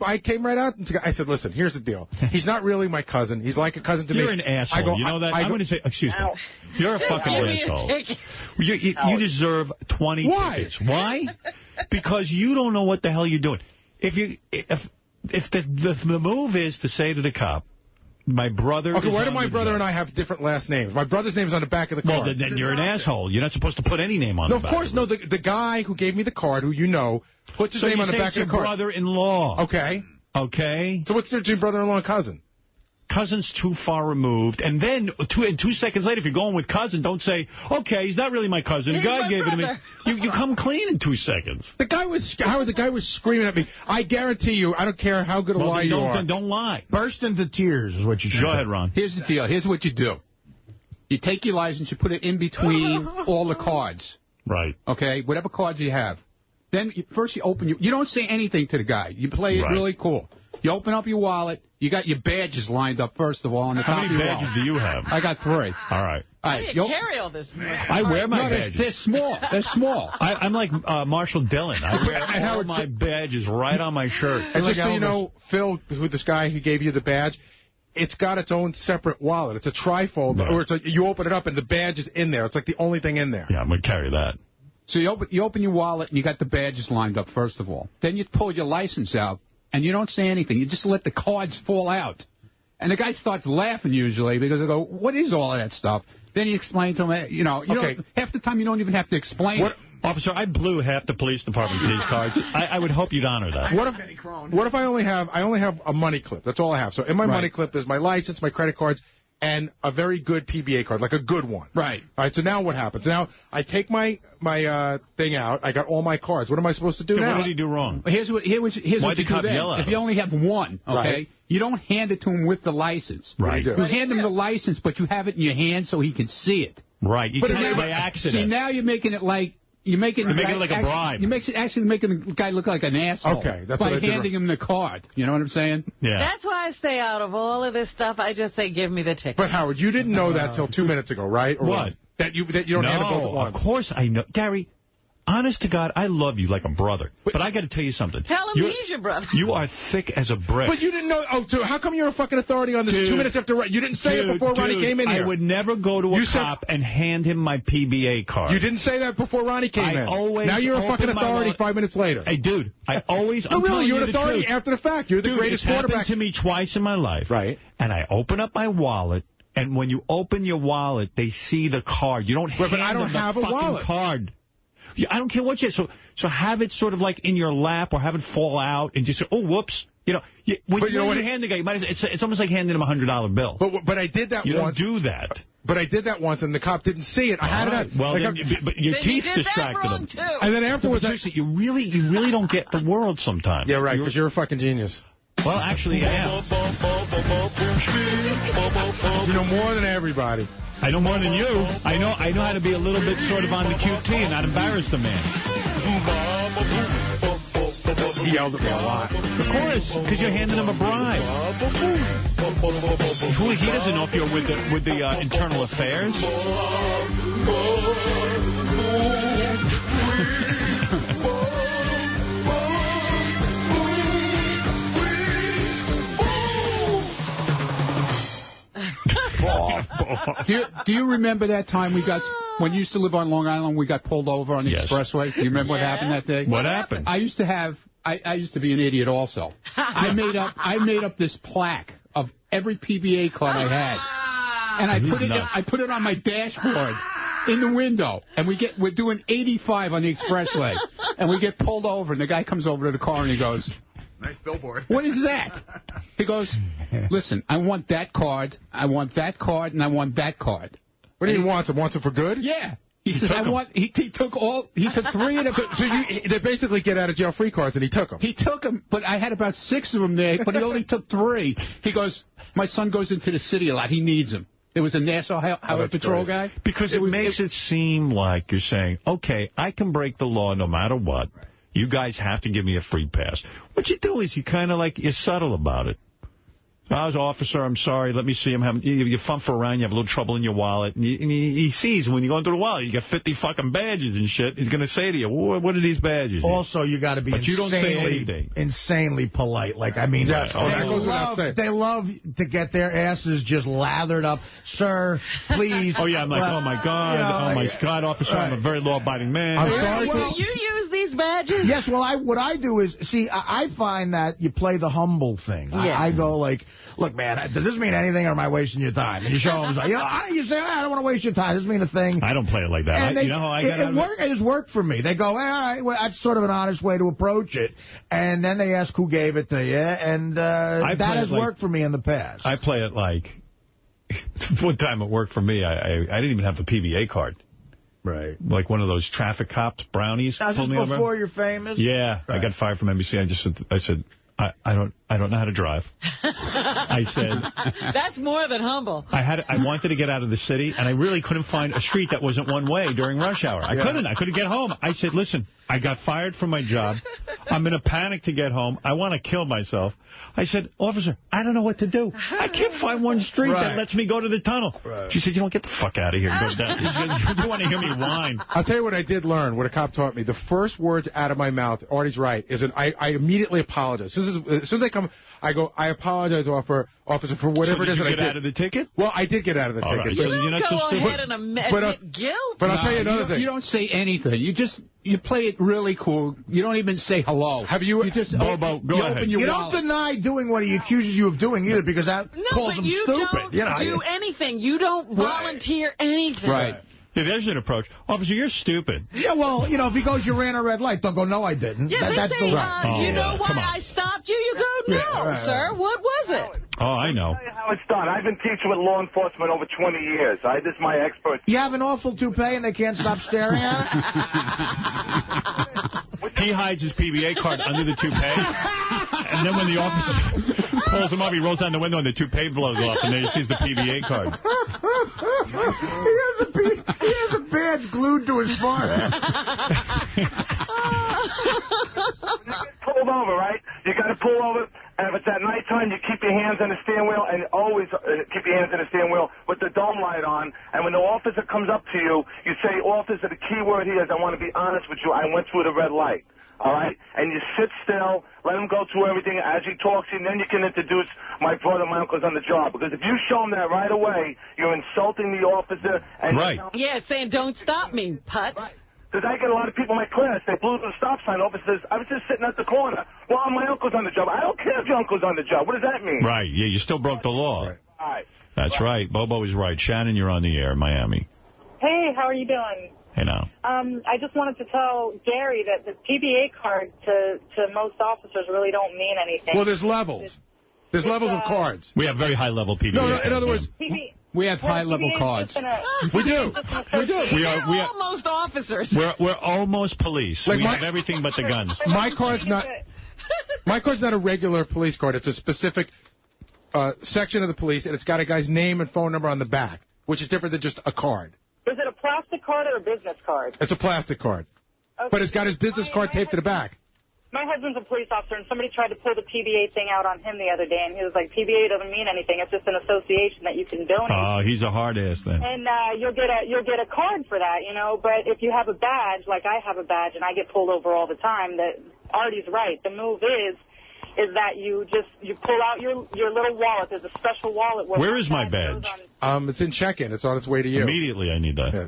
I came right out and I said, "Listen, here's the deal. He's not really my cousin. He's like a cousin to me." You're an asshole. You know that? I'm going to say, excuse me. You're a fucking asshole. You deserve 20 tickets. Why? Because you don't know what the hell you're doing. If the move is to say to the cop, "My brother." Okay, why do my brother and I have different last names? My brother's name is on the back of the card. Well, then you're an asshole. You're not supposed to put any name on the back. No, of course, no. The guy who gave me the card, who you know, puts his name on the back of the card. So you say it's your brother-in-law. Okay. Okay. So what's between brother-in-law and cousin? Cousin's too far removed. And then 2 seconds later, if you're going with cousin, don't say, "Okay, he's not really my cousin. The guy gave it to me." You come clean in 2 seconds. The guy was screaming at me. I guarantee you, I don't care how good a liar you are. Don't lie. Burst into tears is what you should do. Go ahead, Ron. Here's the deal. Here's what you do. You take your license, you put it in between all the cards. Right. Okay? Whatever cards you have. Then first you open you don't say anything to the guy. You play it really cool. You open up your wallet. You got your badges lined up, first of all, on the top of your wallet. How many badges do you have? I got 3. All right. How do you carry all this? I wear my badges. They're small. They're small. I'm like Marshall Dillon. I wear all my badges right on my shirt. And just so you know, Phil, this guy who gave you the badge, it's got its own separate wallet. It's a trifold, or you open it up and the badge is in there. It's like the only thing in there. Yeah, I'm going to carry that. So you open your wallet and you got the badges lined up, first of all. Then you pull your license out and you don't say anything. You just let the cards fall out. And the guy starts laughing usually because they go, "What is all of that stuff?" Then you explain to him, half the time you don't even have to explain. Officer, I blew half the police department for these cards. I would hope you'd honor that. What if I only have a money clip? That's all I have. So in my money clip is my license, my credit cards, and a very good PBA card, like a good one. Right. All right, so now what happens? Now I take my thing out. I got all my cards. What am I supposed to do now? What did he do wrong? Here's what you do then. If you only have one, okay, you don't hand it to him with the license. Right. You hand him the license, but you have it in your hand so he can see it. Right. You did it by accident. See, now you're making it like... You're making it like a bribe. You're actually making the guy look like an asshole. Okay, that's by what I did handing him the card. You know what I'm saying? Yeah. That's why I stay out of all of this stuff. I just say, give me the ticket. But Howard, you didn't know that till 2 minutes ago, right? Or what? That you don't hand it both at once. Of course I know, Gary. Honest to God, I love you like a brother. But I got to tell you something. Tell him he's your brother. You are thick as a brick. But you didn't know. Oh, so how come you're a fucking authority on this 2 minutes after? You didn't say it before Ronnie came in here. I would never go to a cop and hand him my PBA card. You didn't say that before Ronnie came in. Now you're a fucking authority 5 minutes later. Hey, dude, I always... No, really, you're an authority after the fact. You're the greatest quarterback. It's happened to me twice in my life. Right. And I open up my wallet, and when you open your wallet, they see the card. You don't hand them the fucking card. I don't care what you say. So have it sort of like in your lap or have it fall out and just say, "Oh, whoops." You know, when you hand the guy, it's almost like handing him a $100 bill. But I did that once. You don't do that. But I did that once, and the cop didn't see it. I had it out. Well, like but your teeth distracted him. And then afterwards, you really don't get the world sometimes. Yeah, right, because you're a fucking genius. Well, actually, I am. You know more than everybody. I know more than you. I know how to be a little bit sort of on the QT and not embarrass the man. He yelled at me a lot. Of course, because you're handing him a bribe. He doesn't know if you're with the internal affairs. Do you remember that time when you used to live on Long Island, we got pulled over on the expressway? Do you remember what happened that day? What happened? I used to be an idiot also. I made up this plaque of every PBA card I had. And I put it on my dashboard in the window. And we're doing 85 on the expressway. And we get pulled over, and the guy comes over to the car and he goes, "Nice billboard." "What is that?" He goes, "Listen, I want that card, I want that card, and I want that card." What do you want? Wants it for good? Yeah. He says, he took 3 of them. So they basically get out of jail free cards, and he took them. He took them, but I had about 6 of them there, but he only took 3. He goes, "My son goes into the city a lot. He needs them." It was a Nassau Highway Patrol guy. Because it makes it seem like you're saying, okay, I can break the law no matter what. You guys have to give me a free pass. What you do is you kind of you're subtle about it. I was officer, I'm sorry, let me see him. You fumble around, you have a little trouble in your wallet. And he sees when you go into the wallet, you got 50 fucking badges and shit. He's going to say to you, what are these badges? Also, you got to be insanely polite. Like, I mean, yes, they love to get their asses just lathered up. Sir, please. Oh, yeah, I'm like, oh, my God, my God, officer, I'm a very law-abiding man. I'm sorry. Will you use these badges? Yes, well, what I do is, see, I find that you play the humble thing. Yeah. I go like, look, man, does this mean anything or am I wasting your time? And you show them, like, you say, I don't want to waste your time. Does this mean a thing? I don't play it like that. You know how I got it has worked for me. They go, all right, well, that's sort of an honest way to approach it. And then they ask who gave it to you. And that has worked for me in the past. I play it like, one time it worked for me. I didn't even have the PBA card. Right. Like one of those traffic cops, brownies. Now, just before you're famous? Yeah. Right. I got fired from NBC. I said, I don't know how to drive. I said... That's more than humble. I wanted to get out of the city, and I really couldn't find a street that wasn't one way during rush hour. I couldn't get home. I said, listen, I got fired from my job. I'm in a panic to get home. I want to kill myself. I said, officer, I don't know what to do. I can't find one street that lets me go to the tunnel. Right. She said, you don't get the fuck out of here. Go down. She goes, you don't want to hear me whine. I'll tell you what I did learn, what a cop taught me. The first words out of my mouth, Artie's right, is I immediately apologize. As soon as they come, I go, I apologize, officer, for whatever it is that I did. Did you get out of the ticket? Well, I did get out of the ticket. Right. You don't go ahead and admit guilt. But I'll tell you another thing. You don't say anything. You play it really cool. You don't even say hello. Have you? You just go ahead. You don't deny doing what he accuses you of doing either, because that calls him stupid. You don't do anything. You don't volunteer anything. Right. Yeah, there's an approach. Officer, you're stupid. Yeah, well, if he goes, you ran a red light, don't go, no, I didn't. Yeah, that's say, the right. You know why I stopped you? You go, no, sir. What was it? Oh, I know. I'll tell you how it's done. I've been teaching with law enforcement over 20 years. This is my expert. You have an awful toupee and they can't stop staring at it? He hides his PBA card under the toupee, and then when the officer pulls him up, he rolls down the window and the toupee blows off, and then he sees the PBA card. He has a badge glued to his forehead. When you get pulled over, right? You got to pull over, and if it's at nighttime, you keep your hands on the steering wheel, and always keep your hands on the steering wheel with the dome light on. And when the officer comes up to you, you say, officer, the key word here is, I want to be honest with you. I went through the red light. All right? And you sit still, let him go through everything as he talks, and then you can introduce my brother, my uncle's on the job. Because if you show him that right away, you're insulting the officer. And Yeah, saying, don't stop me, putz. Right. Because I get a lot of people in my class, they blew the stop sign. Officer says, I was just sitting at the corner. Well, my uncle's on the job. I don't care if your uncle's on the job. What does that mean? Right. Yeah, you still broke the law. All right. That's right. Bobo is right. Shannon, you're on the air in Miami. Hey, how are you doing? Hey, now. I just wanted to tell Gary that the PBA card to most officers really don't mean anything. Well, there's levels. There's levels of cards. We have very high-level PBA. No, in other words... We have high-level cards. We do. We do. We are almost officers. We're almost police. Like we have everything but the guns. My card's not a regular police card. It's a specific section of the police, and it's got a guy's name and phone number on the back, which is different than just a card. Is it a plastic card or a business card? It's a plastic card. Okay. But it's got his business card taped to the back. My husband's a police officer, and somebody tried to pull the PBA thing out on him the other day, and he was like, PBA doesn't mean anything. It's just an association that you can donate. Oh, he's a hard ass then. And you'll get a card for that, you know. But if you have a badge, like I have a badge, and I get pulled over all the time, that Artie's right. The move is that you pull out your little wallet. There's a special wallet. Where is my badge? It's in check-in. It's on its way to you. Immediately I need that. Yeah.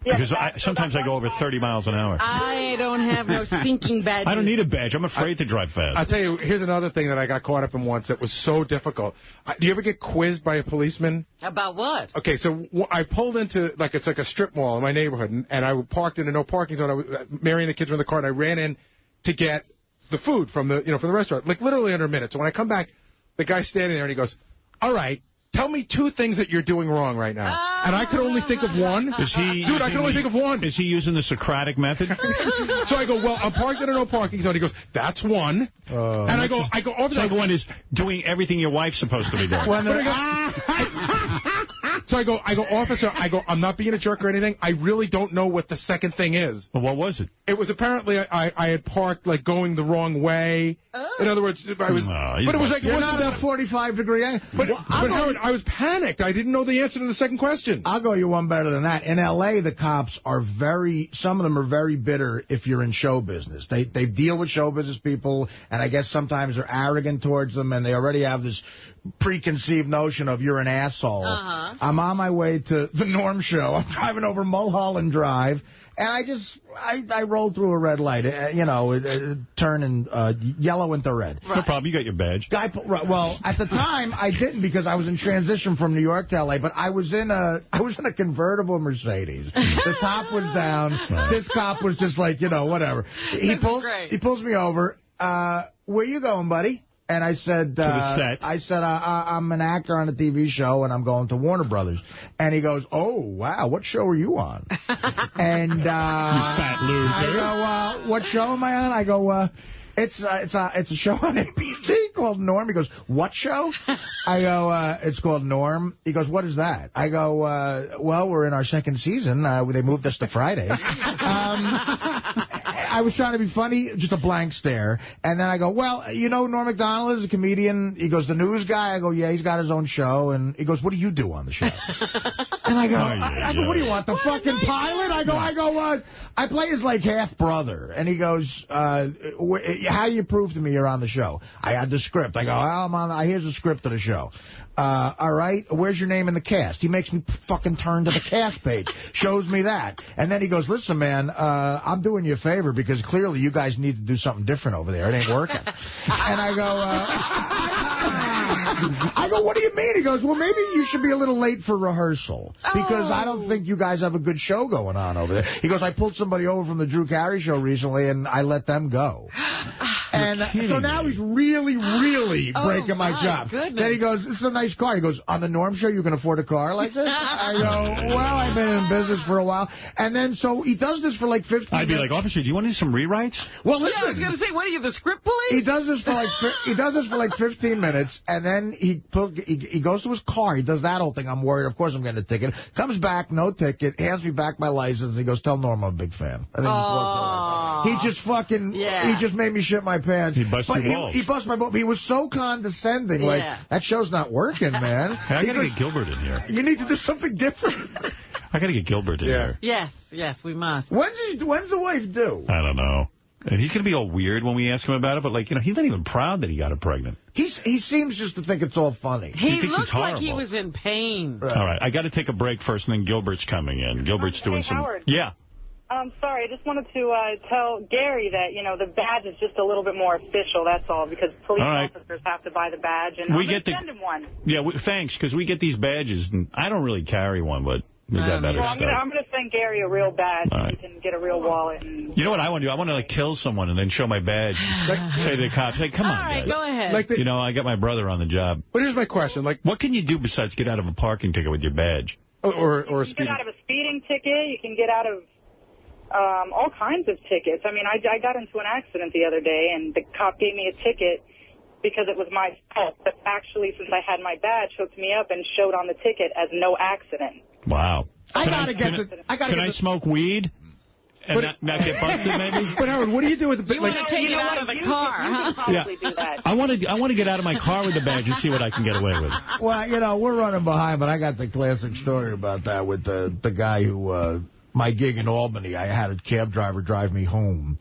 Because sometimes I go over 30 miles an hour. I don't have no stinking badges. I don't need a badge. I'm afraid to drive fast. I'll tell you, here's another thing that I got caught up in once that was so difficult. Do you ever get quizzed by a policeman? About what? Okay, so I pulled into, it's like a strip mall in my neighborhood, and I parked in a no parking zone. Mary and the kids were in the car, and I ran in to get the food from the restaurant, like literally under a minute. So when I come back, the guy's standing there, and he goes, all right, tell me 2 things that you're doing wrong right now. And I could only think of one. I can only think of one. Is he using the Socratic method? So I go, well, I'm parked in a no parking zone. He goes, that's one. And I go, over there. Second one is doing everything your wife's supposed to be doing. So I go, officer, I'm not being a jerk or anything. I really don't know what the second thing is. Well, what was it? It was apparently I had parked going the wrong way. In other words, I was. But it was like you're not a 45-degree angle. But Howard, I was panicked. I didn't know the answer to the second question. I'll go you one better than that. In L.A., the cops are some of them are very bitter if you're in show business. They deal with show business people, and I guess sometimes they're arrogant towards them, and they already have this preconceived notion of you're an asshole. I'm on my way to the Norm show. I'm driving over Mulholland Drive, and I rolled through a red light, turning yellow into red. No problem. You got your badge. Well, at the time, I didn't because I was in transition from New York to L.A., but I was in a convertible Mercedes. The top was down. This cop was just like, whatever. He pulls me over. Where you going, buddy? And I said, I'm an actor on a TV show, and I'm going to Warner Brothers. And he goes, oh, wow, what show are you on? And you fat loser. I go, what show am I on? I go, it's a show on ABC called Norm. He goes, what show? I go, it's called Norm. He goes, what is that? I go, well, we're in our second season. They moved us to Friday. I was trying to be funny, just a blank stare. And then I go, well, Norm Macdonald is a comedian. He goes, the news guy? I go, yeah, he's got his own show. And he goes, what do you do on the show? And I go, what do you want, the fucking pilot? I go, I play his half brother. And he goes, how do you prove to me you're on the show? I had the script. I go, here's the script of the show. All right, where's your name in the cast? He makes me fucking turn to the cast page, shows me that. And then he goes, listen, man, I'm doing you a favor because clearly you guys need to do something different over there. It ain't working. And I go, what do you mean? He goes, well, maybe you should be a little late for rehearsal because I don't think you guys have a good show going on over there. He goes, I pulled somebody over from the Drew Carey show recently, and I let them go. And so now he's really, really breaking my job. Goodness. Then he goes, it's a nice car. He goes, on the Norm show, you can afford a car like this? I go, well, I've been in business for a while. And then so he does this for 15 minutes. I'd be like, officer, do you want some rewrites? Well, listen. Yeah, I was going to say, what are you, the script police? He does this for 15 minutes, and then he goes to his car. He does that whole thing. I'm worried. Of course I'm getting a ticket. Comes back, no ticket, hands me back my license. He goes, tell Norm I'm a big fan. I think he just fucking, he just made me shit my pants. He busted your balls. He busted my balls. He was so condescending. That show's not working, man. Hey, I got to get Gilbert in here. You need to do something different. I got to get Gilbert in here. Yes, we must. When's the wife due? I don't know. And he's going to be all weird when we ask him about it, but, he's not even proud that he got her pregnant. He seems just to think it's all funny. He looks like he was in pain. Right. All right, I got to take a break first, and then Gilbert's coming in. Gilbert's doing some... Howard. Yeah. Sorry, I just wanted to tell Gary that, the badge is just a little bit more official, that's all, because police officers have to buy the badge, and I'm going to send him one. Yeah, thanks, because we get these badges, and I don't really carry one, but We got better Well, I'm stuff. gonna send Gary a real badge so All right. he can get a real wallet. And You know what I want to do? I want to, like, kill someone and then show my badge. Say to the cops, hey, come on, All right, guys. go ahead. Like You know, I got my brother on the job. But here's my question. Like, what can you do besides get out of a parking ticket with your badge? Or a you can speeding? get out of a speeding ticket. You can get out of all kinds of tickets. I mean, I got into an accident the other day, and the cop gave me a ticket because it was my fault. But actually, since I had my badge, hooked me up and showed on the ticket as no accident. Wow. Can I smoke weed and not get busted, maybe? But Howard, what do you do with the? You want to take it out of the car, huh? You can probably do that. I want to get out of my car with the badge and see what I can get away with. Well, you know, we're running behind, but I got the classic story about that with the guy who, my gig in Albany, I had a cab driver drive me home.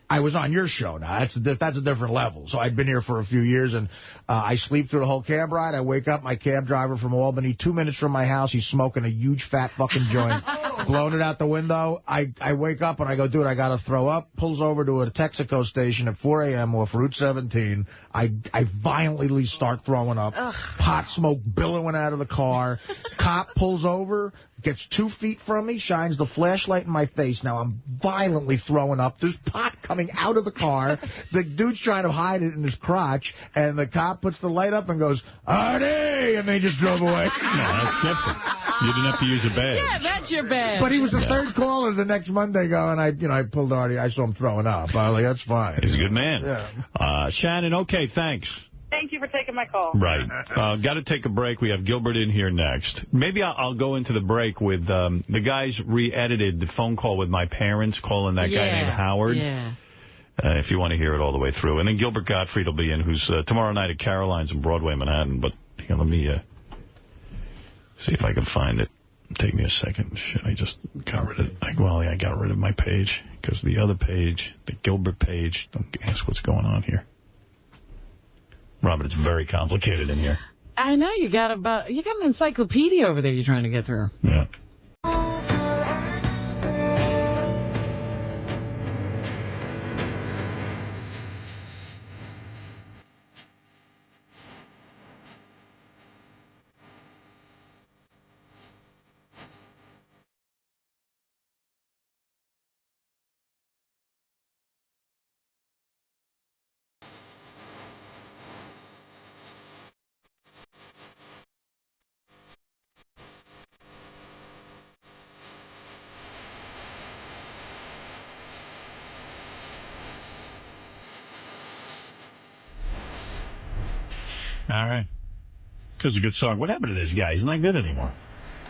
I was on your show now. That's a different level. So I'd been here for a few years, and I sleep through the whole cab ride. I wake up, my cab driver from Albany, 2 minutes from my house, he's smoking a huge fat fucking joint, blowing it out the window. I wake up and I go, dude, I got to throw up. Pulls over to a Texaco station at 4 a.m. off Route 17. I violently start throwing up. Ugh. Pot smoke billowing out of the car. Cop pulls over, gets 2 feet from me, shines the flashlight in my face. Now I'm violently throwing up. There's pot coming out of the car. The dude's trying to hide it in his crotch, and the cop puts the light up and goes, Artie! And they just drove away. No, that's different. You didn't have to use your badge. Yeah, that's your badge. But he was the third caller the next Monday going, I pulled Artie. I saw him throwing up. I was like, that's fine. He's a good man. Yeah. Shannon, okay, thanks. Thank you for taking my call. Right. Got to take a break. We have Gilbert in here next. Maybe I'll go into the break with the guys re-edited the phone call with my parents calling that guy named Howard. Yeah. If you want to hear it all the way through. And then Gilbert Gottfried will be in, who's tomorrow night at Caroline's in Broadway, Manhattan. But here, let me see if I can find it. Take me a second. Shit, I just got rid of it. I got rid of my page because the other page, the Gilbert page, don't ask what's going on here. Robert, it's very complicated in here. I know, you got an encyclopedia over there you're trying to get through. Yeah. All right. That's a good song. What happened to this guy? He's not good anymore.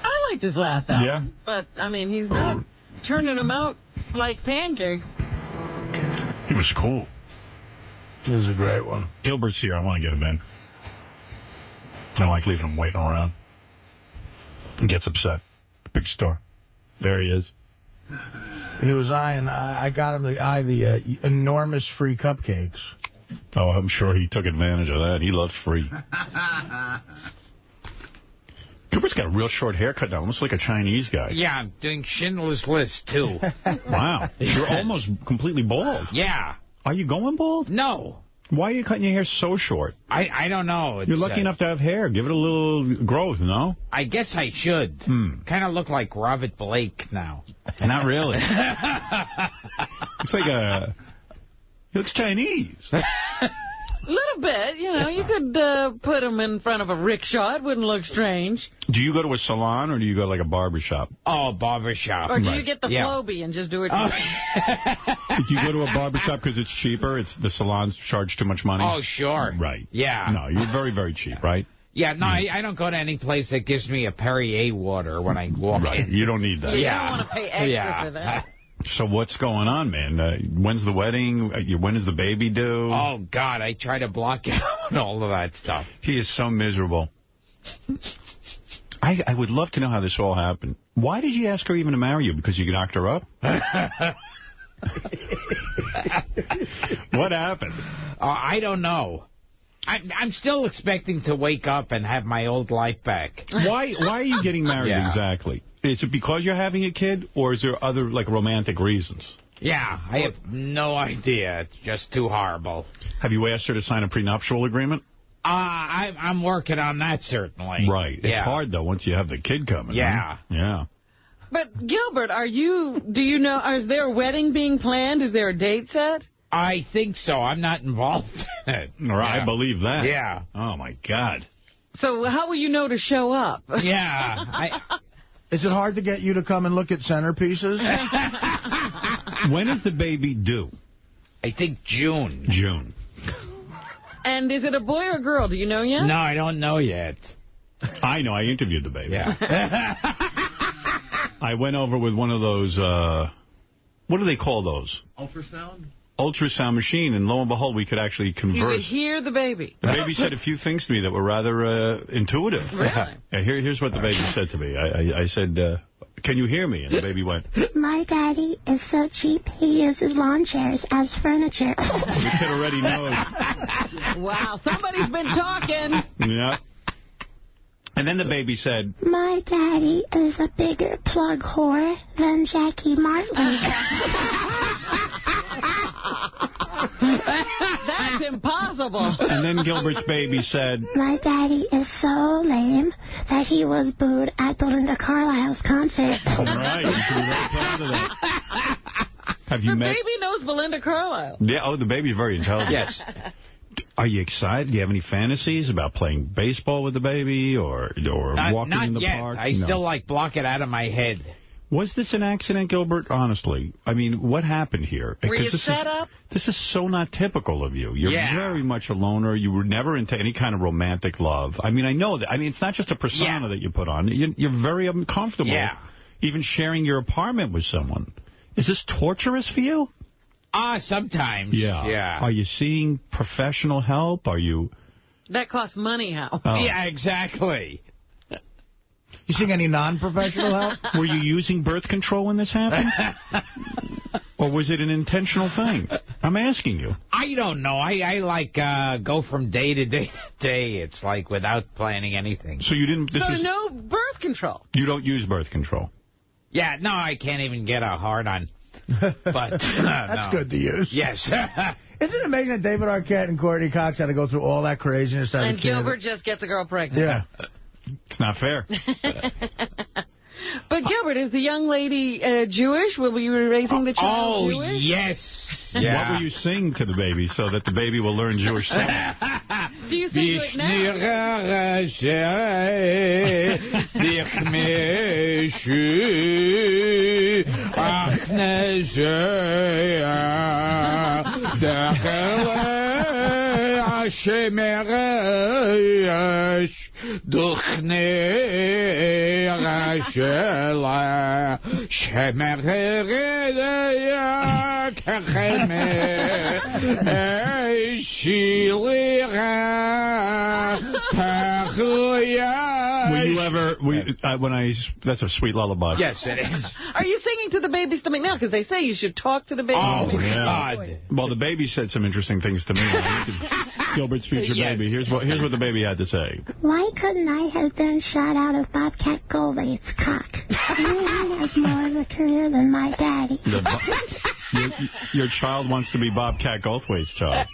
I liked his last album. Yeah? But, I mean, he's not turning them out like pancakes. He was cool. It was a great one. Gilbert's here. I want to get him in. I don't like leaving him waiting around. He gets upset. Big star. There he is. He was eyeing. I got him the enormous free cupcakes. Oh, I'm sure he took advantage of that. He loves free. Gilbert's got a real short haircut now, almost like a Chinese guy. Yeah, I'm doing Schindler's List, too. Wow. You're almost completely bald. Yeah. Are you going bald? No. Why are you cutting your hair so short? I don't know. You're lucky enough to have hair. Give it a little growth, no? I guess I should. Kind of look like Robert Blake now. Not really. It's like a... He looks Chinese. A little bit, you know. You could put him in front of a rickshaw. It wouldn't look strange. Do you go to a salon or do you go to like a barber shop? Oh, barber shop. Or do you get the Flowbee and just do it? If you go to a barber shop because it's cheaper, the salons charge too much money? Oh, sure. Right. Yeah. No, you're very, very cheap, right? Yeah, no, I don't go to any place that gives me a Perrier water when I walk in. You don't need that. You don't want to pay extra for that. So what's going on, man? When's the wedding? When is the baby due? Oh, God, I try to block out all of that stuff. He is so miserable. I would love to know how this all happened. Why did you ask her even to marry you? Because you knocked her up? What happened? I don't know. I'm still expecting to wake up and have my old life back. Why are you getting married exactly? Is it because you're having a kid, or is there other, like, romantic reasons? Yeah, I have no idea. It's just too horrible. Have you asked her to sign a prenuptial agreement? I'm working on that, certainly. Right. It's hard, though, once you have the kid coming. Yeah. Huh? Yeah. But, Gilbert, do you know, is there a wedding being planned? Is there a date set? I think so. I'm not involved in it. I believe that. Yeah. Oh, my God. So how will you know to show up? Yeah. Is it hard to get you to come and look at centerpieces? When is the baby due? I think June. June. And is it a boy or a girl? Do you know yet? No, I don't know yet. I know. I interviewed the baby. Yeah. I went over with one of those, what do they call those? Ultrasound machine, and lo and behold, we could actually You converse. could hear the baby. The baby said a few things to me that were rather intuitive. Really? Yeah, here's what the baby said to me. I said, can you hear me? And the baby went, My daddy is so cheap, he uses lawn chairs as furniture. the kid already knows. Wow, somebody's been talking. Yeah. And then the baby said, My daddy is a bigger plug whore than Jackie Martling. That's impossible. And then Gilbert's baby said, My daddy is so lame that he was booed at Belinda Carlisle's concert. Right, you should be very proud of that. Have you The met? baby knows Belinda Carlisle. Yeah, the baby's very intelligent. Yes. Are you excited? Do you have any fantasies about playing baseball with the baby or walking in the park? I still block it out of my head. Was this an accident, Gilbert? Honestly. I mean, what happened here? Were you this set up? This is so not typical of you. You're very much a loner. You were never into any kind of romantic love. I mean, I know that. I mean, it's not just a persona that you put on. You're very uncomfortable. Yeah. Even sharing your apartment with someone. Is this torturous for you? Sometimes. Yeah. Are you seeing professional help? Are you... That costs money, Hal. Oh. Yeah, exactly. You seeing any non-professional help? Were you using birth control when this happened? Or was it an intentional thing? I'm asking you. I don't know. I go from day to day to day. It's like without planning anything. So you didn't... no birth control. You don't use birth control? Yeah, no, I can't even get a hard-on. But That's good to use. Yes. Isn't it amazing that David Arquette and Courtney Cox had to go through all that craziness? And Gilbert just gets a girl pregnant. Yeah. It's not fair. But Gilbert, is the young lady Jewish? Will we be raising the child Jewish? Yes. Yeah. What will you sing to the baby so that the baby will learn Jewish songs? Do you sing it now? Will you ever... that's a sweet lullaby. Yes, it is. Are you singing to the baby's stomach now? Because they say you should talk to the baby. Oh, God. Well, the baby said some interesting things to me. Gilbert's future baby. Here's what the baby had to say. Why couldn't I have been shot out of Bobcat Goldthwait's cock? He has more of a career than my daddy. Your child wants to be Bobcat Goldthwait's child.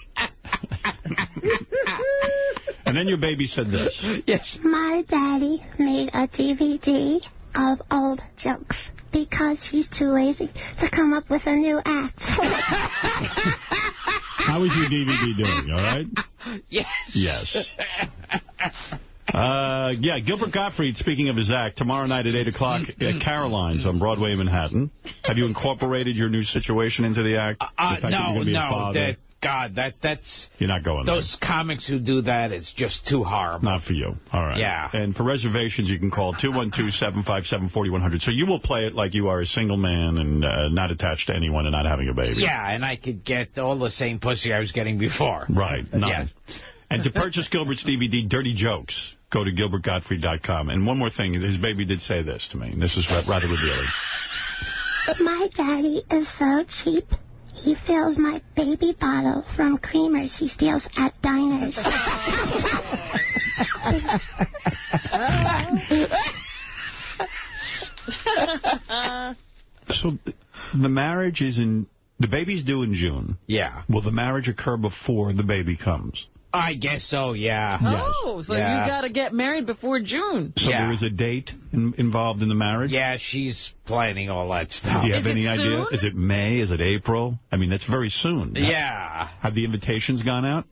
And then your baby said this. Yes. My daddy made a DVD of old jokes because he's too lazy to come up with a new act. How is your DVD doing, all right? Yes. Yes. Gilbert Gottfried, speaking of his act, tomorrow night at 8 o'clock at Caroline's on Broadway in Manhattan. Have you incorporated your new situation into the act? That's... You're not going there. Those comics who do that, it's just too horrible. Not for you. All right. Yeah. And for reservations, you can call 212-757-4100. So you will play it like you are a single man and not attached to anyone and not having a baby. Yeah, and I could get all the same pussy I was getting before. Right. Yeah. And to purchase Gilbert's DVD, Dirty Jokes, go to GilbertGottfried.com. And one more thing, his baby did say this to me. This is rather revealing. My daddy is so cheap. He fills my baby bottle from creamers he steals at diners. So the marriage is the baby's due in June. Yeah. Will the marriage occur before the baby comes? I guess so, yeah. Oh, so you got to get married before June. So there is a date involved in the marriage? Yeah, she's planning all that stuff. Do you have any idea? Is it May? Is it April? I mean, that's very soon. Yeah. Have the invitations gone out?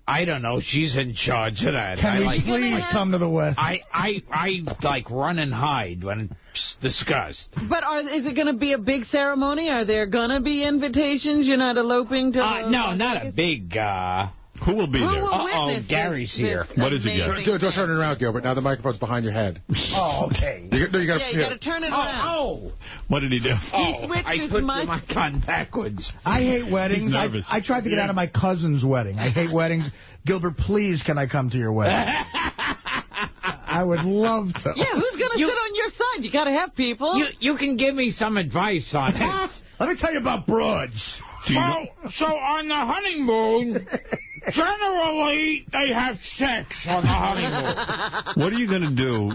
I don't know. She's in charge of that. Can we please come to the wedding? I like run and hide when it's discussed. But is it going to be a big ceremony? Are there going to be invitations? You're not eloping to... No, not a big... Who will be there? Uh-oh, Gary's here. What is it, Gary? Don't turn it around, Gilbert. Now the microphone's behind your head. Oh, okay. You gotta turn it around. Oh. What did he do? He switched I his put mic. my gun backwards. I hate weddings. He's nervous. I tried to get out of my cousin's wedding. I hate weddings. Gilbert, please, can I come to your wedding? I would love to. Yeah, who's going to sit on your side? You got to have people. You can give me some advice on it. Let me tell you about broads. So on the honeymoon, generally they have sex on the honeymoon. What are you going to do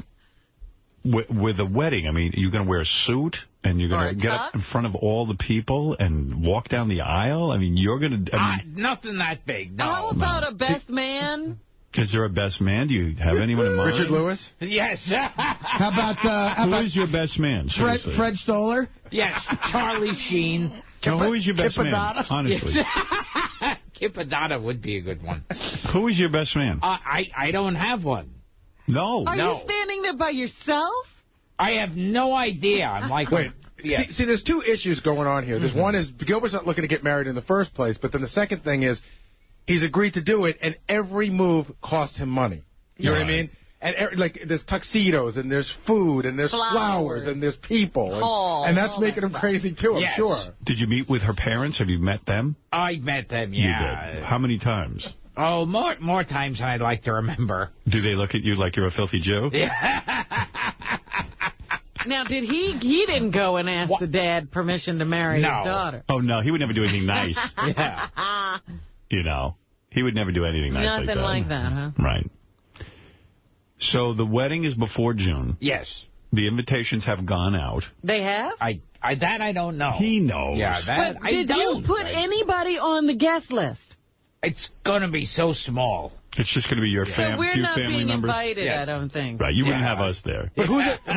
with a wedding? I mean, are you going to wear a suit and you're going to get up in front of all the people and walk down the aisle? I mean, you're going to... nothing that big, no. How about a best man? Is there a best man? Do you have anyone in mind? Richard Lewis? Yes. How about who is your best man? Fred Stoller? Yes, Charlie Sheen. Now, who is your best man? Honestly. Yes. Kipadana would be a good one. Who is your best man? I don't have one. No. Are you standing there by yourself? I have no idea. I'm like... Wait. Yeah. See, there's two issues going on here. There's one is Gilbert's not looking to get married in the first place, but then the second thing is he's agreed to do it, and every move costs him money. You know what I mean? And there's tuxedos, and there's food, and there's flowers and there's people. And that's making him crazy, too, I'm sure. Did you meet with her parents? Have you met them? I met them, yeah. You did. How many times? Oh, more times than I'd like to remember. Do they look at you like you're a filthy Jew? Yeah. Now, did he didn't go and ask the dad permission to marry his daughter? Oh, no, he would never do anything nice. Yeah. You know, he would never do anything nice like that. Nothing like that, huh? Right. So the wedding is before June. Yes. The invitations have gone out. They have? That I don't know. He knows. Yeah, that but did you put anybody on the guest list? It's going to be so small. It's just going to be your So few we're not family being members. invited, I don't think. Right, you wouldn't have us there. But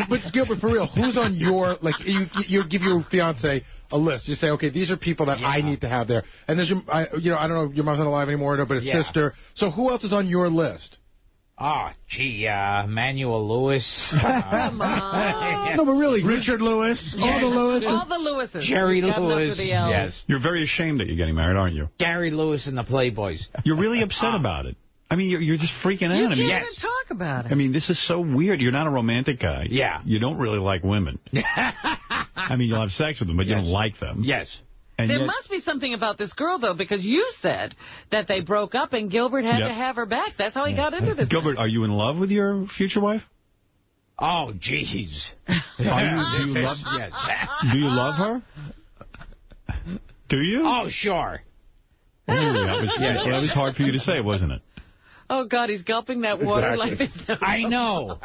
but Gilbert, for real, who's on your, like, you give your fiance a list. You say, okay, these are people that I need to have there. And there's your, I don't know if your mom's not alive anymore, but a sister. So who else is on your list? Oh, gee, Manuel Lewis. Come on. No, but really, Richard Lewis. Yes. All the Lewises. All the Lewises. Jerry Got enough Lewis. of the L's. Yes. You're very ashamed that you're getting married, aren't you? Gary Lewis and the Playboys. You're really upset about it. I mean, you're just freaking out. You I can't mean, even talk about it. I mean, this is so weird. You're not a romantic guy. Yeah. You don't really like women. I mean, you'll have sex with them, but you don't like them. Yes. And there yet, must be something about this girl, though, because you said that they broke up and Gilbert had to have her back. That's how he got into this. Gilbert, are you in love with your future wife? Oh, jeez. Do you love her? Do you? Oh, sure. Ooh, that was hard for you to say, wasn't it? Oh, God, he's gulping that water like this. I know.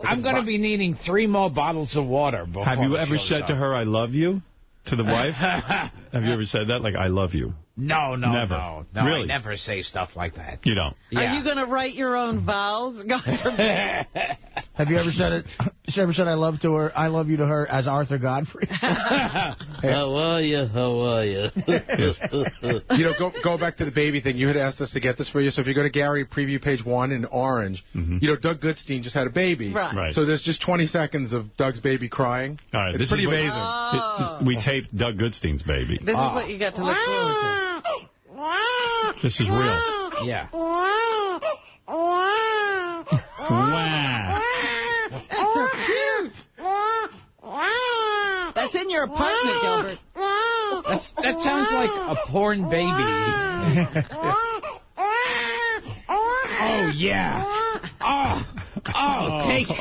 I'm going to be needing 3 more bottles of water before Have you the ever show's said to up. her, I love you? To the wife? Have you ever said that? Like, I love you? No. Never. No, Really? I never say stuff like that. You don't? Are you going to write your own vows? God forbid. Have you ever said it? You ever said I love you to her as Arthur Godfrey? How are you? How are you? You know, go back to the baby thing. You had asked us to get this for you. So if you go to Gary preview page 1 in orange, you know, Doug Goodstein just had a baby. Right. So there's just 20 seconds of Doug's baby crying. All right, It's pretty amazing. We taped Doug Goodstein's baby. This is what you got to look forward to. This is real. Yeah. Wow. That's so cute. That's in your apartment, Gilbert. That sounds like a porn baby. Oh, yeah. Oh, take it.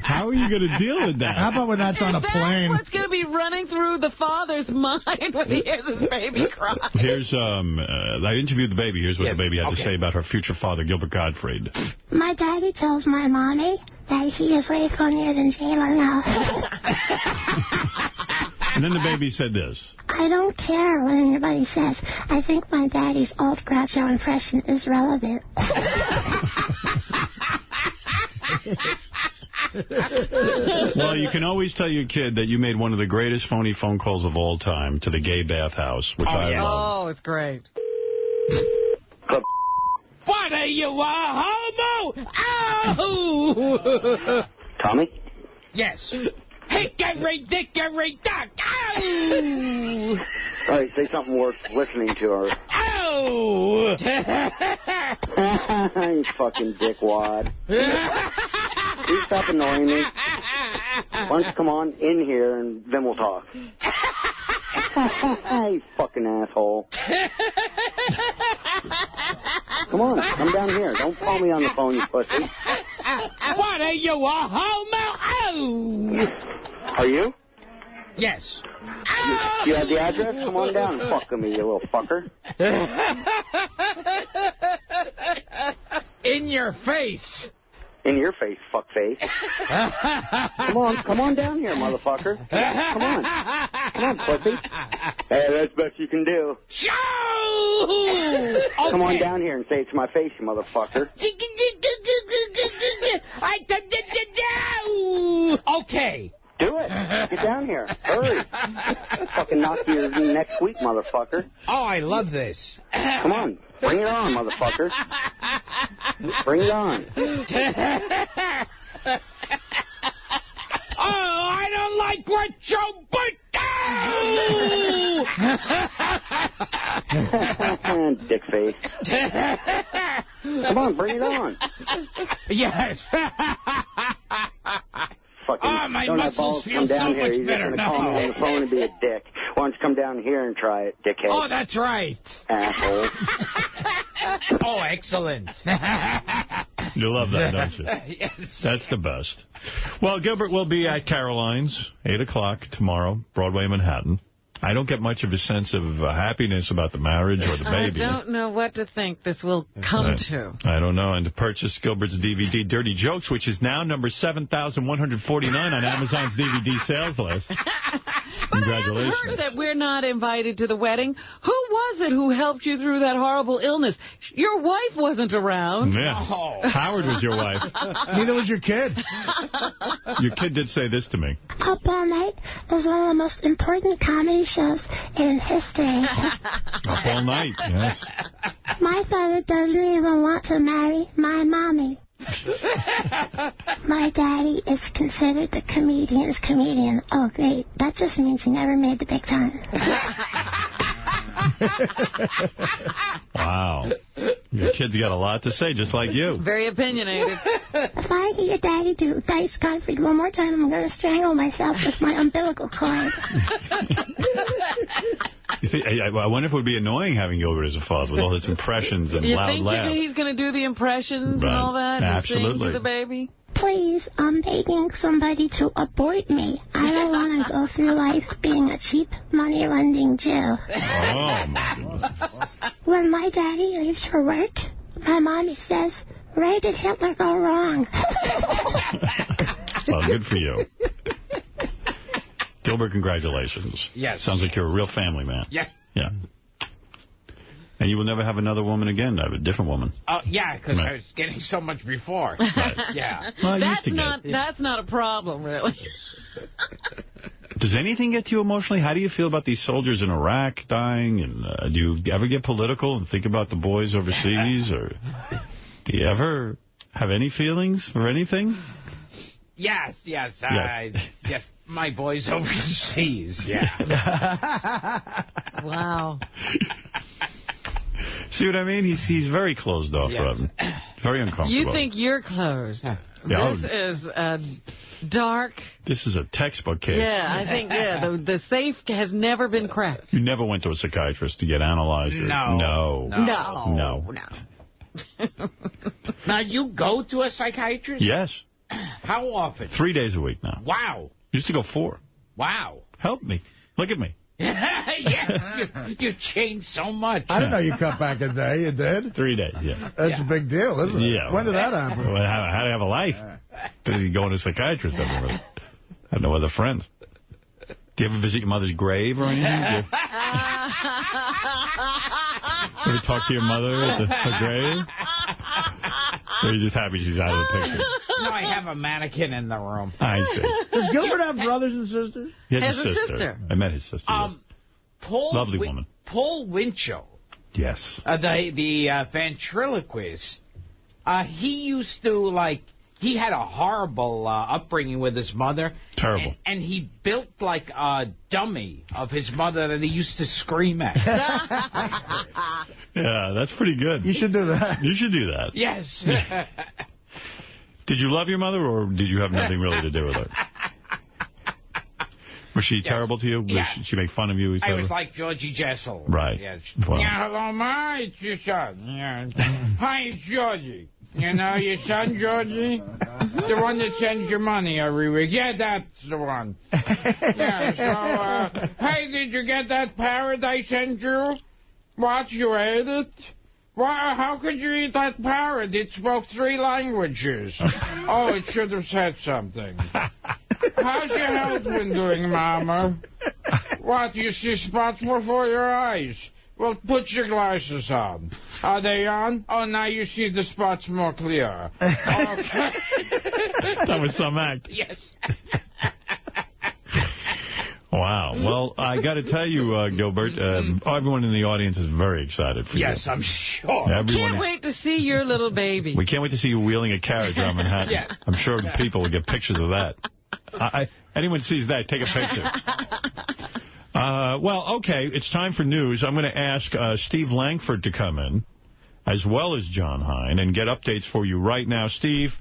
How are you going to deal with that? How about when that's on a plane? That's what's going to be running through the father's mind when he hears his baby cry. Here's, I interviewed the baby. Here's what the baby had to say about her future father, Gilbert Gottfried. My daddy tells my mommy that he is way funnier than J-Lo now. And then the baby said this. I don't care what anybody says. I think my daddy's old Groucho impression is relevant. Well, you can always tell your kid that you made one of the greatest phony phone calls of all time to the gay bathhouse, which I love. Oh, it's great. What are you, a homo? Ow! Tommy? Yes. Hickory dickory dock. Ow! All right, say something worth listening to. Or... Ow! You fucking dickwad. You stop annoying me. Why don't you come on in here and then we'll talk. You fucking asshole. Come on, come down here. Don't call me on the phone, you pussy. What are you, a homo? Ow! Are you? Yes. You have the address? Come on down and fuck with me, you little fucker. In your face. In your face, fuckface. Come on down here, motherfucker. Come on, pussy. Hey, that's the best you can do. Okay. Come on down here and say it to my face, you motherfucker. Okay. Do it. Get down here. Hurry. Fucking knock you next week, motherfucker. Oh, I love this. Come on. Bring it on, motherfucker. Bring it on. Oh, I don't like what you put down. Dick face. Come on, bring it on. Yes. Fucking oh, my don't have muscles balls to feel come down so here. much You're better just going to call me on the phone and be a dick. Why don't you come down here and try it, dickhead? Oh, that's right. Asshole. Oh, excellent. You love that, don't you? Yes. That's the best. Well, Gilbert will be at Caroline's, 8 o'clock tomorrow, Broadway, Manhattan. I don't get much of a sense of happiness about the marriage or the baby. I don't know what to think this will come to. I don't know. And to purchase Gilbert's DVD, Dirty Jokes, which is now number 7,149 on Amazon's DVD sales list. Congratulations. I heard that we're not invited to the wedding. Who was it who helped you through that horrible illness? Your wife wasn't around. Yeah. Oh. Howard was your wife. Neither was your kid. Your kid did say this to me. Up All Night was one of the most important comedy shows in history. Up All Night, yes. My father doesn't even want to marry my mommy. My daddy is considered the comedian's comedian. Oh, great. That just means he never made the big time. Wow. Your kid's got a lot to say, just like you. Very opinionated. If I hear Daddy do Dice Godfrey one more time, I'm going to strangle myself with my umbilical cord. You think, I wonder if it would be annoying having Gilbert as a father with all his impressions and you loud think laughs. he's going to do the impressions Right. and all that? Absolutely. And sing to the baby? Please, I'm begging somebody to abort me. I don't want to go through life being a cheap money-lending Jew. Oh, my goodness. When my daddy leaves for work, my mommy says, "Where did Hitler go wrong?" Well, good for you. Gilbert, congratulations. Yes. Sounds like you're a real family man. Yeah. Yeah. And you will never have another woman again, a different woman. Oh, yeah, because Right. I was getting so much before. Right. Yeah. Well, you That's used to get that's not a problem, really. Does anything get to you emotionally? How do you feel about these soldiers in Iraq dying? And do you ever get political and think about the boys overseas? Or do you ever have any feelings for anything? Yes, Yeah. yes, my boy's overseas, yeah. Wow. See what I mean? He's very closed off, Yes. Robin. Very uncomfortable. You think you're closed. Yeah, This is a dark... This is a textbook case. Yeah, I think, the safe has never been cracked. You never went to a psychiatrist to get analyzed? Or, No. No. Now, you go to a psychiatrist? Yes. How often? 3 days a week now. Wow. Used to go 4. Wow. Help me. Look at me. Yes, you changed so much. I didn't know you cut back a day. You did? 3 days, yeah. That's a big deal, isn't it? Yeah. When did that happen? Well, how do you have a life? Busy going to a psychiatrist everywhere. I have no other friends. Do you ever visit your mother's grave or anything? Ever talk to your mother at her grave? Or are you just happy she's out of the picture? No, I have a mannequin in the room. I see. Does Gilbert have brothers and sisters? He has a sister. I met his sister. Lovely woman. Paul Winchell. Yes. The ventriloquist. He used to, he had a horrible upbringing with his mother. Terrible. And he built, a dummy of his mother that he used to scream at. Yeah, that's pretty good. You should do that. You should do that. Yes. Did you love your mother, or did you have nothing really to do with her? Was she terrible to you? Yeah. Did she make fun of you? I was like Georgie Jessel. Right. Yes. Well. Yeah, hello, Ma. It's your son. Yeah. Hi, it's Georgie. You know your son, Georgie? The one that sends your money every week. Yeah, that's the one. Yeah, so, hey, did you get that parrot I sent you? What, you ate it? Why, how could you eat that parrot? It spoke 3 languages. Oh, it should have said something. How's your health been doing, Mama? What, you see spots before your eyes? Well, put your glasses on. Are they on? Oh, now you see the spots more clear. Okay. That was some act. Yes. Wow. Well, I got to tell you, Gilbert, everyone in the audience is very excited for you. Yes, I'm sure. Can't wait to see your little baby. We can't wait to see you wheeling a carriage around Manhattan. Yes. I'm sure people will get pictures of that. Anyone sees that, take a picture. Well, okay, it's time for news. I'm going to ask Steve Langford to come in, as well as John Hein, and get updates for you right now. Steve,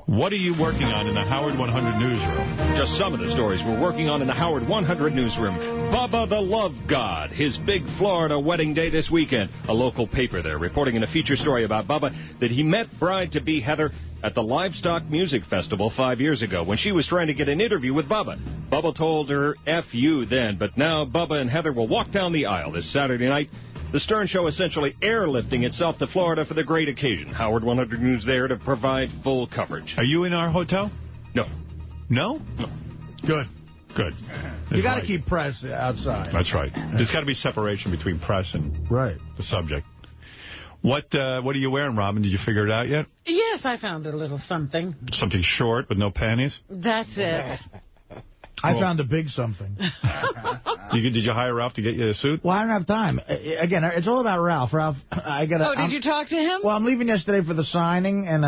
what are you working on in the Howard 100 newsroom? Just some of the stories we're working on in the Howard 100 newsroom. Bubba the Love God, his big Florida wedding day this weekend. A local paper there reporting in a feature story about Bubba that he met bride-to-be Heather at the Livestock Music Festival 5 years ago when she was trying to get an interview with Bubba. Bubba told her, F you then, but now Bubba and Heather will walk down the aisle this Saturday night. The Stern Show essentially airlifting itself to Florida for the great occasion. Howard 100 News there to provide full coverage. Are you in our hotel? No. No? No. Good. Good. You got to keep press outside. That's right. There's got to be separation between press and the subject. What are you wearing, Robin? Did you figure it out yet? Yes, I found a little something. Something short with no panties? That's it. I found a big something. Did you hire Ralph to get you a suit? Well, I don't have time. Again, it's all about Ralph. Ralph, did you talk to him? Well, I'm leaving yesterday for the signing, and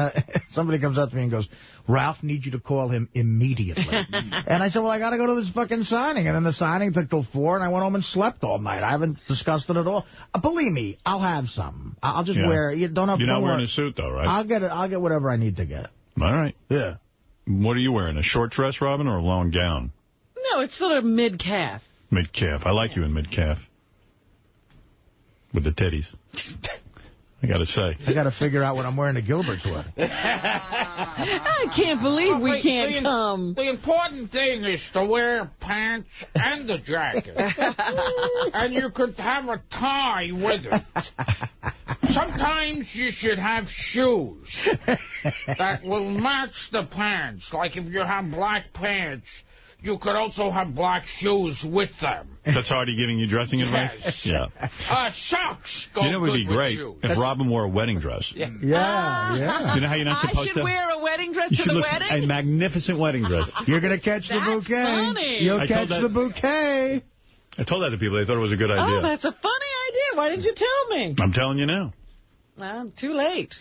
somebody comes up to me and goes, Ralph needs you to call him immediately. And I said, well, I got to go to this fucking signing. And then the signing took till 4, and I went home and slept all night. I haven't discussed it at all. Believe me, I'll have some. I'll just wear. You're not wearing a suit, though, right? I'll get whatever I need to get. All right. Yeah. What are you wearing? A short dress, Robin, or a long gown? No, it's sort of mid-calf. Mid-calf. I like you in mid-calf. With the titties. I got to say. I got to figure out what I'm wearing to Gilbert's wedding. I can't believe we can't come. The important thing is to wear pants and a jacket. And you could have a tie with it. Sometimes you should have shoes that will match the pants. Like if you have black pants, you could also have black shoes with them. That's already giving you dressing advice? Yes. Yeah. Socks go You know what would be great shoes. if Robin wore a wedding dress. Yeah. You know how you're not supposed to? I should wear a wedding dress You to should the look wedding? a magnificent wedding dress. You're going to catch the bouquet. Funny. You'll catch the bouquet. I told that to people. They thought it was a good idea. Oh, that's a funny idea. Why didn't you tell me? I'm telling you now. Well, too late.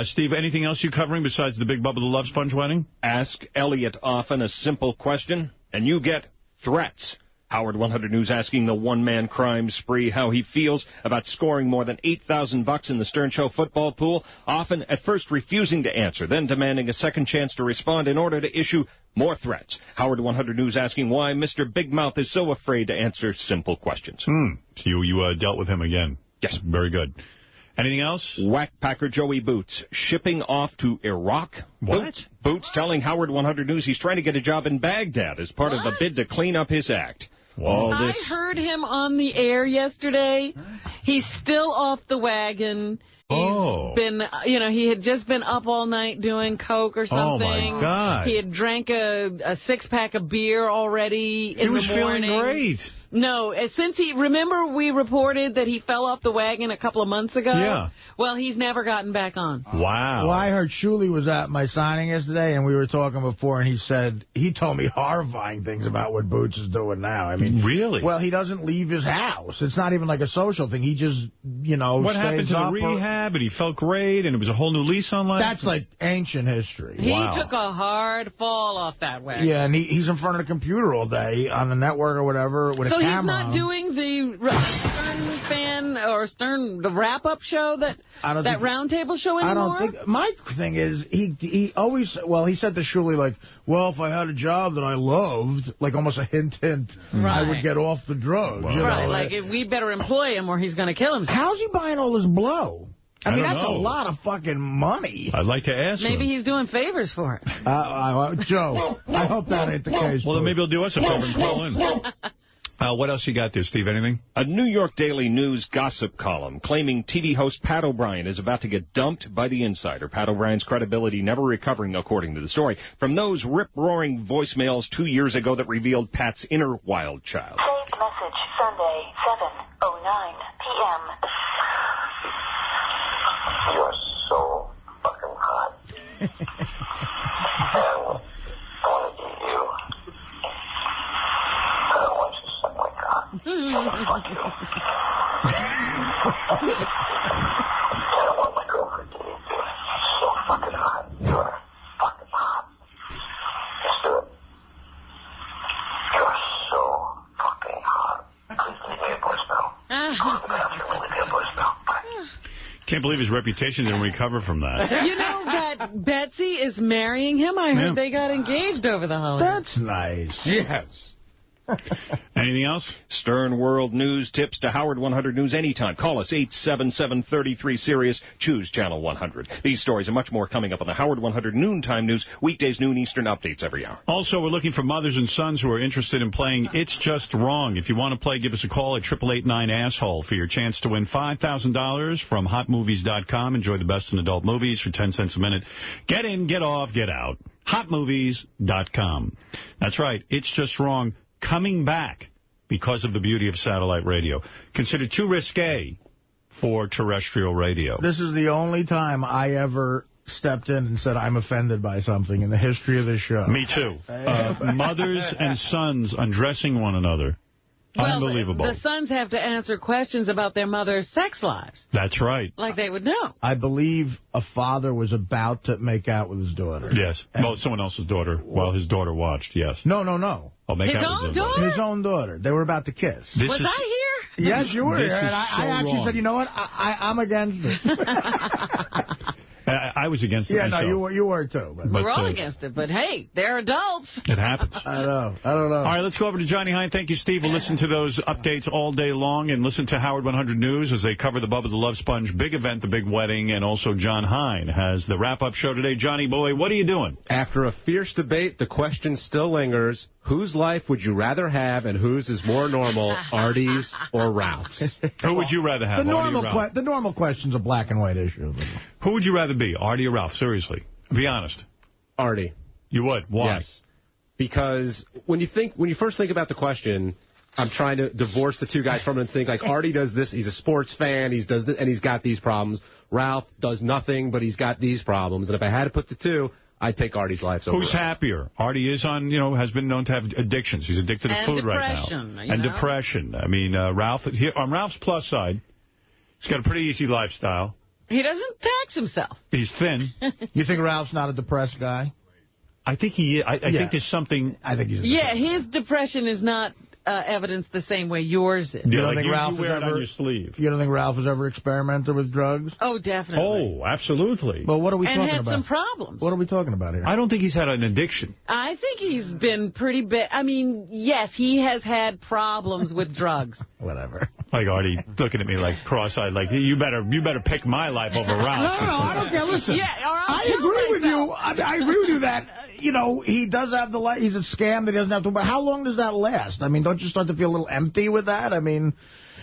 Steve, anything else you're covering besides the Big Bubba the Love Sponge wedding? Ask Elliot often a simple question, and you get threats. Howard 100 News asking the one-man crime spree how he feels about scoring more than $8,000 in the Stern Show football pool, often at first refusing to answer, then demanding a second chance to respond in order to issue more threats. Howard 100 News asking why Mr. Big Mouth is so afraid to answer simple questions. So you dealt with him again. Yes. Very good. Anything else? Whackpacker Joey Boots shipping off to Iraq. What? Boots telling Howard 100 News he's trying to get a job in Baghdad as part of a bid to clean up his act. I heard him on the air yesterday. He's still off the wagon. He's been, he had just been up all night doing coke or something. Oh, my God. He had drank a six-pack of beer already in the morning. He was feeling great. No, since remember we reported that he fell off the wagon a couple of months ago? Yeah. Well, he's never gotten back on. Wow. Well, I heard Shuley was at my signing yesterday, and we were talking before, and he told me horrifying things about what Boots is doing now. I mean, really? Well, he doesn't leave his house. It's not even like a social thing. He just, what happened to the rehab, and he felt great, and it was a whole new lease on life? That's like ancient history. He took a hard fall off that wagon. Yeah, and he's in front of the computer all day on the network or whatever with a camera. So he's not doing the Stern wrap-up show, that roundtable show anymore? I don't think. My thing is, he always, he said to Shuley, like, well, if I had a job that I loved, like almost a hint, I would get off the drugs. Well, right, like we better employ him or he's going to kill himself. How's he buying all this blow? I mean, that's know. a lot of fucking money. I'd like to ask Maybe him. he's doing favors for it. Joe, I hope that ain't the case. Well, then maybe he'll do us a favor and call in. What else you got there, Steve? Anything? A New York Daily News gossip column claiming TV host Pat O'Brien is about to get dumped by The Insider. Pat O'Brien's credibility never recovering, according to the story, from those rip-roaring voicemails 2 years ago that revealed Pat's inner wild child. Saved message Sunday, 7:09 p.m. You're so fucking hot. And I want to eat you. I don't want you to suck my cock. So fuck you. I don't want my girlfriend to eat you. So fucking hot. You're fucking hot. Let's do it. You're so fucking hot. Please leave me a voicemail. Leave me a voicemail. Can't believe his reputation didn't recover from that. You know that Betsy is marrying him? I heard they got engaged over the holidays. That's nice. Yes. Anything else? Stern World News tips to Howard 100 News anytime. Call us 877-33-SIRIUS. Choose Channel 100. These stories and much more coming up on the Howard 100 Noontime News. Weekdays, noon Eastern, updates every hour. Also, we're looking for mothers and sons who are interested in playing It's Just Wrong. If you want to play, give us a call at 888-9-ASSHOLE for your chance to win $5,000 from HotMovies.com. Enjoy the best in adult movies for 10 cents a minute. Get in, get off, get out. HotMovies.com. That's right. It's Just Wrong. Coming back because of the beauty of satellite radio. Considered too risque for terrestrial radio. This is the only time I ever stepped in and said I'm offended by something in the history of this show. Me too. Mothers and sons undressing one another. Well, unbelievable. The sons have to answer questions about their mother's sex lives. That's right. Like they would know. I believe a father was about to make out with his daughter. Yes. Well, someone else's daughter while his daughter watched, yes. No. Oh, make his out own with daughter? His own daughter. They were about to kiss. Was I here? Yes, you were here. And I actually wrong. said, you know what? I'm against it. I was against it myself. No, you were too. But we're all against it. But, hey, they're adults. It happens. I don't know. All right, let's go over to Johnny Hine. Thank you, Steve. We'll listen to those updates all day long and listen to Howard 100 News as they cover the Bubba the Love Sponge big event, the big wedding, and also John Hine has the wrap-up show today. Johnny boy, what are you doing? After a fierce debate, the question still lingers. Whose life would you rather have and whose is more normal, Artie's or Ralph's? Who would you rather have, the Artie or Ralph? The normal question's a black and white issue. Who would you rather be, Artie or Ralph? Seriously. Be honest. Artie. You would? Why? Yes. Because when you first think about the question, I'm trying to divorce the two guys from it and think, like, Artie does this, he's a sports fan, he does this, and he's got these problems. Ralph does nothing, but he's got these problems. And if I had to put the two, I'd take Artie's life over Who's Ralph. happier? Artie is has been known to have addictions. He's addicted to food right now. And depression. I mean, Ralph, on Ralph's plus side, he's got a pretty easy lifestyle. He doesn't tax himself. He's thin. You think Ralph's not a depressed guy? I think he is. I think there's something. I think he's. Yeah, his depression is not evidenced the same way yours is. You don't think Ralph wear it on your sleeve. You don't think Ralph has ever experimented with drugs? Oh, definitely. Oh, absolutely. Well, what are we talking about? And had some problems. What are we talking about here? I don't think he's had an addiction. I think he's been pretty bad. I mean, yes, he has had problems with drugs. Whatever. Like Artie looking at me like cross-eyed, like, you better pick my life over Ralph. No, I don't care. Listen, yeah, I agree with you. I agree with you that, he does have he's a scam that he doesn't have to, but how long does that last? I mean, don't you start to feel a little empty with that? I mean,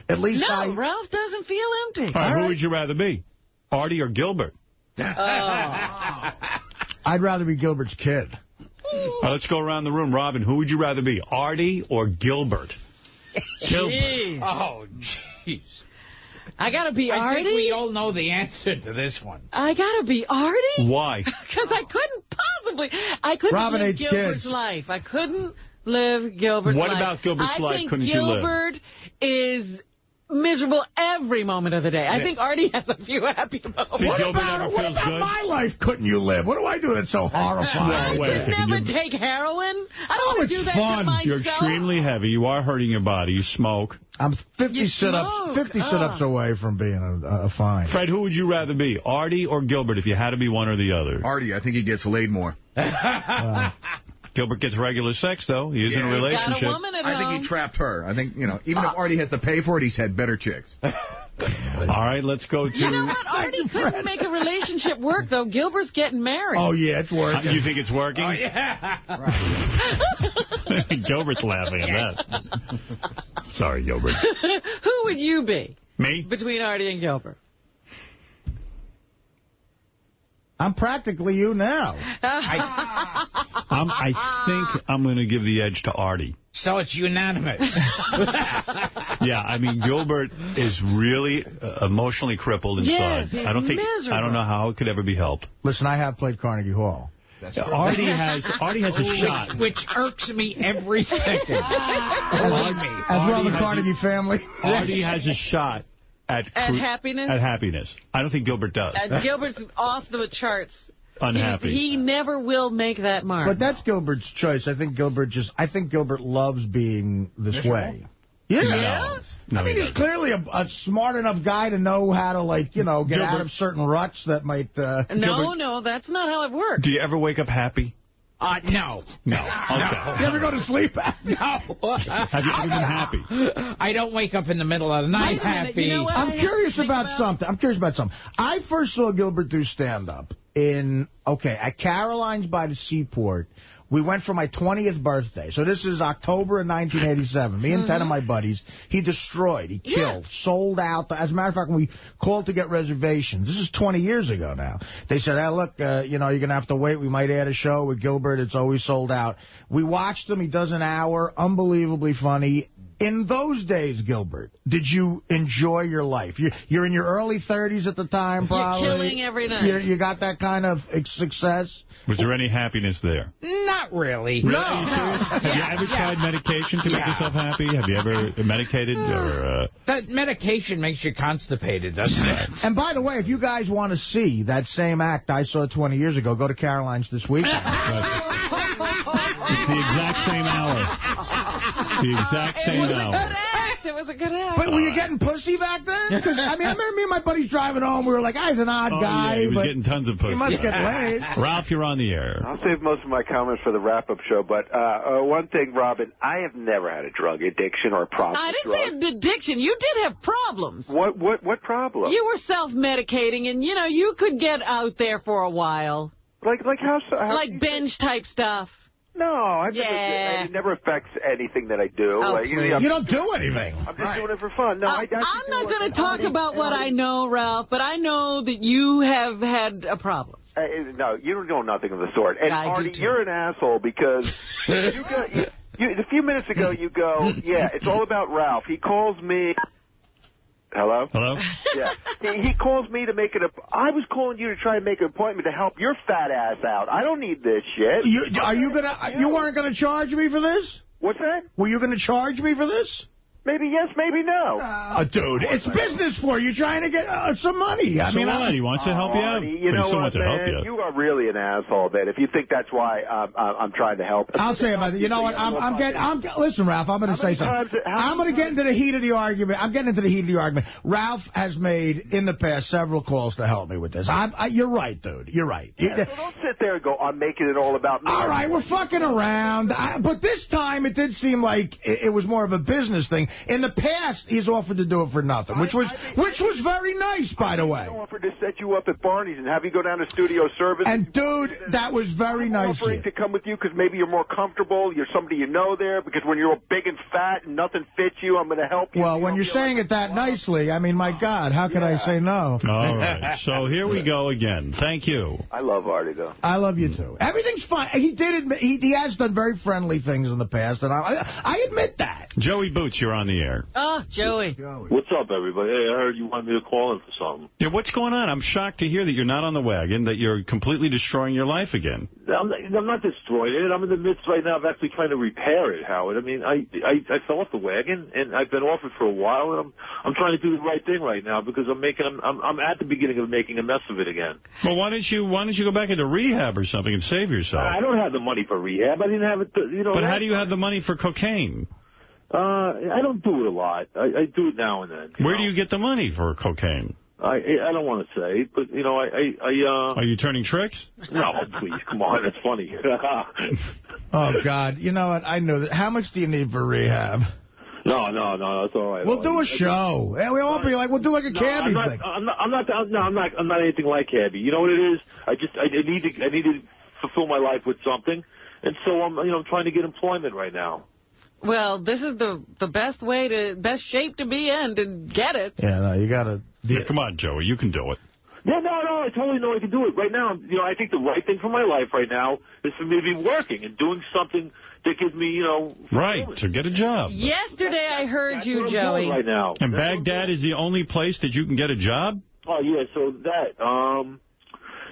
at least Ralph doesn't feel empty. All right, who would you rather be, Artie or Gilbert? I'd rather be Gilbert's kid. Let's go around the room. Robin, who would you rather be, Artie or Gilbert? Jeez. Oh, jeez. I gotta be Artie? I think we all know the answer to this one. I gotta be Artie? Why? Because I couldn't Robin live hates Gilbert's kids. life. I couldn't live Gilbert's life. What about Gilbert's life couldn't you live? I think Gilbert is miserable every moment of the day. I think Artie has a few happy moments. See, What Gilbert about never feels good. my life couldn't you live? What do I do that's so horrifying? Well, wait a I second. never take heroin. I don't want to do it's that fun. to myself. You're extremely heavy. You are hurting your body. You smoke. I'm 50 You sit-ups smoke. 50 sit-ups away from being a fine. Fred, who would you rather be, Artie or Gilbert, if you had to be one or the other? Artie, I think he gets laid more. Gilbert gets regular sex, though. He is in a Got relationship. a woman at I think home. he trapped her. I think, even if Artie has to pay for it, he's had better chicks. All right, let's go to... You know what? Artie couldn't make a relationship work, though. Gilbert's getting married. Oh, yeah, it's working. You think it's working? Oh, yeah. Gilbert's laughing at that. Sorry, Gilbert. Who would you be? Me? Between Artie and Gilbert. I'm practically you now. I think I'm going to give the edge to Artie. So it's unanimous. Yeah, I mean, Gilbert is really emotionally crippled inside. Yes, he's I don't miserable. know how it could ever be helped. Listen, I have played Carnegie Hall. Artie has a shot. Which irks me every second. As well, the Carnegie family. Artie has a shot at happiness? At happiness. I don't think Gilbert does. Gilbert's off the charts. Unhappy. He never will make that mark. But that's Gilbert's choice. I think Gilbert loves being this way. Yeah. No, I mean, he's clearly a smart enough guy to know how to, get out of certain ruts that might... No, that's not how it works. Do you ever wake up happy? No. No. Okay. You ever go to sleep? No. Have you ever been happy? I don't wake up in the middle of the night happy. You know what? I'm curious about something. I first saw Gilbert do stand-up at Caroline's by the Seaport. We went for my 20th birthday. So this is October of 1987. Me and 10 of my buddies. He destroyed. He killed. Sold out. As a matter of fact, when we called to get reservations, this is 20 years ago now. They said, hey, look, you're going to have to wait. We might add a show with Gilbert. It's always sold out. We watched him. He does an hour. Unbelievably funny. In those days, Gilbert, did you enjoy your life? You're in your early 30s at the time, probably. You're killing every night. You got that kind of success? Was there any happiness there? Not really. Really? Are you serious? Have you ever tried medication to make yourself happy? Have you ever medicated? Or That medication makes you constipated, doesn't it? And by the way, if you guys want to see that same act I saw 20 years ago, go to Caroline's this weekend. It's the exact same hour. The exact same hour. It was a good act. But were you getting pussy back then? Because, I remember me and my buddies driving home. We were like, he's an odd guy. Yeah, he was but getting tons of pussy. He must get laid. Ralph, you're on the air. I'll save most of my comments for the wrap-up show, but one thing, Robin, I have never had a drug addiction or a problem I with didn't say addiction. You did have problems. What problem? You were self-medicating, and, you could get out there for a while. Like how Like binge-type stuff. No, it never affects anything that I do. Oh, you don't do anything. I'm just doing it for fun. No, I'm not going to talk about what I know, Ralph, but I know that you have had a problem. No, you don't know nothing of the sort. And Artie, you're an asshole because a few minutes ago you go, yeah, it's all about Ralph. He calls me. Hello? Hello? Yeah. He calls me to make I was calling you to try and make an appointment to help your fat ass out. I don't need this shit. You weren't going to charge me for this? What's that? Were you going to charge me for this? Maybe yes, maybe no. Dude, it's business for you trying to get some money. He wants to help you out. You know what, man? You are really an asshole, man. If you think that's why I'm trying to help. I'll say about it. You know what? Listen, Ralph, I'm going to say something. I'm going to get into the heat of the argument. I'm getting into the heat of the argument. Ralph has made, in the past, several calls to help me with this. You're right, dude. You're right. Yeah, so don't sit there and go, I'm making it all about me. All right, we're fucking around. But this time, it did seem like it was more of a business thing. In the past, he's offered to do it for nothing, which was very nice, by the way. I offered to set you up at Barney's and have you go down to studio service. And, dude, that was very nice. I'm offering to come with you because maybe you're more comfortable. You're somebody you know there. Because when you're big and fat and nothing fits you, I'm going to help you. Well, when you're saying it that nicely, my God, how could I say no? All right. So here we go again. Thank you. I love Artie, though. I love you, too. Everything's fine. He did admit, he has done very friendly things in the past, and I admit that. Joey Boots, you're on on the air. Oh, Joey. What's up, everybody? Hey, I heard you wanted me to call in for something. Yeah, what's going on? I'm shocked to hear that you're not on the wagon, that you're completely destroying your life again. I'm not destroying it. I'm in the midst right now of actually trying to repair it, Howard. I mean, I fell off the wagon, and I've been off it for a while, and I'm trying to do the right thing right now because I'm at the beginning of making a mess of it again. Well, why don't you go back into rehab or something and save yourself? I don't have the money for rehab. I didn't have it, But how do you have the money for cocaine? I don't do it a lot. I do it now and then. Where do you get the money for cocaine? I don't want to say, but, Are you turning tricks? No, please, come on, that's funny. Oh, God. You know what? I know that. How much do you need for rehab? No, that's all right. We'll do a show. And we won't be like, we'll do like a cabbie thing. I'm not anything like cabbie. You know what it is? I need to fulfill my life with something, and so I'm trying to get employment right now. Well, this is the best shape to be in to get it. Yeah, no, you got to. Yeah, come on, Joey, you can do it. Yeah, no, I totally know I can do it. Right now, I think the right thing for my life right now is for me to be working and doing something that gives me, Right, to get a job. Yesterday I heard you, what I'm Joey. doing right now. And Baghdad is the only place that you can get a job? Oh, yeah, so that,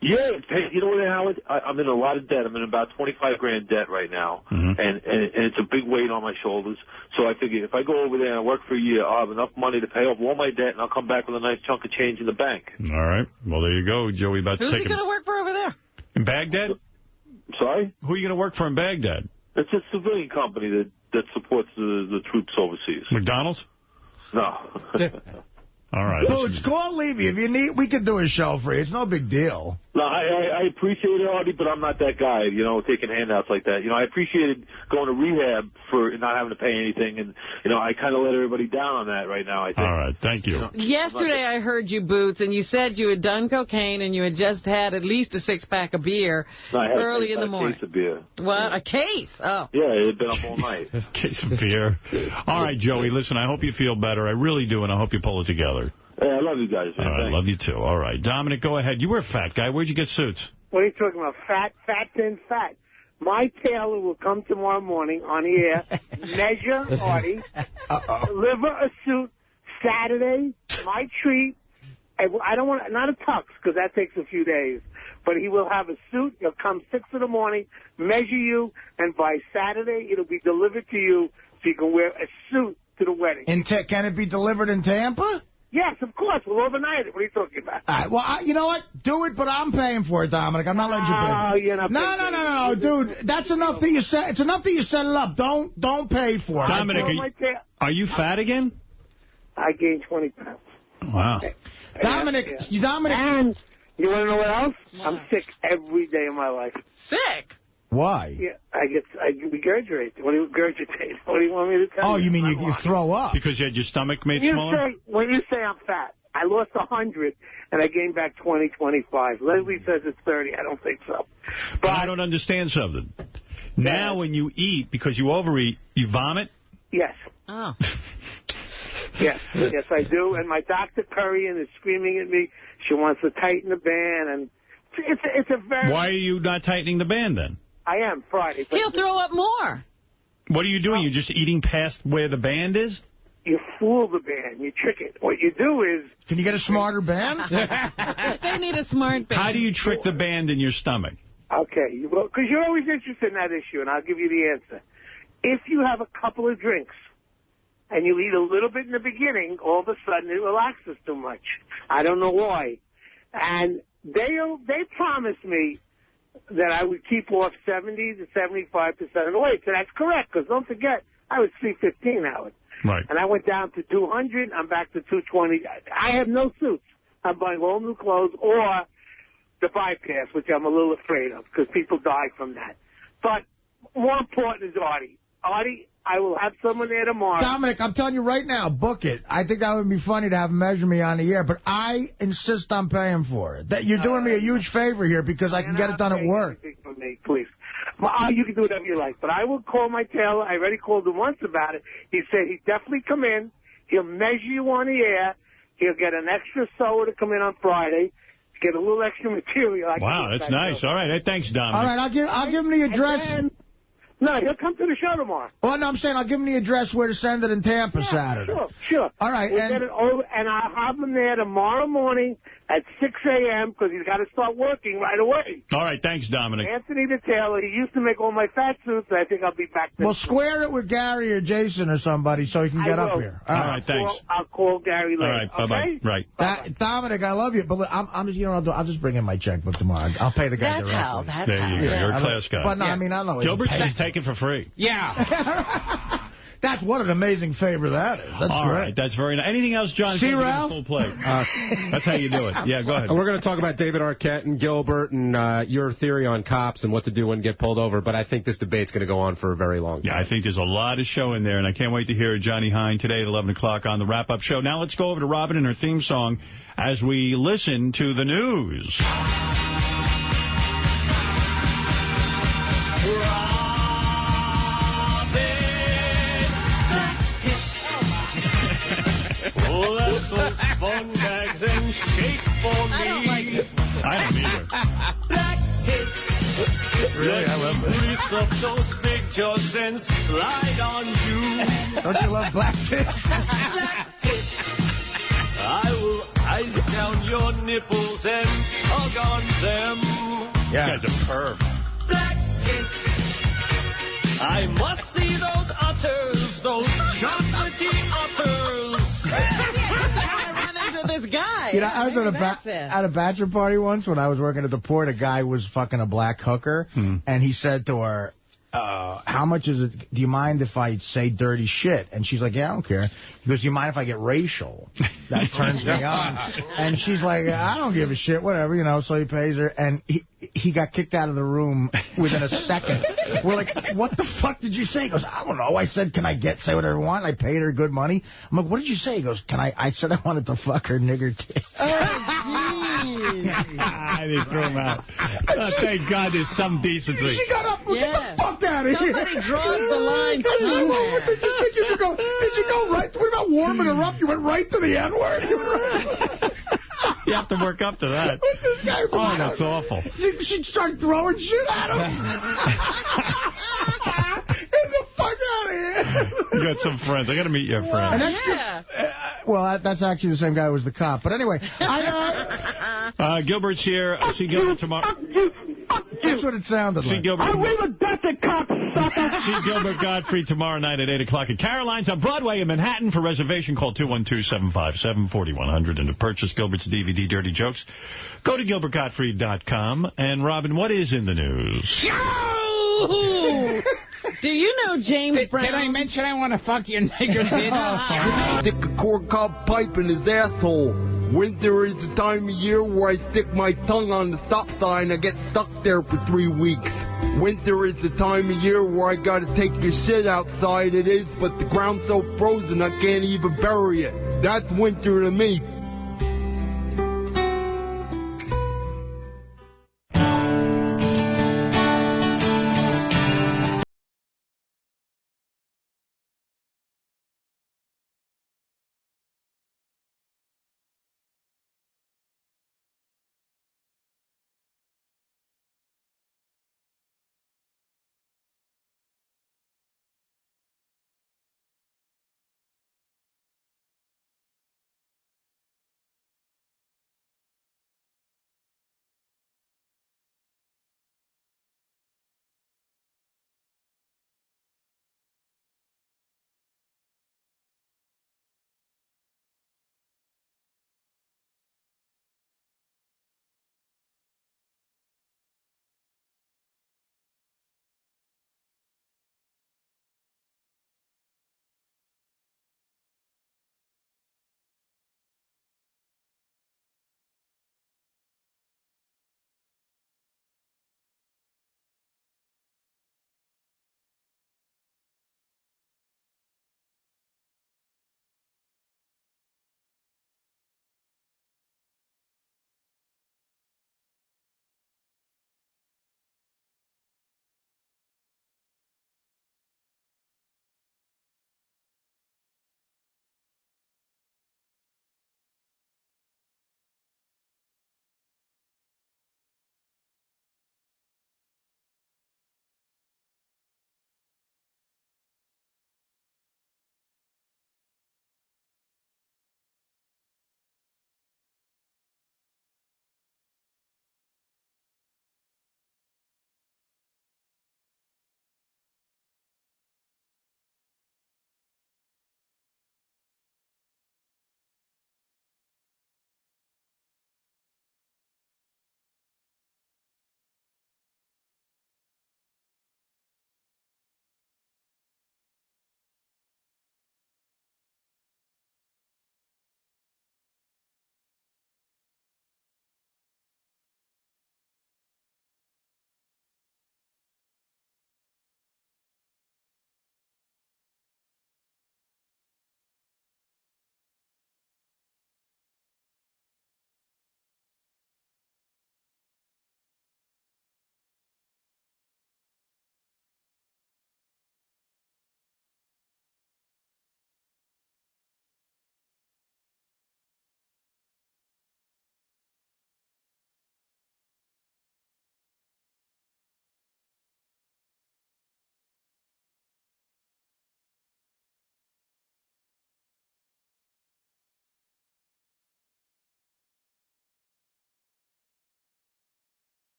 yeah, hey, you know what, Howard? I'm in a lot of debt. I'm in about 25 grand debt right now, and it's a big weight on my shoulders. So I figure if I go over there and I work for a year, I'll have enough money to pay off all my debt, and I'll come back with a nice chunk of change in the bank. All right. Well, there you go, Joey. Who's he going to work for over there? In Baghdad? Sorry? Who are you going to work for in Baghdad? It's a civilian company that supports the troops overseas. McDonald's? No. All right. Dude, call Levy. If you need, we could do a show for you. It's no big deal. No, I appreciate it, Artie, but I'm not that guy, taking handouts like that. I appreciated going to rehab for not having to pay anything, and, I kind of let everybody down on that right now, I think. All right, thank you. Yesterday I heard you, Boots, and you said you had done cocaine and you had just had at least a six-pack of beer early in the morning. A case of beer. What? A case? Oh. Yeah, it had been up all night. Case of beer. All right, Joey, listen, I hope you feel better. I really do, and I hope you pull it together. Hey, I love you guys, man. All right, I love you too. All right. Dominic, go ahead. You were a fat guy. Where'd you get suits? What are you talking about? Fat, thin, fat. My tailor will come tomorrow morning on the air, measure Artie, deliver a suit Saturday, my treat. I don't want, not a tux, because that takes a few days. But he will have a suit. He'll come 6 in the morning, measure you, and by Saturday it'll be delivered to you so you can wear a suit to the wedding. Can it be delivered in Tampa? Yes, of course. We'll overnight it. What are you talking about? All right, well, you know what? Do it, but I'm paying for it, Dominic. I'm not letting you pay. Oh, you're not No, dude. That's enough that you set. It's enough that you set it up. Don't pay for it. Dominic, are you fat again? I gained 20 pounds. Wow. Dominic. And you want to know what else? I'm sick every day of my life. Sick? Why? Yeah, I regurgitate. What do you want me to tell you? Oh, you mean you throw up? Because you had your stomach made smaller? When you say I'm fat, I lost 100 and I gained back 20, 25. Leslie says it's 30. I don't think so. But I don't understand something. Now when you eat, because you overeat, you vomit? Yes. Oh. Yes, I do. And my Dr. Currian is screaming at me. She wants to tighten the band, and it's a very... Why are you not tightening the band, then? I am, Friday. He'll throw up more. What are you doing? You're just eating past where the band is? You fool the band. You trick it. What you do is... Can you get a smarter band? They need a smart band. How do you trick the band in your stomach? Okay, because you're always interested in that issue, and I'll give you the answer. If you have a couple of drinks, and you eat a little bit in the beginning, all of a sudden it relaxes too much. I don't know why. And they promised me that I would keep off 70 to 75% of the weight. So that's correct, because don't forget, I was 315, Howard. Right. And I went down to 200. I'm back to 220. I have no suits. I'm buying all new clothes or the bypass, which I'm a little afraid of, because people die from that. But more important is Artie. Artie, I will have someone there tomorrow. Dominic, I'm telling you right now, book it. I think that would be funny to have him measure me on the air, but I insist on paying for it. That you're doing me a huge favor here because I can get it done at work. For me, please. Well, you can do whatever you like, but I will call my tailor. I already called him once about it. He said he'd definitely come in. He'll measure you on the air. He'll get an extra sewer to come in on Friday. Get a little extra material. Wow, that's nice. All right, hey, thanks, Dominic. All right, I'll give him the address. No, he'll come to the show tomorrow. Well, no, I'm saying I'll give him the address where to send it in Tampa Saturday. Sure. All right. We'll get it over, and I'll have him there tomorrow morning at 6 a.m. because he's got to start working right away. All right, thanks, Dominic. Anthony the tailor, he used to make all my fat suits. I think I'll be back there. Well, square it with Gary or Jason or somebody so he can get up here. All right, thanks. I'll call Gary later. All right, bye-bye. Okay? Right. Dominic, I love you, but I'm just, I'll just bring in my checkbook tomorrow. I'll pay the guy directly. There you go. You're a class guy. But no, I mean, I don't know. Gilbert says take it for free. Yeah. That's what an amazing favor that is. That's All great. right, that's very nice. Anything else, John? See, Ralph? Full plate. That's how you do it. Yeah, go ahead. We're going to talk about David Arquette and Gilbert and your theory on cops and what to do when you get pulled over, but I think this debate's going to go on for a very long time. Yeah, I think there's a lot of show in there, and I can't wait to hear Johnny Hine today at 11 o'clock on the wrap-up show. Now let's go over to Robin and her theme song as we listen to the news. Oh, that's those fun bags and shake for me. I don't like it. I don't either. Black tits. Really, I love it. Grease up those big jaws and slide on you. Don't you love black tits? Black tits. I will ice down your nipples and tug on them. Yeah. You guys are perv. Black tits. I must see those utters, those chocolatey utters. I run into this guy. You know, I was at a bachelor party once when I was working at the port. A guy was fucking a black hooker, and he said to her, how much is it? Do you mind if I say dirty shit? And she's like, yeah, I don't care. He goes, do you mind if I get racial? That turns me on. And she's like, I don't give a shit, whatever, you know. So he pays her, and he got kicked out of the room within a second. We're like, what the fuck did you say? He goes, I don't know. I said, can I say whatever I want? I paid her good money. I'm like, what did you say? He goes, I said I wanted to fuck her nigger tits. I didn't throw him out. Thank God there's some decency. She got up. Get the fuck out of here. Somebody draws the line somewhere. Did you go right? What about warming her up? You went right to the N-word? You have to work up to that. This guy that's awful. She'd start throwing shit at him. Get the fuck out of here. You got some friends. I got to meet your friend. Well, that's actually the same guy who was the cop. But anyway, Gilbert's here. I'll see Gilbert tomorrow. That's what it sounded like. I will adopt a cop, sucker. See Gilbert Godfrey tomorrow night at 8 o'clock at Caroline's on Broadway in Manhattan. For reservation, call 212-757-4100. And to purchase Gilbert's DVD, Dirty Jokes, go to GilbertGodfrey.com. And, Robin, what is in the news? Do you know James Brown? Did I mention I want to fuck your nigger tits? Stick a corncob pipe in his asshole. Winter is the time of year where I stick my tongue on the stop sign. I get stuck there for 3 weeks. Winter is the time of year where I gotta take your shit outside. It is, but the ground's so frozen I can't even bury it. That's winter to me.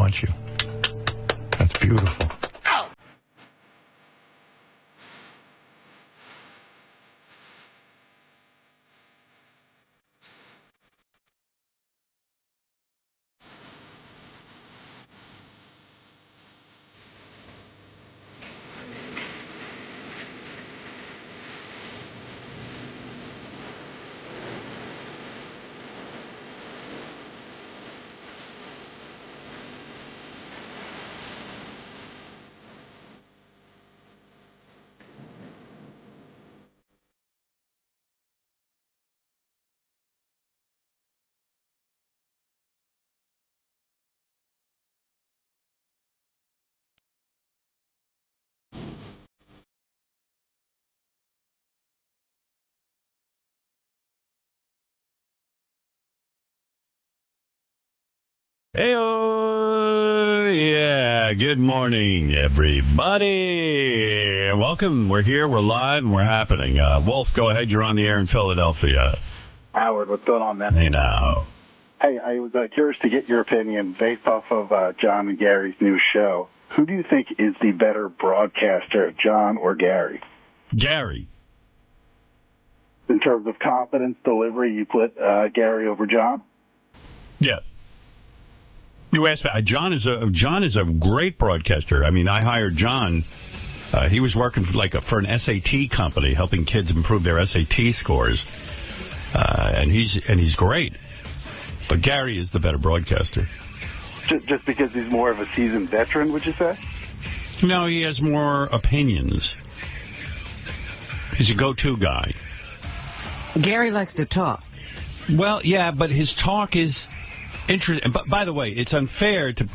want you. That's beautiful. Hey-oh, yeah, good morning, everybody. Welcome, we're here, we're live, and we're happening. Wolf, go ahead, you're on the air in Philadelphia. Howard, what's going on, man? Hey, now. Hey, I was curious to get your opinion based off of John and Gary's new show. Who do you think is the better broadcaster, John or Gary? Gary. In terms of confidence, delivery, you put Gary over John? Yeah. You asked me. John is a great broadcaster. I mean, I hired John. He was working for an SAT company, helping kids improve their SAT scores, and he's great. But Gary is the better broadcaster. Just because he's more of a seasoned veteran, would you say? No, he has more opinions. He's a go-to guy. Gary likes to talk. Well, yeah, but his talk is interesting. But by the way, it's unfair to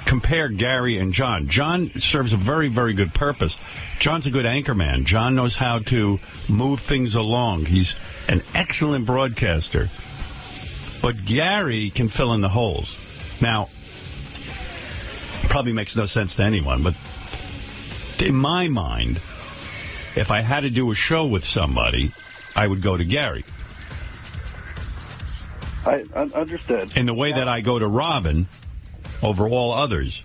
compare Gary and John. John serves a very, very good purpose. John's a good anchorman. John knows how to move things along. He's an excellent broadcaster. But Gary can fill in the holes. Now, probably makes no sense to anyone, but in my mind, if I had to do a show with somebody, I would go to Gary. I understood. In the way that I go to Robin over all others.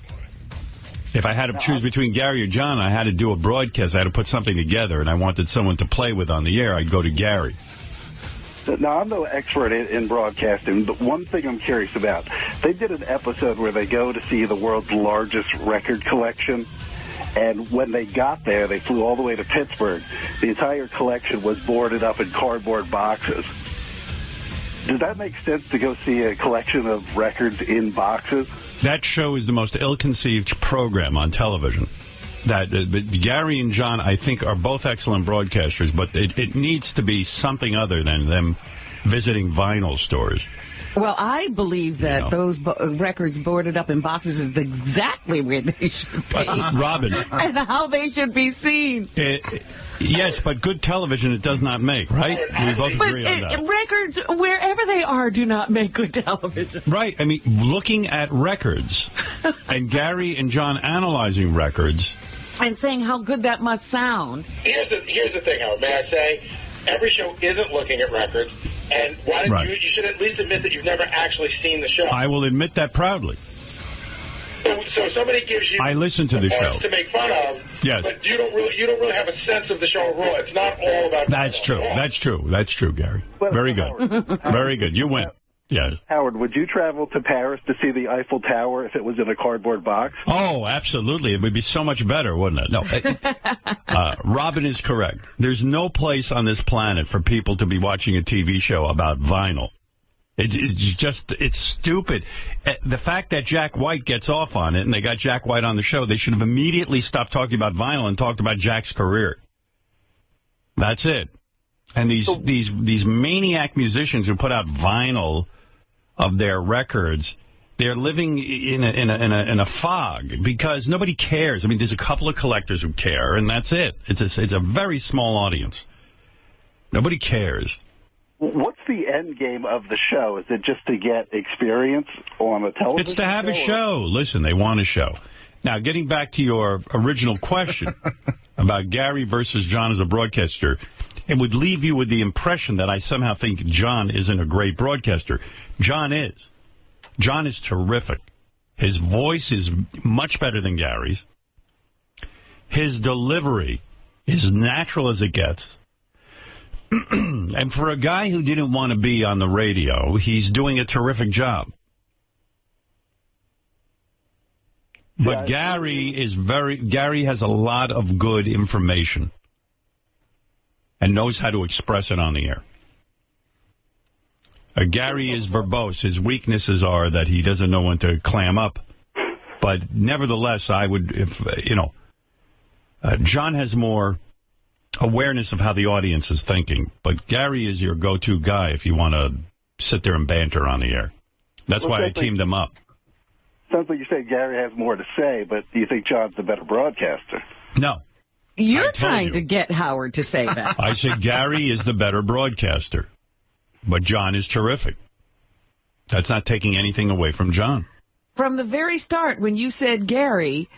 If I had to choose between Gary or John, I had to do a broadcast. I had to put something together, and I wanted someone to play with on the air. I'd go to Gary. Now, I'm no expert in broadcasting, but one thing I'm curious about, they did an episode where they go to see the world's largest record collection, and when they got there, they flew all the way to Pittsburgh. The entire collection was boarded up in cardboard boxes. Does that make sense to go see a collection of records in boxes? That show is the most ill-conceived program on television. But Gary and John, I think, are both excellent broadcasters, but it needs to be something other than them visiting vinyl stores. Well, I believe that those records boarded up in boxes is exactly where they should be. Robin. And how they should be seen. Yes, but good television it does not make, right? We both agree on that. Records, wherever they are, do not make good television. Right. I mean, looking at records and Gary and John analyzing records. And saying how good that must sound. Here's the thing, Howard. May I say, every show isn't looking at records, and why don't you should at least admit that you've never actually seen the show. I will admit that proudly. So somebody gives you I listen to the show to make fun of, yes, but you don't really have a sense of the show overall. It's not all about. That's true. That's true. That's true, Gary. Very good. Very good. You win. Yeah. Howard, would you travel to Paris to see the Eiffel Tower if it was in a cardboard box? Oh, absolutely. It would be so much better, wouldn't it? No. Robin is correct. There's no place on this planet for people to be watching a TV show about vinyl. It's stupid. The fact that Jack White gets off on it, and they got Jack White on the show, they should have immediately stopped talking about vinyl and talked about Jack's career. That's it. And these maniac musicians who put out vinyl of their records, they're living in a fog because nobody cares. I mean, there's a couple of collectors who care, and that's it. It's a very small audience. Nobody cares. What's the end game of the show? Is it just to get experience on a television show? It's to have a show. Listen, they want a show. Now, getting back to your original question about Gary versus John as a broadcaster, it would leave you with the impression that I somehow think John isn't a great broadcaster. John is. John is terrific. His voice is much better than Gary's. His delivery is natural as it gets. And for a guy who didn't want to be on the radio, he's doing a terrific job. But Gary has a lot of good information and knows how to express it on the air. Gary is verbose. His weaknesses are that he doesn't know when to clam up. But nevertheless, I would, John has more awareness of how the audience is thinking. But Gary is your go-to guy if you want to sit there and banter on the air. That's why I teamed them up. Sounds like you say Gary has more to say, but do you think John's the better broadcaster? No. You're trying to get Howard to say that. I said Gary is the better broadcaster. But John is terrific. That's not taking anything away from John. From the very start, when you said Gary,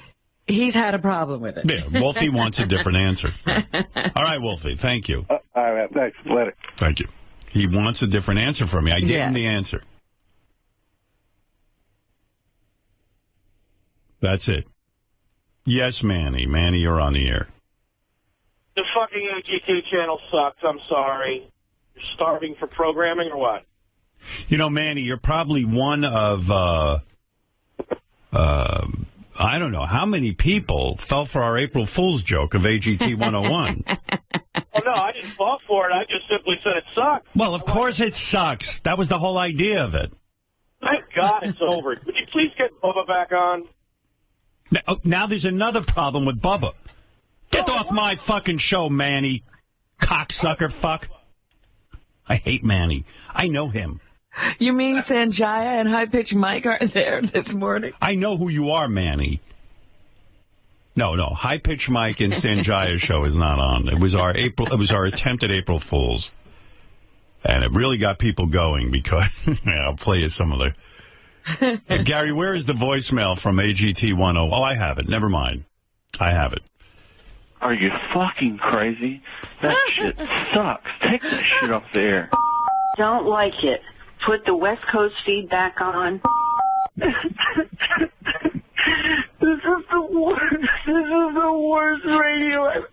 he's had a problem with it. Yeah, Wolfie wants a different answer. All right, Wolfie, thank you. All right, thanks. Later. Thank you. He wants a different answer from me. I gave him the answer. That's it. Yes, Manny. Manny, you're on the air. The fucking AGT channel sucks. I'm sorry. You're starving for programming or what? You know, Manny, you're probably one of, I don't know, how many people fell for our April Fool's joke of AGT 101? Oh, no, I didn't fall for it. I just simply said it sucks. Well, of course it sucks. That was the whole idea of it. Thank God it's over. Would you please get Bubba back on? Now there's another problem with Bubba. Get off my fucking show, Manny. Cocksucker fuck. I hate Manny. I know him. You mean Sanjaya and High Pitch Mike aren't there this morning? I know who you are, Manny. No. High Pitch Mike and Sanjaya's show is not on. It was our attempt at April Fools. And it really got people going because I'll play you some of the Gary, where is the voicemail from AGT 10? Oh, I have it. Never mind. I have it. Are you fucking crazy? That shit sucks. Take that shit off the air. Don't like it. Put the West Coast feed back on. This is the worst radio I've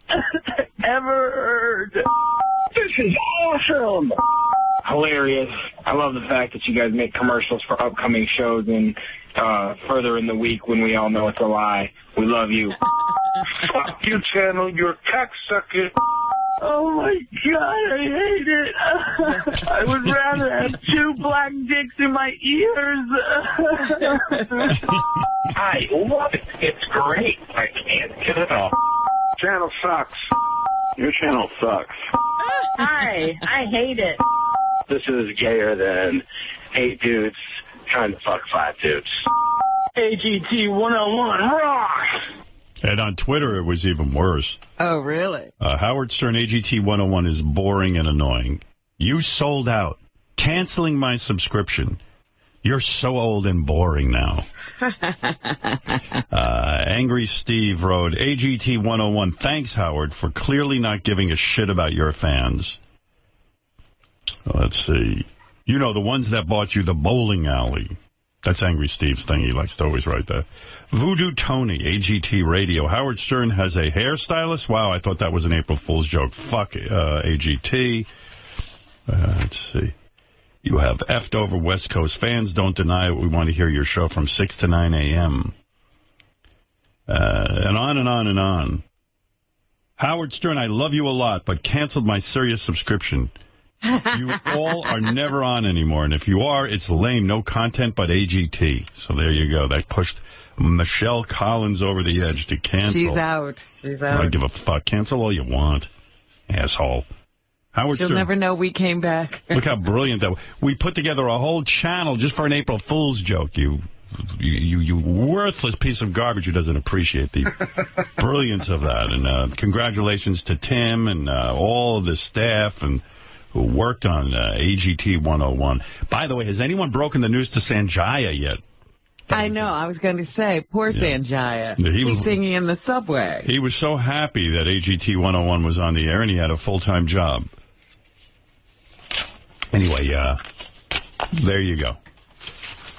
ever heard. This is awesome. Hilarious. I love the fact that you guys make commercials for upcoming shows and further in the week when we all know it's a lie. We love you. Fuck you, channel. You're a cocksucker. Oh, my God, I hate it. I would rather have 2 black dicks in my ears. I love it. It's great. I can't get it off. Channel sucks. Your channel sucks. Hi, I hate it. This is gayer than 8 dudes trying to fuck 5 dudes. AGT 101 rocks. And on Twitter, it was even worse. Oh, really? Howard Stern AGT 101 is boring and annoying. You sold out. Canceling my subscription. You're so old and boring now. Angry Steve wrote, AGT 101, thanks, Howard, for clearly not giving a shit about your fans. Let's see. You know, the ones that bought you the bowling alley. That's Angry Steve's thing. He likes to always write that. Voodoo Tony, AGT Radio. Howard Stern has a hairstylist? Wow, I thought that was an April Fool's joke. Fuck AGT. Let's see. You have effed over West Coast fans. Don't deny it. We want to hear your show from 6 to 9 a.m. And on and on and on. Howard Stern, I love you a lot, but canceled my Sirius subscription. You all are never on anymore, and if you are, it's lame. No content but AGT. So there you go. That pushed Michelle Collins over the edge to cancel. She's out. She's out. I don't give a fuck. Cancel all you want, asshole. Howard She'll Stern, never know we came back. Look how brilliant that was. We put together a whole channel just for an April Fool's joke. You worthless piece of garbage who doesn't appreciate the brilliance of that. And congratulations to Tim and all of the staff and who worked on AGT 101. By the way, has anyone broken the news to Sanjaya yet? I know. I was going to say, poor Sanjaya. He's singing in the subway. He was so happy that AGT 101 was on the air, and he had a full-time job. Anyway, there you go.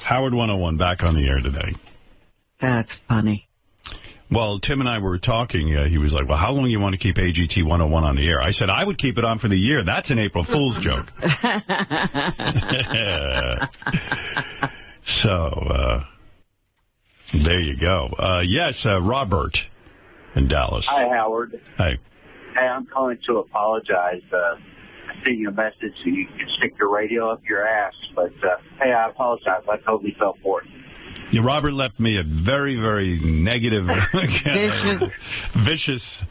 Howard 101 back on the air today. That's funny. Well, Tim and I were talking. He was like, well, how long do you want to keep AGT 101 on the air? I said, I would keep it on for the year. That's an April Fool's joke. So, there you go. Yes, Robert in Dallas. Hi, Howard. Hey. Hey, I'm calling to apologize. I sent you a message so you can stick your radio up your ass. But, hey, I apologize. I totally fell for it. Yeah, Robert left me a very, very negative, vicious,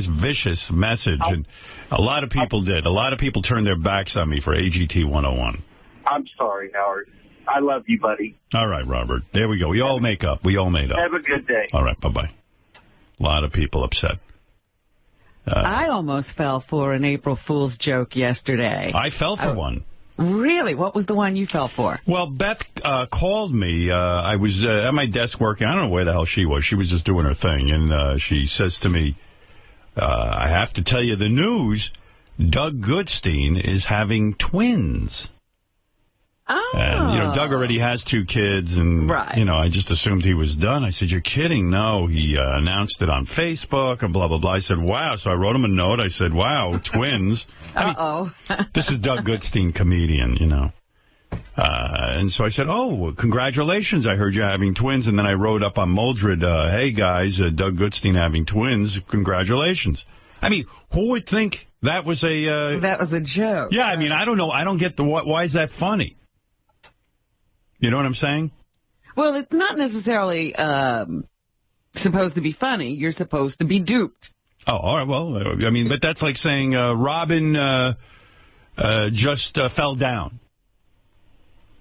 vicious message. And a lot of people did. A lot of people turned their backs on me for AGT 101. I'm sorry, Howard. I love you, buddy. All right, Robert. There we go. We all make up. We all made up. Have a good day. All right, bye-bye. A lot of people upset. I almost fell for an April Fool's joke yesterday. I fell for one. Really? What was the one you fell for? Well, Beth called me. I was at my desk working. I don't know where the hell she was. She was just doing her thing. And she says to me, I have to tell you the news. Doug Goodstein is having twins. Oh. And, Doug already has 2 kids. And, I just assumed he was done. I said, you're kidding. No, he announced it on Facebook and blah, blah, blah. I said, wow. So I wrote him a note. I said, wow, twins. This is Doug Goodstein, comedian, and so I said, oh, congratulations. I heard you're having twins. And then I wrote up on Mildred, hey, guys, Doug Goodstein having twins. Congratulations. I mean, who would think that was a... that was a joke. Yeah, I mean, I don't know. I don't get why is that funny? You know what I'm saying? Well, it's not necessarily supposed to be funny. You're supposed to be duped. Oh, all right. Well, I mean, but that's like saying Robin just fell down.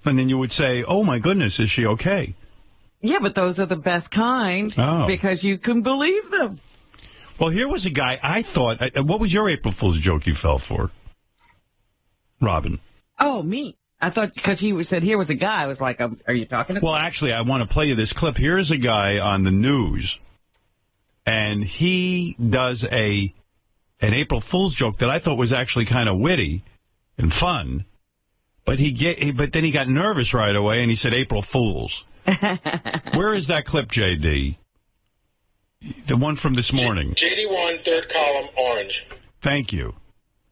And then you would say, oh, my goodness, is she okay? Yeah, but those are the best kind because you can believe them. Well, here was a guy I thought, what was your April Fool's joke you fell for? Robin. Oh, me. I thought because he said here was a guy. I was like, are you talking to me? Well, actually, I want to play you this clip. Here's a guy on the news, and he does an April Fool's joke that I thought was actually kind of witty and fun, but then he got nervous right away, and he said April Fools. Where is that clip, J.D.? The one from this morning. JD1, third column, orange. Thank you.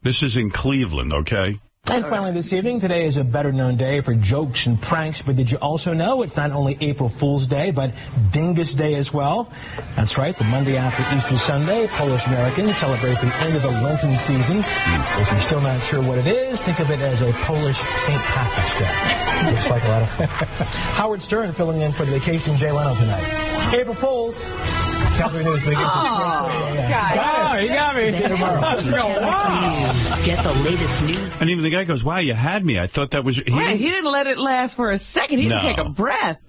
This is in Cleveland, okay? And finally this evening, today is a better-known day for jokes and pranks, but did you also know it's not only April Fool's Day, but Dingus Day as well? That's right, the Monday after Easter Sunday, Polish Americans celebrate the end of the Lenten season. If you're still not sure what it is, think of it as a Polish St. Patrick's Day. Looks like a lot of fun. Howard Stern filling in for the vacationing Jay Leno tonight. April Fools. Calgary News Week. Got it. You got me. See you tomorrow. Get the latest news. And even the guy goes, wow, you had me. I thought that was... He didn't let it last for a second. He didn't take a breath.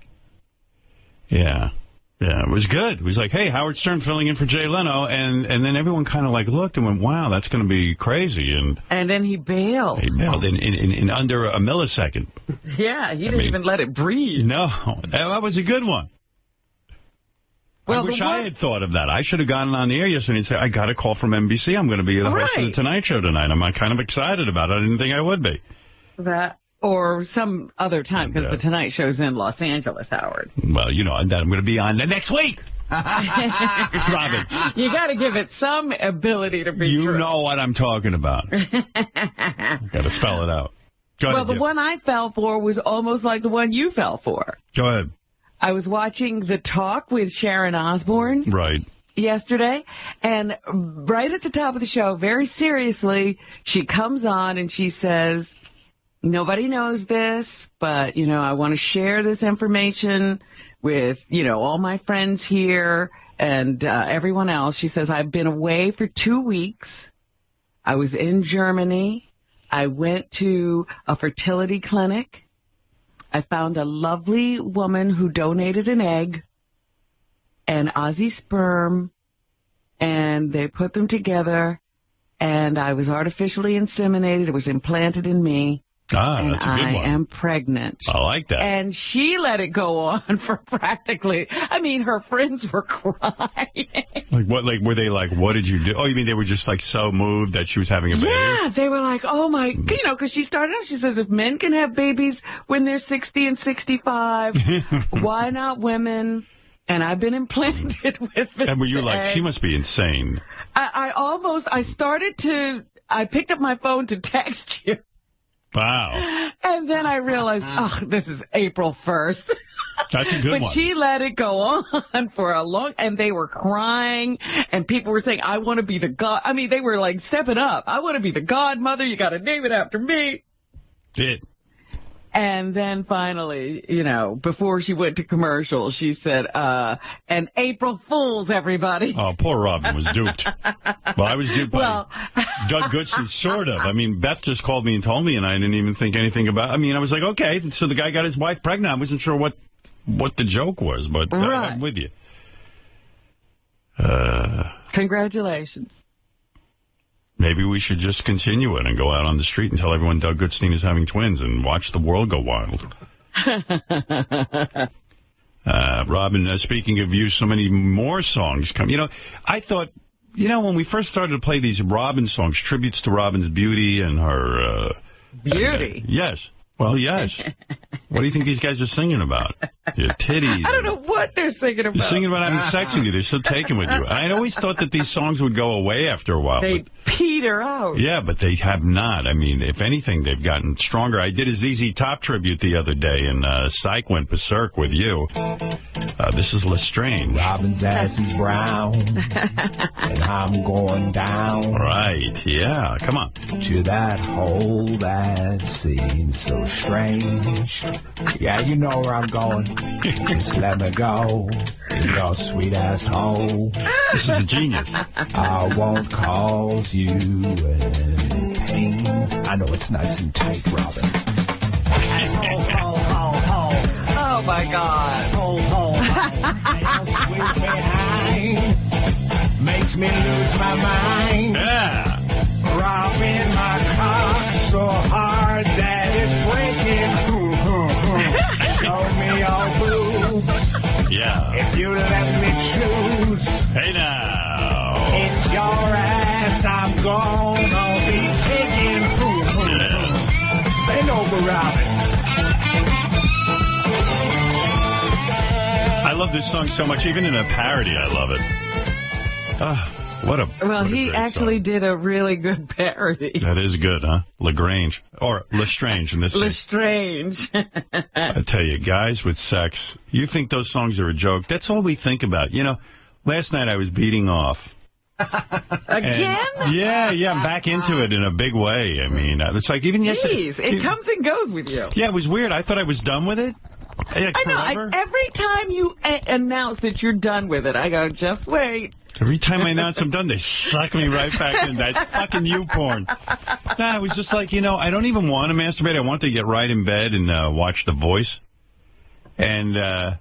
Yeah. Yeah, it was good. It was like, hey, Howard Stern filling in for Jay Leno. And then everyone kind of like looked and went, wow, that's going to be crazy. And then he bailed. He bailed in under a millisecond. Yeah, he didn't even let it breathe. No, that was a good one. Well, I wish I had thought of that. I should have gone on the air yesterday and said, I got a call from NBC. I'm going to be the host of The Tonight Show tonight. I'm kind of excited about it. I didn't think I would be. That or some other time, because The Tonight Show's in Los Angeles, Howard. Well, you know, that I'm going to be on next week. Robin. You got to give it some ability to be true. You know what I'm talking about. Got to spell it out. Go ahead, the one I fell for was almost like the one you fell for. Go ahead. I was watching The Talk with Sharon Osbourne yesterday, and right at the top of the show, very seriously, she comes on and she says, nobody knows this, but, you know, I want to share this information with, you know, all my friends here and everyone else. She says, I've been away for 2 weeks. I was in Germany. I went to a fertility clinic. I found a lovely woman who donated an egg and Aussie sperm, and they put them together, and I was artificially inseminated. It was implanted in me, And that's a good one. I am pregnant. I like that. And she let it go on for practically, her friends were crying. Like what? Like were they like, what did you do? Oh, you mean they were just like so moved that she was having a baby? Yeah, they were like, oh my, because she started out, she says, if men can have babies when they're 60 and 65, why not women? And I've been implanted with this. And were you like, she must be insane? I picked up my phone to text you. Wow. And then I realized, this is April 1st. That's a good one. But she let it go on for a long, and they were crying, and people were saying, I want to be the god. I mean, they were like stepping up. I want to be the godmother. You got to name it after me. Did. And then finally, before she went to commercial, she said, and April Fools, everybody. Oh, poor Robin was duped. Well, I was duped by Doug Goodson, sort of. I mean, Beth just called me and told me, and I didn't even think anything about it. I mean, I was like, okay, so the guy got his wife pregnant. I wasn't sure what the joke was, but I'm with you. Congratulations. Maybe we should just continue it and go out on the street and tell everyone Doug Goodstein is having twins and watch the world go wild. Robin, speaking of you, so many more songs come. I thought, when we first started to play these Robin songs, tributes to Robin's beauty and her... beauty? Yes. Well, yes. What do you think these guys are singing about? Your titties. I don't know what they're singing about. They're singing about having sex with you. They're so taken with you. I always thought that these songs would go away after a while. They peter out. Yeah, but they have not. I mean, if anything, they've gotten stronger. I did a ZZ Top tribute the other day, and Psych went berserk with you. This is Lestrange. Robin's ass is brown, and I'm going down. Right, yeah, come on. To that hole that seems so strange. Yeah, you know where I'm going. Just let me go in your sweet ass hole. This is a genius. I won't cause you any pain. I know it's nice and tight, Robin. Asshole, hole, hole, hole. Oh, my God. Asshole, hole, hole. Sweet behind makes me lose my mind. Yeah. Robin, my cock so hard that it's breaking. Show me your boobs. Yeah. If you let me choose. Hey now. It's your ass I'm gonna be taking. Bend over, Robin. I love this song so much. Even in a parody, I love it. He actually did a really good parody. That is good, huh? LaGrange. Or Lestrange in this case. Lestrange. I tell you, guys with sex, you think those songs are a joke. That's all we think about. Last night I was beating off. Again? Yeah, I'm back into it in a big way. I mean, it's like even yesterday. Jeez, it comes and goes with you. Yeah, it was weird. I thought I was done with it. I know. Every time you announce that you're done with it, I go, just wait. Every time I announce I'm done, they suck me right back in that fucking you-porn. Nah, it was just like, I don't even want to masturbate. I want to get right in bed and watch The Voice. And I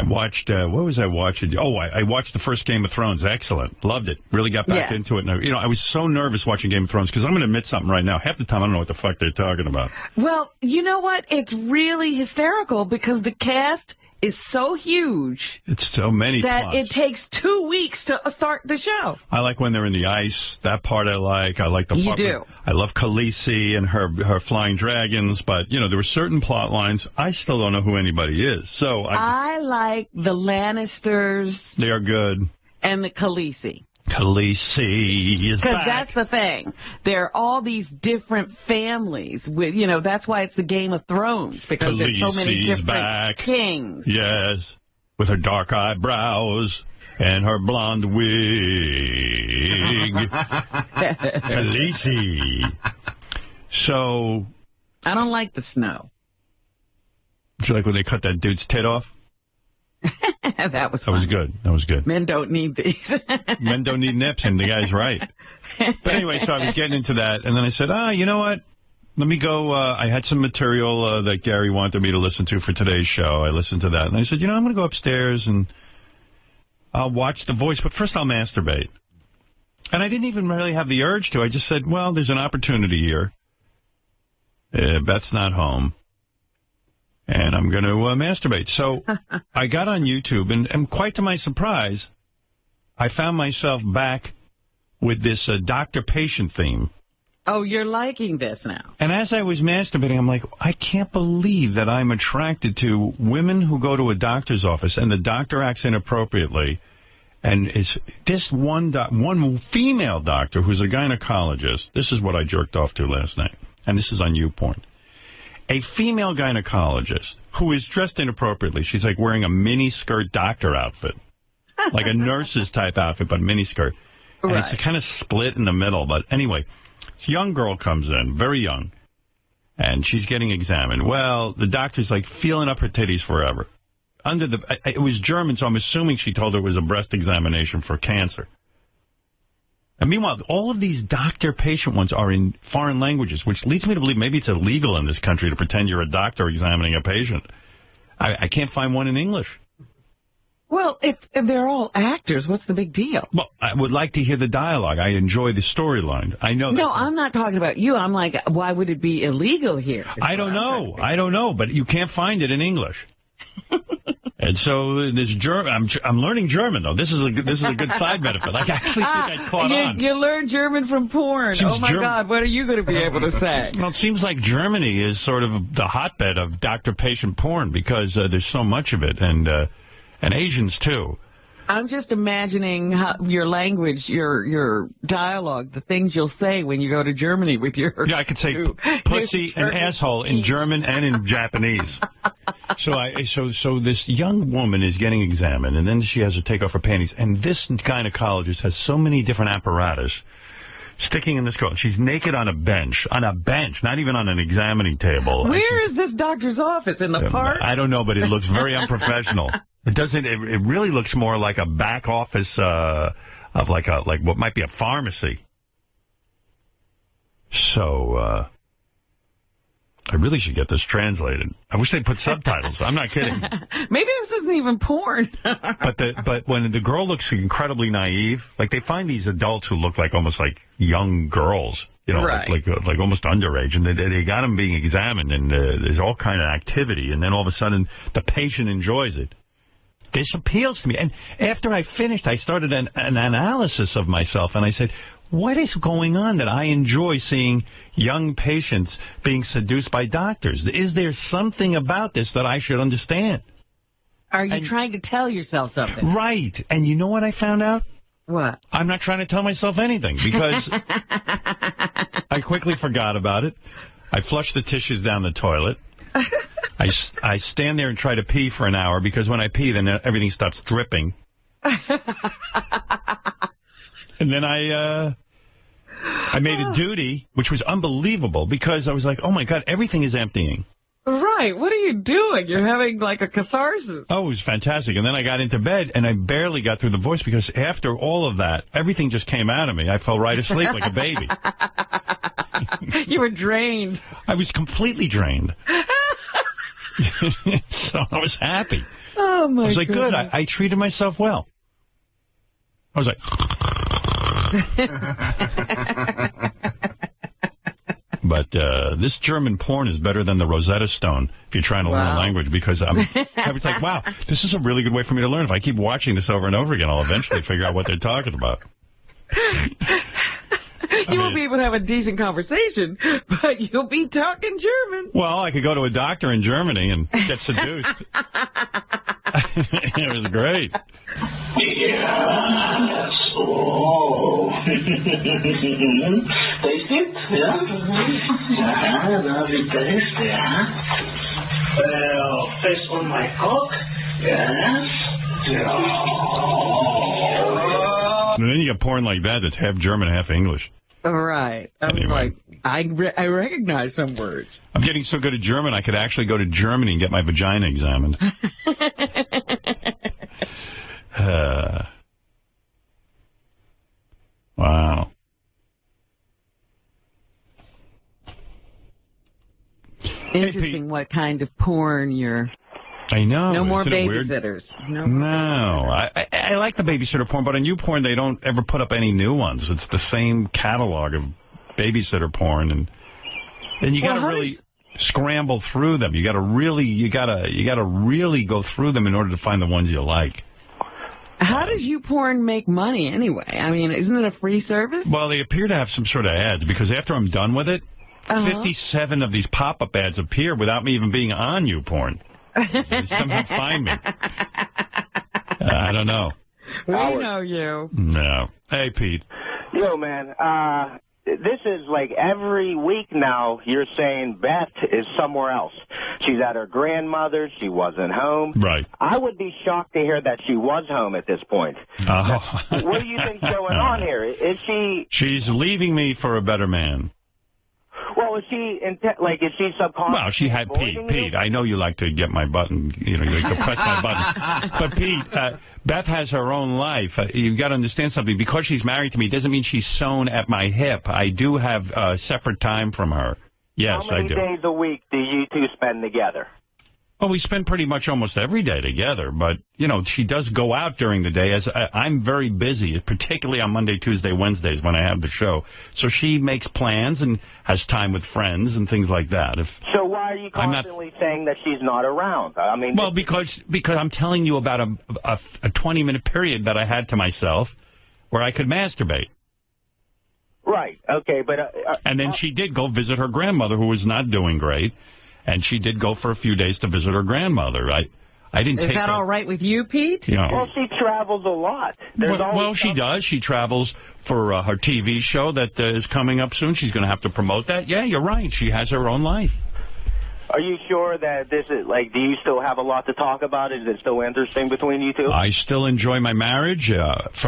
watched, what was I watching? Oh, I watched the first Game of Thrones. Excellent. Loved it. Really got back into it. And, I was so nervous watching Game of Thrones because I'm going to admit something right now. Half the time I don't know what the fuck they're talking about. Well, you know what? It's really hysterical because the cast is so huge. It's so many that plots. It takes 2 weeks to start the show. I like when they're in the ice. That part I like. I like the part. You do. I love Khaleesi and her flying dragons. But, there were certain plot lines. I still don't know who anybody is. So I like the Lannisters. They are good. And the Khaleesi. Khaleesi is back. Because that's the thing. There are all these different families. With that's why it's the Game of Thrones. Because there's so many different kings. Yes. With her dark eyebrows and her blonde wig. Khaleesi. So. I don't like the snow. Do you like when they cut that dude's tit off? That was good. That was good. Men don't need these. Men don't need nips, and the guy's right. But anyway, so I was getting into that, and then I said, you know what? Let me go. I had some material that Gary wanted me to listen to for today's show. I listened to that, and I said, I'm going to go upstairs, and I'll watch The Voice, but first I'll masturbate. And I didn't even really have the urge to. I just said, well, there's an opportunity here. Beth's not home. And I'm going to masturbate. So I got on YouTube, and quite to my surprise, I found myself back with this doctor-patient theme. Oh, you're liking this now. And as I was masturbating, I'm like, I can't believe that I'm attracted to women who go to a doctor's office and the doctor acts inappropriately. And it's this one female doctor who's a gynecologist. This is what I jerked off to last night. And this is on YouPorn. A female gynecologist who is dressed inappropriately. She's like wearing a mini-skirt doctor outfit. Like a nurse's type outfit, but mini-skirt. And it's kind of split in the middle. But anyway, this young girl comes in, very young. And she's getting examined. Well, the doctor's like feeling up her titties forever. It was German, so I'm assuming she told her it was a breast examination for cancer. And meanwhile, all of these doctor-patient ones are in foreign languages, which leads me to believe maybe it's illegal in this country to pretend you're a doctor examining a patient. I can't find one in English. Well, if they're all actors, what's the big deal? Well, I would like to hear the dialogue. I enjoy the storyline. I know. No, I'm not talking about you. I'm like, why would it be illegal here? I don't know, but you can't find it in English. And so this German, I'm learning German though. This is a good side benefit. Like, I actually think I caught on. You learn German from porn. Oh my God, what are you going to be able to say? Well, it seems like Germany is sort of the hotbed of doctor-patient porn because there's so much of it, and Asians too. I'm just imagining how your language, your dialogue, the things you'll say when you go to Germany with your... Yeah, I could say pussy and asshole in German and in Japanese. So this young woman is getting examined, and then she has to take off her panties. And this gynecologist has so many different apparatus sticking in this girl. She's naked on a bench, not even on an examining table. Where is this doctor's office? In the park? I don't know, but it looks very unprofessional. It really looks more like a back office of like what might be a pharmacy. So I really should get this translated. I wish they'd put subtitles. I'm not kidding. Maybe this isn't even porn. But when the girl looks incredibly naive, like they find these adults who look like almost like young girls, you know, like almost underage, and they got them being examined, and there's all kind of activity, and then all of a sudden the patient enjoys it. This appeals to me. And after I finished, I started an analysis of myself, and I said, what is going on that I enjoy seeing young patients being seduced by doctors? Is there something about this that I should understand? Are you trying to tell yourself something? Right. And you know what I found out? What? I'm not trying to tell myself anything, because I quickly forgot about it. I flushed the tissues down the toilet. I stand there and try to pee for an hour, because when I pee, then everything stops dripping. And then I made a duty, which was unbelievable, because I was like, oh, my God, everything is emptying. Right. What are you doing? You're having like a catharsis. Oh, it was fantastic. And then I got into bed, and I barely got through the voice, because after all of that, everything just came out of me. I fell right asleep like a baby. You were drained. I was completely drained. So I was happy. Oh, my God. I was like, good. I treated myself well. I was like... But this German porn is better than the Rosetta Stone if you're trying to learn a language, because I was like, wow, this is a really good way for me to learn. If I keep watching this over and over again, I'll eventually figure out what they're talking about. You won't be able to have a decent conversation, but you'll be talking German. Well, I could go to a doctor in Germany and get seduced. It was great. Yeah, so... Taste it? Yeah? Yeah, lovely taste, yeah. Face on my cock? Yes. Yeah. And then you get porn like that that's half German, half English. Right. Anyway. I recognize some words. I'm getting so good at German, I could actually go to Germany and get my vagina examined. Wow. Interesting what kind of porn you're... I know. No more Isn't it weird? babysitters. No. I like the babysitter porn, but on YouPorn, they don't ever put up any new ones. It's the same catalog of babysitter porn. And then you got to really scramble through them. You got to really go through them in order to find the ones you like. How does YouPorn make money anyway? I mean, isn't it a free service? Well, they appear to have some sort of ads, because after I'm done with it, 57 of these pop-up ads appear without me even being on YouPorn. They somehow find me. I don't know. We know you. No. Hey, Pete. Yo, man. This is like every week now you're saying Beth is somewhere else. She's at her grandmother's. She wasn't home. Right. I would be shocked to hear that she was home at this point. What do you think's going on here? Is she... She's leaving me for a better man. Well, is she subconscious? Well, she had Pete. I know you like to get my button. You like to press my button. But Pete, Beth has her own life. You've got to understand something. Because she's married to me doesn't mean she's sewn at my hip. I do have separate time from her. Yes, I do. How many days a week do you two spend together? Well, we spend pretty much almost every day together, but, you know, she does go out during the day. As I'm very busy, particularly on Monday, Tuesday, Wednesdays when I have the show. So she makes plans and has time with friends and things like that. So why are you constantly saying that she's not around? I mean, well, because I'm telling you about a 20-minute period that I had to myself where I could masturbate. Right, okay, but... and then she did go visit her grandmother, who was not doing great. And she did go for a few days to visit her grandmother. I didn't take her. Is that all right with you, Pete? You know, well, she travels a lot. Well, she does. She travels for her TV show that is coming up soon. She's going to have to promote that. Yeah, you're right. She has her own life. Are you sure that this is, like, do you still have a lot to talk about? Is it still interesting between you two? I still enjoy my marriage.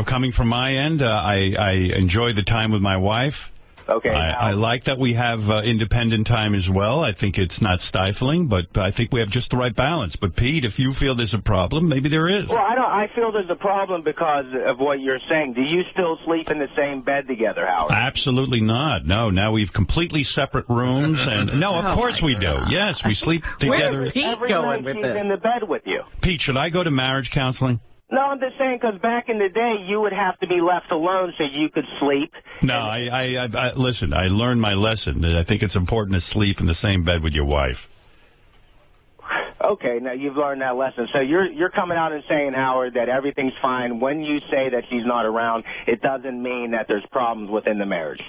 Coming from my end, I enjoy the time with my wife. Okay. I like that we have independent time as well. I think it's not stifling, but I think we have just the right balance. But, Pete, if you feel there's a problem, maybe there is. Well, I feel there's a problem because of what you're saying. Do you still sleep in the same bed together, Howard? Absolutely not. No, now we've completely separate rooms. And no, of course we do. Yes, we sleep together. Where's Pete going with this? She's in the bed with you. Pete, should I go to marriage counseling? No, I'm just saying because back in the day, you would have to be left alone so you could sleep. No, I listen, I learned my lesson. I think it's important to sleep in the same bed with your wife. Okay, now you've learned that lesson. So you're coming out and saying, Howard, that everything's fine. When you say that she's not around, it doesn't mean that there's problems within the marriage.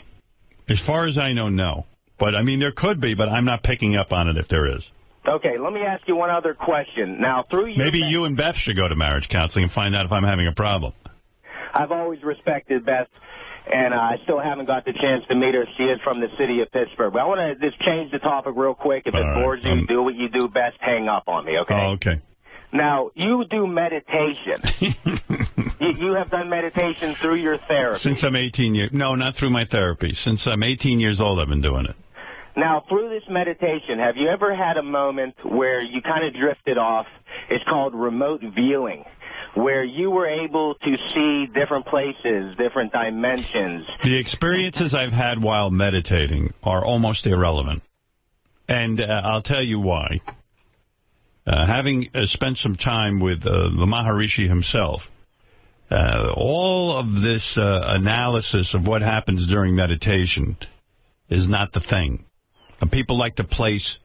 As far as I know, no. But, I mean, there could be, but I'm not picking up on it if there is. Okay, let me ask you one other question. Now, maybe you and Beth should go to marriage counseling and find out if I'm having a problem. I've always respected Beth, and I still haven't got the chance to meet her. She is from the city of Pittsburgh. But I want to just change the topic real quick. If it bores you, do what you do best, hang up on me, okay? Oh, okay. Now, you do meditation. you have done meditation through your therapy. Since I'm 18 years. No, not through my therapy. Since I'm 18 years old, I've been doing it. Now, through this meditation, have you ever had a moment where you kind of drifted off? It's called remote viewing, where you were able to see different places, different dimensions. The experiences I've had while meditating are almost irrelevant. And I'll tell you why. Having spent some time with the Maharishi himself, all of this analysis of what happens during meditation is not the thing. People like to place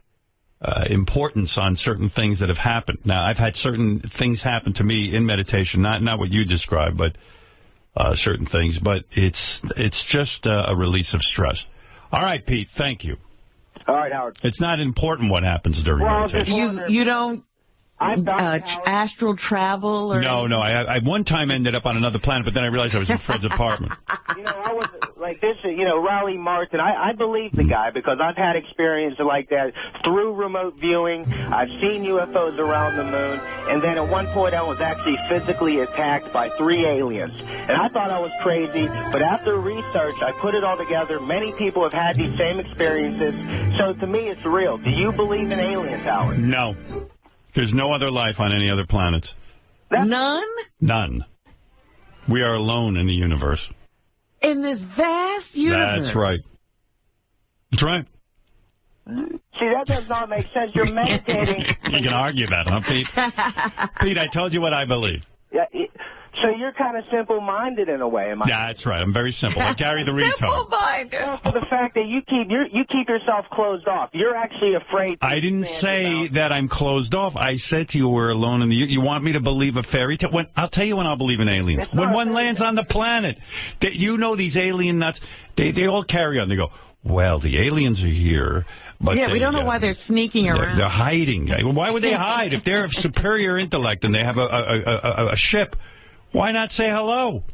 importance on certain things that have happened. Now, I've had certain things happen to me in meditation, not what you described, but certain things. But it's just a release of stress. All right, Pete, thank you. All right, Howard. It's not important what happens during meditation. You don't astral travel? Or No. I one time ended up on another planet, but then I realized I was in Fred's apartment. I was like this, Raleigh Martin. I believe the guy because I've had experiences like that through remote viewing. I've seen UFOs around the moon, and then at one point I was actually physically attacked by 3 aliens. And I thought I was crazy, but after research, I put it all together. Many people have had these same experiences, so to me it's real. Do you believe in aliens, Howard? No. There's no other life on any other planets. None? None. We are alone in the universe. In this vast universe? That's right. That's right. See, that does not make sense. You're meditating. You can argue that, huh, Pete? Pete, I told you what I believe. Yeah. So you're kind of simple-minded in a way, am I? Yeah, that's right. I'm very simple. Like Gary the retard. Simple-minded. Well, for the fact that you keep yourself closed off. You're actually afraid. I didn't say that I'm closed off. I said to you we're alone in the... You want me to believe a fairy tale? I'll tell you when I'll believe in aliens. When one lands on the planet. You know these alien nuts, they all carry on. They go, well, the aliens are here. But yeah, we don't know why they're sneaking around. They're hiding. Why would they hide? If they're of superior intellect and they have a ship, why not say hello?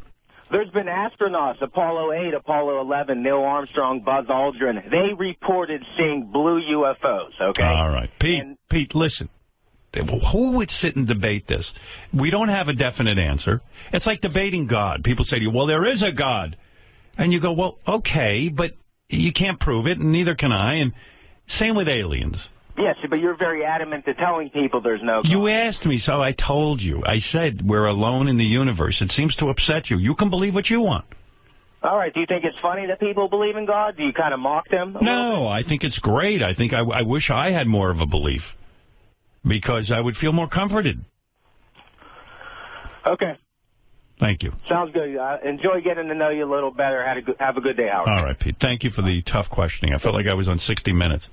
There's been astronauts, Apollo 8, Apollo 11, Neil Armstrong, Buzz Aldrin. They reported seeing blue UFOs, okay? All right. Pete, listen. Who would sit and debate this? We don't have a definite answer. It's like debating God. People say to you, well, there is a God. And you go, well, okay, but you can't prove it, and neither can I. And same with aliens. Yes, but you're very adamant to telling people there's no God. You asked me, so I told you. I said we're alone in the universe. It seems to upset you. You can believe what you want. All right. Do you think it's funny that people believe in God? Do you kind of mock them? No, I think it's great. I think I wish I had more of a belief because I would feel more comforted. Okay. Thank you. Sounds good. Enjoy getting to know you a little better. Have a good day, Howard. All right, Pete. Thank you for the tough questioning. I felt like I was on 60 Minutes.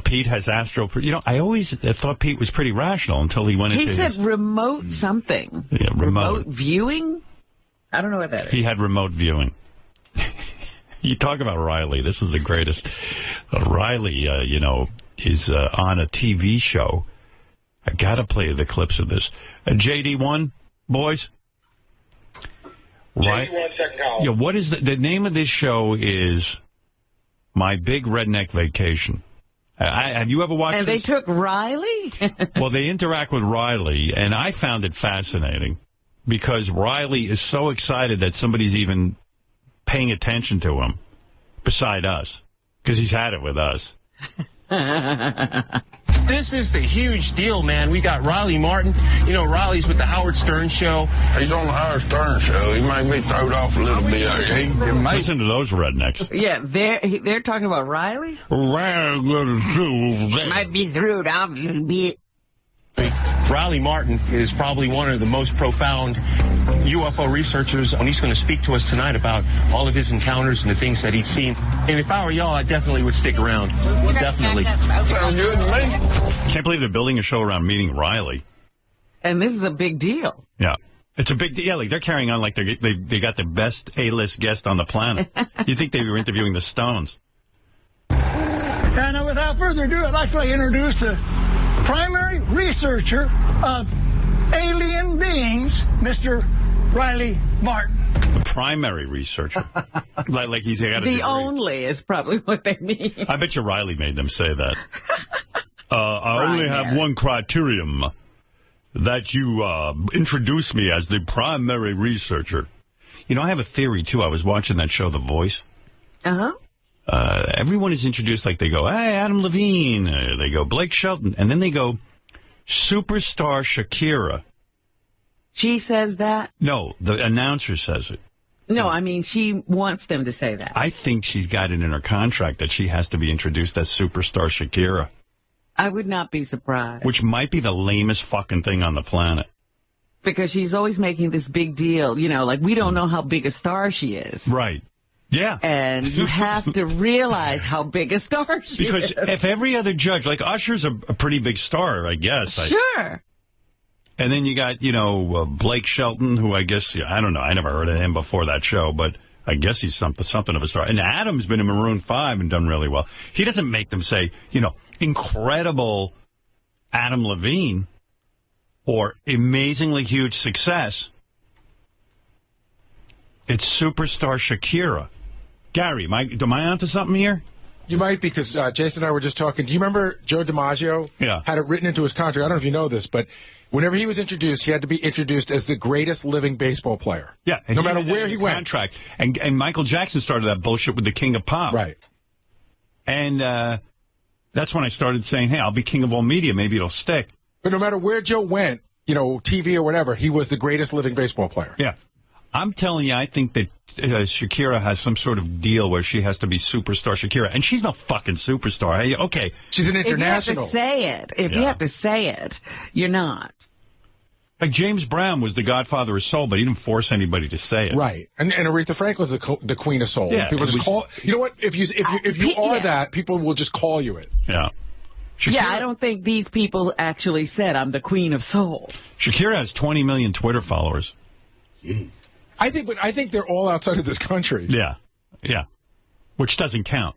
Pete has astral... I always thought Pete was pretty rational until he went into He said remote something. Yeah, remote viewing? I don't know what that is. He had remote viewing. You talk about Riley. This is the greatest. Riley, is on a TV show. I got to play the clips of this. JD1, boys? Right. JD1 second column. Yeah, what is the name of this show is My Big Redneck Vacation. Have you ever watched And this? they took Riley? Well, they interact with Riley, and I found it fascinating because Riley is so excited that somebody's even paying attention to him beside us because he's had it with us. This is the huge deal, man. We got Riley Martin. You know, Riley's with the Howard Stern Show. He's on the Howard Stern Show. He might be thrown off a little bit. Listen to those rednecks. Yeah, they're talking about Riley? Might be thrown off a little bit. Riley Martin is probably one of the most profound UFO researchers, and he's going to speak to us tonight about all of his encounters and the things that he's seen. And if I were y'all, I definitely would stick around. Definitely. Sounds good to me. Can't believe they're building a show around meeting Riley. And this is a big deal. Yeah. It's a big deal. Yeah, like they're carrying on like they got the best A-list guest on the planet. You'd think they were interviewing the Stones. And without further ado, I'd like to introduce the primary researcher of alien beings, Mr. Riley Martin. The primary researcher. like he's got a degree. Only is probably what they mean. I bet you Riley made them say that. I only have one criterion, that you introduce me as the primary researcher. You know, I have a theory, too. I was watching that show, The Voice. Uh-huh. Everyone is introduced like they go, hey, Adam Levine. They go, Blake Shelton. And then they go, superstar Shakira. She says that? No, the announcer says it. No, I mean, she wants them to say that. I think she's got it in her contract that she has to be introduced as superstar Shakira. I would not be surprised. Which might be the lamest fucking thing on the planet. Because she's always making this big deal, like we don't know how big a star she is. Right. Yeah. And you have to realize how big a star she is. Because if every other judge, like Usher's a pretty big star, I guess. Sure. And then you got, Blake Shelton, who I guess, I don't know, I never heard of him before that show, but I guess he's something of a star. And Adam's been in Maroon 5 and done really well. He doesn't make them say, incredible Adam Levine or amazingly huge success. It's superstar Shakira. Gary, am I onto something here? You might, because Jason and I were just talking. Do you remember Joe DiMaggio? Yeah. Had it written into his contract. I don't know if you know this, but whenever he was introduced, he had to be introduced as the greatest living baseball player. Yeah. No matter where he went. Contract. And Michael Jackson started that bullshit with the King of Pop. Right. And that's when I started saying, hey, I'll be king of all media. Maybe it'll stick. But no matter where Joe went, TV or whatever, he was the greatest living baseball player. Yeah. I'm telling you, I think that Shakira has some sort of deal where she has to be superstar Shakira. And she's no fucking superstar. Okay. She's an international. If you have to say it, you're not. Like James Brown was the godfather of soul, but he didn't force anybody to say it. Right. And Aretha Franklin's the queen of soul. Yeah, People just call. You know what? If you are that, people will just call you it. Yeah. Yeah, I don't think these people actually said I'm the queen of soul. Shakira has 20 million Twitter followers. I think they're all outside of this country. Yeah. Yeah. Which doesn't count.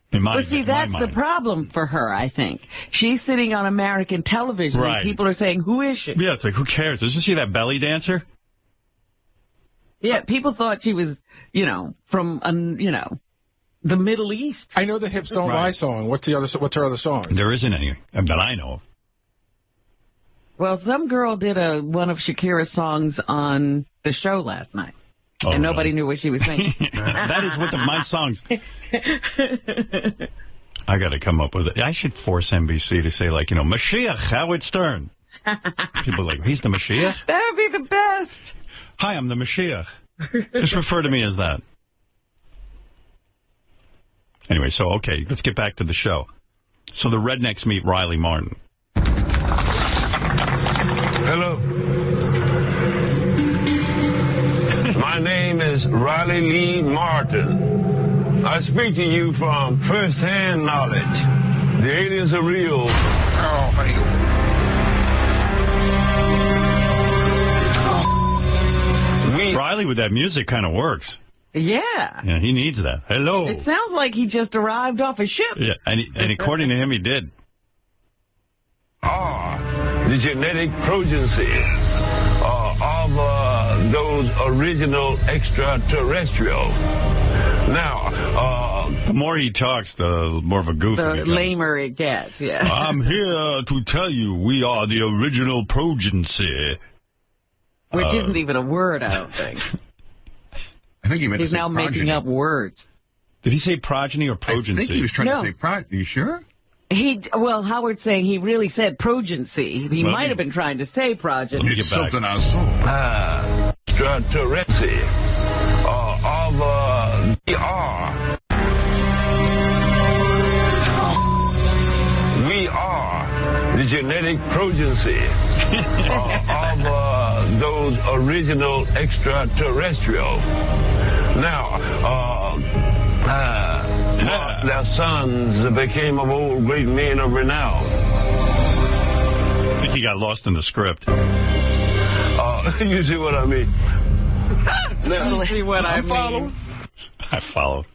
But see, that's the problem for her, I think. She's sitting on American television, Right. and people are saying, who is she? Yeah, it's like, who cares? Doesn't she that belly dancer? Yeah, people thought she was, from, the Middle East. I know the Hips Don't Lie song. What's her other song? There isn't any that I know of. Well, some girl did one of Shakira's songs on the show last night. Oh, and nobody knew what she was singing. That is one of my songs. I got to come up with it. I should force NBC to say, Mashiach, Howard Stern. People are like, he's the Mashiach? That would be the best. Hi, I'm the Mashiach. Just refer to me as that. Anyway, so, okay, let's get back to the show. So the rednecks meet Riley Martin. Hello. My name is Riley Lee Martin. I speak to you from first-hand knowledge. The aliens are real. Oh, Riley with that music kind of works. Yeah. Yeah, he needs that. Hello. It sounds like he just arrived off a ship. Yeah, and according to him, he did. The genetic progeny of those original extraterrestrial. Now, the more he talks, the more of a goof. The lamer it gets, yeah. I'm here to tell you we are the original progeny. Which isn't even a word, I don't think. I think he meant He's to say now progeny. making up words. Did he say progeny or progeny? I think he was trying No. to say progeny. Are you sure? Well, Howard's saying he really said progeny. He Well, might have been trying to say progeny. Let me get back. Something I saw. Extraterrestrial of we are the genetic progeny of those original extraterrestrial. Now, their sons became of old great men of renown. I think he got lost in the script. You see what I mean? You see what I mean? I follow.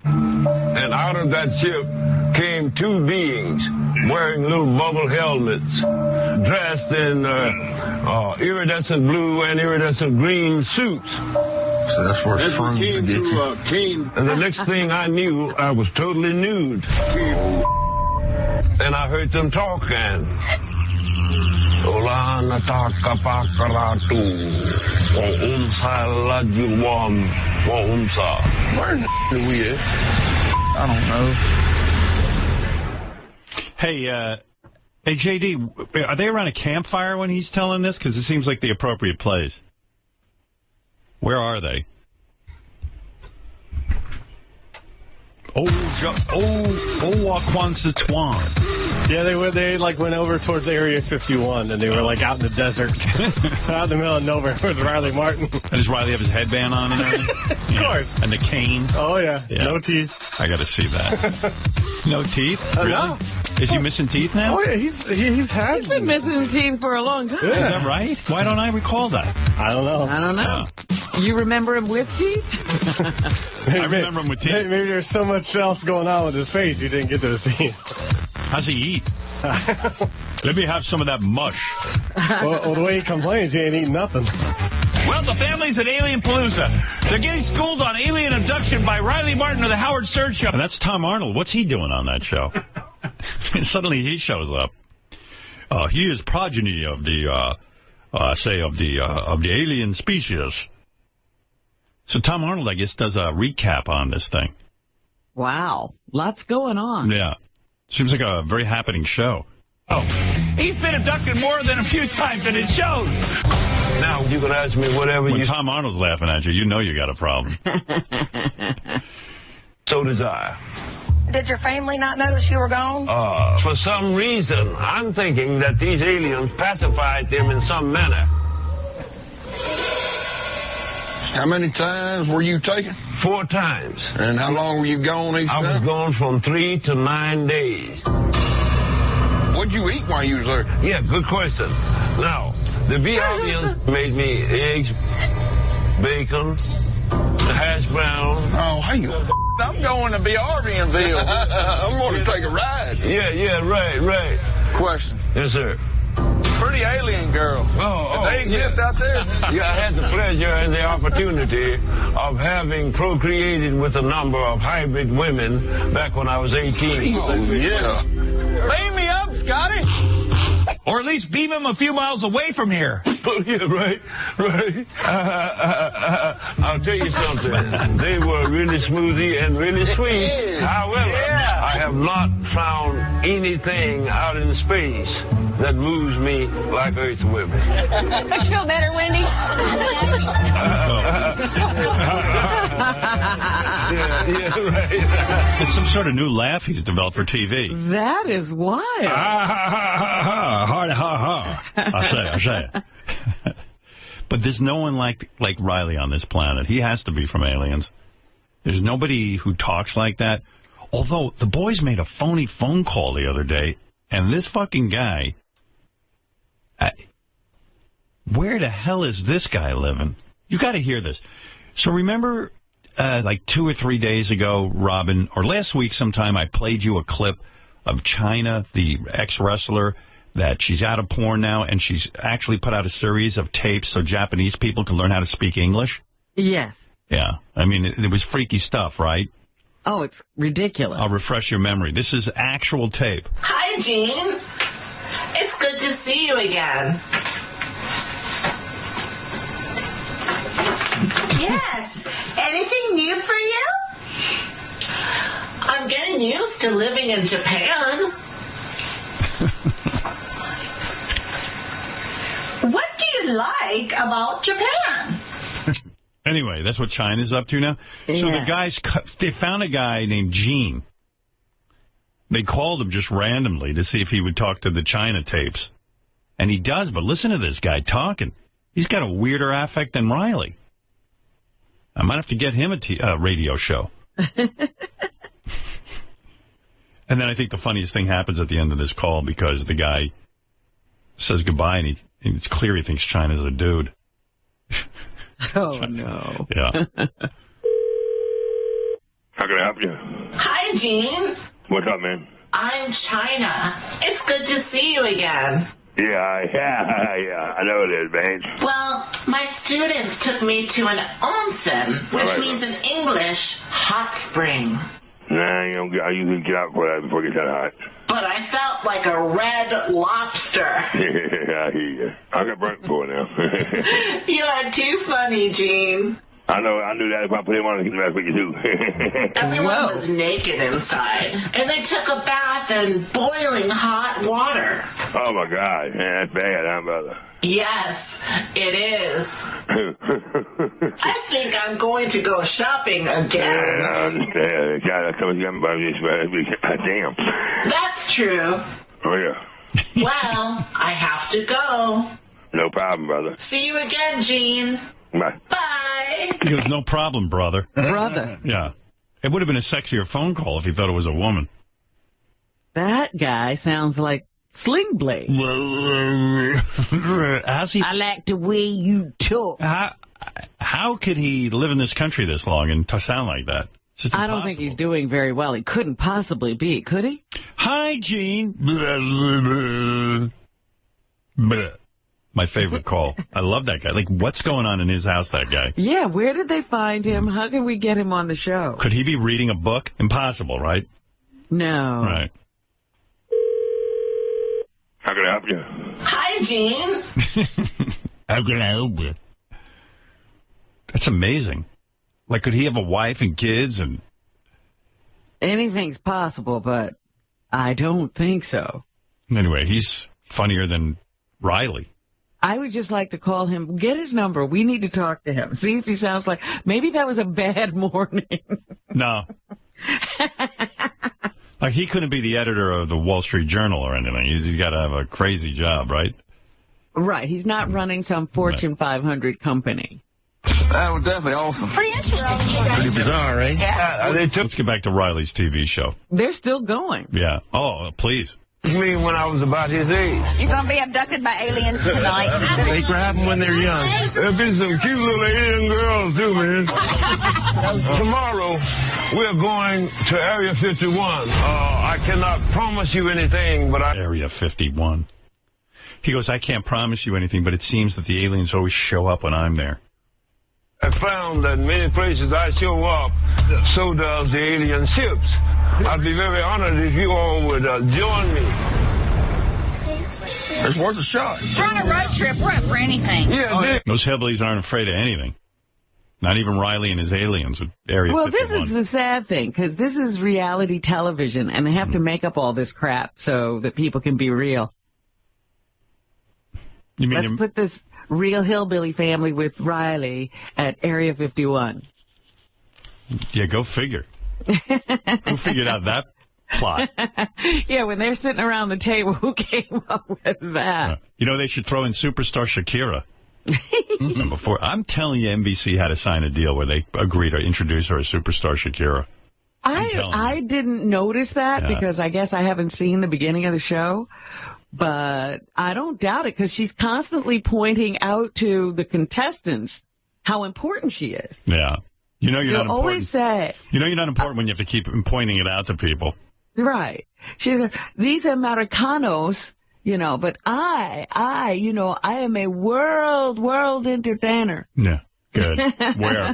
And out of that ship came two beings wearing little bubble helmets, dressed in iridescent blue and iridescent green suits. So that's where funds get you. And the next thing I knew, I was totally nude. And I heard them talking. Where in the we at? I don't know. Hey, JD, are they around a campfire when he's telling this? Because it seems like the appropriate place. Where are they? Quonsatuan. Yeah, they went over towards Area 51, and they were like out in the desert, out in the middle of nowhere with Riley Martin. And does Riley have his headband on and everything? Of course. And the cane? Oh, yeah. No teeth. I got to see that. No teeth? Really? No. Is he missing teeth now? Oh, yeah, he's been missing teeth for a long time. Is that right? Why don't I recall that? I don't know. I don't know. You remember him with teeth? I remember him with teeth. Maybe there's so much else going on with his face, you didn't get to see it. How's he eat? Let me have some of that mush. Well, the way he complains, he ain't eating nothing. Well, the family's at Alien Palooza. They're getting schooled on alien abduction by Riley Martin of the Howard Stern Show. And that's Tom Arnold. What's he doing on that show? And suddenly he shows up. He is progeny of the alien species. So Tom Arnold, I guess, does a recap on this thing. Wow. Lots going on. Yeah. Seems like a very happening show. Oh, he's been abducted more than a few times, and it shows. Now you can ask me whatever when you... Tom Arnold's laughing at you, you know you got a problem. So does I. Did your family not notice you were gone? For some reason, I'm thinking that these aliens pacified them in some manner. How many times were you taken? 4 times. And how long were you gone each time? I was gone from 3 to 9 days. What'd you eat while you was there? Yeah, good question. Now, the aliens made me eggs, bacon, hash brown. Oh, hey, I'm going to BRVNville. I'm going to take a ride. Yeah, right. Question. Yes, sir. Pretty alien girl. Oh, they exist out there? Yeah, I had the pleasure and the opportunity of having procreated with a number of hybrid women back when I was 18. Oh, yeah. Beam me up, Scotty. Or at least beam him a few miles away from here. Oh, yeah, right. I'll tell you something. They were really smoothie and really sweet. However, I have not found anything out in space that moves me like Earth women. Don't you feel better, Wendy? Yeah, right. It's some sort of new laugh he's developed for TV. That is wild. Hard ha. I say it. But there's no one like Riley on this planet. He has to be from Aliens. There's nobody who talks like that. Although, the boys made a phony phone call the other day, and this fucking guy... where the hell is this guy living? You got to hear this. So remember, like 2 or 3 days ago, Robin, or last week sometime, I played you a clip of China, the ex-wrestler, that she's out of porn now, and she's actually put out a series of tapes so Japanese people can learn how to speak English? Yes. Yeah. I mean, it was freaky stuff, right? Oh, it's ridiculous. I'll refresh your memory. This is actual tape. Hi, Gene. It's good to see you again. Yes. Anything new for you? I'm getting used to living in Japan. What do you like about Japan? Anyway, that's what China's up to now. Yeah. So the guys, they found a guy named Gene. They called him just randomly to see if he would talk to the China tapes. And he does, but listen to this guy talking. He's got a weirder affect than Riley. I might have to get him a radio show. And then I think the funniest thing happens at the end of this call because the guy says goodbye, and it's clear he thinks China's a dude. Oh, no. Yeah. How can I help you? Hi, Gene. What's up, man? I'm China. It's good to see you again. Yeah, I know it is, man. Well, my students took me to an onsen, which means in English, hot spring. Nah, I usually get out for that before it gets that hot. But I felt like a red lobster. Yeah, I hear you. I got burnt for it now. You are too funny, Gene. I knew that if I put him on, he'd mess with you too. Everyone was naked inside, and they took a bath in boiling hot water. Oh my God, man, that's bad, huh, brother? Yes, it is. I think I'm going to go shopping again. Yeah, I understand. Damn. That's true. Oh yeah. Well, I have to go. No problem, brother. See you again, Gene. Bye. Bye. He goes, no problem, brother. Brother. Yeah. It would have been a sexier phone call if he thought it was a woman. That guy sounds like Sling Blade. I like the way you talk. How could he live in this country this long and sound like that? I don't think he's doing very well. He couldn't possibly be, could he? Hi, Gene. My favorite call. I love that guy. Like, what's going on in his house, that guy? Yeah, where did they find him? How can we get him on the show? Could he be reading a book? Impossible, right? No. Right. How can I help you? Hi, Gene. How can I help you? That's amazing. Like, could he have a wife and kids and... Anything's possible, but I don't think so. Anyway, he's funnier than Riley. I would just like to call him, get his number. We need to talk to him. See if he sounds like, maybe that was a bad morning. No. Like, he couldn't be the editor of the Wall Street Journal or anything. He's got to have a crazy job, right? Right. He's not running some Fortune 500 company. That was definitely awesome. Pretty interesting. Pretty bizarre, right? Yeah. Let's get back to Riley's TV show. They're still going. Yeah. Oh, please. Me when I was about his age. You're going to be abducted by aliens tonight. They grab them when they're young. There'll be some cute little alien girls, too, man. Tomorrow, we're going to Area 51. I cannot promise you anything, but Area 51. He goes, I can't promise you anything, but it seems that the aliens always show up when I'm there. I found that many places I show up, so does the alien ships. I'd be very honored if you all would join me. It's worth a shot. We're on a road trip. We're up for anything. Yeah, Those hillbillies aren't afraid of anything. Not even Riley and his aliens at Area 51. Well, this is the sad thing, because this is reality television, and they have to make up all this crap so that people can be real. You mean Let's put this real hillbilly family with Riley at Area 51. Yeah, go figure. Who figured out that plot? Yeah, when they're sitting around the table, who came up with that? You know, they should throw in superstar Shakira. Before, I'm telling you, NBC had to sign a deal where they agreed to introduce her as superstar Shakira. I didn't notice that Yeah. because I guess I haven't seen the beginning of the show. But I don't doubt it because she's constantly pointing out to the contestants how important she is. Yeah. You know you're She'll not important. always say, You know you're not important when you have to keep pointing it out to people. right. She's like, these Americanos, you know, but I am a world entertainer. Yeah. Good. Where?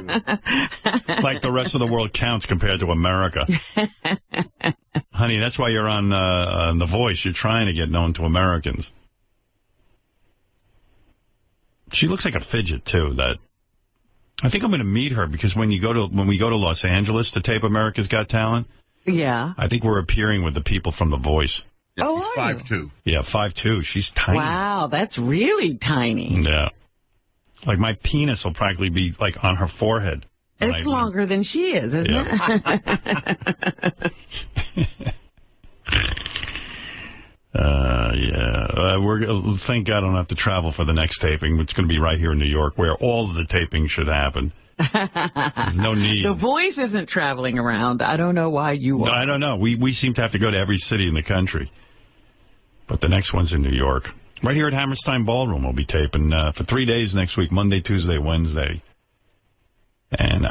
Like the rest of the world counts compared to America. Honey, that's why you're on The Voice. You're trying to get known to Americans. She looks like a fidget, too. I think I'm going to meet her because when we go to Los Angeles to tape America's Got Talent, Yeah. I think we're appearing with the people from The Voice. Oh, are you? 5'2". Yeah, 5'2". She's tiny. Wow, that's really tiny. Yeah. Like my penis will practically be like on her forehead. It's longer than she is, isn't it? Thank God I don't have to travel for the next taping. It's going to be right here in New York, where all of the taping should happen. There's no need. The Voice isn't traveling around. I don't know why you are. I don't know. We seem to have to go to every city in the country. But the next one's in New York. Right here at Hammerstein Ballroom, we'll be taping for 3 days next week, Monday, Tuesday, Wednesday. And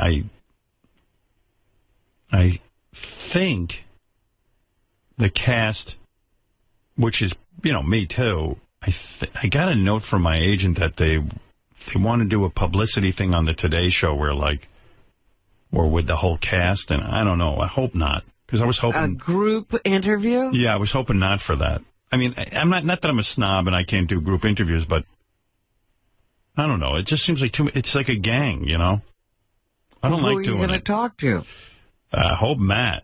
I think the cast, which is, me too, I got a note from my agent that they want to do a publicity thing on the Today Show where, or with the whole cast, and I don't know. I hope not, because I was hoping... A group interview? Yeah, I was hoping not for that. I mean, I'm not that I'm a snob and I can't do group interviews, but I don't know. It just seems like it's like a gang, I don't like doing it. Who are you going to talk to? I hope Matt.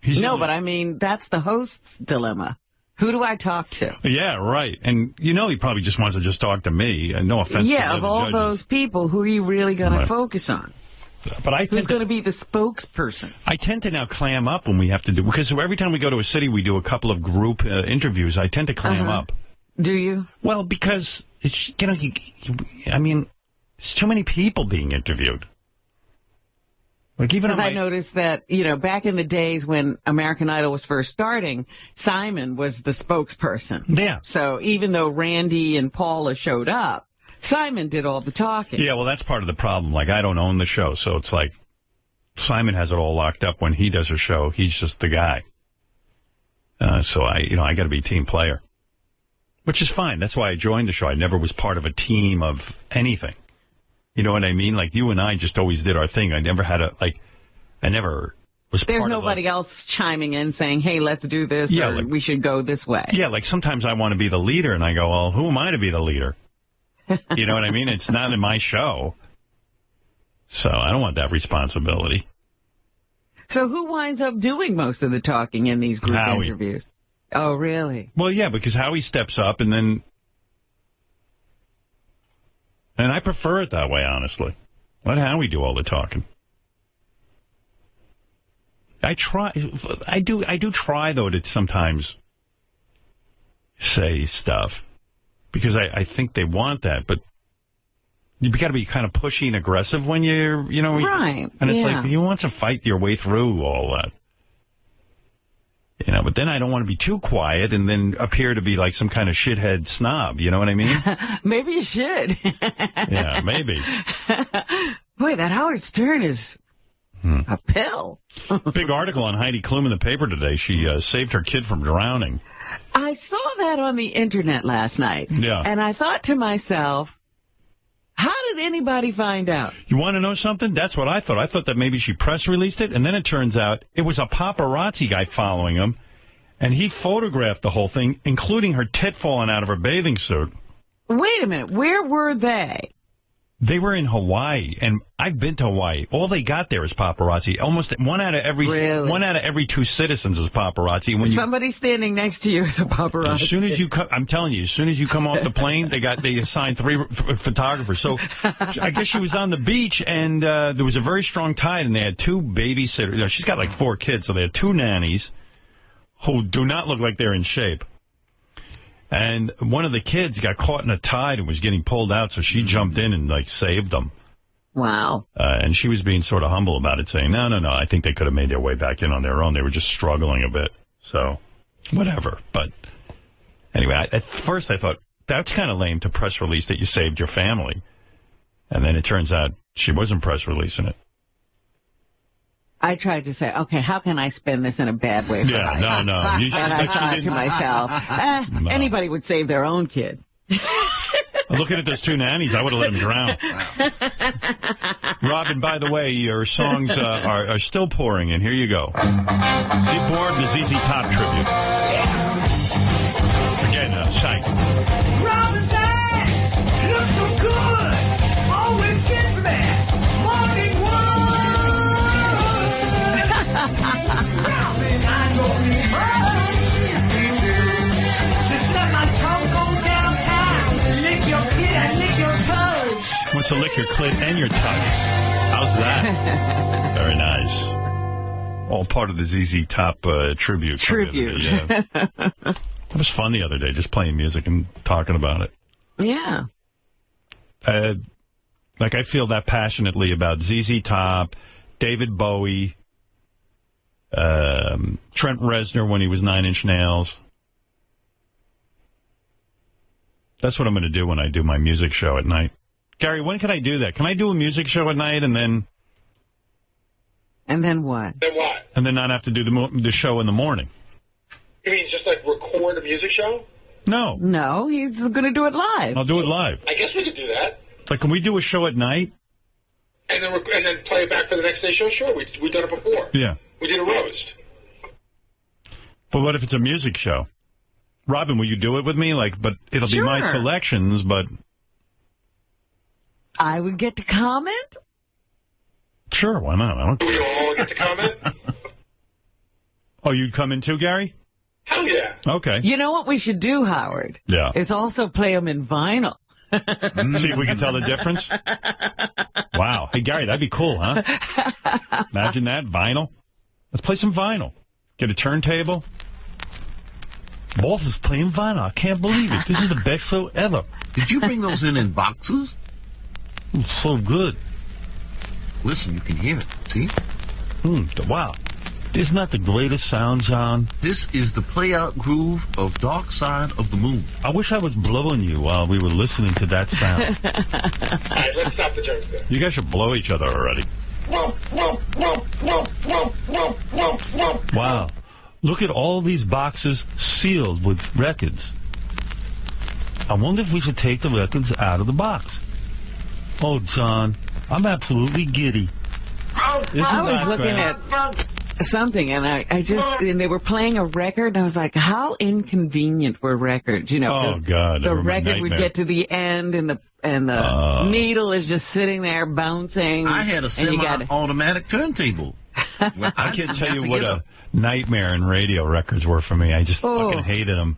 But I mean, that's the host's dilemma. Who do I talk to? Yeah, right. And he probably just wants to just talk to me. No offense. Yeah, to of the all judges. those people, who are you really going to Right. focus on? But Who's going to be the spokesperson? I tend to now clam up when we have to do, because every time we go to a city, we do a couple of group interviews. I tend to clam up. Do you? Well, because, it's, I mean, there's too many people being interviewed. Like even Because I noticed that, back in the days when American Idol was first starting, Simon was the spokesperson. Yeah. So even though Randy and Paula showed up, Simon did all the talking. Yeah, well, that's part of the problem. Like, I don't own the show, so it's like Simon has it all locked up. When he does a show, he's just the guy. So I got to be team player, which is fine. That's why I joined the show. I never was part of a team of anything. You know what I mean? Like, you and I just always did our thing. I never had I never was There's part nobody else chiming in saying, hey, let's do this, Yeah, or like- we should go this way. Yeah, like sometimes I want to be the leader, and I go, well, who am I to be the leader? You know what I mean? It's not in my show. So I don't want that responsibility. So who winds up doing most of the talking in these group Howie. interviews? Oh, really? Well, yeah, because Howie steps up, and I prefer it that way, honestly. Let Howie do all the talking. I do try, though, to sometimes say stuff because I think they want that, but you've got to be kind of pushy and aggressive when you're, right. And it's like, you want to fight your way through all that. But then I don't want to be too quiet and then appear to be like some kind of shithead snob. You know what I mean? Maybe you should. Yeah, maybe. Boy, that Howard Stern is a pill. Big article on Heidi Klum in the paper today. She saved her kid from drowning. I saw that on the internet last night. Yeah. And I thought to myself, how did anybody find out? You want to know something? That's what I thought. I thought that maybe she press released it, and then it turns out it was a paparazzi guy following him, and he photographed the whole thing, including her tit falling out of her bathing suit. Wait a minute. Where were they? They were in Hawaii, and I've been to Hawaii. All they got there is paparazzi. Almost one out of every 2 citizens is paparazzi. And when somebody standing next to you is a paparazzi. As soon as you come, I'm telling you, as soon as you come off the plane, they assigned 3 photographers. So I guess she was on the beach, and there was a very strong tide, and they had 2 babysitters. She's got like 4 kids, so they had 2 nannies who do not look like they're in shape. And one of the kids got caught in a tide and was getting pulled out, so she jumped in and, saved them. Wow. And she was being sort of humble about it, saying, no, I think they could have made their way back in on their own. They were just struggling a bit. So, whatever. But anyway, at first I thought, that's kind of lame to press release that you saved your family. And then it turns out she wasn't press releasing it. I tried to say, okay, how can I spend this in a bad way? No. And I thought to myself, anybody would save their own kid. Looking at those 2 nannies, I would have let them drown. Robin, by the way, your songs are still pouring in. Here you go. Board, the ZZ Top tribute. Again, Psych. Robin's ass looks so good. Always gets me. Morning Robin, I don't need much. Just let my tongue go downtown. Lick your clit and lick your toes. Wants to lick your clit and your tongue. How's that? Very nice. All part of the ZZ Top tribute. Yeah. It was fun the other day, just playing music and talking about it. Yeah. I feel that passionately about ZZ Top, David Bowie, Trent Reznor when he was 9 Inch Nails. That's what I'm going to do when I do my music show at night. Gary, when can I do that? Can I do a music show at night and then... And then what? Then what? And then not have to do the show in the morning. You mean just record a music show? No. No, he's going to do it live. I'll do it live. I guess we could do that. Can we do a show at night? And then play it back for the next day's show? Sure, we've done it before. Yeah. We did a roast. But what if it's a music show? Robin, will you do it with me? But it'll be my selections, but... I would get to comment? Sure, why not? I don't care. We all get to comment? Oh, you'd come in too, Gary? Hell yeah. Okay. You know what we should do, Howard? Yeah. Is also play them in vinyl. See if we can tell the difference? Wow. Hey, Gary, that'd be cool, huh? Imagine that, vinyl. Let's play some vinyl. Get a turntable. Wolf is playing vinyl. I can't believe it. This is the best show ever. Did you bring those in boxes? It's so good. Listen, you can hear it. See? Wow. Isn't that the greatest sound, John? This is the play-out groove of Dark Side of the Moon. I wish I was blowing you while we were listening to that sound. All right, let's stop the jokes there. You guys should blow each other already. Wow. Look at all these boxes sealed with records. I wonder if we should take the records out of the box. Oh, John, I'm absolutely giddy. I was looking at something, and and they were playing a record, and I was like, how inconvenient were records, Oh, God. The record would get to the end, and the needle is just sitting there bouncing. I had a semi-automatic turntable. I can't tell you what a nightmare in radio records were for me. I just fucking hated them.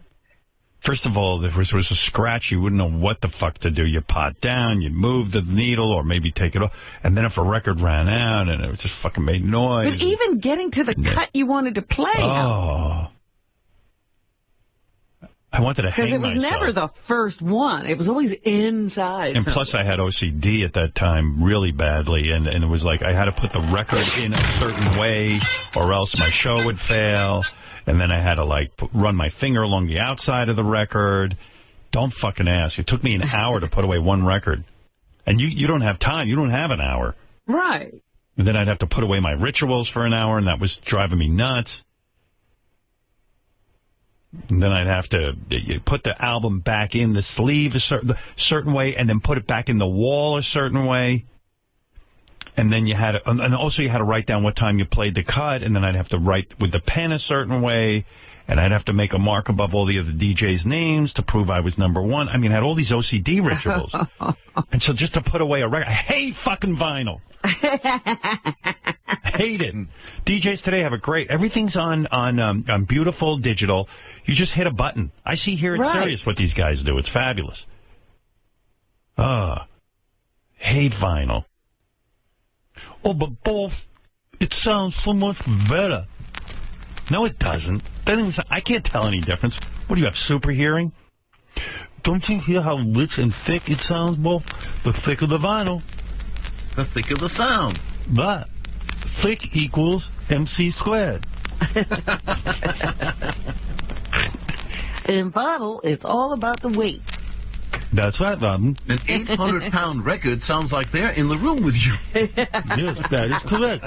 First of all, if there was a scratch, you wouldn't know what the fuck to do. You pot down, you move the needle, or maybe take it off. And then if a record ran out and it just fucking made noise. But even getting to the cut you wanted to play. Oh. I wanted to hang myself. Because it was never the first one. It was always inside. And plus I had OCD at that time really badly. And it was like I had to put the record in a certain way or else my show would fail. And then I had to, like, run my finger along the outside of the record. Don't fucking ask. It took me an hour to put away one record. And you don't have time. You don't have an hour. Right. And then I'd have to put away my rituals for an hour, and that was driving me nuts. And then I'd have to put the album back in the sleeve a certain way and then put it back in the wall a certain way. And then you had to, and also you had to write down what time you played the cut, and then I'd have to write with the pen a certain way, and I'd have to make a mark above all the other DJs' names to prove I was number one. I mean, I had all these OCD rituals. And so just to put away a record, I hate fucking vinyl. I hate it. DJs today have it great. Everything's on beautiful digital. You just hit a button. I see here it's serious what these guys do. It's fabulous. Hate vinyl. Oh, but both, it sounds so much better. No, it doesn't. I can't tell any difference. What do you have, super hearing? Don't you hear how rich and thick it sounds, Wolf? The thicker the vinyl, the thicker the sound. But thick equals MC squared. In vinyl, it's all about the weight. That's right, Robin. An 800-pound record sounds like they're in the room with you. Yes, that is correct.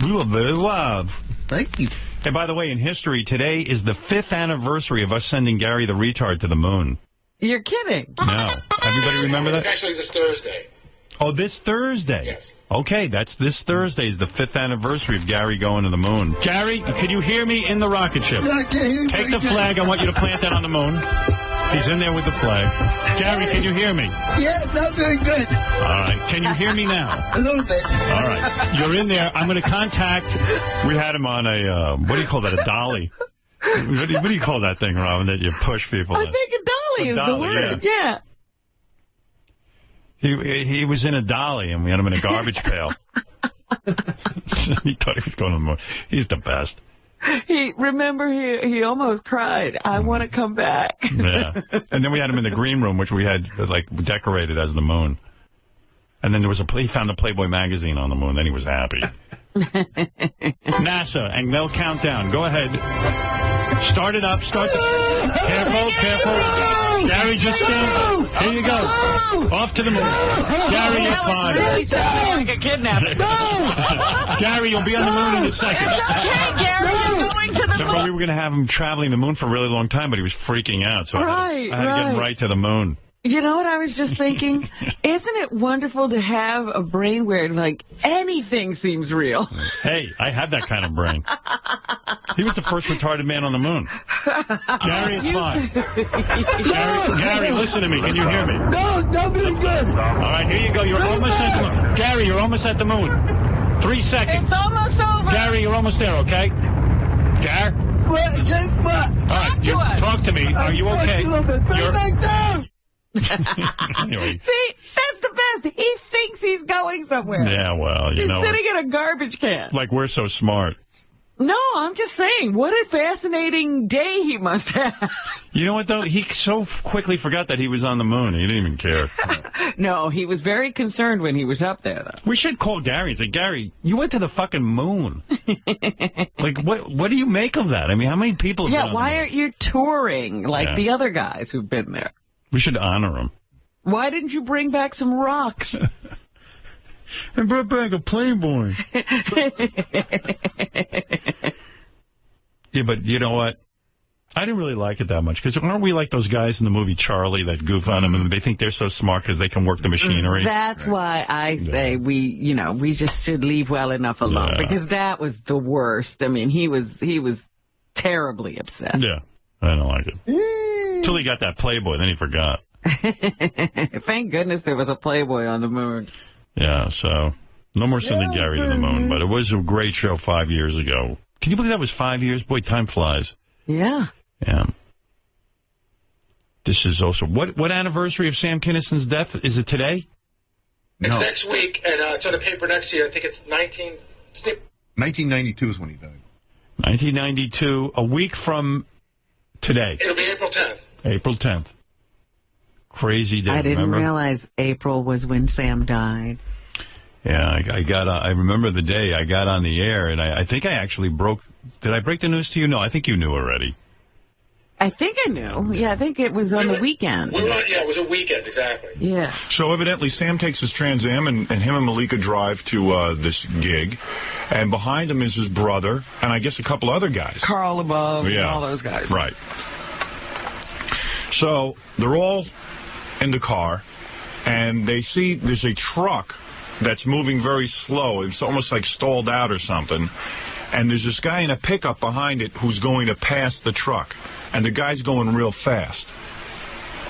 You are very wise. Thank you. And by the way, in history, today is the 5th anniversary of us sending Gary the retard to the moon. You're kidding. No. Everybody remember that? It's actually this Thursday. Oh, this Thursday? Yes. Okay, that's this Thursday is the 5th anniversary of Gary going to the moon. Gary, can you hear me in the rocket ship? Take the flag. I want you to plant that on the moon. He's in there with the flag. Gary, can you hear me? Yeah, not very good. All right. Can you hear me now? A little bit. All right. You're in there. I'm going to contact... We had him on a... what do you call that? A dolly. What do you call that thing, Robin, that you push people I in? think a dolly is the word. Yeah. He was in a dolly, and we had him in a garbage pail. He thought he was going to the moon. He's the best. He almost cried. I want to come back. Yeah. And then we had him in the green room, which we had, like, decorated as the moon. And then he found the Playboy magazine on the moon. Then he was happy. NASA, and they'll count down. Go ahead. Start it up. Careful. Gary, just stand. Here you go. Off to the moon. Gary, you're fine. It's really sounding like a kidnapping. Gary, you'll be on the moon in a second. It's okay, Gary. You're going to the moon. Remember, we were going to have him traveling the moon for a really long time, but he was freaking out. So I had to get him right to the moon. You know what I was just thinking? Isn't it wonderful to have a brain where, like, anything seems real? Hey, I have that kind of brain. He was the first retarded man on the moon. Gary, it's fine. Gary, listen to me. Can you hear me? No, nobody's good. All right, here you go. You're almost at the moon. Gary, you're almost at the moon. 3 seconds. It's almost over. Gary, you're almost there, okay? Gary? What? All right, talk to me. Are you okay? Anyway. See, that's the best. He thinks he's going somewhere. Yeah, well, he's sitting in a garbage can. Like we're so smart. No, I'm just saying, what a fascinating day he must have. You know what, though? He so quickly forgot that he was on the moon. He didn't even care. No, he was very concerned when he was up there, though. We should call Gary and say, Gary, you went to the fucking moon. Like, what do you make of that? I mean, how many people have been on the moon? Aren't you touring like the other guys who've been there? We should honor him. Why didn't you bring back some rocks? I brought back a Playboy. Yeah, but you know what? I didn't really like it that much, because aren't we like those guys in the movie Charlie that goof on them and they think they're so smart because they can work the machinery? That's why I say we just should leave well enough alone, because that was the worst. I mean, he was terribly upset. Yeah, I don't like it. Until he got that Playboy, then he forgot. Thank goodness there was a Playboy on the moon. Yeah, so no more sending Gary to the moon, but it was a great show 5 years ago. Can you believe that was 5 years? Boy, time flies. Yeah. Yeah. This is also... What anniversary of Sam Kinnison's death? Is it today? It's next week, and it's on the paper next year. I think it's 1992 is when he died. 1992, a week from today. It'll be April 10th. April 10th. Crazy day. I didn't remember? realize April was when Sam died. Yeah, I remember the day I got on the air, and I think I actually broke... Did I break the news to you? No, I think you knew already. I think I knew. Yeah, I think it was on the weekend. It was a weekend, exactly. Yeah. So evidently Sam takes his Trans Am, and him and Malika drive to this gig. And behind him is his brother, and I guess a couple other guys. Carl above, and all those guys. Right. So they're all in the car, and they see there's a truck that's moving very slow. It's almost like stalled out or something. And there's this guy in a pickup behind it who's going to pass the truck. And the guy's going real fast.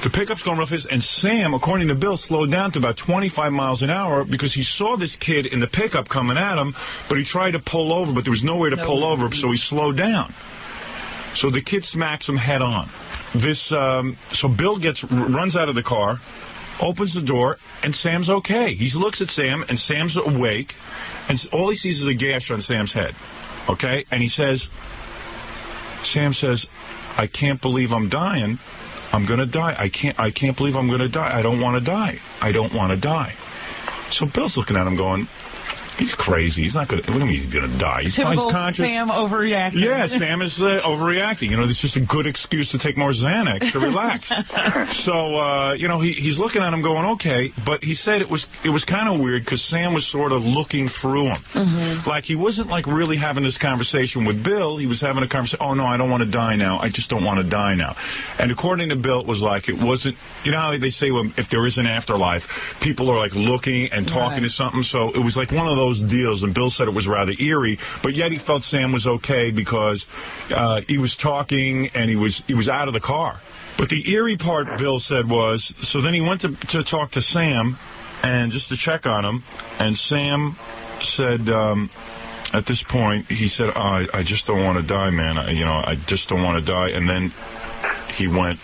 The pickup's going real fast, and Sam, according to Bill, slowed down to about 25 miles an hour because he saw this kid in the pickup coming at him, but he tried to pull over, but there was nowhere to pull over, so he slowed down. So the kid smacks him head on. So Bill runs out of the car, opens the door, and Sam's okay. He looks at Sam, and Sam's awake, and all he sees is a gash on Sam's head. Okay? And Sam says, I can't believe I'm dying. I'm going to die. I can't believe I'm going to die. I don't want to die. I don't want to die. So Bill's looking at him going, he's crazy. He's not going to... What do you mean he's going to die? He's conscious. Sam overreacting. Yeah, Sam is overreacting. You know, it's just a good excuse to take more Xanax to relax. So, he's looking at him going, okay. But he said it was kind of weird because Sam was sort of looking through him. Mm-hmm. Like, he wasn't, like, really having this conversation with Bill. He was having a conversation, oh, no, I don't want to die now. I just don't want to die now. And according to Bill, it was like, it wasn't... You know how they say if there is an afterlife, people are, like, looking and talking to something? So it was like one of those deals, and Bill said it was rather eerie, but yet he felt Sam was okay because he was talking and he was out of the car. But the eerie part, Bill said, was, so then he went to talk to Sam and just to check on him, and Sam said, at this point, he said, I just don't want to die, man. I just don't want to die. And then he went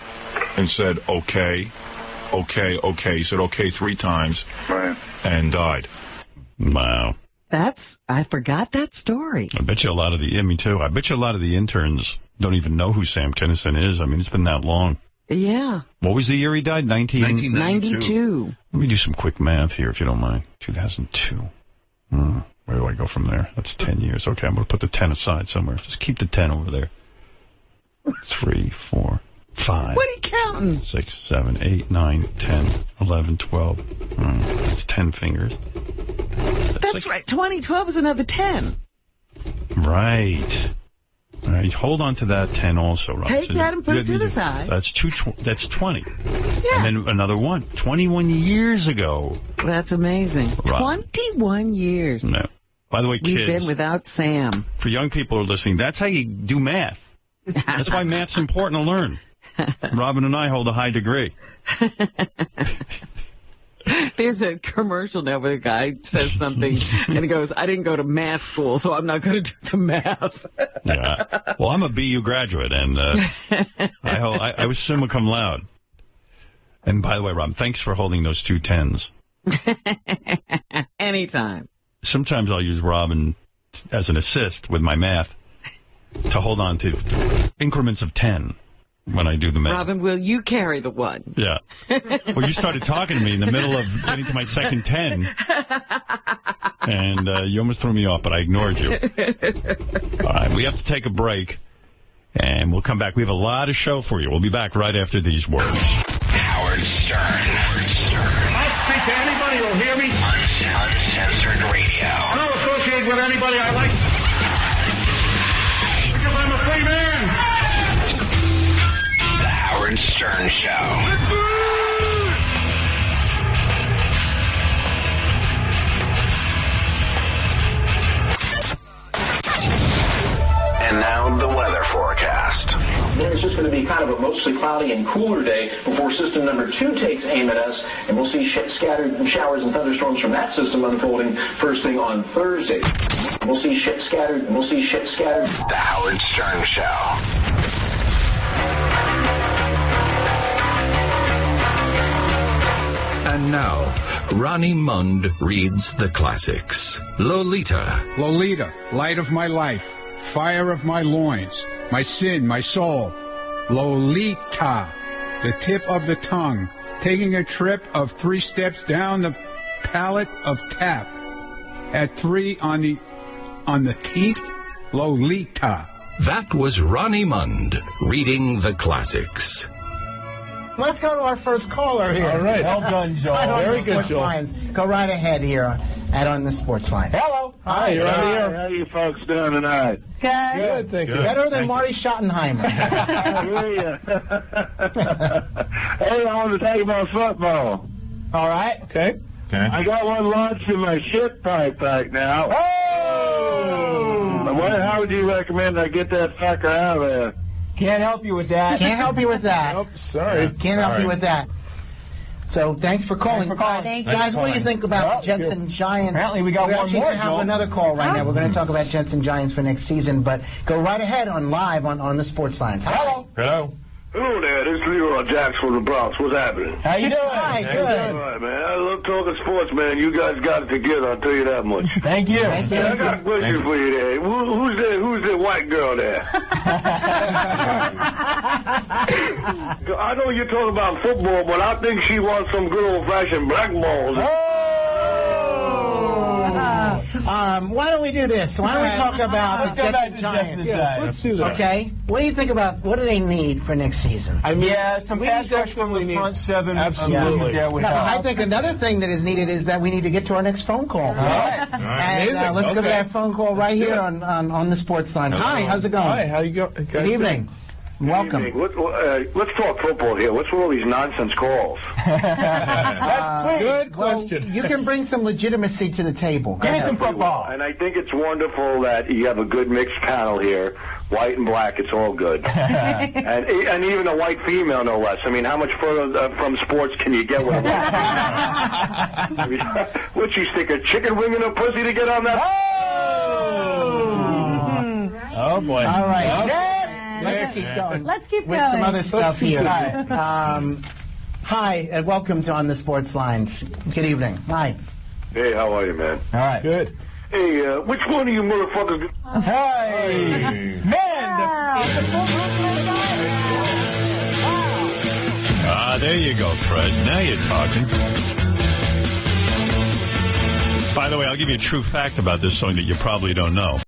and said, okay. He said, okay 3 times. Right. And died. Wow. I forgot that story. I bet you me too. I bet you a lot of the interns don't even know who Sam Kinison is. I mean, it's been that long. Yeah. What was the year he died? 1992. Let me do some quick math here, if you don't mind. 2002. Where do I go from there? That's 10 years. Okay, I'm going to put the 10 aside somewhere. Just keep the 10 over there. 3, 4, 5. What are you counting? 6, 7, 8, 9, 10, 11, 12. That's 10 fingers. That's right. 2012 is another 10. Right. All right. Hold on to that 10 also, Rob. Take that and put it to the side. That's 20. Yeah. And then another one. 21 years ago. That's amazing. Right. 21 years. No. By the way, kids. We've been without Sam. For young people who are listening, that's how you do math. That's why math's important to learn. Robin and I hold a high degree. There's a commercial now where a guy says something and he goes, I didn't go to math school, so I'm not going to do the math. Yeah. Well, I'm a BU graduate, and I was summa cum laude. And by the way, Rob, thanks for holding those 2 10s. Anytime. Sometimes I'll use Robin as an assist with my math to hold on to increments of 10. When I do the math. Robin, will you carry the 1? Yeah. Well, you started talking to me in the middle of getting to my second 10. And you almost threw me off, but I ignored you. All right, we have to take a break. And we'll come back. We have a lot of show for you. We'll be back right after these words. Howard Stern. I speak to anybody who'll hear me. Uncensored radio. I don't associate with anybody I like. Because I'm a free man. Howard Stern Show. And now the weather forecast. Then it's just going to be kind of a mostly cloudy and cooler day before system number 2 takes aim at us, and we'll see scattered showers and thunderstorms from that system unfolding first thing on Thursday. We'll see shit scattered. The Howard Stern Show. And now, Ronnie Mund reads the classics. Lolita. Lolita, light of my life, fire of my loins, my sin, my soul. Lolita, the tip of the tongue, taking a trip of 3 steps down the palette of tap. At 3 on the teeth, Lolita. That was Ronnie Mund reading the classics. Let's go to our first caller here. All right. Well done, Joel. Very good, Joel. Lines. Go right ahead here at On the Sports Line. Hello. Hi, you're on the air. How you folks doing tonight? Good, thank you. Better than Marty Schottenheimer. I hear you. Hey, I want to talk about football. All right. Okay. I got one launched in my shit pipe right now. Oh! How would you recommend I get that fucker out of there? Can't help you with that. Can't help you with that. Nope, sorry. Can't help you with that. So thanks for calling. Thank you. Guys, what do you think about the Jets and Giants? Apparently we got one actually more, have Joel. another call right now. We're going to talk about Jets and Giants for next season, but go right ahead on live on the Sports Lines. Hello. Hello. Hello there, this is Leroy Jax from the Bronx. What's happening? How you doing? Hi, good. All right, man. I love talking sports, man. You guys got it together, I'll tell you that much. Thank you. Thank you. I got a question for you there. Who's the white girl there? I know you're talking about football, but I think she wants some good old-fashioned black balls. Why don't we do this? Why don't we talk about the Jets and Giants? Yes, let's do that. Okay. What do you think about, what do they need for next season? I mean, some pass rush from the front seven. Absolutely. I think another thing that is needed is that we need to get to our next phone call. All right. And let's go to that phone call right here on the Sports Line. Hi, how's it going? Hi, how you go? Good evening. Welcome. Let's talk football here. What's with all these nonsense calls? That's good question. Well, you can bring some legitimacy to the table. Give me some football. And I think it's wonderful that you have a good mixed panel here. White and black, it's all good. and even a white female, no less. I mean, how much further from sports can you get with a white? Would she stick a chicken wing in her pussy to get on that? Oh, boy. All right. Next. Let's keep going. Let's keep with going. some other stuff here. Hi. Hi, and welcome to On the Sports Lines. Good evening. Hi. Hey, how are you, man? All right. Good. Hey, which one of you motherfuckers... Hey! Man, there you go, Fred. Now you're talking. By the way, I'll give you a true fact about this song that you probably don't know.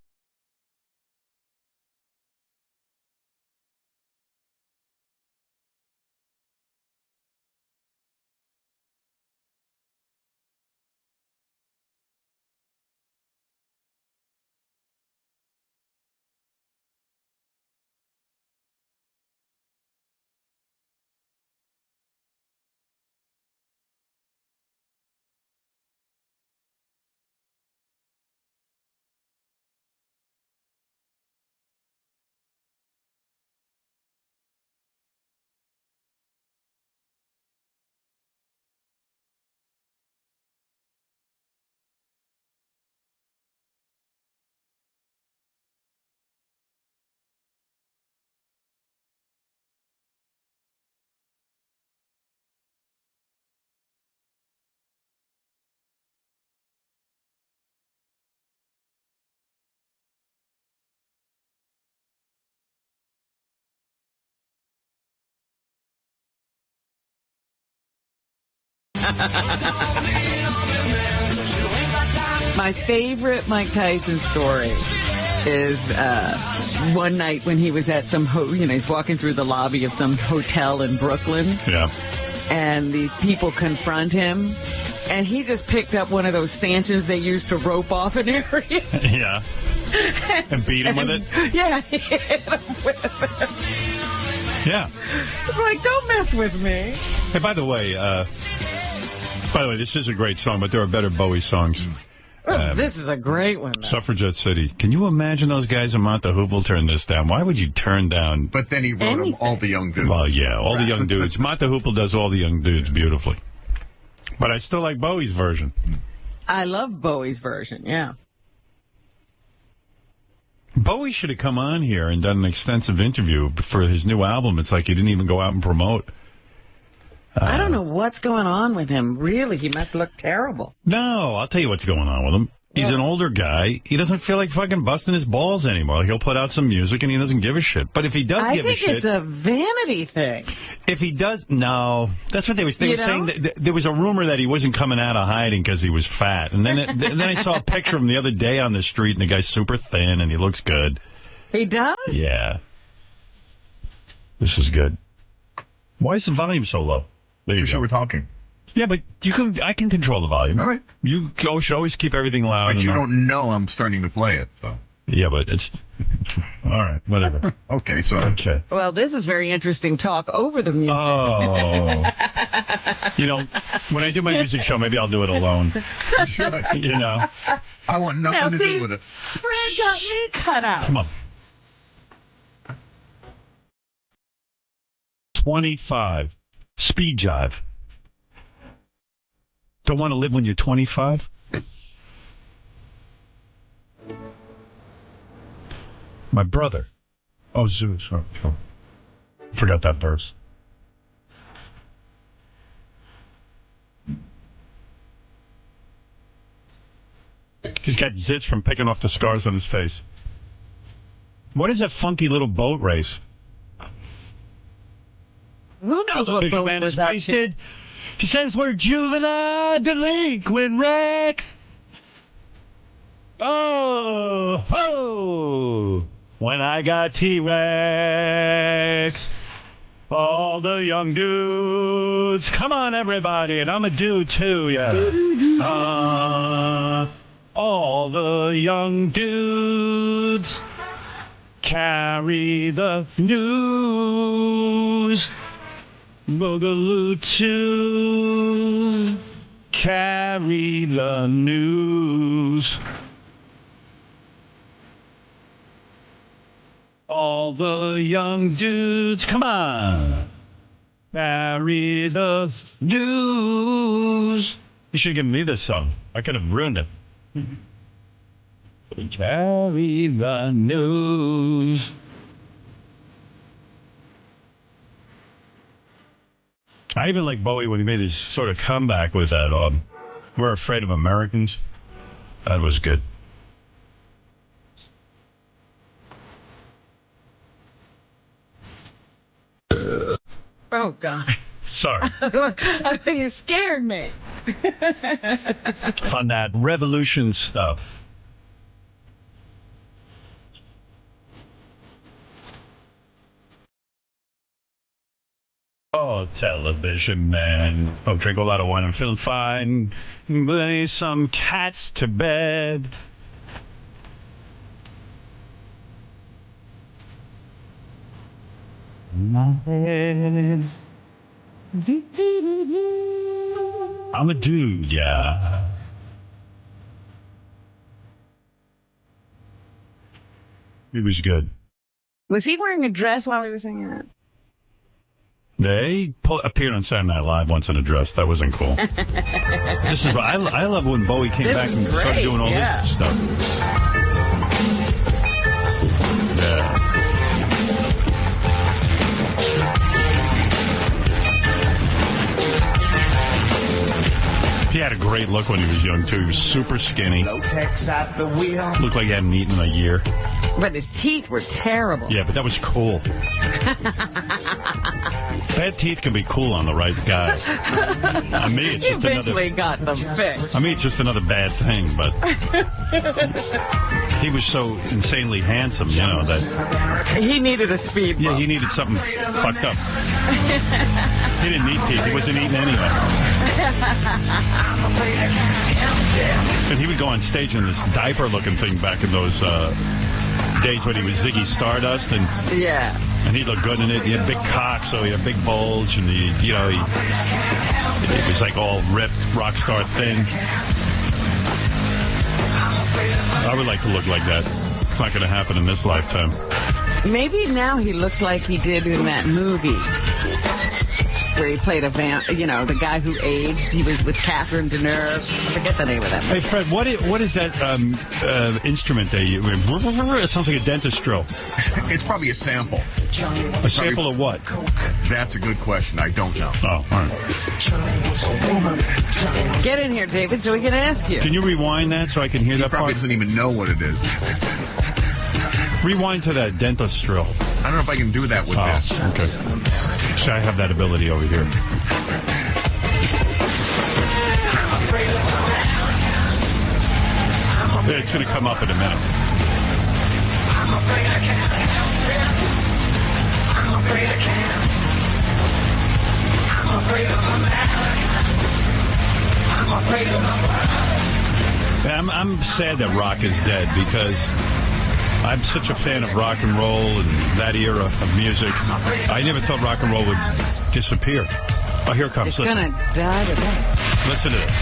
My favorite Mike Tyson story is one night when he was at some, he's walking through the lobby of some hotel in Brooklyn. Yeah. And these people confront him. And he just picked up one of those stanchions they use to rope off an area. Yeah. And beat him with it? Yeah, he hit him with it. Yeah. It's like, don't mess with me. Hey, by the way, this is a great song, but there are better Bowie songs. This is a great one, though. Suffragette City. Can you imagine those guys in Montehooville turn this down? Why would you turn down... But then he wrote them all the young dudes. Well, yeah, all the young dudes. Montehooville does all the young dudes beautifully. But I still like Bowie's version. I love Bowie's version, yeah. Bowie should have come on here and done an extensive interview for his new album. It's like he didn't even go out and promote. I don't know what's going on with him. Really, he must look terrible. No, I'll tell you what's going on with him. He's an older guy. He doesn't feel like fucking busting his balls anymore. Like, he'll put out some music and he doesn't give a shit. But if he does give a shit... I think it's a vanity thing. If he does... No. That's what they were saying. That there was a rumor that he wasn't coming out of hiding because he was fat. And then then I saw a picture of him the other day on the street, and the guy's super thin and he looks good. He does? Yeah. This is good. Why is the volume so low? There you go. We're talking. Yeah, but I can control the volume. All right. You should always keep everything loud. But you don't know I'm starting to play it, so. Yeah, but it's... All right, whatever. Okay, so... Okay. Well, this is very interesting talk over the music. Oh. You know, when I do my music show, maybe I'll do it alone. You should. You know. I want nothing to do with it. Fred got me cut out. Come on. 25. Speed jive. Don't want to live when you're 25? My brother. Oh, Zeus. Oh. Forgot that verse. He's got zits from picking off the scars on his face. What is that funky little boat race? Who knows what boat was up to? He says we're juvenile delinquent wrecks. Oh, when I got T-Rex, all the young dudes. Come on, everybody, and I'm a dude too, yeah. All the young dudes carry the news. Boogaloo to carry the news. All the young dudes, come on, carry the news. You should have given me this song. I could have ruined it. Carry the news. I even like Bowie when he made his sort of comeback with that We're Afraid of Americans. That was good. Oh, God. Sorry. I think you scared me. On that revolution stuff. Oh, television man. Oh, drink a lot of wine. I'm feeling fine. Lay some cats to bed. My head. I'm a dude, yeah. It was good. Was he wearing a dress while he was singing it? They appeared on Saturday Night Live once in a dress. That wasn't cool. This is I love when Bowie came back and started doing all this stuff. Yeah. He had a great look when he was young, too. He was super skinny. Looked like he hadn't eaten in a year. But his teeth were terrible. Yeah, but that was cool. Bad teeth can be cool on the right guy. On me, it's just eventually got them fixed. I mean, it's just another bad thing, but he was so insanely handsome, you know, that... He needed a speed bump. Yeah, he needed something fucked up. He didn't need teeth. He wasn't eating anyway. And he would go on stage in this diaper-looking thing back in those days when he was Ziggy Stardust, and and he looked good in it. He had big cock, so he had a big bulge, and he was like all ripped, rock star thin. I would like to look like that. It's not going to happen in this lifetime. Maybe now he looks like he did in that movie. where he played the guy who aged. He was with Catherine Deneuve. I forget the name of that movie. Hey, Fred, what is that instrument they use? It sounds like a dentist drill. It's probably a sample. A sample of what? That's a good question. I don't know. Oh, all right. Get in here, David, so we can ask you. Can you rewind that so I can hear that part? He probably doesn't even know what it is. Rewind to that dentist drill. I don't know if I can do that with this. Okay. So I have that ability over here. Yeah, it's going to come up in a minute. I'm afraid I can't help it. I'm afraid I can't. I'm afraid of Americans. I'm afraid of the world. Yeah, I'm sad that rock is dead because I'm such a fan of rock and roll and that era of music. I never thought rock and roll would disappear. Oh, here it comes. It's going to die today. Listen to this.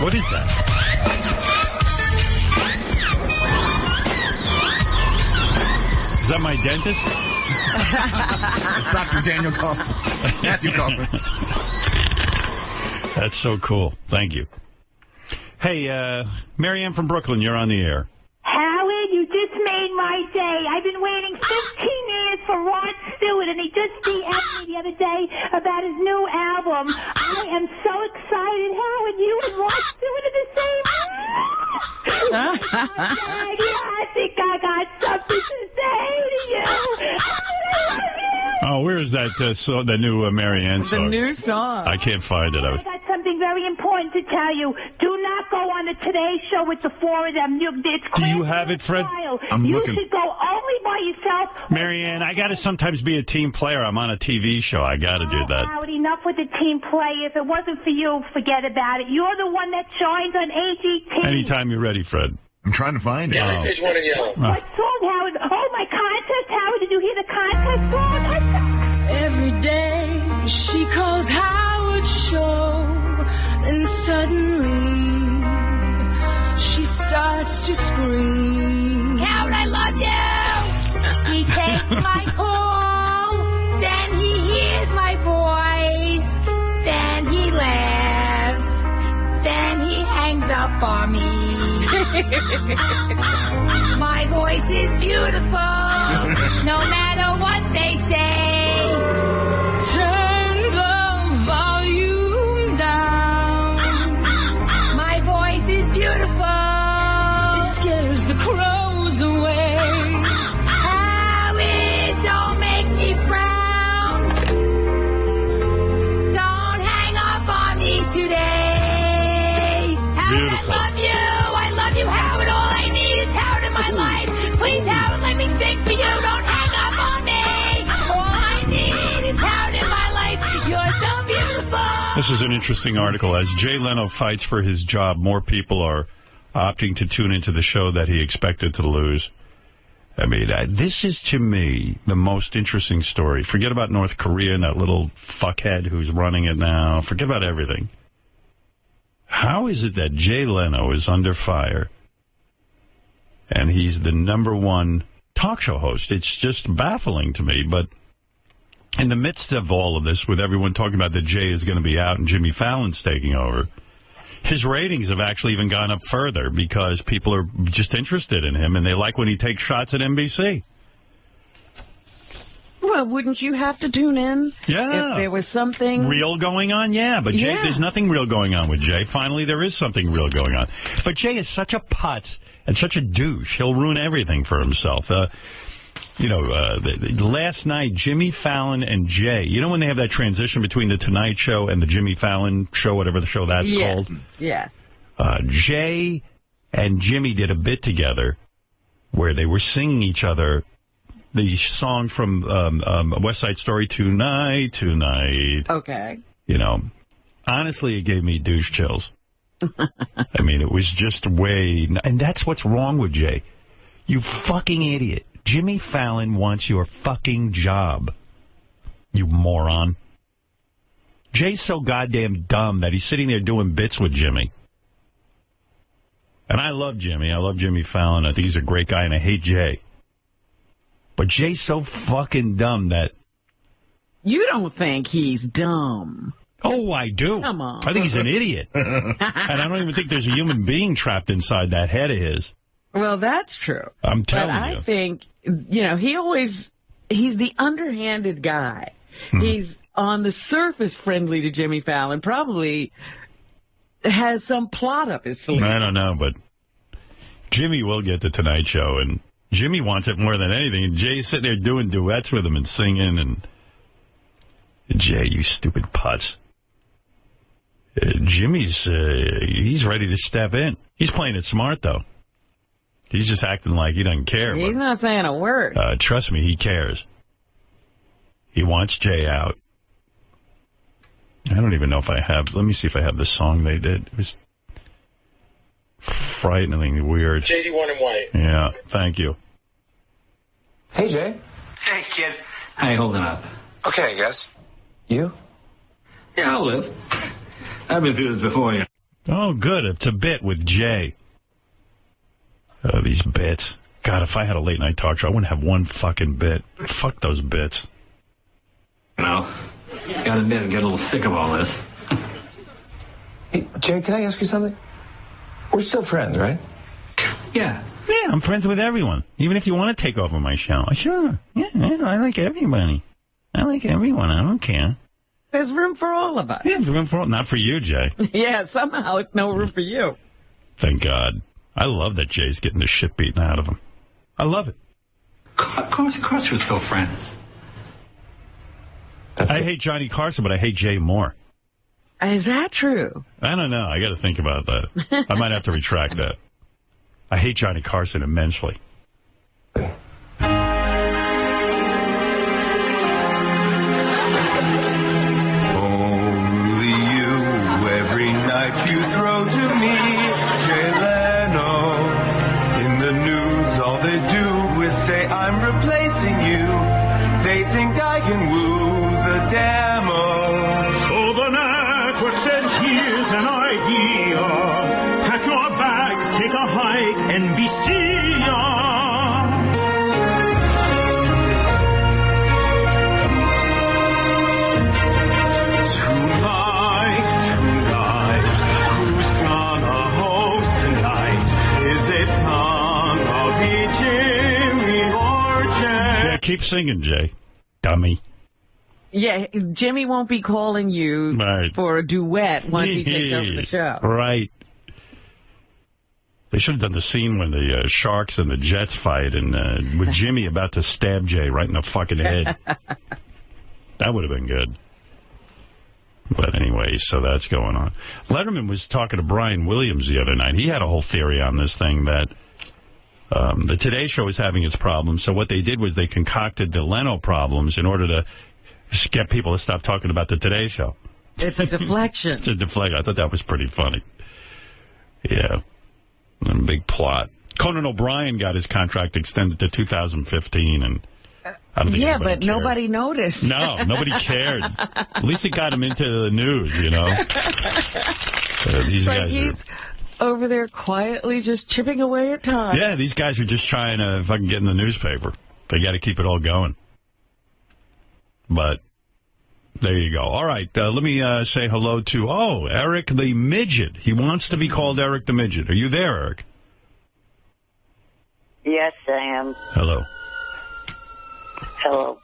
What is that? Is that my dentist? It's Dr. Daniel Kaufman. Matthew Kaufman. That's so cool. Thank you. Hey, Marianne from Brooklyn, you're on the air. Howard, you just made my day. I've been waiting 15 years for Rod Stewart, and he just DM'd me the other day about his new album. I am so excited, Howard. You and Rod Stewart are the same. Daddy, I think I got something to say to you. Howard, I love you. Oh, where is that the new Marianne song? The new song. I can't find it. I got something very important to tell you. Do not go on the Today Show with the four of them. Do you have it, Fred? You should go only by yourself. Marianne, I got to sometimes be a team player. I'm on a TV show. I got to do that. Howard, enough with the team play. If it wasn't for you, forget about it. You're the one that shines on AGT. Anytime you're ready, Fred. I'm trying to find it. Yeah, page one in yellow. What song, Howard? Oh, my contest, Howard. Did you hear the contest song? Every day she calls Howard Show, and suddenly she starts to scream. Howard, I love you. He takes my call, then he hears my voice, then he laughs, then he hangs up on me. My voice is beautiful, no matter what they say. Turn the volume down. My voice is beautiful. It scares the crows away. Howard, don't make me frown. Don't hang up on me today. Howard, Beautiful. I love you. I love you, Howard. All I need is Howard in my life. Please, Howard, let me sing for you. Don't hang up on me. All I need is Howard in my life. You're so beautiful. This is an interesting article. As Jay Leno fights for his job, more people are opting to tune into the show that he expected to lose. I mean, this is, to me, the most interesting story. Forget about North Korea and that little fuckhead who's running it now. Forget about everything. How is it that Jay Leno is under fire and he's the #1 talk show host? It's just baffling to me. But in the midst of all of this, with everyone talking about that Jay is going to be out and Jimmy Fallon's taking over, his ratings have actually even gone up further because people are just interested in him and they like when he takes shots at NBC. Well, wouldn't you have to tune in? Yeah. If there was something real going on, yeah. But Jay, there's nothing real going on with Jay. Finally, there is something real going on. But Jay is such a putz and such a douche. He'll ruin everything for himself. Last night, Jimmy Fallon and Jay, you know when they have that transition between the Tonight Show and the Jimmy Fallon Show, whatever the show that's called? Yes. Jay and Jimmy did a bit together where they were singing each other the song from West Side Story, Tonight, Tonight. Okay. You know, honestly, it gave me douche chills. I mean, it was just way... And that's what's wrong with Jay. You fucking idiot. Jimmy Fallon wants your fucking job. You moron. Jay's so goddamn dumb that he's sitting there doing bits with Jimmy. And I love Jimmy. I love Jimmy Fallon. I think he's a great guy, and I hate Jay. But Jay's so fucking dumb that... You don't think he's dumb. Oh, I do. Come on. I think he's an idiot. And I don't even think there's a human being trapped inside that head of his. Well, that's true. I'm telling but you. I think, he's the underhanded guy. He's on the surface friendly to Jimmy Fallon, probably has some plot up his sleeve. I don't know, but Jimmy will get the Tonight Show, and Jimmy wants it more than anything. And Jay's sitting there doing duets with him and singing, and Jay, you stupid putz. Jimmy's, he's ready to step in. He's playing it smart, though. He's just acting like he doesn't care. He's not saying a word. Trust me, he cares. He wants Jay out. I don't even know if I have. Let me see if I have the song they did. It was frighteningly weird. JD1 and White. Yeah, thank you. Hey, Jay. Hey, kid. How you holding up? Okay, I guess. You? Yeah, I'll live. I've been through this before, you know. Oh, good. It's a bit with Jay. These bits. God, if I had a late-night talk show, I wouldn't have one fucking bit. Fuck those bits. You know, gotta admit, I'm getting a little sick of all this. Hey, Jay, can I ask you something? We're still friends, right? Yeah. Yeah, I'm friends with everyone. Even if you want to take over my show. Sure. Yeah, I like everybody. I like everyone. I don't care. There's room for all of us. Yeah, there's room for all. Not for you, Jay. Yeah, somehow it's no room for you. Thank God. I love that Jay's getting the shit beaten out of him. I love it. Of course we're still friends. I hate Johnny Carson, but I hate Jay more. Is that true? I don't know. I got to think about that. I might have to retract that. I hate Johnny Carson immensely. Only you, every night you throw to me, Jay Leno. In the news, all they do is say I'm replacing you. They think I can woo the demo. So the network said, here's an idea. Pack your bags, take a hike, NBC. Tonight, who's gonna host tonight? Is it gonna be Jimmy or Jay? Yeah, keep singing, Jay. Dummy. Yeah, Jimmy won't be calling you for a duet once he takes over the show. Right. They should have done the scene when the Sharks and the Jets fight and with Jimmy about to stab Jay right in the fucking head. That would have been good. But anyway, so that's going on. Letterman was talking to Brian Williams the other night. He had a whole theory on this thing that the Today Show is having its problems. So what they did was they concocted the Leno problems in order to get people to stop talking about the Today Show. It's a deflection. It's a deflection. I thought that was pretty funny. Yeah. And a big plot. Conan O'Brien got his contract extended to 2015, and I don't think anybody cared. Nobody noticed. No, nobody cared. At least it got him into the news, you know. These guys he's over there quietly just chipping away at time. Yeah, these guys are just trying to fucking get in the newspaper. They got to keep it all going. But there you go. All right, let me say hello to, Eric the Midget. He wants to be called Eric the Midget. Are you there, Eric? Yes, I am. Hello. Hello.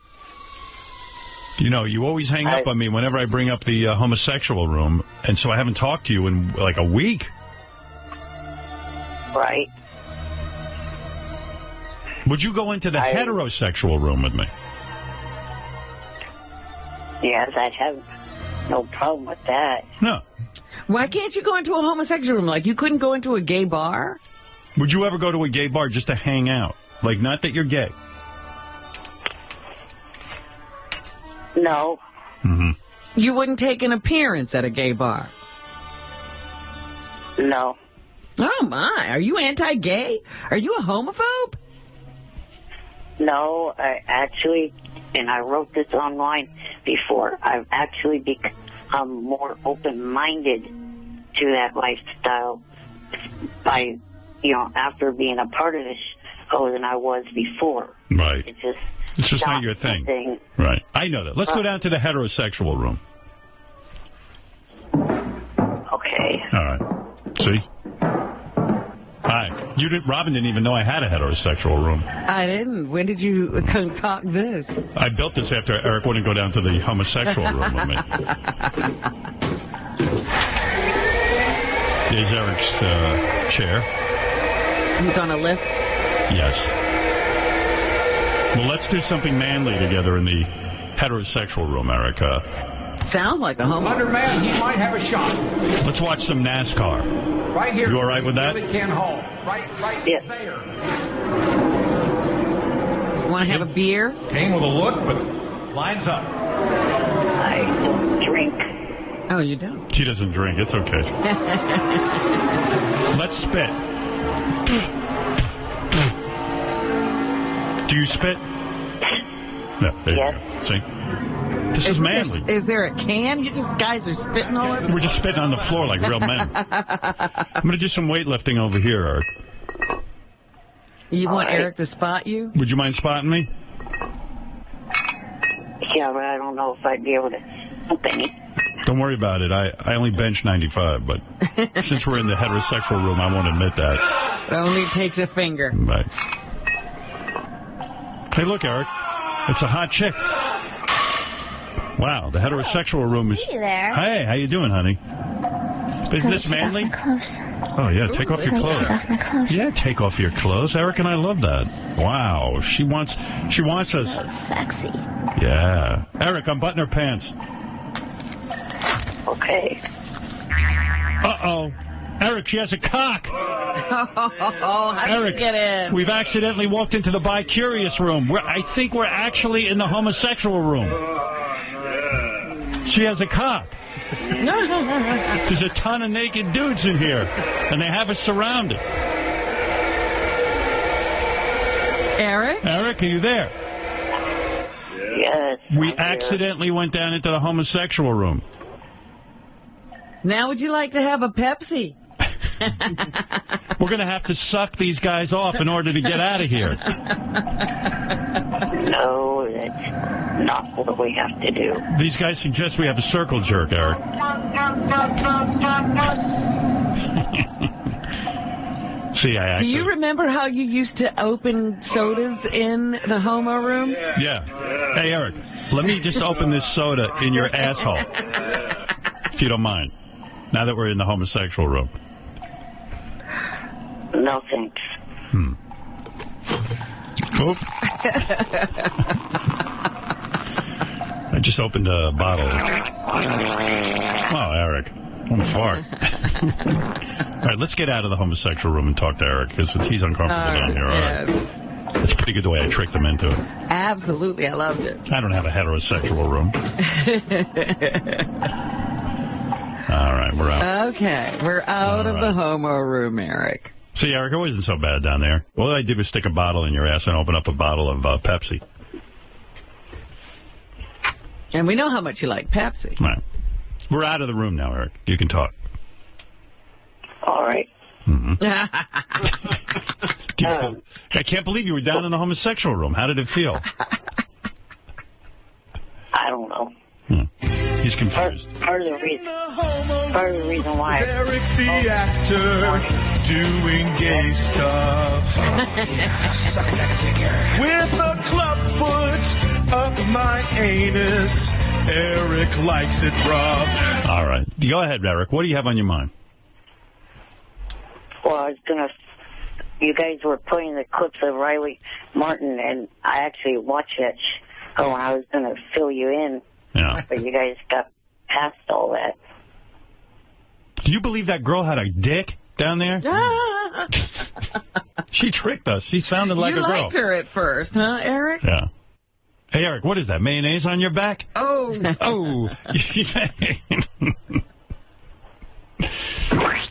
You know, you always hang up on me whenever I bring up the homosexual room, and so I haven't talked to you in like a week. Right. Would you go into the heterosexual room with me? Yes, I'd have no problem with that. No. Why can't you go into a homosexual room? Like, you couldn't go into a gay bar? Would you ever go to a gay bar just to hang out? Like, not that you're gay. No. Mm-hmm. You wouldn't take an appearance at a gay bar? No. Oh, my. Are you anti-gay? Are you a homophobe? No, I actually, and I wrote this online before, I've actually become more open-minded to that lifestyle by, after being a part of this than I was before. Right. It's just not your thing. Right. I know that. Let's go down to the heterosexual room. Okay. All right. See? Hi. Robin didn't even know I had a heterosexual room. I didn't. When did you concoct this? I built this after Eric wouldn't go down to the homosexual room with me. There's Eric's chair. He's on a lift? Yes. Well, let's do something manly together in the heterosexual room, Erica. Sounds like a homo. Man, he might have a shot. Let's watch some NASCAR. Right here. You all right with that? Billy Ken Hall. Right there. Want to have a beer? Came with a look, but lines up. I don't drink. Oh, you don't? She doesn't drink. It's okay. Let's spit. Do you spit? No. Yes. See? This is manly. Is there a can? You just guys are spitting all over? We're just spitting on the floor like real men. I'm going to do some weightlifting over here, Eric. You want Eric to spot you? Would you mind spotting me? Yeah, but I don't know if I'd be able to help any. Don't worry about it. I only bench 95, but since we're in the heterosexual room, I won't admit that. It only takes a finger. Right. Hey, look, Eric. It's a hot chick. Wow, the heterosexual room is... See you there. Hey, how you doing, honey? Isn't this manly? Oh, yeah, take off your clothes. Take off my clothes. Yeah, take off your clothes. Eric and I love that. Wow, she wants us. So sexy. Yeah. Eric, unbutton her pants. Okay. Uh-oh. Eric, she has a cock. Oh, how'd Eric, you get in? We've accidentally walked into the bi-curious room. I think we're actually in the homosexual room. She has a cock. There's a ton of naked dudes in here, and they have us surrounded. Eric? Eric, are you there? Yes. We accidentally went down into the homosexual room. Now would you like to have a Pepsi? We're going to have to suck these guys off in order to get out of here. No, that's not what we have to do. These guys suggest we have a circle jerk, Eric. See, I actually... Do you remember how you used to open sodas in the homo room? Yeah. Hey, Eric, let me just open this soda in your asshole, if you don't mind, now that we're in the homosexual room. No, thanks. Oop. I just opened a bottle. Oh, Eric. I'm fart. All right, let's get out of the homosexual room and talk to Eric, because he's uncomfortable down here. All right. It's pretty good the way I tricked him into it. Absolutely, I loved it. I don't have a heterosexual room. All right, we're out. Okay, we're out of the homo room, Eric. See, Eric, it wasn't so bad down there. All I did was stick a bottle in your ass and open up a bottle of Pepsi. And we know how much you like Pepsi. Right. We're out of the room now, Eric. You can talk. All right. I can't believe you were down in the homosexual room. How did it feel? I don't know. He's confused. Part of the reason why. Eric the actor doing gay stuff. Suck that dick, Eric. With a club foot up my anus. Eric likes it rough. All right. Go ahead, Eric. What do you have on your mind? Well, I was gonna. You guys were putting the clips of Riley Martin, and I actually watched that show, and I was gonna fill you in. Yeah. But you guys got past all that. Do you believe that girl had a dick down there? She tricked us. She sounded like a girl. You liked her at first, huh, Eric? Yeah. Hey, Eric, what is that? Mayonnaise on your back? Oh. Oh.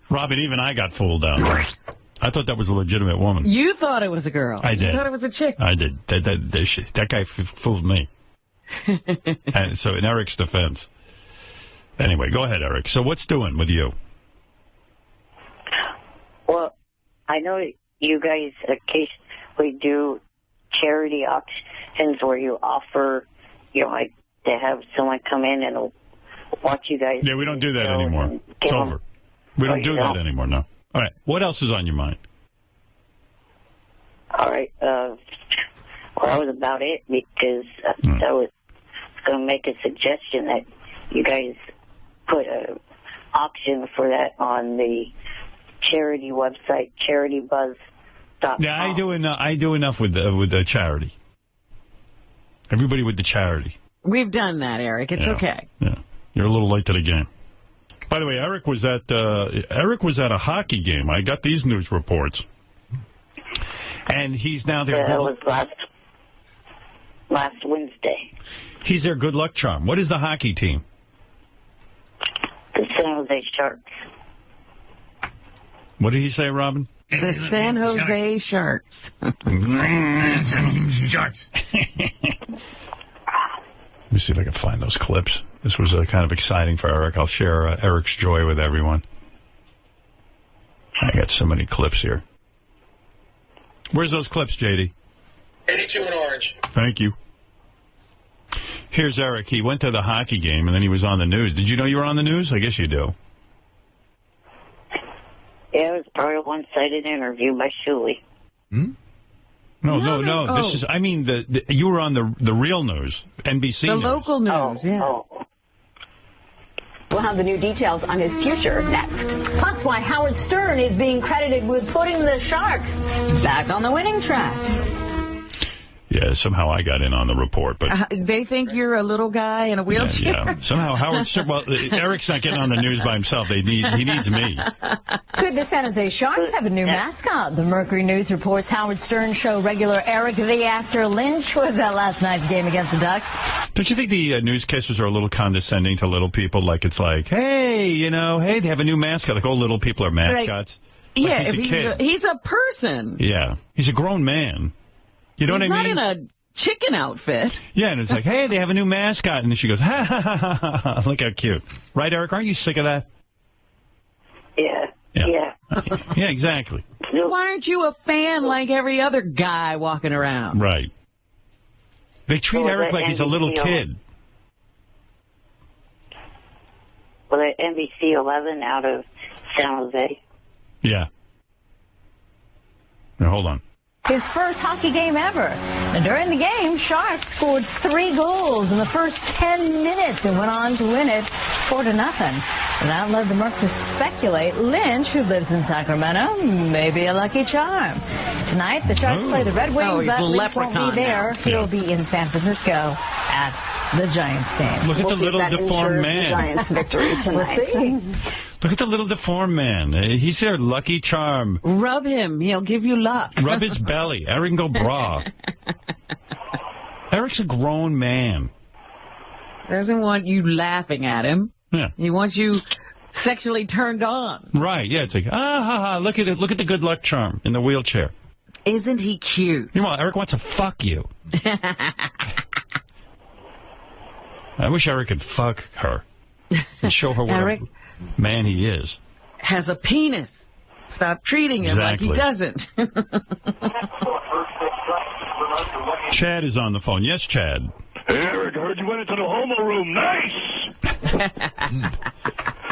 Robin, even I got fooled down there. I thought that was a legitimate woman. You thought it was a girl. I did. You thought it was a chick. I did. That guy fooled me. And so in Eric's defense. Anyway, go ahead, Eric. So what's doing with you? Well, I know you guys basically do charity auctions where you offer, like to have someone come in and watch you guys. Yeah, we don't do that anymore. It's over. We don't do that anymore, no. All right. What else is on your mind? All right. Well, that was about it because I was going to make a suggestion that you guys put an auction for that on the charity website, CharityBuzz.com. Yeah, I do enough with the charity. Everybody with the charity. We've done that, Eric. It's okay. Yeah, you're a little late to the game. By the way, Eric was at a hockey game. I got these news reports, and he's now there. That was last Wednesday. He's their good luck charm. What is the hockey team? The San Jose Sharks. What did he say, Robin? The San Jose Sharks. Sharks. Let me see if I can find those clips. This was kind of exciting for Eric. I'll share Eric's joy with everyone. I got so many clips here. Where's those clips, JD? 82 in orange. Thank you. Here's Eric. He went to the hockey game, and then he was on the news. Did you know you were on the news? I guess you do. Yeah, it was probably a one-sided interview by Shuley. No. This is, I mean, you were on the real news, NBC The news. local news, We'll have the new details on his future next. Plus, why Howard Stern is being credited with putting the Sharks back on the winning track. Yeah, somehow I got in on the report, but they think you're a little guy in a wheelchair. yeah. Somehow Howard Stern. Well, Eric's not getting on the news by himself. He needs me. Could the San Jose Sharks have a new mascot? The Mercury News reports Howard Stern show regular Eric the Actor Lynch was at last night's game against the Ducks. Don't you think the newscasters are a little condescending to little people? Like it's like, hey, they have a new mascot. Like all little people are mascots. Yeah, like he's a person. Yeah, he's a grown man. You know what I mean? He's not in a chicken outfit. Yeah, and it's like, hey, they have a new mascot. And she goes, ha, ha, ha, ha, ha. Look how cute. Right, Eric? Aren't you sick of that? Yeah. Yeah, exactly. Why aren't you a fan like every other guy walking around? Right. They treat Eric like he's a little kid. Well, at NBC 11 out of San Jose. Yeah. Now, hold on. His first hockey game ever. And during the game, Sharks scored 3 goals in the first 10 minutes and went on to win it 4-0. And that led the Merc to speculate Lynch, who lives in Sacramento, may be a lucky charm. Tonight, the Sharks play the Red Wings, but Lynch won't be there. He'll be in San Francisco at the Giants game. Look at the little deformed man. The Giants' victory tonight. We'll see. Look at the little deformed man. He's their lucky charm. Rub him. He'll give you luck. Rub his belly. Eric can go bra. Eric's a grown man. Doesn't want you laughing at him. Yeah. He wants you sexually turned on. Right. Yeah. It's like, look at it. Look at the good luck charm in the wheelchair. Isn't he cute? Meanwhile, Eric wants to fuck you. I wish Eric could fuck her and show her what Eric a man he is. Has a penis. Stop treating him like he doesn't. Chad is on the phone. Yes, Chad. Hey, Eric, I heard you went into the homo room. Nice!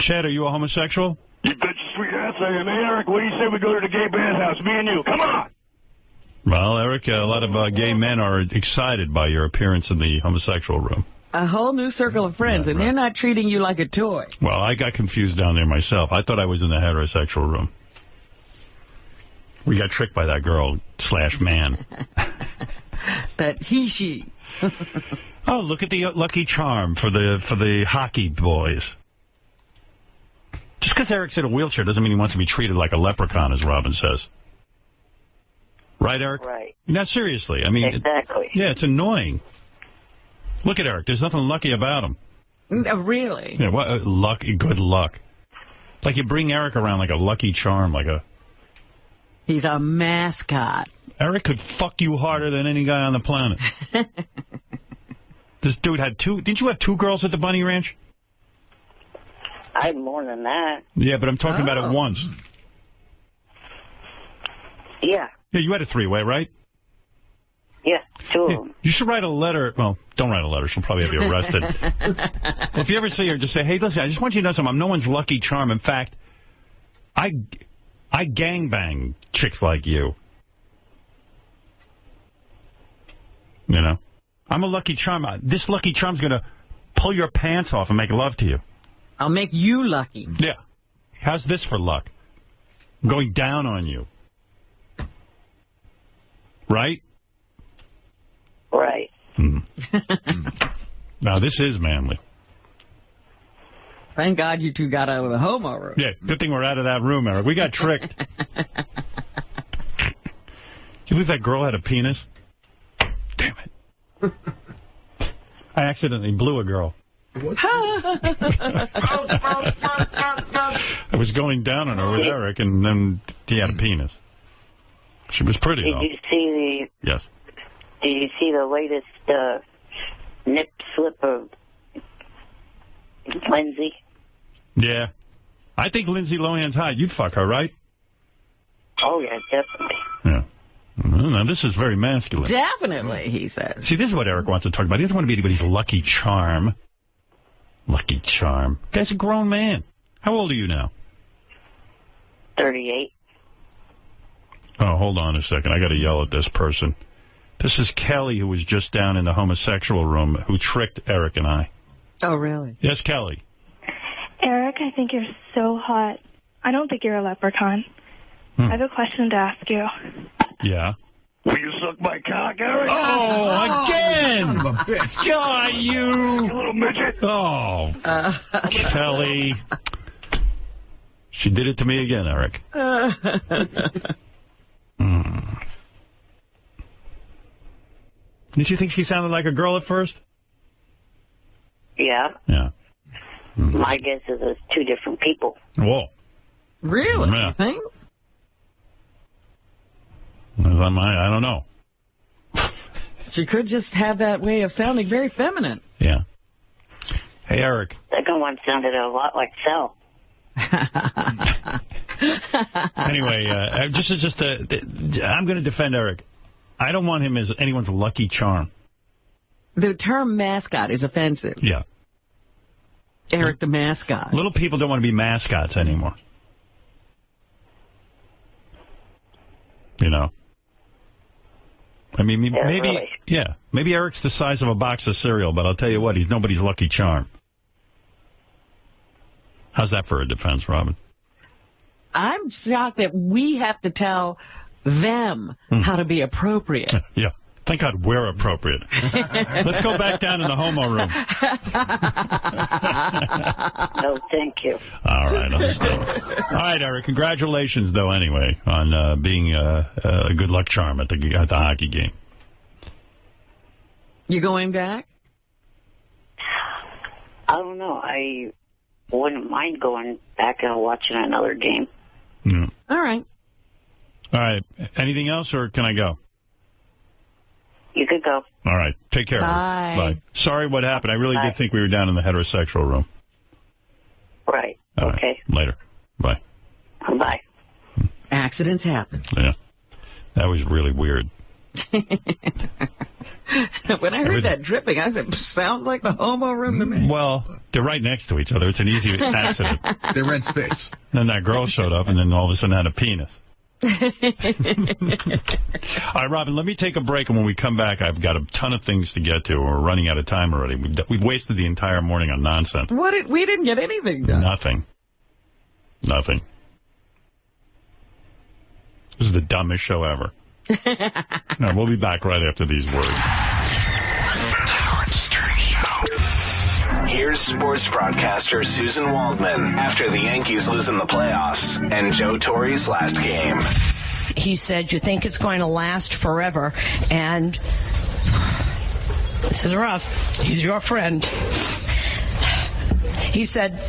Chad, are you a homosexual? You bet your sweet ass I am. Hey, Eric, what do you say we go to the gay band house, me and you? Come on! Well, Eric, a lot of gay men are excited by your appearance in the homosexual room. A whole new circle of friends, and they're not treating you like a toy. Well, I got confused down there myself. I thought I was in the heterosexual room. We got tricked by that girl / man. That she. Oh, look at the lucky charm for the hockey boys. Just because Eric's in a wheelchair doesn't mean he wants to be treated like a leprechaun, as Robin says. Right, Eric? Right. No, seriously. I mean, exactly. It's annoying. Look at Eric. There's nothing lucky about him. Really? Yeah, what good luck. Like you bring Eric around like a lucky charm, like a... He's a mascot. Eric could fuck you harder than any guy on the planet. This dude had 2... Didn't you have 2 girls at the Bunny Ranch? I had more than that. Yeah, but I'm talking about it once. Yeah. Yeah, you had a 3-way, right? Two of them. You should write a letter. Well, don't write a letter. She'll probably have you arrested. Well, if you ever see her, just say, hey, listen, I just want you to know something. I'm no one's lucky charm. In fact, I gangbang chicks like you. You know? I'm a lucky charm. This lucky charm's going to pull your pants off and make love to you. I'll make you lucky. Yeah. How's this for luck? I'm going down on you. Right? Right. Now, this is manly. Thank God you two got out of the homo room. Yeah, good thing we're out of that room, Eric. We got tricked. You believe that girl had a penis? Damn it. I accidentally blew a girl. I was going down on her with Eric, and then he had a penis. She was pretty, though. Did you see Yes. Did you see the latest nip slip of Lindsay? Yeah. I think Lindsay Lohan's hot. You'd fuck her, right? Oh, yeah, definitely. Yeah. Well, now, this is very masculine. Definitely, he says. See, this is what Eric wants to talk about. He doesn't want to be anybody's lucky charm. Lucky charm. Guy's a grown man. How old are you now? 38. Oh, hold on a second. I got to yell at this person. This is Kelly, who was just down in the homosexual room, who tricked Eric and I. Oh, really? Yes, Kelly. Eric, I think you're so hot. I don't think you're a leprechaun. I have a question to ask you. Yeah. Will you suck my cock, Eric? Oh, again! Son of a bitch. God, you little midget. Oh, Kelly. She did it to me again, Eric. Did you think she sounded like a girl at first? Yeah. Yeah. My guess is it's two different people. Whoa. Really? Yeah. You think? I don't know. She could just have that way of sounding very feminine. Yeah. Hey, Eric. Second one sounded a lot like Sal. Anyway, I'm going to defend Eric. I don't want him as anyone's lucky charm. The term mascot is offensive. Yeah. Eric the mascot. Little people don't want to be mascots anymore. You know? I mean, maybe, yeah, maybe Eric's the size of a box of cereal, but I'll tell you what, he's nobody's lucky charm. How's that for a defense, Robin? I'm shocked that we have to tell them how to be appropriate. Yeah. Thank God we're appropriate. Let's go back down in the homo room. No, thank you. All right, understand. All right, Eric, congratulations, though, anyway, on being a good luck charm at the hockey game. You going back? I don't know. I wouldn't mind going back and watching another game. Yeah. All right. All right. Anything else, or can I go? You could go. All right. Take care. Bye. Bye. Sorry what happened. I really did think we were down in the heterosexual room. Right. All okay. Right. Later. Bye. Bye. Accidents happen. Yeah. That was really weird. When I heard that dripping, I said, sounds like the homo room to me. Well, they're right next to each other. It's an easy accident. They rent space. Then that girl showed up, and then all of a sudden had a penis. All right, Robin, let me take a break, and when we come back, I've got a ton of things to get to. We're running out of time already. We've wasted the entire morning on nonsense. We didn't get anything done. Nothing. This is the dumbest show ever. No, we'll be back right after these words. Howard Stern Show. Here's sports broadcaster Susan Waldman after the Yankees lose in the playoffs and Joe Torre's last game. He said, you think it's going to last forever, and this is rough. He's your friend. He said,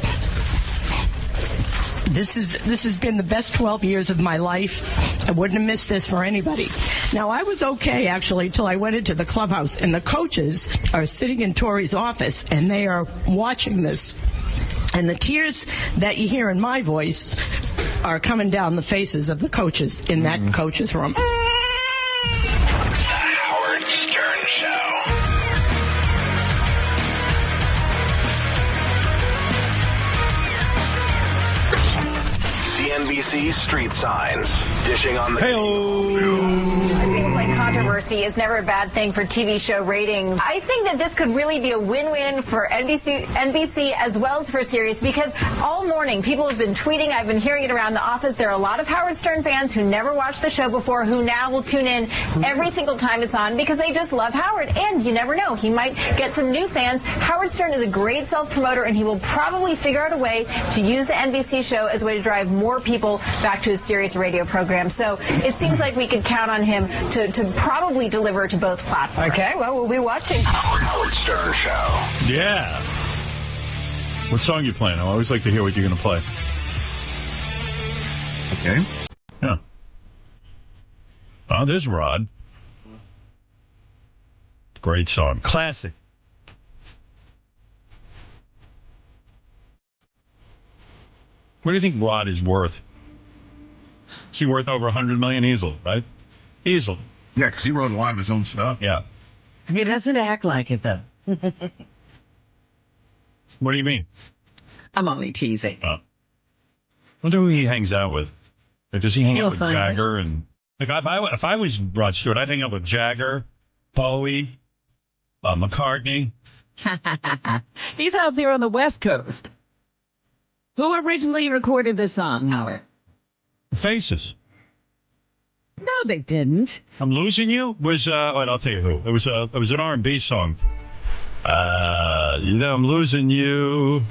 this has been the best 12 years of my life. I wouldn't have missed this for anybody. Now, I was okay, actually, till I went into the clubhouse, and the coaches are sitting in Torre's office, and they are watching this. And the tears that you hear in my voice are coming down the faces of the coaches in that coach's room. The Howard Stern NBC street signs, dishing on the... It seems like controversy is never a bad thing for TV show ratings. I think that this could really be a win-win for NBC as well as for Sirius, because all morning people have been tweeting. I've been hearing it around the office. There are a lot of Howard Stern fans who never watched the show before who now will tune in every single time it's on because they just love Howard. And you never know, he might get some new fans. Howard Stern is a great self-promoter, and he will probably figure out a way to use the NBC show as a way to drive more people back to his Sirius radio program. So it seems like we could count on him to probably deliver to both platforms. Okay, well, we'll be watching. Howard Stern Show. Yeah. What song you playing? I always like to hear what you're going to play. Okay. Yeah. Oh, there's Rod. Great song. Classic. What do you think Rod is worth? Is he worth over $100 million easily, right? Easily. Yeah, because he wrote a lot of his own stuff. Yeah. He doesn't act like it, though. What do you mean? I'm only teasing. I wonder who he hangs out with. Like, does he hang out with find Jagger? And like, if I was Rod Stewart, I'd hang out with Jagger, Bowie, McCartney. He's out there on the West Coast. Who originally recorded this song, Howard? Faces. No, they didn't. I'm Losing You was, I'll tell you who. It was an R&B song. I'm Losing You.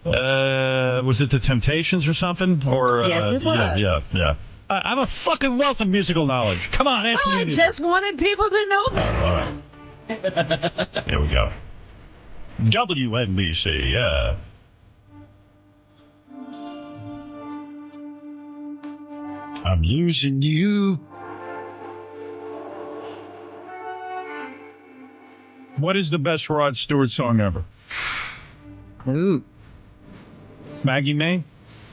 Was it The Temptations or something? Or yes, it was. Yeah. I'm a fucking wealth of musical knowledge. Come on, ask me. I just wanted people to know that. All right. Here we go. WNBC, yeah. I'm losing you. What is the best Rod Stewart song ever? Ooh. Maggie May?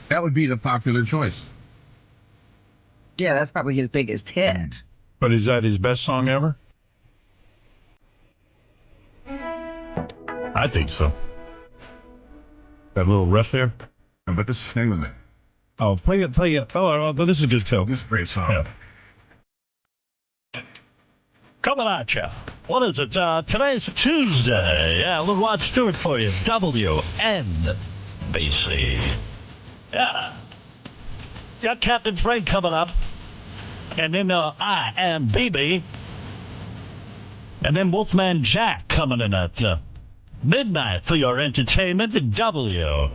That would be the popular choice. Yeah, that's probably his biggest hit. But is that his best song ever? I think so. That little riff there? But this is the name of it. Oh, play it. Oh, this is good too. This is a great song. Yeah. Coming at you. What is it? Today's Tuesday. Yeah, a little Rod Stewart for you. WNBC. Yeah. Got Captain Frank coming up. And then I Am BB. And then Wolfman Jack coming in at midnight for your entertainment at WNBC.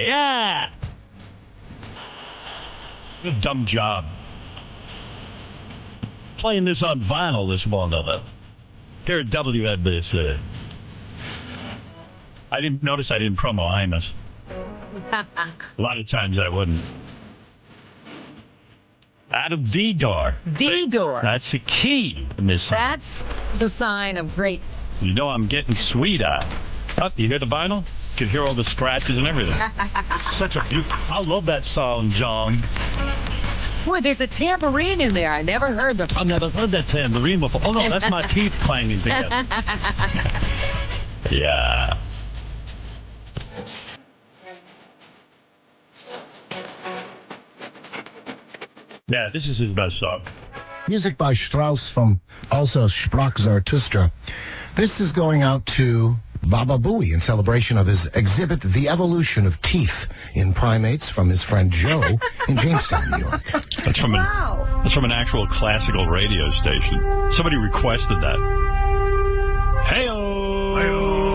Yeah. Dumb job. Playing this on vinyl this morning. Here at WNBC. I didn't notice I didn't promo Imus. A lot of times I wouldn't. Adam D-Door. D-Door. That's the key in this song. That's the sign of great. You know I'm getting sweet-eyed. Oh, you hear the vinyl? You can hear all the scratches and everything. Such a beautiful... I love that song, John. Boy, there's a tambourine in there. I never heard before. I've never heard that tambourine before. Oh, no, that's my teeth clanging together. Yeah. Yeah, this is his best song. Music by Strauss from also Sprach Zarathustra. This is going out to Baba Booey in celebration of his exhibit, The Evolution of Teeth in Primates, from his friend Joe in Jamestown, New York. That's from an actual classical radio station. Somebody requested that. Hey-o! Hey-o!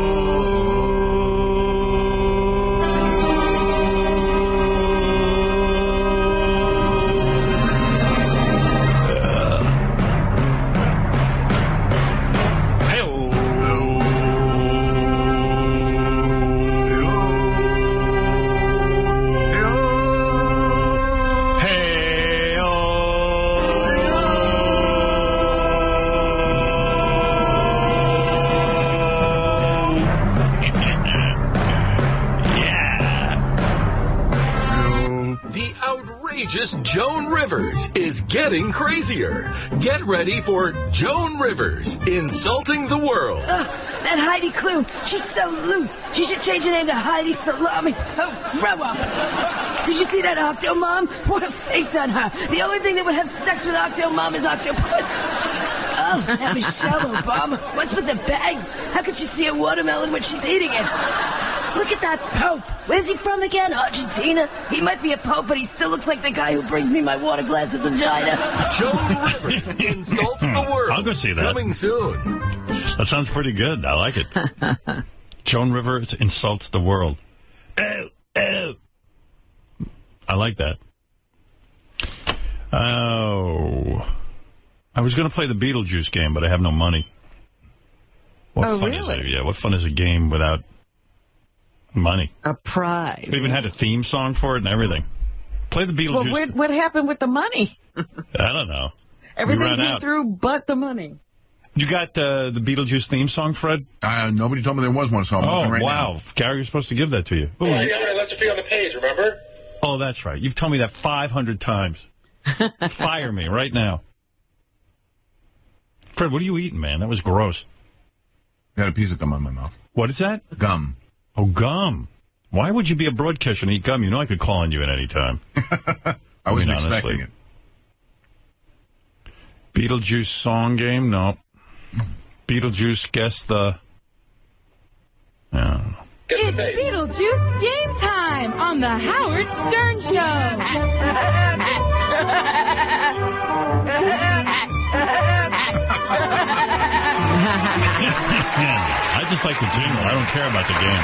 outrageous Joan Rivers is getting crazier. Get ready for Joan Rivers Insulting the World. That Heidi Klum, she's so loose. She should change her name to Heidi Salami. Oh, grow up. Did you see that Octomom? What a face on her. The only thing that would have sex with Octomom is octopus. Oh, that Michelle Obama. What's with the bags? How could she see a watermelon when she's eating it? Look at that Pope. Where's he from again? Argentina? He might be a Pope, but he still looks like the guy who brings me my water glass at the diner. Joan Rivers Insults the World. I'll go see that. Coming soon. That sounds pretty good. I like it. Joan Rivers Insults the World. Oh, oh. I like that. Oh. I was going to play the Beetlejuice game, but I have no money. What fun is it? Yeah, what fun is a game without money? A prize. We even had a theme song for it and everything. Play the Beetlejuice. Well, what happened with the money? I don't know. Everything came through but the money. You got the Beetlejuice theme song, Fred? Nobody told me there was one, so I'm looking right now. Wow. Gary was supposed to give that to you. Yeah, I let you be on the page, remember? Oh, that's right. You've told me that 500 times. Fire me right now. Fred, what are you eating, man? That was gross. Got a piece of gum on my mouth. What is that? Gum. Oh, gum. Why would you be a broadcaster and eat gum? You know I could call on you at any time. I wasn't expecting it. Beetlejuice song game? No. Beetlejuice guess the... I don't know. It's Beetlejuice game time on the Howard Stern Show. I just like the jingle. I don't care about the game.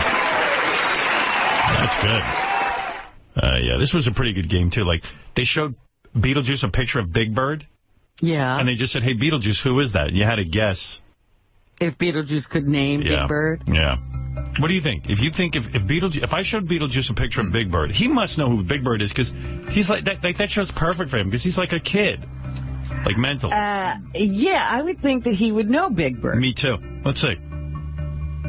That's good. Yeah, this was a pretty good game, too. Like, they showed Beetlejuice a picture of Big Bird. Yeah. And they just said, hey, Beetlejuice, who is that? And you had to guess. If Beetlejuice could name Big Bird? Yeah. What do you think? If you think if I showed Beetlejuice a picture of Big Bird, he must know who Big Bird is because he's like that show's perfect for him because he's like a kid. Like mental. Yeah, I would think that he would know Big Bird. Me too. Let's see.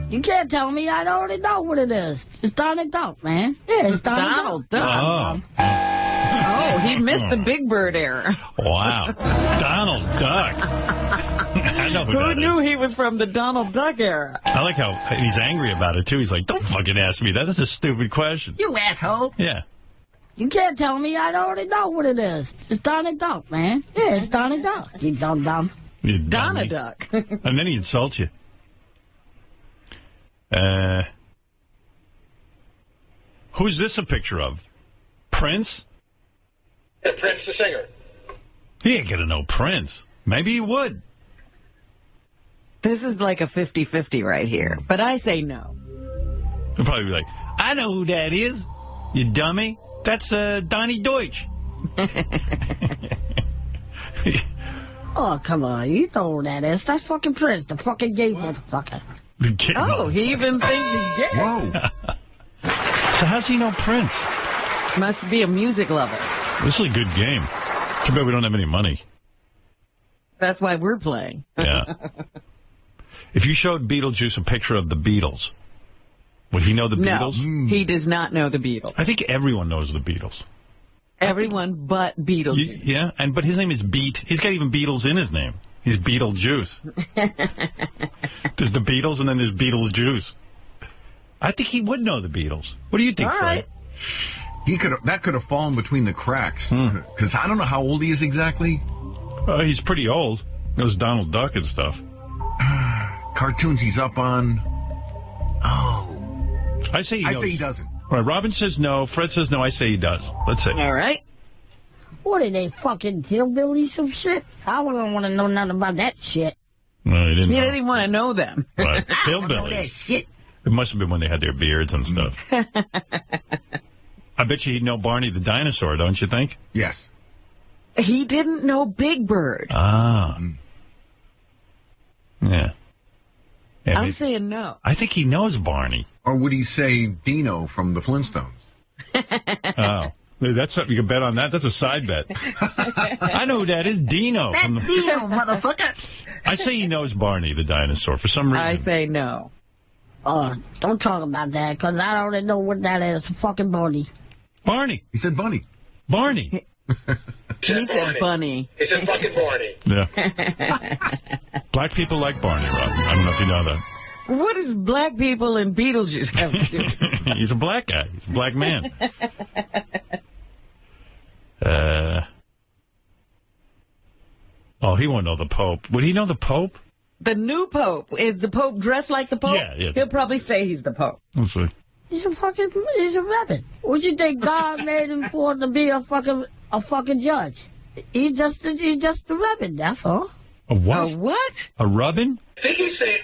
You can't tell me. I already know what it is. It's Donald Duck, man. Yeah, it's Donald Duck. Oh, he missed the Big Bird era. Wow. Donald Duck. I know who knew he was from the Donald Duck era? I like how he's angry about it, too. He's like, don't fucking ask me that. That's a stupid question. You asshole. Yeah. You can't tell me. I already know what it is. It's Donald Duck, man. Yeah, it's Donald Duck. You dumb. You Donald Duck. And then he insults you. Who's this a picture of? Prince? Yeah, Prince the singer. He ain't gonna know Prince. Maybe he would. This is like a 50-50 right here, but I say no. He'll probably be like, I know who that is, you dummy. That's Donnie Deutsch. Oh, come on. You know who that is. That's fucking Prince, the fucking gay motherfucker. Oh, he even thinks he's gay. Whoa. So how's he know Prince? Must be a music lover. This is a good game. Too bad we don't have any money. That's why we're playing. Yeah. If you showed Beetlejuice a picture of the Beatles, would he know the Beatles? No, he does not know the Beatles. I think everyone knows the Beatles. Everyone but Beetlejuice. Yeah, but his name is Beat. He's got even Beatles in his name. He's Beetlejuice. There's the Beatles and then there's Beetlejuice. I think he would know the Beatles. What do you think, Fred? That could have fallen between the cracks. Because I don't know how old he is exactly. He's pretty old. Knows Donald Duck and stuff. Cartoons he's up on. Oh. I say he doesn't. All right, Robin says no. Fred says no. I say he does. Let's see. All right. What are they, fucking hillbillies of shit? I wouldn't want to know nothing about that shit. No, he didn't. He didn't even want to know them. Right. I don't know that Hillbillies. shit. It must have been when they had their beards and stuff. I bet you he'd know Barney the dinosaur, don't you think? Yes. He didn't know Big Bird. Ah. Yeah. I'm saying no. I think he knows Barney. Or would he say Dino from the Flintstones? Oh. That's something you can bet on that. That's a side bet. I know who that is. Dino. That Dino, motherfucker. I say he knows Barney the dinosaur for some reason. I say no. Oh, don't talk about that, because I already know what that is. Fucking Barney. Barney. He said Bunny. Barney. He said Bunny. He said fucking Barney. Yeah. Black people like Barney, Rob. I don't know if you know that. What does black people and Beetlejuice have to do? He's a black guy. He's a black man. Oh, he won't know the Pope. Would he know the Pope? The new Pope. Is the Pope dressed like the Pope? Yeah. He'll probably say he's the Pope. Let's see. He's a rabbit. What you think God made him for to be a fucking judge? He's just a rabbit, that's all. A what? A what? A rubbin? I think he's saying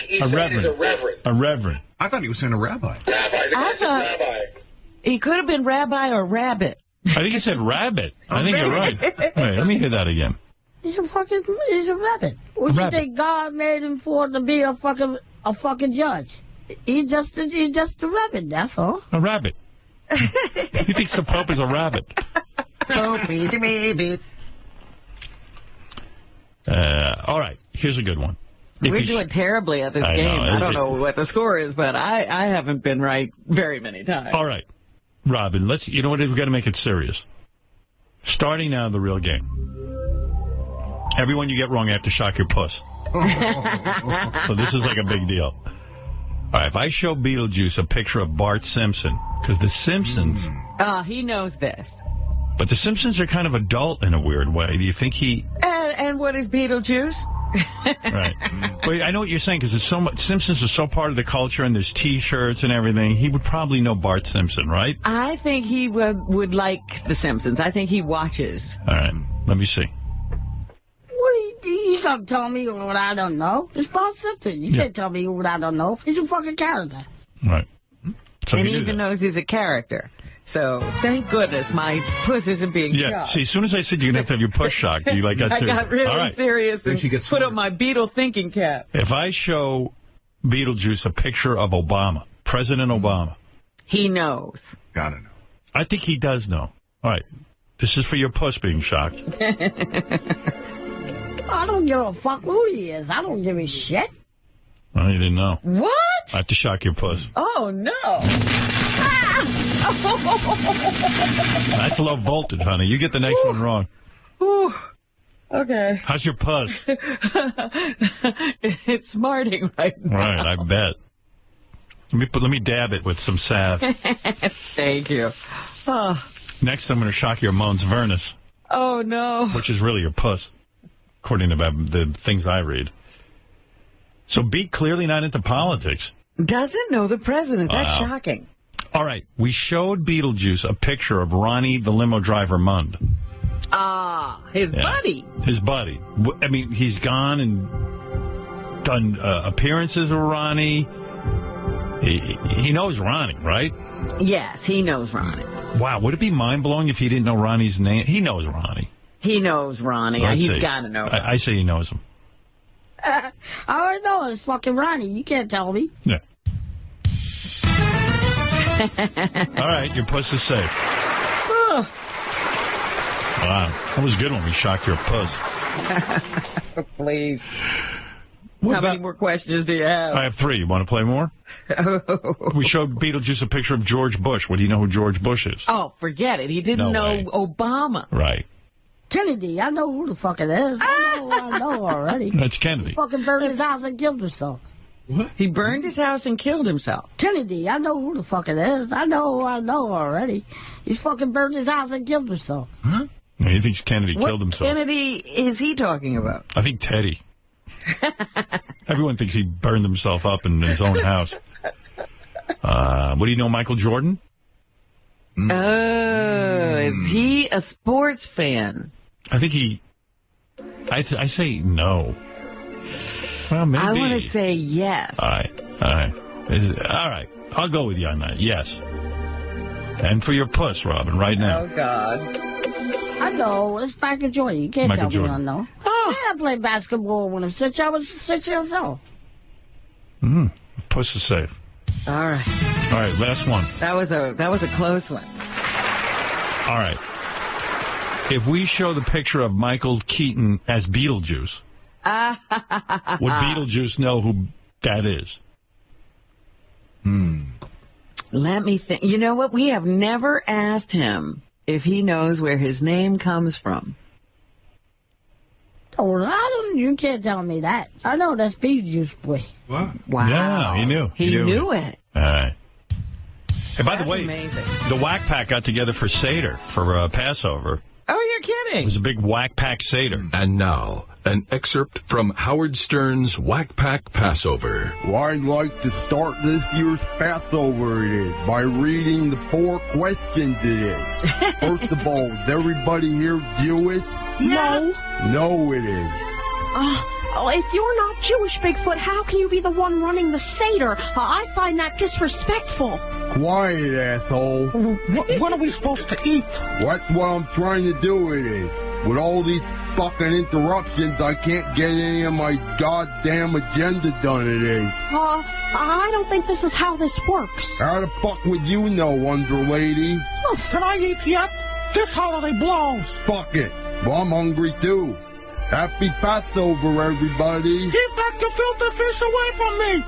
he's a reverend. A reverend. I thought he was saying a rabbi. Rabbi. I thought rabbi. He could have been rabbi or rabbit. I think he said rabbit. I think you're right. Wait, let me hear that again. He's a rabbit. What you think God made him for to be a fucking judge? He's just a rabbit, that's all. A rabbit. He thinks the Pope is a rabbit. Pope is a rabbit. All right, here's a good one. We're doing terribly at this game. I don't know what the score is, but I haven't been right very many times. All right, Robin, you know what? We've got to make it serious. Starting now, the real game. Everyone you get wrong, I have to shock your puss. So this is like a big deal. All right, if I show Beetlejuice a picture of Bart Simpson, because the Simpsons... he knows this. But the Simpsons are kind of adult in a weird way. Do you think he... And what is Beetlejuice? Right. But I know what you're saying, because so much, Simpsons are so part of the culture, and there's T-shirts and everything. He would probably know Bart Simpson, right? I think he would like the Simpsons. I think he watches. All right, let me see. What you gonna tell me what I don't know? It's Bart Simpson. You can't tell me what I don't know. He's a fucking character. Right. So and he even knows he's a character. So thank goodness my puss isn't being shocked. See, as soon as I said you're gonna have to have your puss shocked, you got serious. I got really serious and put up my Beetle thinking cap. If I show Beetlejuice a picture of Obama, President Obama, he knows. Gotta know. I think he does know. All right, this is for your puss being shocked. I don't give a fuck who he is. I don't give a shit. Well, you didn't know. What? I have to shock your puss. Oh, no. That's low voltage, honey. You get the next one wrong. Ooh. Okay. How's your puss? It's smarting right now. Right, I bet. Let me dab it with some salve. Thank you. Oh. Next, I'm going to shock your Mons Vernus. Oh, no. Which is really your puss, according to the things I read. So Beat clearly not into politics. Doesn't know the president. That's Wow. shocking. All right. We showed Beetlejuice a picture of Ronnie the limo driver Mund. His buddy. His buddy. I mean, he's gone and done appearances with Ronnie. He knows Ronnie, right? Yes, he knows Ronnie. Wow. Would it be mind-blowing if he didn't know Ronnie's name? He knows Ronnie. He knows Ronnie. He's got to know. I say he knows him. I already know it's fucking Ronnie. You can't tell me. Yeah. All right, your puss is safe. Wow, that was good when we shocked your puss. Please. How many more questions do you have? I have 3. You want to play more? We showed Beetlejuice a picture of George Bush. What do you know who George Bush is? Oh, forget it. He didn't know Obama. Right. Kennedy. I know who the fuck it is. I know already. That's Kennedy. He fucking burned his house and killed himself. What? He burned his house and killed himself. Kennedy. I know who the fuck it is. I know already. He fucking burned his house and killed himself. Huh? He thinks Kennedy killed himself. What Kennedy is he talking about? I think Teddy. Everyone thinks he burned himself up in his own house. What do you know, Michael Jordan? Oh, is he a sports fan? I think I say no. Well, maybe. I want to say yes. All right. All right. I'll go with you on that. Yes. And for your puss, Robin, right now. Oh, God. I know. It's Michael Jordan. You can't Michael tell Jordan. me I know. Oh. Yeah, I played basketball when I was 6 years old. Puss is safe. All right. All right, last one. That was a close one. All right. If we show the picture of Michael Keaton as Beetlejuice, would Beetlejuice know who that is? Let me think. You know what? We have never asked him if he knows where his name comes from. Oh, you can't tell me that. I know that's Beetlejuice boy. What? Wow. Yeah, he knew. He knew it. All right. And by the way, amazing. the Whack Pack got together for Seder, for Passover. Oh, you're kidding. It was a big Whack Pack Seder. And now, an excerpt from Howard Stern's Whack Pack Passover. Well, I'd like to start this year's Passover, it is, by reading the 4 questions it is. First of all, is everybody here Jewish? No. No, it is. If you're not Jewish, Bigfoot, how can you be the one running the Seder? I find that disrespectful. Quiet, asshole. What are we supposed to eat? That's what I'm trying to do, it is. With all these fucking interruptions, I can't get any of my goddamn agenda done, it is. I don't think this is how this works. How the fuck would you know, under lady? Oh, can I eat yet? This holiday blows. Fuck it. Well, I'm hungry, too. Happy Passover, everybody. Keep that gefilte fish away from me.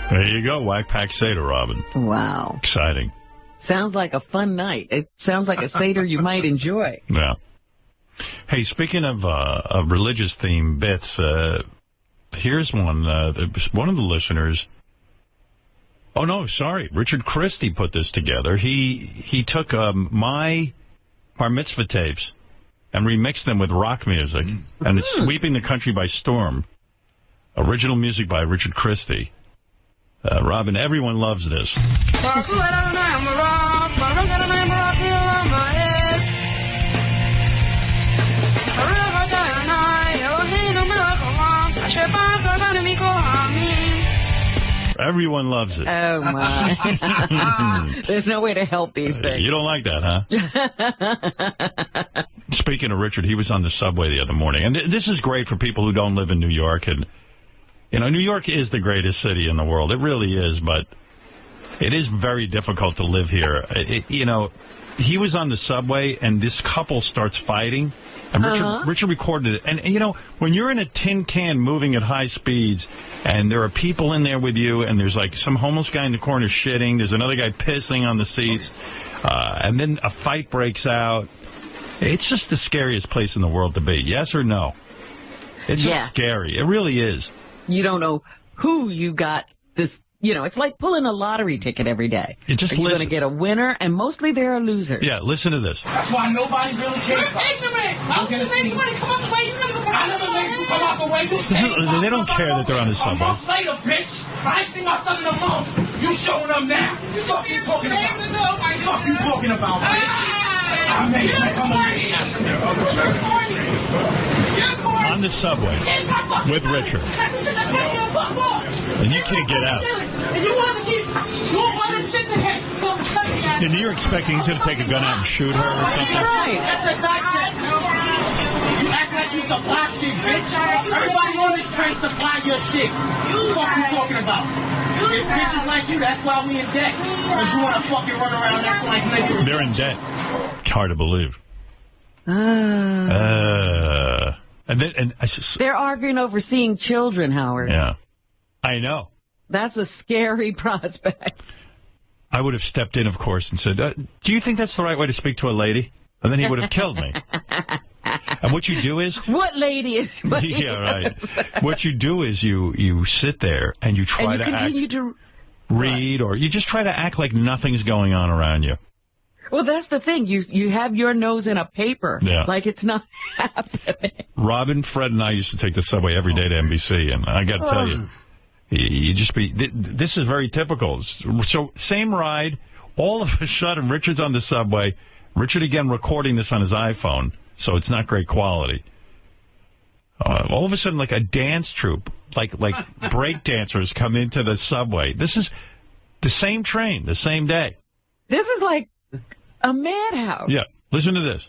There you go, Whack Pack Seder, Robin. Wow. Exciting. Sounds like a fun night. It sounds like a Seder you might enjoy. Yeah. Hey, speaking of religious theme bits, here's one. One of the listeners. Oh, no, sorry. Richard Christie put this together. He took my bar mitzvah tapes and remixed them with rock music, and it's sweeping the country by storm. Original music by Richard Christie. Robin, everyone loves this. Everyone loves it. Oh, my. There's no way to help these things. You don't like that, huh? Speaking of Richard, he was on the subway the other morning. And this is great for people who don't live in New York. And, you know, New York is the greatest city in the world. It really is. But it is very difficult to live here. You know, he was on the subway, and this couple starts fighting. And Richard recorded it. And, you know, when you're in a tin can moving at high speeds, and there are people in there with you, and there's, like, some homeless guy in the corner shitting, there's another guy pissing on the seats, and then a fight breaks out. It's just the scariest place in the world to be. Yes or no? It's just scary. It really is. You don't know who you got this. You know, it's like pulling a lottery ticket every day. Are you going to get a winner? And mostly there are losers. Yeah, listen to this. That's why nobody really cares about it. You're ignorant. How can you make somebody come out the way? You never I never made you come out the way. They don't care that they're on the subway. A month later, bitch. I ain't seen my son in a month. You showing up now. Fuck you talking about? Fuck you talking about, bitch? I made you come on the subway with Richard. And you can't get out. And you're expecting he's going to take a gun out and shoot her or something? Right. That's exactly. You act like you supply shit, bitch. Everybody on this train supply your shit. What you talking about? It's bitches like you, that's why we in debt. Because you want to fucking run around acting like niggas. They're in debt. It's hard to believe. They're arguing over seeing children, Howard. Yeah. I know. That's a scary prospect. I would have stepped in, of course, and said, do you think that's the right way to speak to a lady? And then he would have killed me. And what you do is... What lady is... Yeah, right. What you do is you sit there and you try to continue to read, or you just try to act like nothing's going on around you. Well, that's the thing. You have your nose in a paper. Yeah. Like it's not happening. Robin, Fred, and I used to take the subway every day to NBC, and I got to tell you, you just be... This is very typical. So, same ride, all of a sudden, Richard's on the subway, Richard again recording this on his iPhone, so it's not great quality. All of a sudden, like a dance troupe, like break dancers come into the subway. This is the same train, the same day. This is like a madhouse. Yeah, listen to this.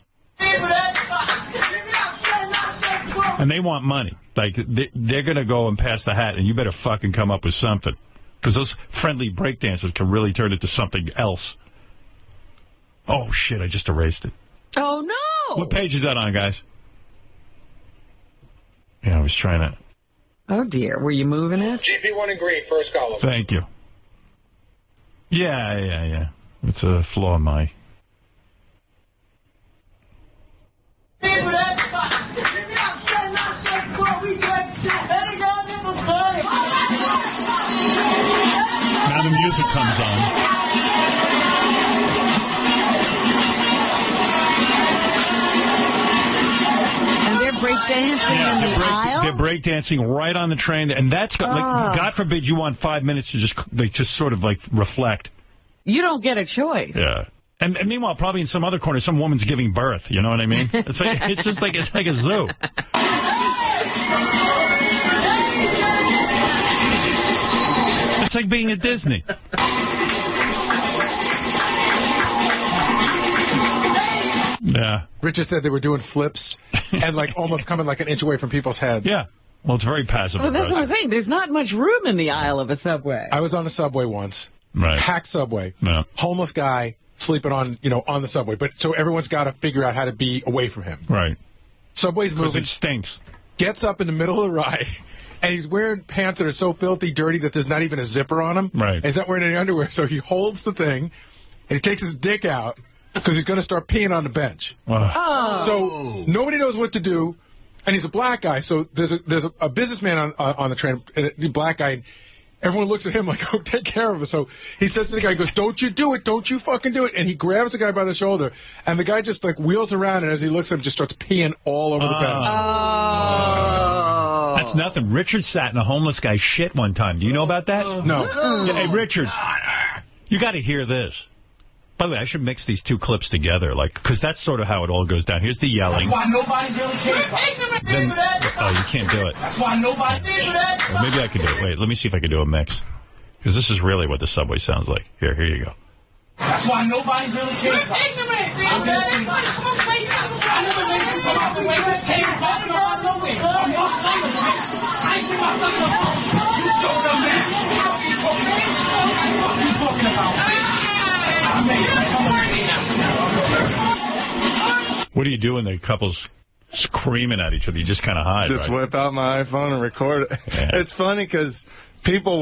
And they want money. Like, they're going to go and pass the hat, and you better fucking come up with something. Because those friendly breakdancers can really turn it to something else. Oh, shit, I just erased it. Oh, no! What page is that on, guys? Yeah, I was trying to... Oh, dear. Were you moving it? GP1 in green, first column. Thank you. Yeah. It's a flaw in my... dancing in the aisle? They're break dancing right on the train, and that's like, God forbid you want 5 minutes to just sort of like reflect. You don't get a choice. Yeah. And meanwhile, probably in some other corner, some woman's giving birth. You know what I mean? It's like a zoo. It's like being at Disney. Yeah. Richard said they were doing flips and like almost coming like an inch away from people's heads. Yeah. Well, it's very passive. Well, that's what I'm saying. There's not much room in the aisle of a subway. I was on a subway once. Right. Packed subway. No. Homeless guy sleeping on the subway. But so everyone's got to figure out how to be away from him. Right. Subway's moving. Because it stinks. Gets up in the middle of the ride. And he's wearing pants that are so filthy dirty that there's not even a zipper on them. Right. And he's not wearing any underwear. So he holds the thing and he takes his dick out because he's going to start peeing on the bench. Oh. So nobody knows what to do. And he's a black guy. So there's a businessman on the train, the black guy. Everyone looks at him like, oh, take care of him. So he says to the guy, he goes, don't you do it. Don't you fucking do it. And he grabs the guy by the shoulder. And the guy just like wheels around. And as he looks at him, just starts peeing all over the bench. Oh. That's nothing. Richard sat in a homeless guy's shit one time. Do you know about that? No. Yeah, hey, Richard, you got to hear this. By the way, I should mix these two clips together, like, because that's sort of how it all goes down. Here's the yelling. That's why nobody really cares about Then, oh, you can't do it. That's why nobody did that. Well, maybe I can do it. Wait, let me see if I can do a mix. Because this is really what the subway sounds like. Here you go. That's why nobody really cares about I never made you come out the way. Take it back around the way. I'm not like I ain't see my son in the phone. You showed them that. What you talking about? What do you do when the couple's screaming at each other? You just kind of hide, Just right? whip out my iPhone and record it. Yeah. It's funny because people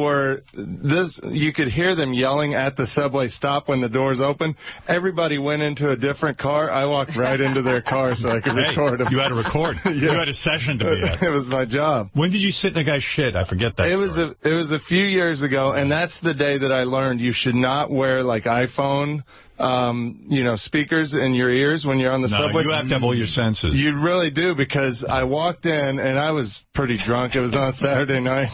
you could hear them yelling at the subway stop when the doors open. Everybody went into a different car. I walked right into their car so I could record them. You had to record. Yeah. You had a session to be at. It was my job. When did you sit in a guy's shit? I forget that. It was a few years ago, and that's the day that I learned you should not wear like iPhone speakers in your ears when you're on the subway. You have to have all your senses. You really do, because I walked in and I was pretty drunk. It was on a Saturday night,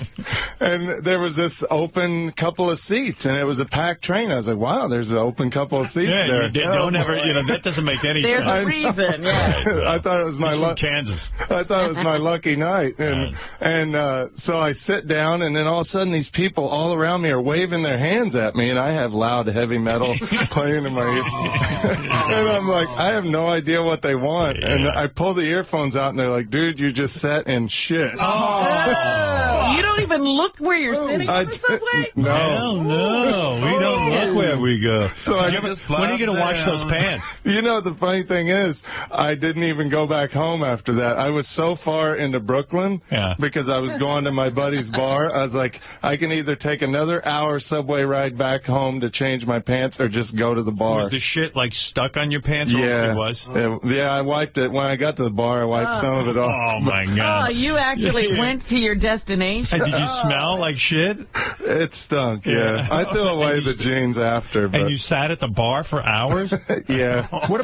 and there was this open couple of seats, and it was a packed train. I was like, wow, there's an open couple of seats there. Don't ever, that doesn't make any sense. There's a reason, yeah. I thought it was my Kansas. I thought it was my lucky night, and so I sit down, and then all of a sudden these people all around me are waving their hands at me, and I have loud heavy metal playing in my ear. And I'm like, I have no idea what they want. Yeah. And I pull the earphones out, and they're like, dude, you just sat in shit. Oh. You don't even look where you're sitting on the subway? No. Hell no. We don't look where we go. So when are you going to wash those pants? You know, the funny thing is, I didn't even go back home after that. I was so far into Brooklyn because I was going to my buddy's bar. I was like, I can either take another hour subway ride back home to change my pants or just go to the bar. Was the shit like stuck on your pants? Yeah. It was? Yeah, I wiped it. When I got to the bar, I wiped some of it off. Oh, my God. Oh, you actually went to your destination. And did you smell like shit? It stunk, yeah. I threw away the jeans after. But... And you sat at the bar for hours? Yeah. What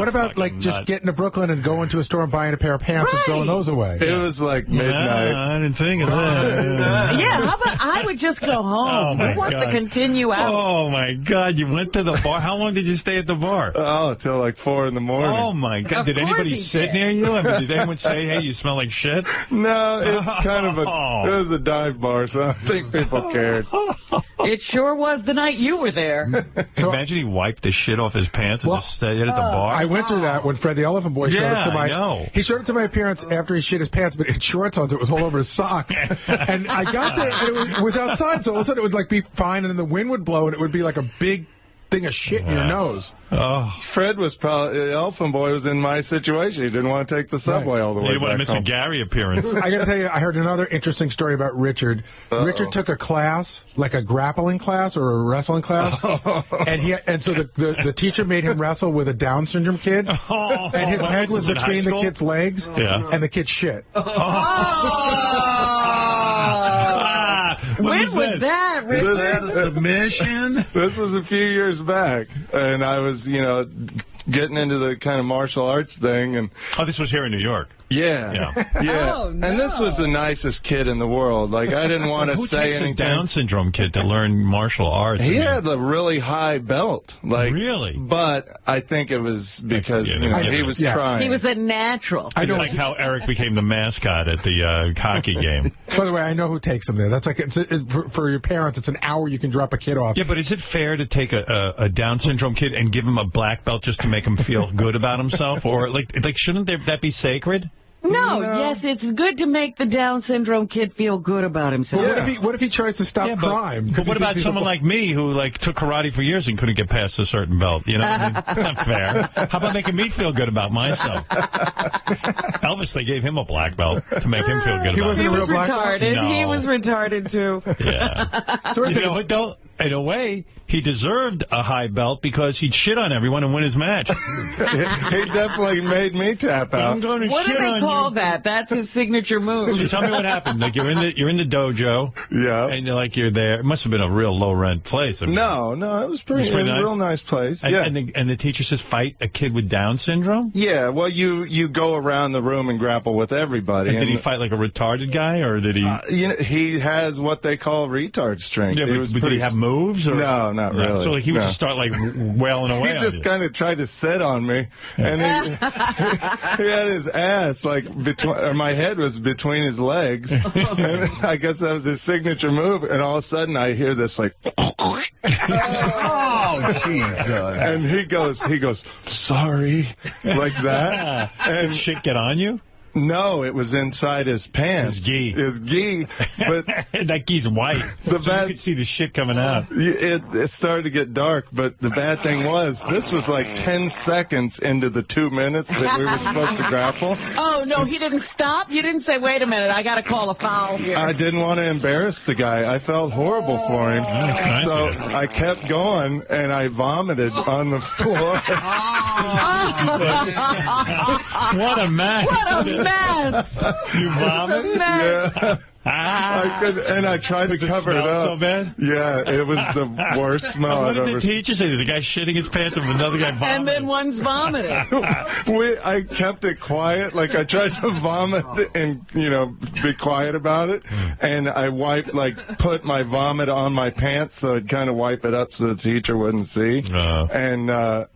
about like just getting to Brooklyn and going to a store and buying a pair of pants and throwing those away? It was like midnight. I didn't think of that. Yeah, how about I would just go home? Who wants to continue out? Oh, my God. You went to the bar? How long did you stay at the bar? Oh, till like 4 in the morning. Oh, my God. Did anybody sit near you? I mean, did anyone say, hey, you smell like shit? No, it's kind of it was a dive bar, so I don't think people cared. It sure was the night you were there. So, imagine he wiped the shit off his pants and just stayed at the bar. I went through that when Fred the Elephant Boy showed up to my... He showed up to my appearance after he shit his pants, but in shorts on, so it was all over his sock. And I got there, and it was outside, so all of a sudden it would like be fine, and then the wind would blow, and it would be like a big thing of shit in your nose. Oh. Fred was probably... Elephant Boy was in my situation. He didn't want to take the subway all the way back home. He didn't want to miss a Gary appearance. I got to tell you, I heard another interesting story about Richard. Richard took a class, like a grappling class or a wrestling class, and so the teacher made him wrestle with a Down syndrome kid, and his head was between the kid's legs, and the kid shit. When was that, Richard? Submission? This was a few years back, and I was, getting into the kind of martial arts thing. And this was here in New York. Yeah. Oh, no. And this was the nicest kid in the world. Like, I didn't want to Who say takes anything. a Down syndrome kid to learn martial arts? He had a really high belt. Like, really? But I think it was because he was trying. He was a natural. It's like how Eric became the mascot at the hockey game. By the way, I know who takes them there. That's like for your parents. It's an hour you can drop a kid off. Yeah, but is it fair to take a Down syndrome kid and give him a black belt just to make him feel good about himself, or like shouldn't that be sacred? No, yes, it's good to make the Down syndrome kid feel good about himself. What if he tries to stop crime? But what about someone like me who took karate for years and couldn't get past a certain belt? You know, what I mean? That's not fair. How about making me feel good about myself? Elvis, they gave him a black belt to make him feel good about himself. He was retarded. No. He was retarded too. Yeah. So in a way, he deserved a high belt because he'd shit on everyone and win his match. He definitely made me tap out. I'm going to What do shit they on call you. that? That's his signature move. So tell me what happened. Like you're in the dojo. Yeah. And you're there. It must have been a real low rent place. I mean, No, it was pretty nice? real nice place. And, Yeah. and the teacher says fight a kid with Down syndrome? Yeah, well, you go around the room and grapple with everybody. And did he fight like a retarded guy, or did he? He has what they call retard strength. Yeah, but did he have moves? Or? No, not really. So he would just start wailing away. He just kind of tried to sit on me, and he had his ass or my head was between his legs, and I guess that was his signature move. And all of a sudden, I hear this Oh, Jesus. and he goes, sorry, like that. And shit get on you? No, it was inside his pants. His gi. But that gi's white. You could see the shit coming out. It started to get dark, but the bad thing was, this was like 10 seconds into the 2 minutes that we were supposed to grapple. Oh, no, he didn't stop? You didn't say, wait a minute, I got to call a foul here. I didn't want to embarrass the guy. I felt horrible for him. Nice So I kept going, and I vomited on the floor. What a mess. What a mess. You vomited? Yeah. I tried to cover it up. So bad? Yeah, it was the worst smell What I've did ever the teacher say? There's a guy shitting his pants and another guy vomiting. And then one's vomiting. I kept it quiet. Like, I tried to vomit and, be quiet about it. And I put my vomit on my pants so I'd kind of wipe it up so the teacher wouldn't see. And I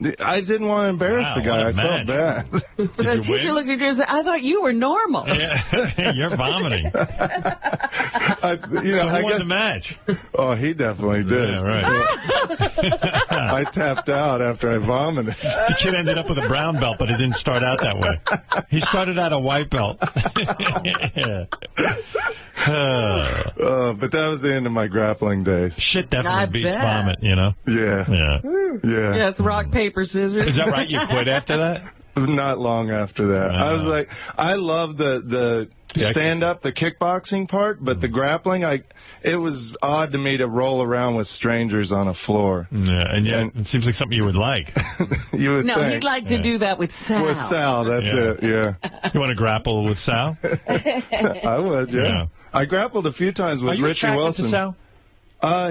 didn't want to embarrass the guy. I felt bad. The teacher looked at you and said, I thought you were normal. Yeah. You're vomiting. I won the match? Oh, he definitely did. Yeah, right. I tapped out after I vomited. The kid ended up with a brown belt, but it didn't start out that way. He started out a white belt. But that was the end of my grappling days. Shit definitely I beats bet. vomit, Yeah. Yeah. Yeah, it's rock, paper, scissors. Is that right? You quit after that? Not long after that. I was like, I love the stand-up, the kickboxing part, but the grappling, it was odd to me to roll around with strangers on a floor. Yeah, and it seems like something you would like. You would No, think. he'd like to do that with Sal. With Sal, that's it, yeah. You want to grapple with Sal? I would, yeah. I grappled a few times with Are you Richie attracted Wilson. to Sal?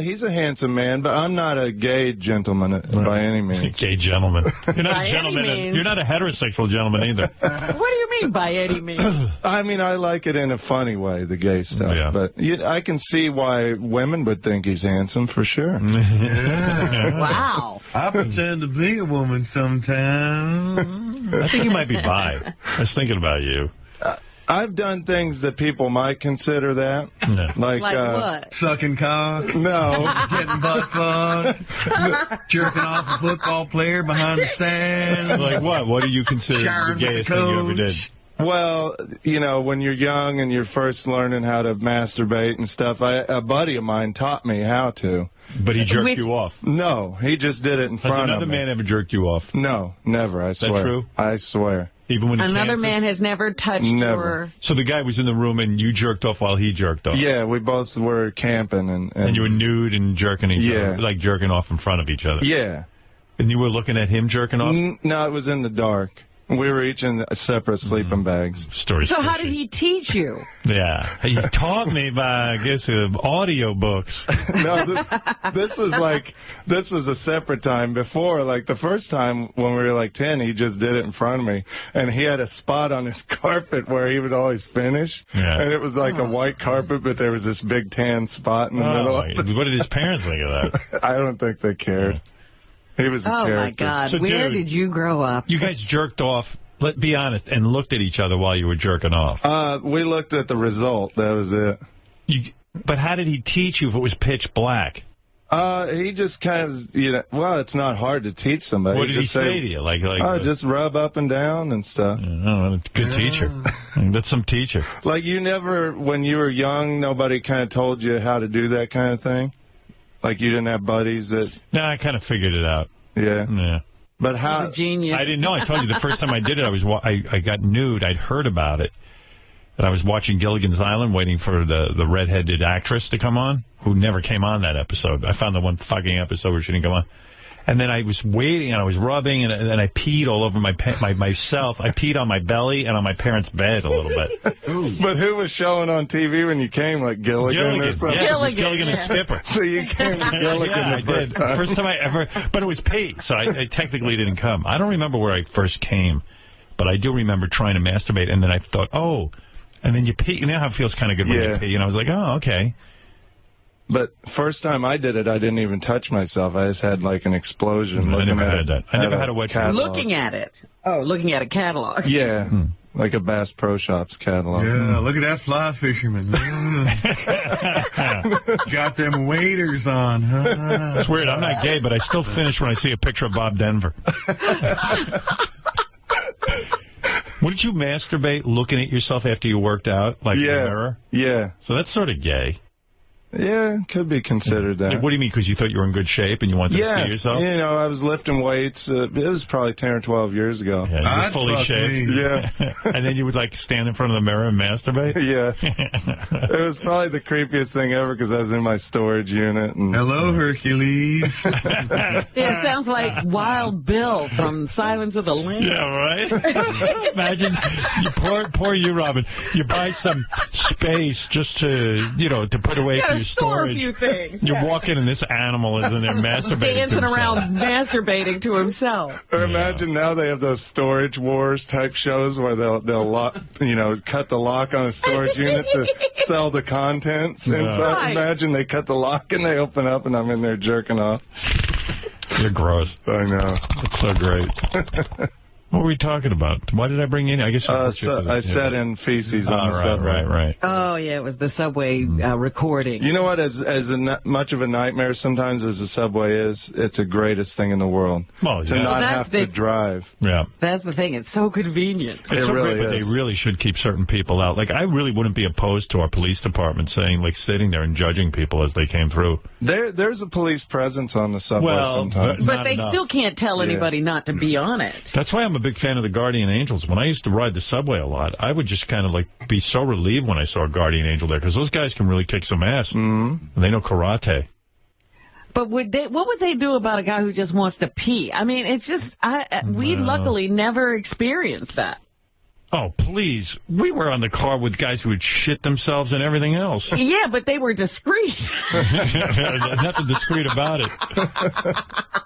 He's a handsome man, but I'm not a gay gentleman by any means. Gay gentleman. You're not By a gentleman. any means. You're not a heterosexual gentleman either. What do you mean by any means? I mean, I like it in a funny way, the gay stuff. Yeah. But I can see why women would think he's handsome, for sure. Wow. I pretend to be a woman sometimes. I think you might be bi. I was thinking about you. I've done things that people might consider that. No. Like what? Sucking cock. No. Getting butt fucked. Jerking off a football player behind the stands. Like what? What do you consider the Sharing with the gayest thing you ever did? Well, when you're young and you're first learning how to masturbate and stuff, a buddy of mine taught me how to. But he jerked you off? No, he just did it in front of me. Has another man ever jerked you off? No, never, I swear. That true? I swear. Even when Another man has never touched your... So the guy was in the room and you jerked off while he jerked off? Yeah, we both were camping. And you were nude and jerking each other? Like jerking off in front of each other? Yeah. And you were looking at him jerking off? No, it was in the dark. We were each in separate sleeping bags. Stories. So how did he teach you? Yeah, he taught me by, I guess, audio books. No, this was a separate time. Before, like the first time when we were like 10, he just did it in front of me, and he had a spot on his carpet where he would always finish, and it was like a white carpet, but there was this big tan spot in the middle. What did his parents think of that? I don't think they cared. He was a character. My God! So, Where dude, did you grow up? You guys jerked off. Let's be honest, and looked at each other while you were jerking off. We looked at the result. That was it. But how did he teach you if it was pitch black? He just kind of, well, it's not hard to teach somebody. What did he say to you? Like, just rub up and down and stuff. Oh, good teacher. That's some teacher. Like, you never, when you were young, nobody kind of told you how to do that kind of thing? Like, you didn't have buddies that... No, I kind of figured it out. Yeah. But how... He's a genius. I didn't know. I told you the first time I did it, I got nude. I'd heard about it. And I was watching Gilligan's Island, waiting for the redheaded actress to come on, who never came on that episode. I found the one fucking episode where she didn't come on. And then I was waiting, and I was rubbing, and then I peed all over myself. I peed on my belly and on my parents' bed a little bit. But who was showing on TV when you came, like Gilligan or something? Yeah, it was Gilligan and Skipper. So you came to Gilligan the first time. First time I ever, but it was pee, so I technically didn't come. I don't remember where I first came, but I do remember trying to masturbate, and then I thought, and then you pee. You know how it feels kind of good when you pee, and I was like, okay. But first time I did it, I didn't even touch myself. I just had like an explosion. I never had that. I never had a wet catalog. Looking at it. Oh, looking at a catalog. Yeah, like a Bass Pro Shops catalog. Yeah, look at that fly fisherman. Got them waders on, huh? It's weird. I'm not gay, but I still finish when I see a picture of Bob Denver. Wouldn't you masturbate looking at yourself after you worked out, like in the mirror? Yeah. So that's sort of gay. Yeah, could be considered that. Like, what do you mean? Because you thought you were in good shape and you wanted to see yourself? You know, I was lifting weights. It was probably 10 or 12 years ago. Yeah, you were fully shaved. Yeah. And then you would, like, stand in front of the mirror and masturbate? Yeah. It was probably the creepiest thing ever because I was in my storage unit. And hello, Hercules. Yeah, it sounds like Wild Bill from Silence of the Lambs. Yeah, right? Imagine, poor you, Robin. You buy some space just to, to put away for your store storage. a few things. You walk in and this animal is in there masturbating dancing around masturbating to himself. Or imagine now they have those storage wars type shows where they'll lock, cut the lock on a storage unit to sell the contents inside. Right. Imagine they cut the lock and they open up and I'm in there jerking off. You're gross. I know. That's so great. What were we talking about? Why did I bring in? I guess I sat in feces on the subway. Right. Oh, yeah, it was the subway recording. You know what? As much of a nightmare sometimes as the subway is, it's the greatest thing in the world. Well, to not have to drive. Yeah. That's the thing. It's so convenient. It's so great, but they really should keep certain people out. Like, I really wouldn't be opposed to our police department sitting there and judging people as they came through. There's a police presence on the subway sometimes. But they still can't tell anybody not to be on it. That's why I'm a big fan of the Guardian Angels. When I used to ride the subway a lot, I would just kind of be so relieved when I saw a Guardian Angel there, because those guys can really kick some ass. Mm-hmm. They know karate. But what would they do about a guy who just wants to pee? I mean, it's just, we luckily never experienced that. Oh, please. We were on the car with guys who would shit themselves and everything else. Yeah, but they were discreet. Nothing discreet about it.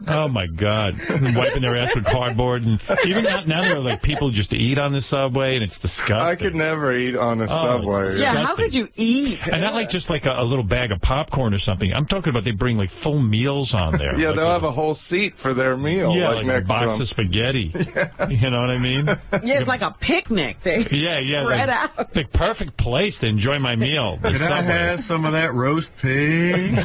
Oh, my God. Wiping their ass with cardboard. And even now there are, people just eat on the subway, and it's disgusting. I could never eat on a subway. Yeah, how could you eat? And not just a little bag of popcorn or something. I'm talking about they bring, full meals on there. Yeah, they'll have a whole seat for their meal. Yeah, next a box of spaghetti. Yeah. You know what I mean? Yeah, it's like a picnic. They spread out. The perfect place to enjoy my meal. Can I have some of that roast pig?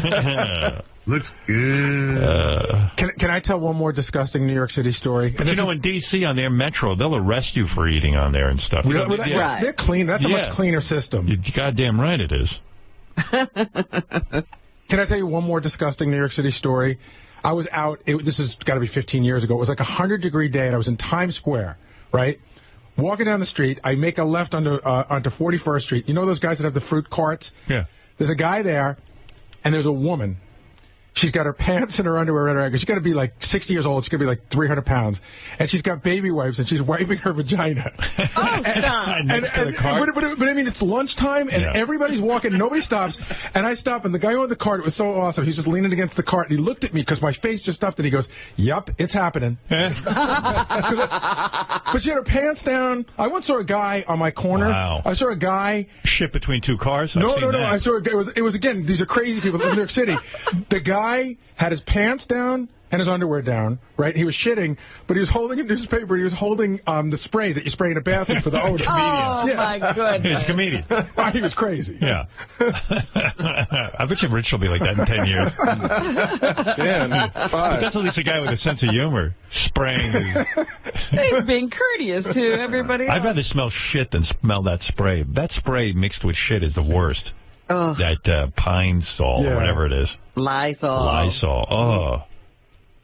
Looks good. Can I tell one more disgusting New York City story? But in D.C. on their metro, they'll arrest you for eating on there and stuff. They're clean. That's a much cleaner system. You're goddamn right it is. Can I tell you one more disgusting New York City story? I was out. This has got to be 15 years ago. It was like a 100-degree day, and I was in Times Square, right? Walking down the street, I make a left onto 41st Street. You know those guys that have the fruit carts? Yeah. There's a guy there, and there's a woman. She's got her pants and her underwear in her ankle. She's got to be like 60 years old. She's going to be like 300 pounds. And she's got baby wipes, and she's wiping her vagina. Oh, stop. Next to the cart. But I mean, it's lunchtime, and everybody's walking. Nobody stops. And I stop, and the guy on the cart, it was so awesome. He's just leaning against the cart, and he looked at me because my face just stopped, and he goes, "Yep, it's happening." But she had her pants down. I once saw a guy on my corner. Wow. I saw a guy. Shit between two cars? No. That. I saw a guy. It was again, these are crazy people in New York City. The guy had his pants down and his underwear down, right? He was shitting, but he was holding a newspaper. He was holding the spray that you spray in a bathroom for the odor. Oh, my goodness. He's a comedian. He was crazy. Yeah. I bet you Rich will be like that in 10 years. 10, 5. But that's at least a guy with a sense of humor. Spraying his... He's being courteous to everybody else. I'd rather smell shit than smell that spray. That spray mixed with shit is the worst. Oh. That Pine Sol, or whatever it is. Lysol. Oh.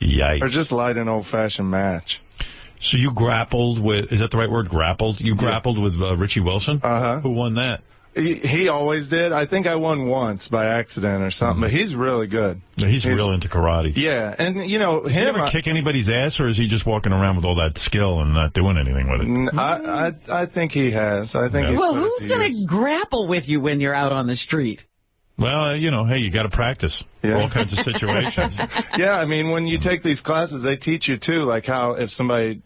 Yikes. Or just light an old-fashioned match. So you grappled with, is that the right word, grappled? You grappled with Richie Wilson? Uh-huh. Who won that? He always did. I think I won once by accident or something, but he's really good. He's real into karate. Yeah, and, you know, Does he ever kick anybody's ass, or is he just walking around with all that skill and not doing anything with it? I think he has. I think he's Well, who's going to grapple with you when you're out on the street? Well, you know, hey, you got to practice for all kinds of situations. Yeah, I mean, when you take these classes, they teach you, too, like how if somebody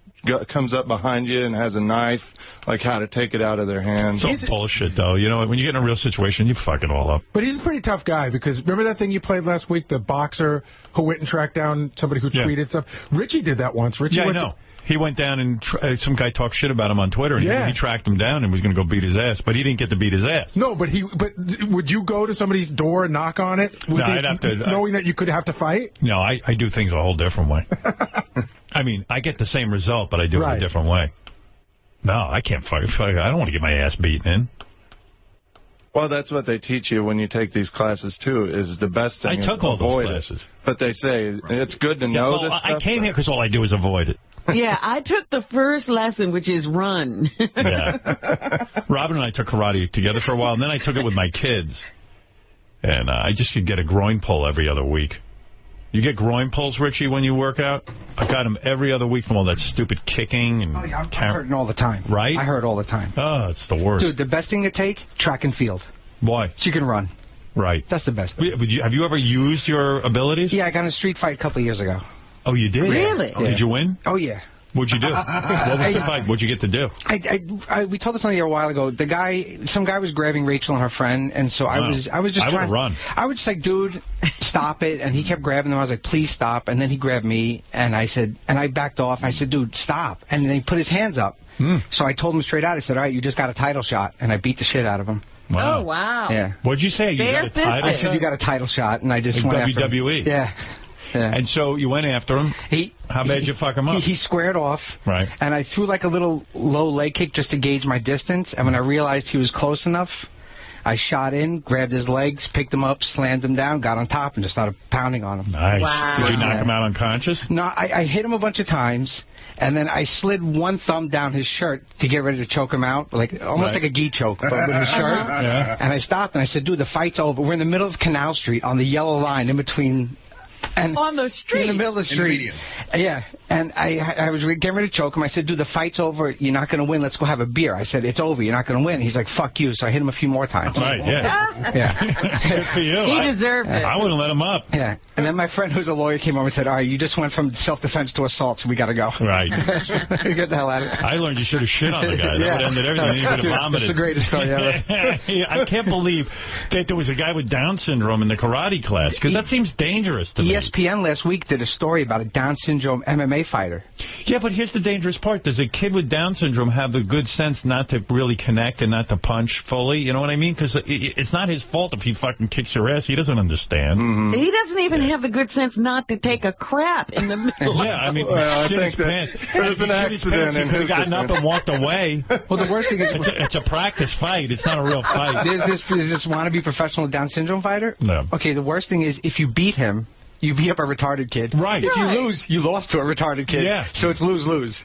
comes up behind you and has a knife, like how to take it out of their hands. It's all bullshit, though. You know, when you get in a real situation, you fuck it all up. But he's a pretty tough guy, because remember that thing you played last week, the boxer who went and tracked down somebody who tweeted stuff? Richie did that once. Richie I went know. He went down and some guy talked shit about him on Twitter, and he tracked him down and was going to go beat his ass, but he didn't get to beat his ass. No, but would you go to somebody's door and knock on it? No, I'd have to. Knowing that you could have to fight? No, I do things a whole different way. I mean, I get the same result, but I do it a different way. No, I can't fight. I don't want to get my ass beaten in. Well, that's what they teach you when you take these classes, too, is the best thing is I took all avoid those classes. it. But they say it's good to know this stuff. I came here because all I do is avoid it. Yeah, I took the first lesson, which is run. Yeah. Robin and I took karate together for a while, and then I took it with my kids. And I just could get a groin pull every other week. You get groin pulls, Richie, when you work out? I got them every other week from all that stupid kicking. And I'm hurting all the time. Right? I hurt all the time. Oh, it's the worst. Dude, the best thing to take, track and field. Why? So you can run. Right. That's the best thing. Have you ever used your abilities? Yeah, I got in a street fight a couple of years ago. Oh, you did? Really? Oh, did you win? Oh, yeah. What'd you do? What was the fight? What'd you get to do? We told this on the air a while ago. Some guy was grabbing Rachel and her friend, and so I was just trying to run. I was just like, dude, stop it. And he kept grabbing them. I was like, please stop. And then he grabbed me, and I backed off. I said, dude, stop. And then he put his hands up. So I told him straight out. I said, all right, you just got a title shot. And I beat the shit out of him. Wow. Oh, wow. Yeah. What'd you say? You got a title I said, you got a title shot, and I just went after him. WWE. Yeah. Yeah. And so you went after him. How bad did you fuck him up? He squared off. Right. And I threw like a little low leg kick just to gauge my distance. And when I realized he was close enough, I shot in, grabbed his legs, picked him up, slammed him down, got on top, and just started pounding on him. Nice. Wow. Did you knock him out unconscious? No, I hit him a bunch of times. And then I slid one thumb down his shirt to get ready to choke him out, almost like a gi choke, but with his shirt. Yeah. And I stopped and I said, dude, the fight's over. We're in the middle of Canal Street on the yellow line in between. And on the street? In the middle of the street. Yeah. And I was getting ready to choke him. I said, dude, the fight's over. You're not going to win. Let's go have a beer. I said, it's over. You're not going to win. He's like, fuck you. So I hit him a few more times. Right, yeah. Yeah. Good for you. He deserved it. I wouldn't let him up. Yeah. And then my friend who's a lawyer came over and said, all right, you just went from self-defense to assault, so we got to go. Right. Get the hell out of here. I learned you should have shit on the guy. That would have ended everything. He could have vomited. That's the greatest story ever. I can't believe that there was a guy with Down syndrome in the karate class, because that seems dangerous to me. ESPN last week did a story about a Down syndrome MMA fighter. Yeah, but here's the dangerous part. Does a kid with Down syndrome have the good sense not to really connect and not to punch fully? You know what I mean? Because it's not his fault if he fucking kicks your ass. He doesn't understand. Mm-hmm. He doesn't even have the good sense not to take a crap in the middle. Yeah, I mean, I think that there's an accident in his gotten up and walked away. Well, the worst thing is it's a practice fight. It's not a real fight. There's this wannabe professional Down syndrome fighter. No. Okay, the worst thing is if you beat him, you beat up a retarded kid. Right. If you lose, you lost to a retarded kid. Yeah. So it's lose-lose.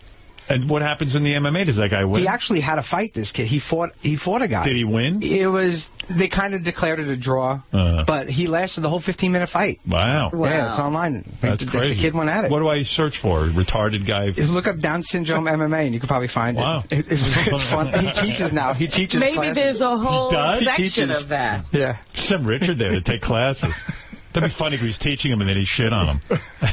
And what happens in the MMA? Does that guy win? He actually had to fight this kid. He fought a guy. Did he win? They kind of declared it a draw, but he lasted the whole 15-minute fight. Wow. Yeah, it's online. That's crazy. The kid went at it. What do I search for? Retarded guy? Look up Down syndrome MMA, and you can probably find it. It's fun. He teaches now. He teaches Maybe classes. there's a whole section of that. Yeah. Some Richard there to take classes. That'd be funny if he was teaching him and then he shit on him.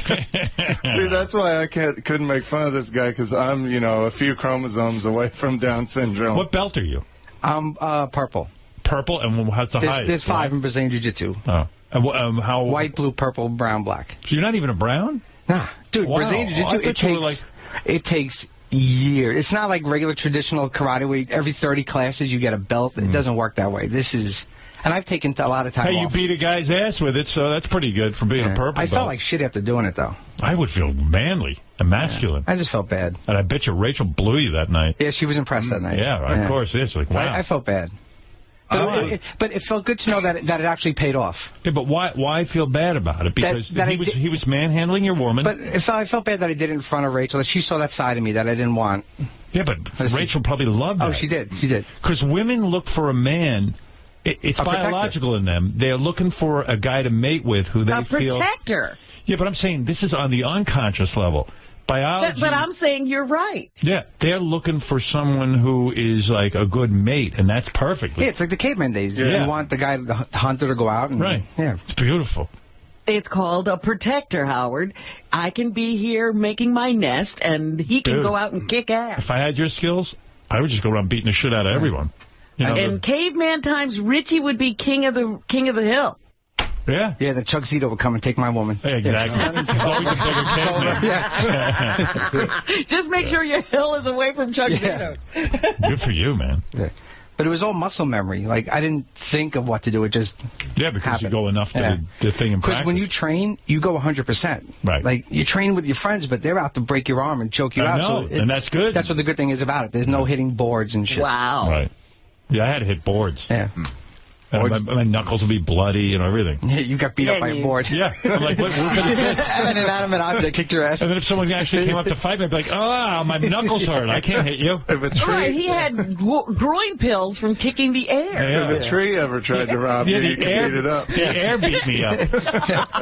See, that's why I couldn't make fun of this guy, because I'm, a few chromosomes away from Down syndrome. What belt are you? I'm purple. Purple? And how's the highest? There's 5 in Brazilian Jiu-Jitsu. Oh. And how? White, blue, purple, brown, black. So you're not even a brown? Nah. Dude, Wow. Brazilian Jiu-Jitsu, it takes years. It's not like regular traditional karate where every 30 classes you get a belt. It doesn't work that way. This is... And I've taken a lot of time Hey, you off. beat a guy's ass with it, so that's pretty good for being a purple I belt. felt like shit after doing it, though. I would feel manly and masculine. I just felt bad. And I bet you Rachel blew you that night. Yeah, she was impressed that night. Yeah, of course. It's like, wow. I felt bad. But it felt good to know that it actually paid off. Yeah, but why feel bad about it? Because he was manhandling your woman. But I felt bad that I did it in front of Rachel, that she saw that side of me that I didn't want. Yeah, but Rachel probably loved that. Oh, she did. She did. Because women look for a man... It's A protector. biological in them. They're looking for a guy to mate with who they feel... A protector. Yeah, but I'm saying this is on the unconscious level. Biology... But I'm saying you're right. Yeah, they're looking for someone who is like a good mate, and that's perfect. Yeah, it's like the caveman days. Yeah. You want the guy, the hunter, to go out. And, Right. Yeah. It's beautiful. It's called a protector, Howard. I can be here making my nest, and he can Dude. go out and kick ass. If I had your skills, I would just go around beating the shit out of everyone. You know, In caveman times, Richie would be king of the hill. Yeah. Yeah, the Chuck Zito would come and take my woman. Yeah, exactly. He's always a bigger caveman. Yeah. Just make sure your hill is away from Chuck Zito. Good for you, man. Yeah. But it was all muscle memory. Like, I didn't think of what to do. It just because happened. you go enough to the thing in practice. Because when you train, you go 100%. Right. Like, you train with your friends, but they're out to break your arm and choke you I out. know, So and that's good. That's what the good thing is about it. There's no hitting boards and shit. Wow. Right. Yeah, I had to hit boards. Yeah. And my knuckles will be bloody and everything. Yeah, you got beat up by a board. Yeah. I'm like, what An inanimate object kicked your ass. And then if someone actually came up to fight me, I'd be like, oh, my knuckles hurt. I can't hit you. If a tree, Right, he had groin pills from kicking the air. if a tree ever tried to rob you, you could beat it up. The air beat me up.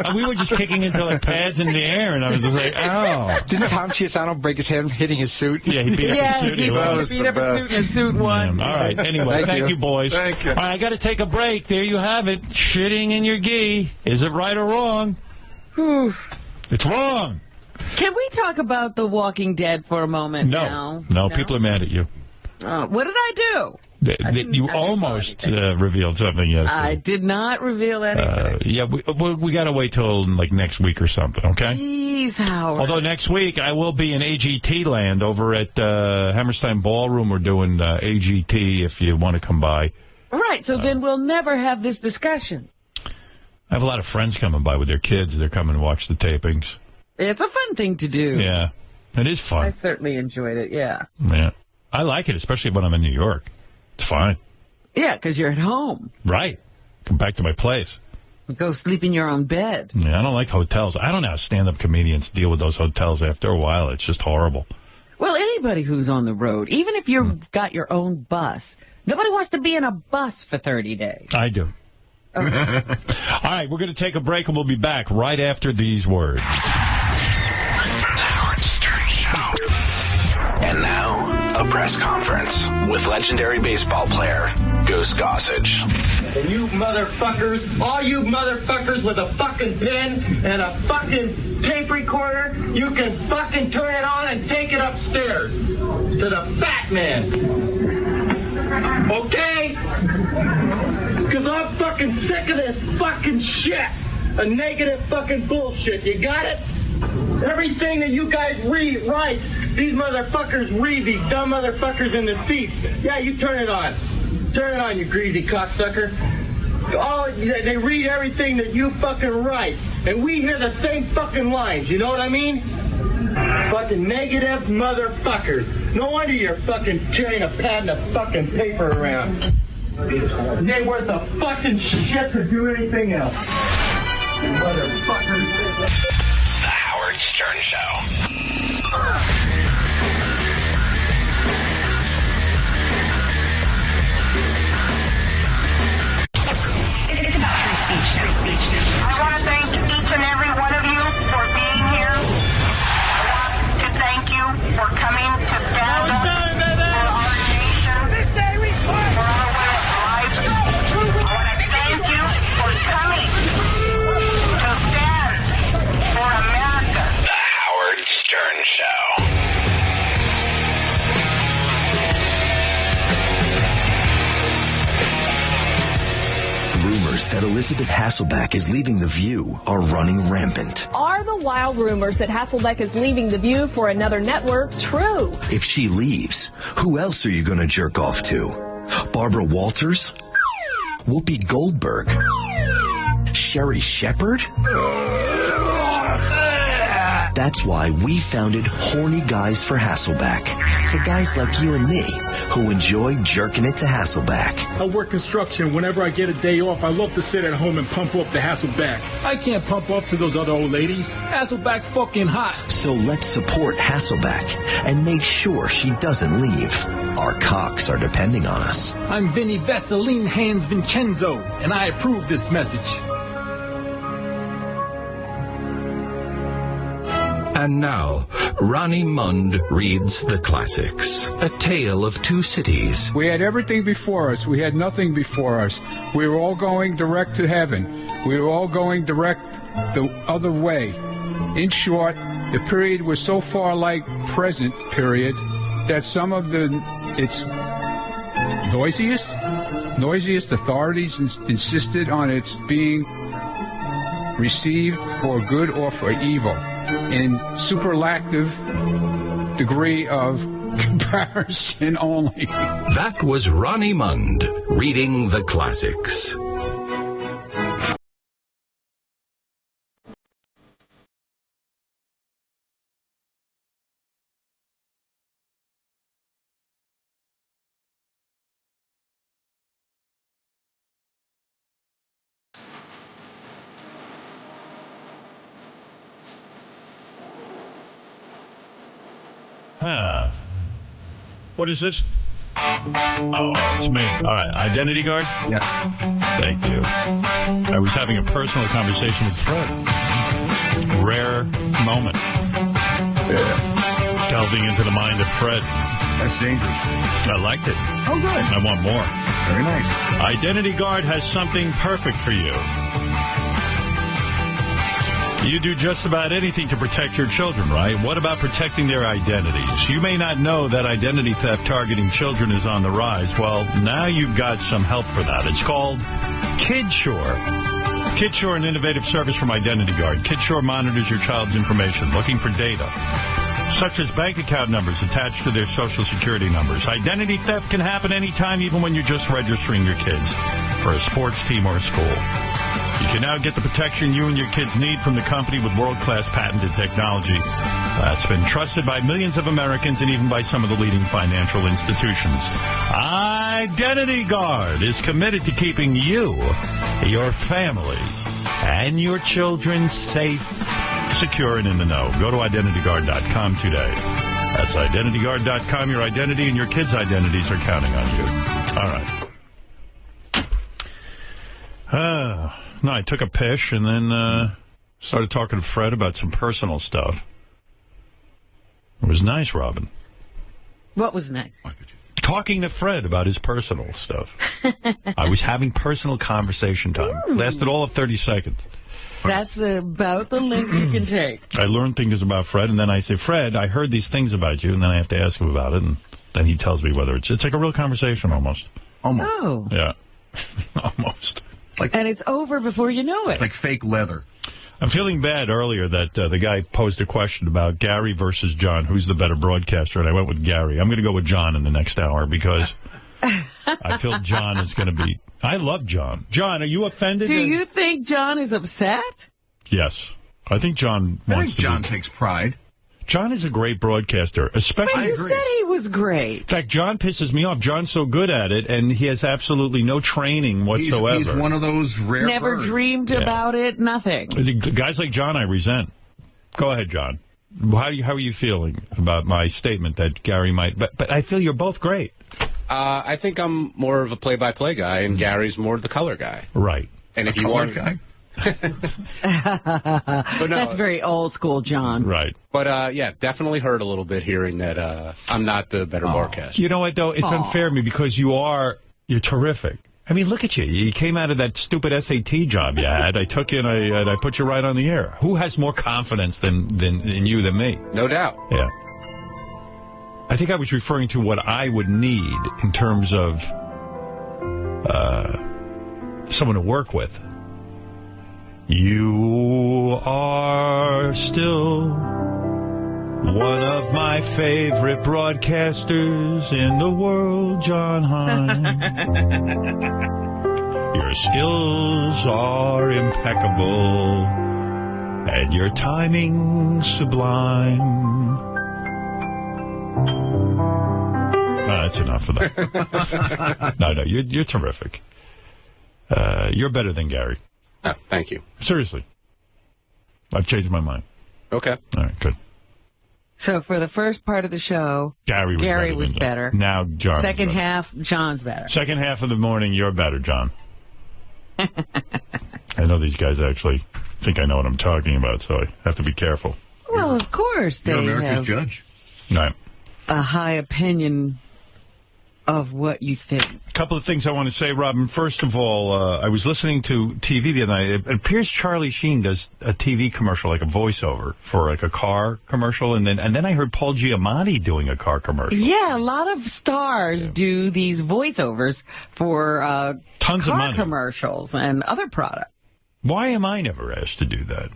And we were just kicking into like pads in the air, and I was just like, oh. Didn't Tom Chiasano break his head hitting his suit? Yeah, he beat up his suit. He beat up his suit in a suit one. All right. Anyway, thank you, boys. Thank you. All right, I got to take a break. There you have it. Shitting in your gi. Is it right or wrong? It's wrong. Can we talk about The Walking Dead for a moment now? No, people are mad at you. What did I do? You almost revealed something yesterday. I did not reveal anything. Yeah, we got to wait till like next week or something, okay? Jeez, Howard. Although next week I will be in AGT land over at Hammerstein Ballroom. We're doing AGT if you want to come by. Right, so then we'll never have this discussion. I have a lot of friends coming by with their kids. They're coming to watch the tapings. It's a fun thing to do. Yeah, it is I fun. certainly enjoyed it, yeah. Yeah, I like it, especially when I'm in New York. It's fine. Yeah, because you're at home. Right. Come back to my place. Go sleep in your own bed. Yeah, I don't like hotels. I don't know how stand-up comedians deal with those hotels. After a while, it's just horrible. Well, anybody who's on the road, even if you've got your own bus, nobody wants to be in a bus for 30 days. I do. Okay. All right, we're going to take a break, and we'll be back right after these words. Howard Stern Show. And now, a press conference with legendary baseball player Goose Gossage. And you motherfuckers, all you motherfuckers with a fucking pen and a fucking tape recorder, you can fucking turn it on and take it upstairs to the fat man. Okay? Because I'm fucking sick of this fucking shit. A negative fucking bullshit. You got it? Everything that you guys write, these motherfuckers read, these dumb motherfuckers in the seats. Yeah, you turn it on. Turn it on, you greasy cocksucker. They read everything that you fucking write. And we hear the same fucking lines. You know what I mean? Fucking negative motherfuckers. No wonder you're fucking carrying a pad and a fucking paper around. It ain't worth a fucking shit to do anything else. Motherfuckers. The Howard Stern Show. Rumors that Elizabeth Hasselbeck is leaving The View are running rampant. Are the wild rumors that Hasselbeck is leaving The View for another network true? If she leaves, who else are you going to jerk off to? Barbara Walters? Whoopi Goldberg? Sherry Shepherd? That's why we founded Horny Guys for Hasselbeck. For guys like you and me who enjoy jerking it to Hasselbeck. I work construction. Whenever I get a day off, I love to sit at home and pump up the Hasselbeck. I can't pump up to those other old ladies. Hasselbeck's fucking hot. So let's support Hasselbeck and make sure she doesn't leave. Our cocks are depending on us. I'm Vinny Vaseline Hands Vincenzo, and I approve this message. And now, Ronnie Mund reads the classics. A Tale of Two Cities. We had everything before us. We had nothing before us. We were all going direct to heaven. We were all going direct the other way. In short, the period was so far like present period that some of its noisiest authorities insisted on its being received for good or for evil, in superlative degree of comparison only. That was Ronnie Mund reading the classics. What is this? Oh, it's me. All right. Identity Guard? Yes. Thank you. I was having a personal conversation with Fred. Rare moment. Yeah. Delving into the mind of Fred. That's dangerous. I liked it. Oh, good. I want more. Very nice. Identity Guard has something perfect for you. You do just about anything to protect your children, right? What about protecting their identities? You may not know that identity theft targeting children is on the rise. Well, now you've got some help for that. It's called KidSure. KidSure, an innovative service from Identity Guard. KidSure monitors your child's information, looking for data, such as bank account numbers attached to their social security numbers. Identity theft can happen anytime, even when you're just registering your kids for a sports team or a school. You can now get the protection you and your kids need from the company with world-class patented technology that's been trusted by millions of Americans and even by some of the leading financial institutions. Identity Guard is committed to keeping you, your family, and your children safe, secure, and in the know. Go to IdentityGuard.com today. That's IdentityGuard.com. Your identity and your kids' identities are counting on you. All right. No, I took a pish and then started talking to Fred about some personal stuff. It was nice, Robin. What was nice? Talking to Fred about his personal stuff. I was having personal conversation time. Lasted all of 30 seconds. That's about the length you can take. I learned things about Fred, and then I say, Fred, I heard these things about you, and then I have to ask him about it, and then he tells me whether it's like a real conversation almost. Almost. Oh. Yeah. Almost. And it's over before you know it. Like fake leather. I'm feeling bad earlier that the guy posed a question about Gary versus John. Who's the better broadcaster? And I went with Gary. I'm going to go with John in the next hour because I feel John is going to be... I love John. John, are you offended? Do you think John is upset? Yes. I think John wants to John takes pride. John is a great broadcaster, especially... But you said he was great. In fact, John pisses me off. John's so good at it, and he has absolutely no training whatsoever. He's one of those rare Never birds. dreamed about it, nothing. Guys like John I resent. Go ahead, John. How are you feeling about my statement that Gary might... But I feel you're both great. I think I'm more of a play-by-play guy, and Gary's more the color guy. Right. And if you want... guy? But no, that's very old school, John. Right. But, yeah, definitely hurt a little bit hearing that I'm not the better broadcaster. You know what, though? It's unfair to me because you're terrific. I mean, look at you. You came out of that stupid SAT job you had. I took you and I put you right on the air. Who has more confidence in you than me? No doubt. Yeah. I think I was referring to what I would need in terms of someone to work with. You are still one of my favorite broadcasters in the world, John Hine. Your skills are impeccable, and your timing sublime. That's enough of that. No, you're terrific. You're better than Gary. Oh, thank you. Seriously. I've changed my mind. Okay. All right, good. So for the first part of the show, Gary was better. Now John. Second half, John's better. Second half of the morning, you're better, John. I know these guys actually think I know what I'm talking about, so I have to be careful. Well, of course they You're America's have judge. Right. A high opinion of what you think. A couple of things I want to say, Robin. First of all, I was listening to TV the other night. It appears Charlie Sheen does a TV commercial, like a voiceover for like a car commercial, and then I heard Paul Giamatti doing a car commercial. Yeah, a lot of stars do these voiceovers for tons of money, commercials and other products. Why am I never asked to do that?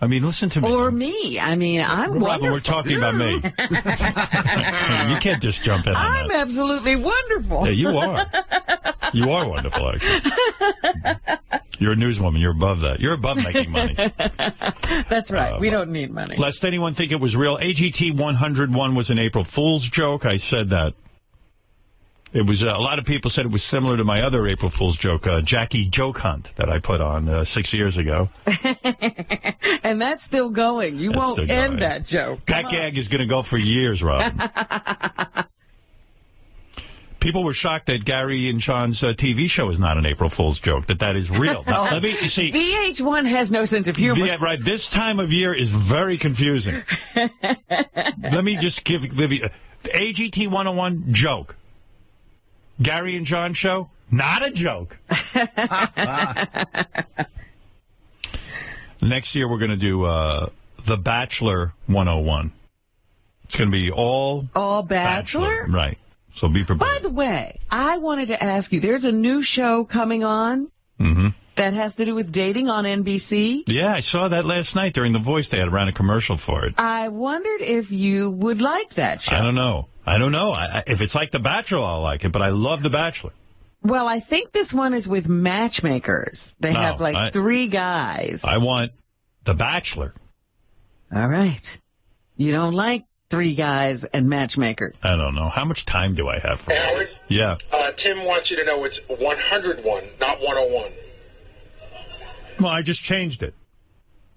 I mean, listen to me. Or me. I mean, I'm Robin, wonderful. we're talking about me. You can't just jump in on I'm that. absolutely wonderful. Yeah, you are. You are wonderful, actually. You're a newswoman. You're above that. You're above making money. That's right. We don't need money. Lest anyone think it was real, AGT 101 was an April Fool's joke. I said that. It was a lot of people said it was similar to my other April Fool's joke, Jackie Joke Hunt, that I put on 6 years ago. And that's still going. You won't end that joke. That gag is going to go for years, Robin. People were shocked that Gary and Sean's TV show is not an April Fool's joke, that is real. Now, let me, you see, VH1 has no sense of humor. Yeah, right. This time of year is very confusing. Let me just give the AGT 101 joke. Gary and John show, not a joke. Next year, we're going to do The Bachelor 101. It's going to be all Bachelor? Right. So be prepared. By the way, I wanted to ask you, there's a new show coming on that has to do with dating on NBC. Yeah, I saw that last night during The Voice. They had ran a commercial for it. I wondered if you would like that show. I don't know. If it's like The Bachelor, I'll like it, but I love The Bachelor. Well, I think this one is with matchmakers. They have like 3 guys. I want The Bachelor. All right. You don't like 3 guys and matchmakers. I don't know. How much time do I have for Howard? Yeah. Tim wants you to know it's 101, not 101. Well, I just changed it.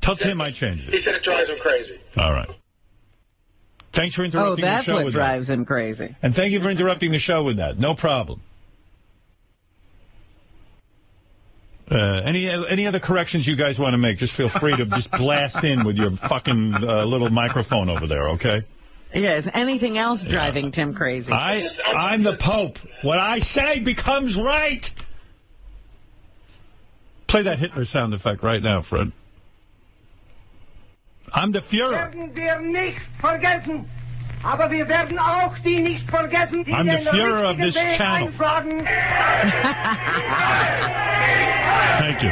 Tell Tim I changed it. He said it drives him crazy. All right. Thanks for interrupting the show with that. Oh, that's what drives him crazy. And thank you for interrupting the show with that. No problem. Any other corrections you guys want to make, just feel free to just blast in with your fucking little microphone over there, okay? Yes, anything else driving Tim crazy? I'm the Pope. What I say becomes right. Play that Hitler sound effect right now, Fred. I'm the Führer. Werden wir nicht vergessen. Aber wir werden auch die nicht vergessen, die I'm the Führer of this Weg channel. einschlagen. Thank you.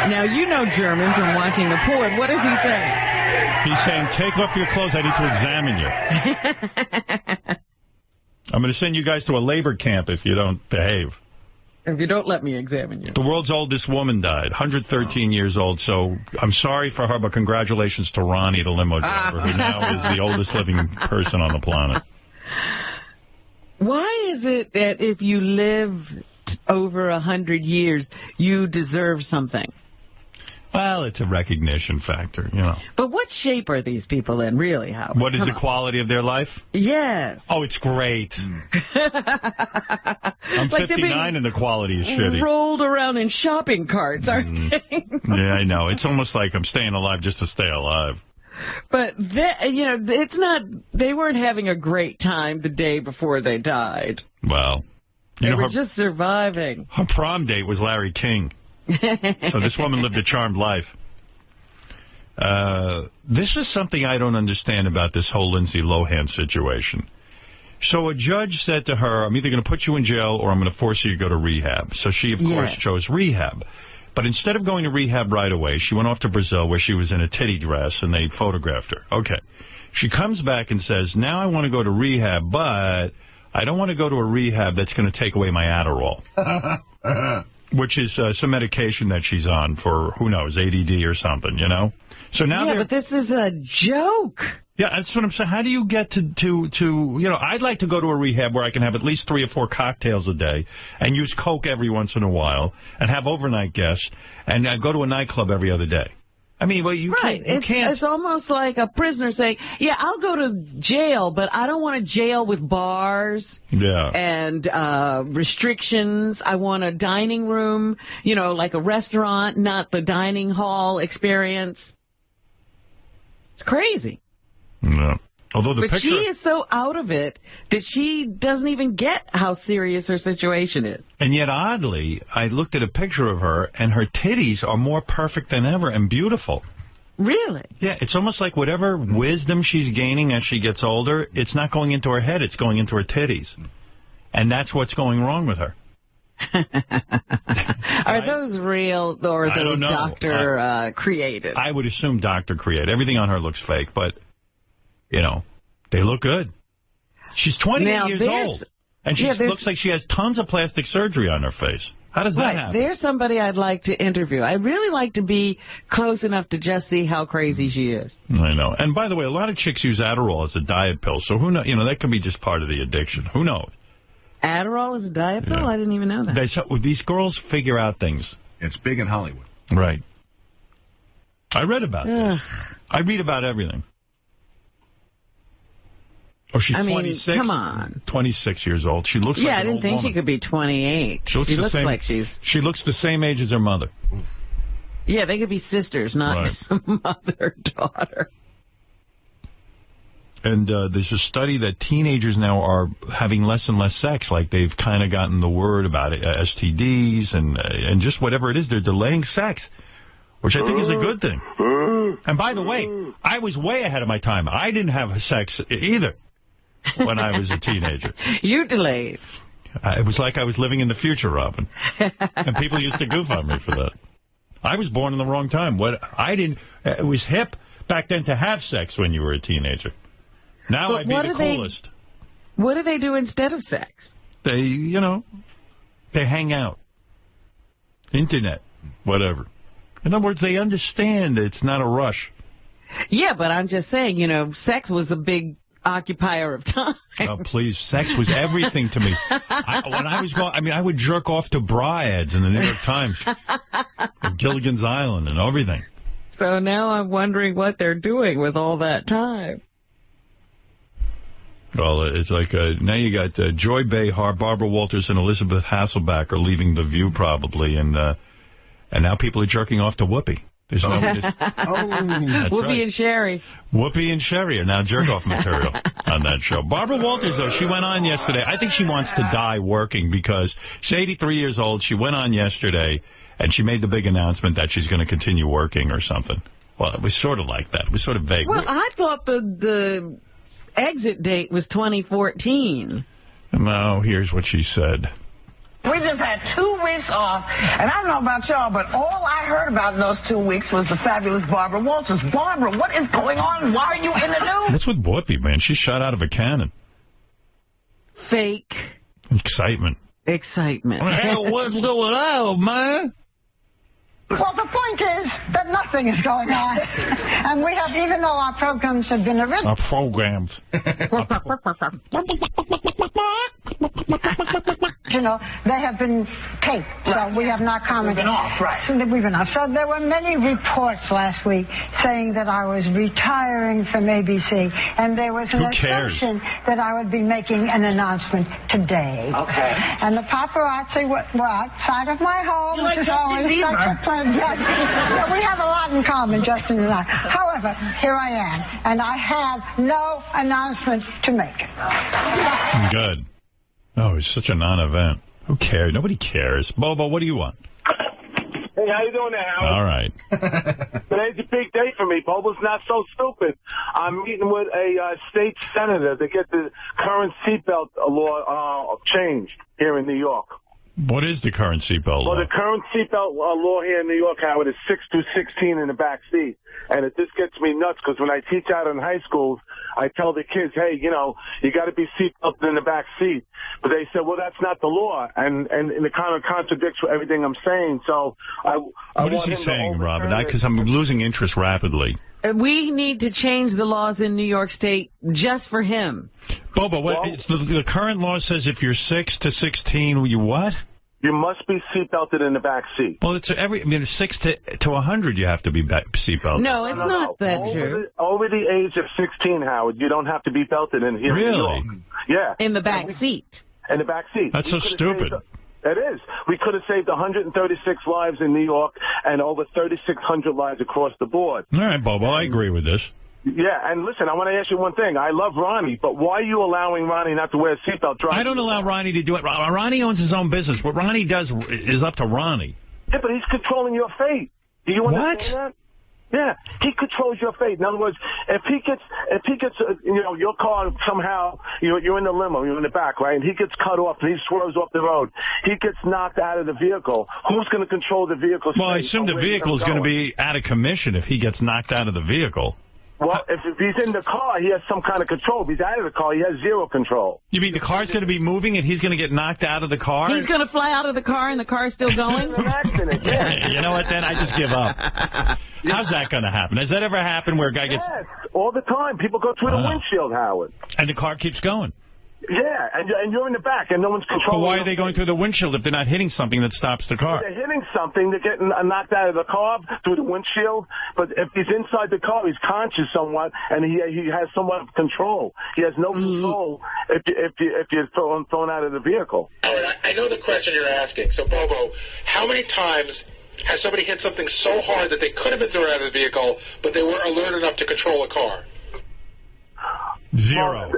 Now, you know German from watching the port. What is he saying? He's saying, take off your clothes. I need to examine you. I'm going to send you guys to a labor camp if you don't behave. If you don't let me examine you. The world's oldest woman died, 113 years old, so I'm sorry for her, but congratulations to Ronnie, the limo driver, who now is the oldest living person on the planet. Why is it that if you live over 100 years, you deserve something? Well, it's a recognition factor, you know. But what shape are these people in, really, Howard? What is the quality of their life? Yes. Oh, it's great. I'm Like 59 and the quality is shitty. Rolled around in shopping carts, aren't they? Yeah, I know. It's almost like I'm staying alive just to stay alive. But, it's not, they weren't having a great time the day before they died. Well, They were just surviving. Her prom date was Larry King. So this woman lived a charmed life. This is something I don't understand about this whole Lindsay Lohan situation. So a judge said to her, I'm either going to put you in jail or I'm going to force you to go to rehab. So she, of course, chose rehab. But instead of going to rehab right away, she went off to Brazil where she was in a titty dress and they photographed her. Okay. She comes back and says, now I want to go to rehab, but I don't want to go to a rehab that's going to take away my Adderall. Which is some medication that she's on for, who knows, ADD or something, you know? So now but this is a joke. Yeah, that's what I'm saying. How do you get to you know, I'd like to go to a rehab where I can have at least 3 or 4 cocktails a day and use Coke every once in a while and have overnight guests and go to a nightclub every other day. I mean, well, you can't. It's almost like a prisoner saying, yeah, I'll go to jail, but I don't want a jail with bars and restrictions. I want a dining room, you know, like a restaurant, not the dining hall experience. It's crazy. No. Although but she is so out of it that she doesn't even get how serious her situation is. And yet, oddly, I looked at a picture of her, and her titties are more perfect than ever and beautiful. Really? Yeah, it's almost like whatever wisdom she's gaining as she gets older, it's not going into her head, it's going into her titties. And that's what's going wrong with her. Are those real, or are those doctor created? I would assume doctor created. Everything on her looks fake, but... You know, they look good. She's 28 years old, and she looks like she has tons of plastic surgery on her face. How does that happen? There's somebody I'd like to interview. I'd really like to be close enough to just see how crazy she is. I know. And by the way, a lot of chicks use Adderall as a diet pill, so who knows? You know, that could be just part of the addiction. Who knows? Adderall is a diet pill? I didn't even know that. These girls figure out things. It's big in Hollywood. Right. I read about this. I read about everything. Oh, she's 26? Come on. 26 years old. She looks like an I didn't old think woman. she could be 28. She looks like she's... She looks the same age as her mother. Yeah, they could be sisters, not mother-daughter. And there's a study that teenagers now are having less and less sex. Like they've kind of gotten the word about it, STDs and just whatever it is. They're delaying sex, which I think is a good thing. And by the way, I was way ahead of my time. I didn't have sex either when I was a teenager. You delayed. It was like I was living in the future, Robin. And people used to goof on me for that. I was born in the wrong time. It was hip back then to have sex when you were a teenager. Now I'd be the coolest. What do they do instead of sex? They, you know, they hang out. Internet, whatever. In other words, they understand that it's not a rush. Yeah, but I'm just saying, you know, sex was a big occupier of time. Oh, please. Sex was everything to me. When I was going, I would jerk off to bra ads in the New York Times, Gilligan's Island and everything. So now I'm wondering what they're doing with all that time. Well, it's like now you got Joy Behar, Barbara Walters, and Elizabeth Hasselbeck are leaving The View probably, and now people are jerking off to Whoopi. There's no, Whoopi and Sherry. Whoopi and Sherry are now jerk-off material on that show. Barbara Walters, though, she went on yesterday. I think she wants to die working because she's 83 years old. She went on yesterday, and she made the big announcement that she's going to continue working or something. Well, it was sort of like that. It was sort of vague. Well, I thought the exit date was 2014. No, here's what she said. We just had 2 weeks off, and I don't know about y'all, but all I heard about in those 2 weeks was the fabulous Barbara Walters. Barbara, what is going on? Why are you in the news? What's with Whoopi, man? She's shot out of a cannon. Fake. Excitement. Excitement. What's going on, man? Well, the point is that nothing is going on. And we have, even though our programs have been original. Our programs. You know, they have been taped, so we have not commented. We've been off, right. So we've been off. So there were many reports last week saying that I was retiring from ABC, and there was an assumption that I would be making an announcement today. Okay. And the paparazzi were outside of my home, which is always such a pleasure. Yeah, we have a lot in common, Justin and I. However, here I am, and I have no announcement to make. Good. Oh, it's such a non-event. Who cares? Nobody cares. Bobo, what do you want? Hey, how you doing there, Howard? All right. Today's a big day for me. me, Bobo's not so stupid. I'm meeting with a state senator to get the current seatbelt law changed here in New York. What is the current seatbelt law? Well, the current seatbelt law here in New York, Howard, is 6 to 16 in the back seat. And this gets me nuts because when I teach out in high schools, I tell the kids, hey, you got to be seatbelted in the back seat. But they said, well, that's not the law. And it kind of contradicts everything I'm saying. So what is he saying, Robin? Because I'm losing interest rapidly. We need to change the laws in New York State just for him. Bobo, the current law says if you're 6 to 16, you what? You must be seatbelted in the back seat. Well, it's 6 to 100 you have to be seatbelted. No, it's not that true. Over the age of 16, Howard, you don't have to be belted in here. Really? Yeah. In the back seat. In the back seat. That's so stupid. It is. We could have saved 136 lives in New York and over 3,600 lives across the board. All right, Bobo, I agree with this. Yeah, and listen, I want to ask you one thing. I love Ronnie, but why are you allowing Ronnie not to wear a seatbelt? I don't allow Ronnie to do it. Ronnie owns his own business. What Ronnie does is up to Ronnie. Yeah, but he's controlling your fate. Do you understand that? Yeah, he controls your fate. In other words, if he gets, your car somehow, you're in the limo, you're in the back, right? And he gets cut off and he swerves off the road. He gets knocked out of the vehicle. Who's going to control the vehicle? Well, I assume the vehicle is going to be out of commission if he gets knocked out of the vehicle. Well, if he's in the car, he has some kind of control. If he's out of the car, he has zero control. You mean the car's going to be moving and he's going to get knocked out of the car? He's going to fly out of the car and the car's still going? An accident, yeah. You know what, then? I just give up. How's that going to happen? Has that ever happened where a guy gets... Yes, all the time. People go through the windshield, Howard. And the car keeps going? Yeah, and you're in the back, and no one's controlling. But why are they going through the windshield if they're not hitting something that stops the car? If they're hitting something, they're getting knocked out of the car through the windshield. But if he's inside the car, he's conscious somewhat, and he has somewhat of control. He has no control if you're thrown out of the vehicle. All right, I know the question you're asking. So, Bobo, how many times has somebody hit something so hard that they could have been thrown out of the vehicle, but they were alert enough to control a car? Zero.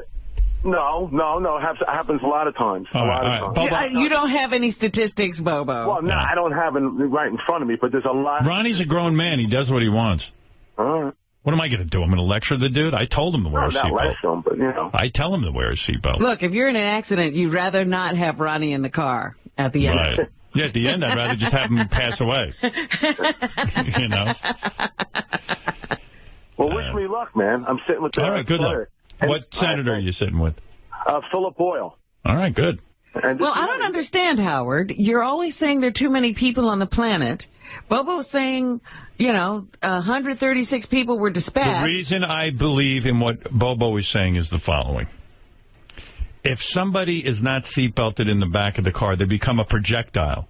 No. It happens a lot of times. A lot of times. You don't have any statistics, Bobo. Well, no, I don't have it right in front of me, but there's a lot. Ronnie's a grown man. He does what he wants. All right. What am I going to do? I'm going to lecture the dude? I told him to wear a seatbelt. But, I tell him to wear a seatbelt. Look, if you're in an accident, you'd rather not have Ronnie in the car at the end. Right. Yeah, at the end, I'd rather just have him pass away. You know? Well, wish me luck, man. I'm sitting with the All right, good luck. What senator are you sitting with? Philip Boyle. All right, good. Well, I don't understand, Howard. You're always saying there are too many people on the planet. Bobo's saying, 136 people were dispatched. The reason I believe in what Bobo is saying is the following. If somebody is not seatbelted in the back of the car, they become a projectile.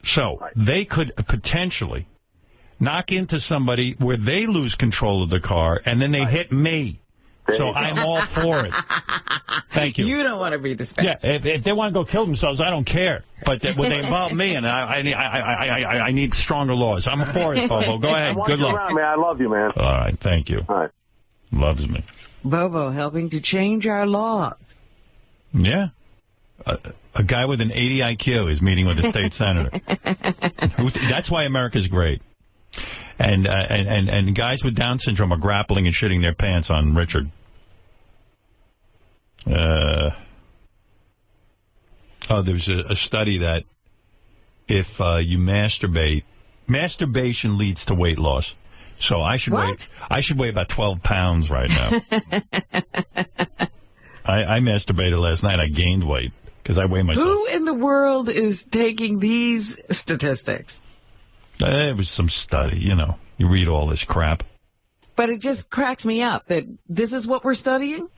So they could potentially knock into somebody where they lose control of the car, and then they hit me. So I'm all for it. Thank you. You don't want to be dispatched. Yeah, if they want to go kill themselves, I don't care. But when they involve me, and I need stronger laws. I'm for it, Bobo. Go ahead. Good luck. Around, man. I love you, man. All right. Thank you. All right. Loves me. Bobo helping to change our laws. Yeah. A guy with an 80 IQ is meeting with a state senator. That's why America's great. And guys with Down syndrome are grappling and shitting their pants on Richard. There's a study that if you masturbation leads to weight loss. So I should weigh about 12 pounds right now. I masturbated last night. I gained weight because I weigh myself. Who in the world is taking these statistics? It was some study, You read all this crap. But it just cracks me up that this is what we're studying?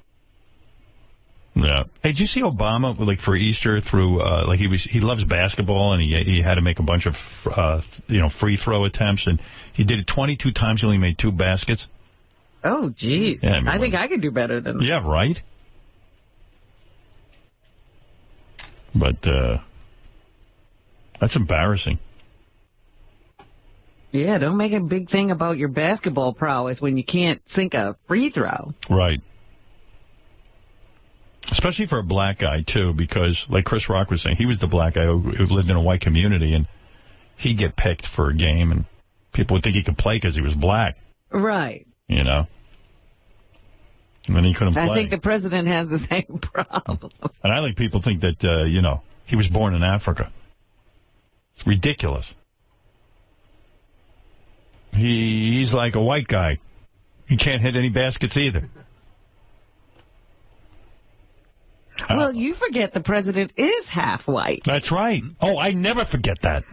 Yeah. Hey, did you see Obama, for Easter through, he loves basketball, and he had to make a bunch of, free throw attempts, and he did it 22 times, he only made 2 baskets. Oh, geez. Yeah, I think I could do better than that. Yeah, right? But, that's embarrassing. Yeah, don't make a big thing about your basketball prowess when you can't sink a free throw. Right. Especially for a black guy, too, because, like Chris Rock was saying, he was the black guy who lived in a white community, and he'd get picked for a game, and people would think he could play because he was black. Right. you know. And then he couldn't play. I think the president has the same problem. And I think people think that, you know, he was born in Africa. It's ridiculous. He's like a white guy. He can't hit any baskets either. Well, you forget the president is half white. That's right. Oh, I never forget that.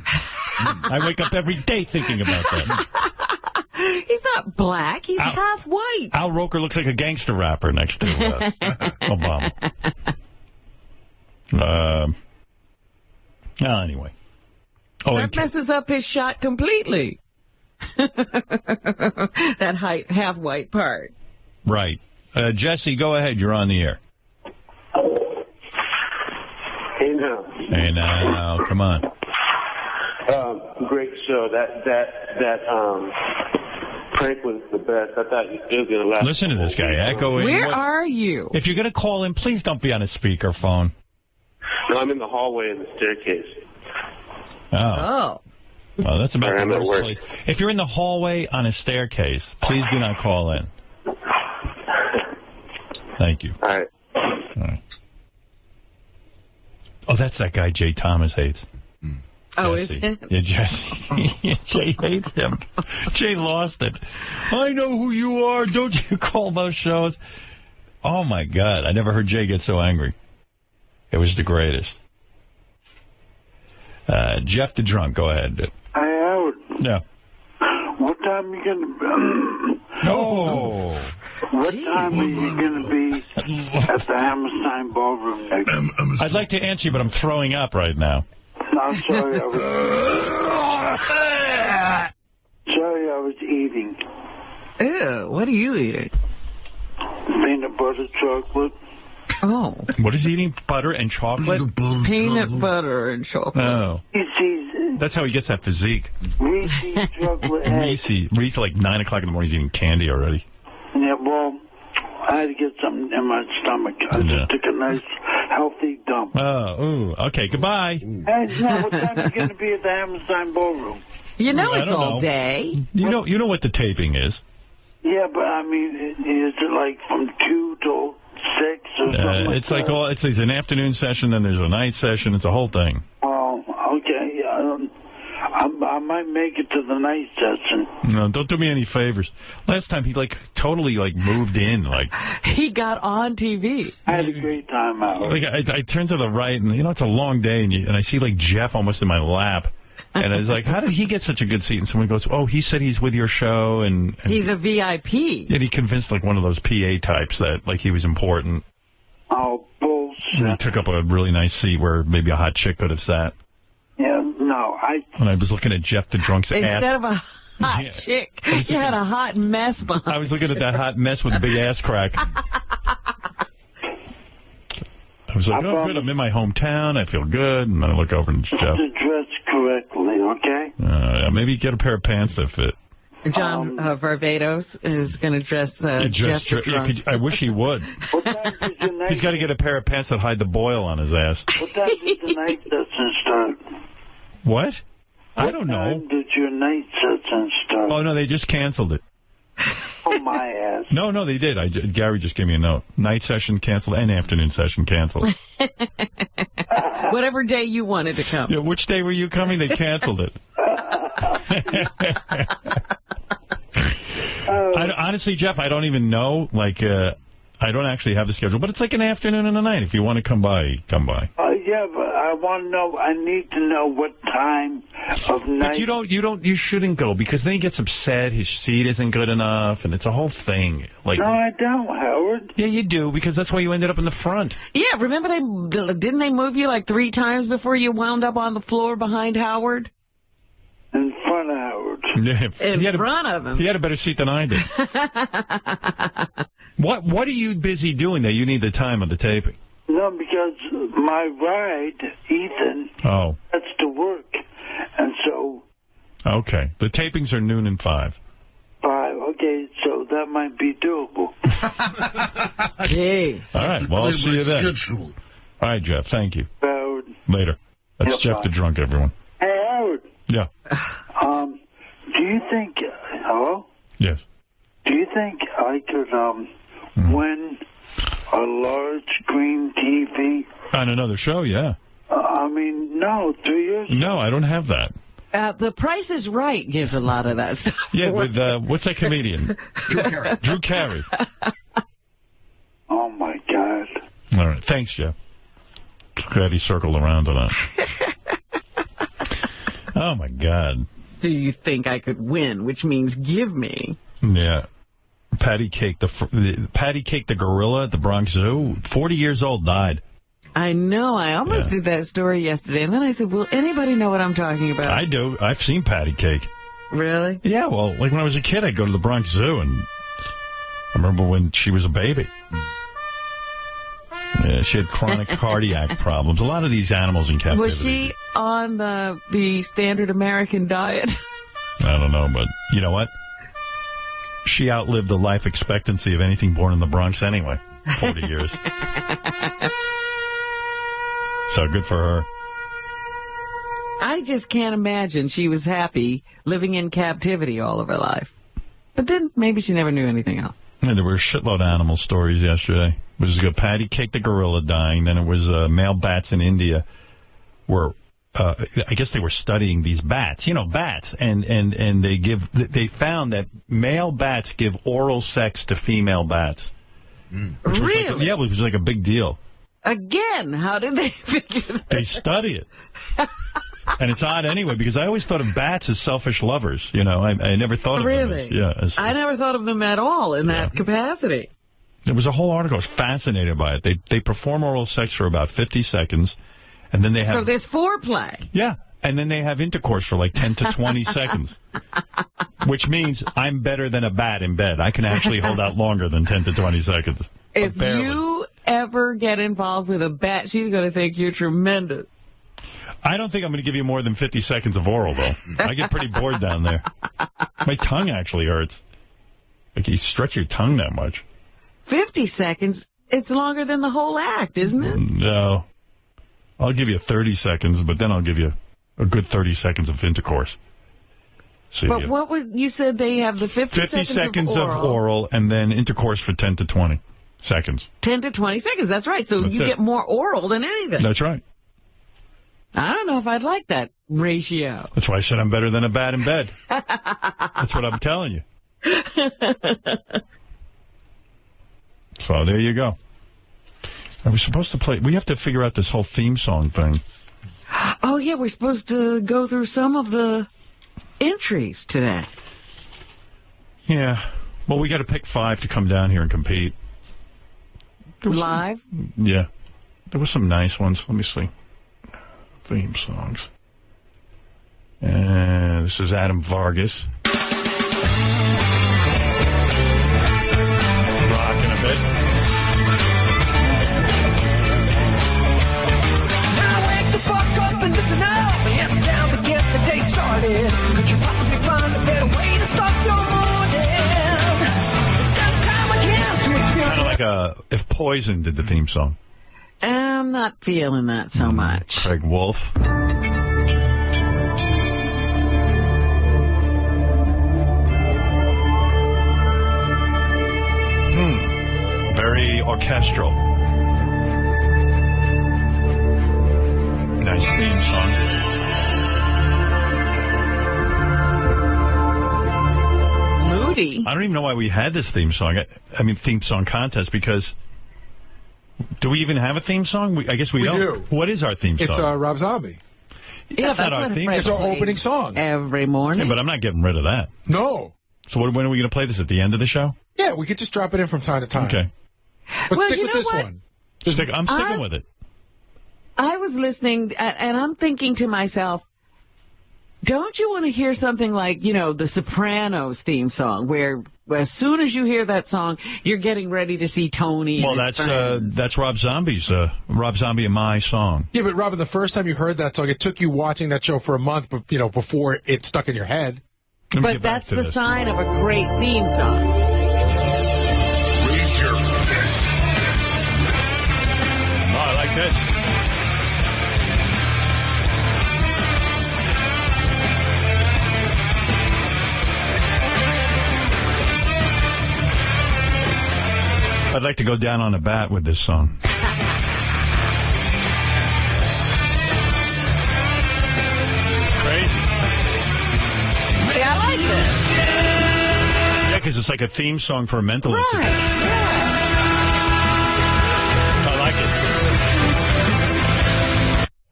I wake up every day thinking about that. He's not black. He's half white. Al Roker looks like a gangster rapper next to Obama. Anyway. Oh, that messes up his shot completely. That half white part. Right. Jesse, go ahead. You're on the air. Hey now. Hey now. Come on. Great show. That prank was the best. I thought it was going to last. Listen to this guy echoing. Where are you? If you're going to call in, please don't be on a speakerphone. No, I'm in the hallway in the staircase. Oh. Well, that's about the worst place. If you're in the hallway on a staircase, please do not call in. Thank you. All right. Oh, that's that guy Jay Thomas hates. Oh, Jesse. is it? Yeah, Jesse. Jay hates him. Jay lost it. I know who you are. Don't you call those shows? Oh, my God. I never heard Jay get so angry. It was the greatest. Jeff the Drunk, go ahead. Hey, Howard. Yeah. What time are you going to be? Oh. What time are you going to be at the Hammerstein Ballroom next? I'd like to answer you, but I'm throwing up right now. No, I'm sorry. I was eating. Ew, what are you eating? Peanut butter chocolate. Oh. What is he eating? Butter and chocolate? Peanut butter and chocolate. Oh. That's how he gets that physique. Reese's chocolate eggs. Reese, like 9 o'clock in the morning, he's eating candy already. Yeah, well, I had to get something in my stomach. I just took a nice, healthy dump. Oh, ooh. Okay, goodbye. Hey, now, what time are you going to be at the Hammerstein Ballroom? You know it's all all day. You know what the taping is. Yeah, but I mean, is it like from 2 till 6 or something like it's that? like it's an afternoon session, then there's a night session. It's a whole thing. Oh, okay. I might make it to the night session. No, don't do me any favors. Last time he totally moved in he got on TV. I had a great time out. I turned to the right and it's a long day and I see Jeff almost in my lap. And I was like, how did he get such a good seat? And someone goes, oh, he said he's with your show. And he's a VIP. And he convinced one of those PA types that he was important. Oh, bullshit. And he took up a really nice seat where maybe a hot chick could have sat. Yeah, no, And I was looking at Jeff the Drunk's ass. Instead of a hot chick, you had a hot mess behind. I was looking at that hot mess with the big ass crack. I was like, oh, good, I'm in my hometown. I feel good. And then I look over and Jeff. Dress correctly, okay? Maybe get a pair of pants that fit. John Varvatos is going to dress Jeff the Drunk. I wish he would. He's got to get a pair of pants that hide the boil on his ass. What time did the night session start? What? I don't know. What time did your night session start? Oh, no, they just canceled it. Oh, my ass. No, they did. Gary just gave me a note. Night session canceled and afternoon session canceled. Whatever day you wanted to come. Yeah, which day were you coming? They canceled it. Honestly, Jeff, I don't even know. I don't actually have the schedule, but it's like an afternoon and a night. If you want to come by, come by. Yeah, but I want to know. I need to know what time of night. But you shouldn't go because then he gets upset. His seat isn't good enough, and it's a whole thing. No, I don't, Howard. Yeah, you do because that's why you ended up in the front. Yeah, remember didn't they move you 3 times before you wound up on the floor behind Howard? In front of Howard. Yeah, in front of him. He had a better seat than I did. What are you busy doing that you need the time of the taping? No, because my ride, Ethan, has to work. And so... Okay. The tapings are noon and 5. 5. Okay, so that might be doable. Jeez. All right. Well, I'll see you then. All right, Jeff. Thank you. Howard. Later. That's Jeff the Drunk, everyone. Hey, Howard. Yeah. Do you think... hello? Yes. Do you think I could win a large green TV? On another show, yeah. No, 2 years ago. No, I don't have that. The Price is Right gives a lot of that stuff. Yeah, with, what's that comedian? Drew Carey. Oh, my God. All right. Thanks, Jeff. Glad he circled around on that. Oh, my God. Do you think I could win, which means give me? Yeah. Patty Cake, the gorilla at the Bronx Zoo, 40 years old, died. I know. I almost did that story yesterday, and then I said, will anybody know what I'm talking about? I do. I've seen Patty Cake. Really? Yeah, well, like when I was a kid, I'd go to the Bronx Zoo, and I remember when she was a baby. Yeah, she had chronic cardiac problems. A lot of these animals in captivity. Was she on the standard American diet? I don't know, but you know what? She outlived the life expectancy of anything born in the Bronx anyway. 40 years. So good for her. I just can't imagine she was happy living in captivity all of her life. But then maybe she never knew anything else. Yeah, there were a shitload of animal stories yesterday. It was Patty Cake the gorilla dying. Then it was male bats in India were, I guess they were studying these bats. You know, bats. And they found that male bats give oral sex to female bats. Which Really? Was it was like a big deal. Again, how did they figure that? They study it. And it's odd anyway, because I always thought of bats as selfish lovers. You know, I never thought of them as, I never thought of them at all in that capacity. There was a whole article. I was fascinated by it. They perform oral sex for about 50 seconds, and then they have... So there's foreplay. Yeah, and then they have intercourse for like 10 to 20 seconds, which means I'm better than a bat in bed. I can actually hold out longer than 10 to 20 seconds. If you ever get involved with a bat, she's going to think you're tremendous. I don't think I'm going to give you more than 50 seconds of oral, though. I get pretty bored down there. My tongue actually hurts. Like, you stretch your tongue that much. 50 seconds? It's longer than the whole act, isn't it? No. I'll give you 30 seconds, but then I'll give you a good 30 seconds of intercourse. So but what would you said they have the 50 seconds of oral and then intercourse for 10 to 20 seconds. 10 to 20 seconds, that's right. So you get more oral than anything. That's right. I don't know if I'd like that ratio. That's why I said I'm better than a bat in bed. That's what I'm telling you. So there you go. Are we supposed to play? We have to figure out this whole theme song thing. Oh, yeah, we're supposed to go through some of the entries today. Yeah. Well, we got to pick 5 to come down here and compete. Live? Yeah. There were some nice ones. Let me see. Theme songs. And this is Adam Vargas. Rocking a bit. Now wake the fuck up and listen up. It's time to get the day started. Could you possibly find a better way to start your morning? It's that time again to experience. Kind of like if Poison did the theme song. I'm not feeling that so much. Craig Wolf. Very orchestral. Nice theme song. Moody. I don't even know why we had this theme song. I mean, theme song contest, because... Do we even have a theme song? I guess we don't. Do. What is our theme song? It's Rob Zombie. Yeah, that's not our theme. It's our opening song. Every morning. Yeah, but I'm not getting rid of that. No. So when are we going to play this? At the end of the show? Yeah, we could just drop it in from time to time. Okay. But stick with this one. I'm sticking with it. I was listening, and I'm thinking to myself, don't you want to hear something like, the Sopranos theme song, where as soon as you hear that song, you're getting ready to see Tony. Well, that's Rob Zombie's, Rob Zombie and my song. Yeah, but Robin, the first time you heard that song, it took you watching that show for a month, before it stuck in your head. But that's the sign of a great theme song. Raise your fist. Oh, I like this. I'd like to go down on a bat with this song. Crazy. Yeah, I like this. Yeah, because it's like a theme song for a mental institution. I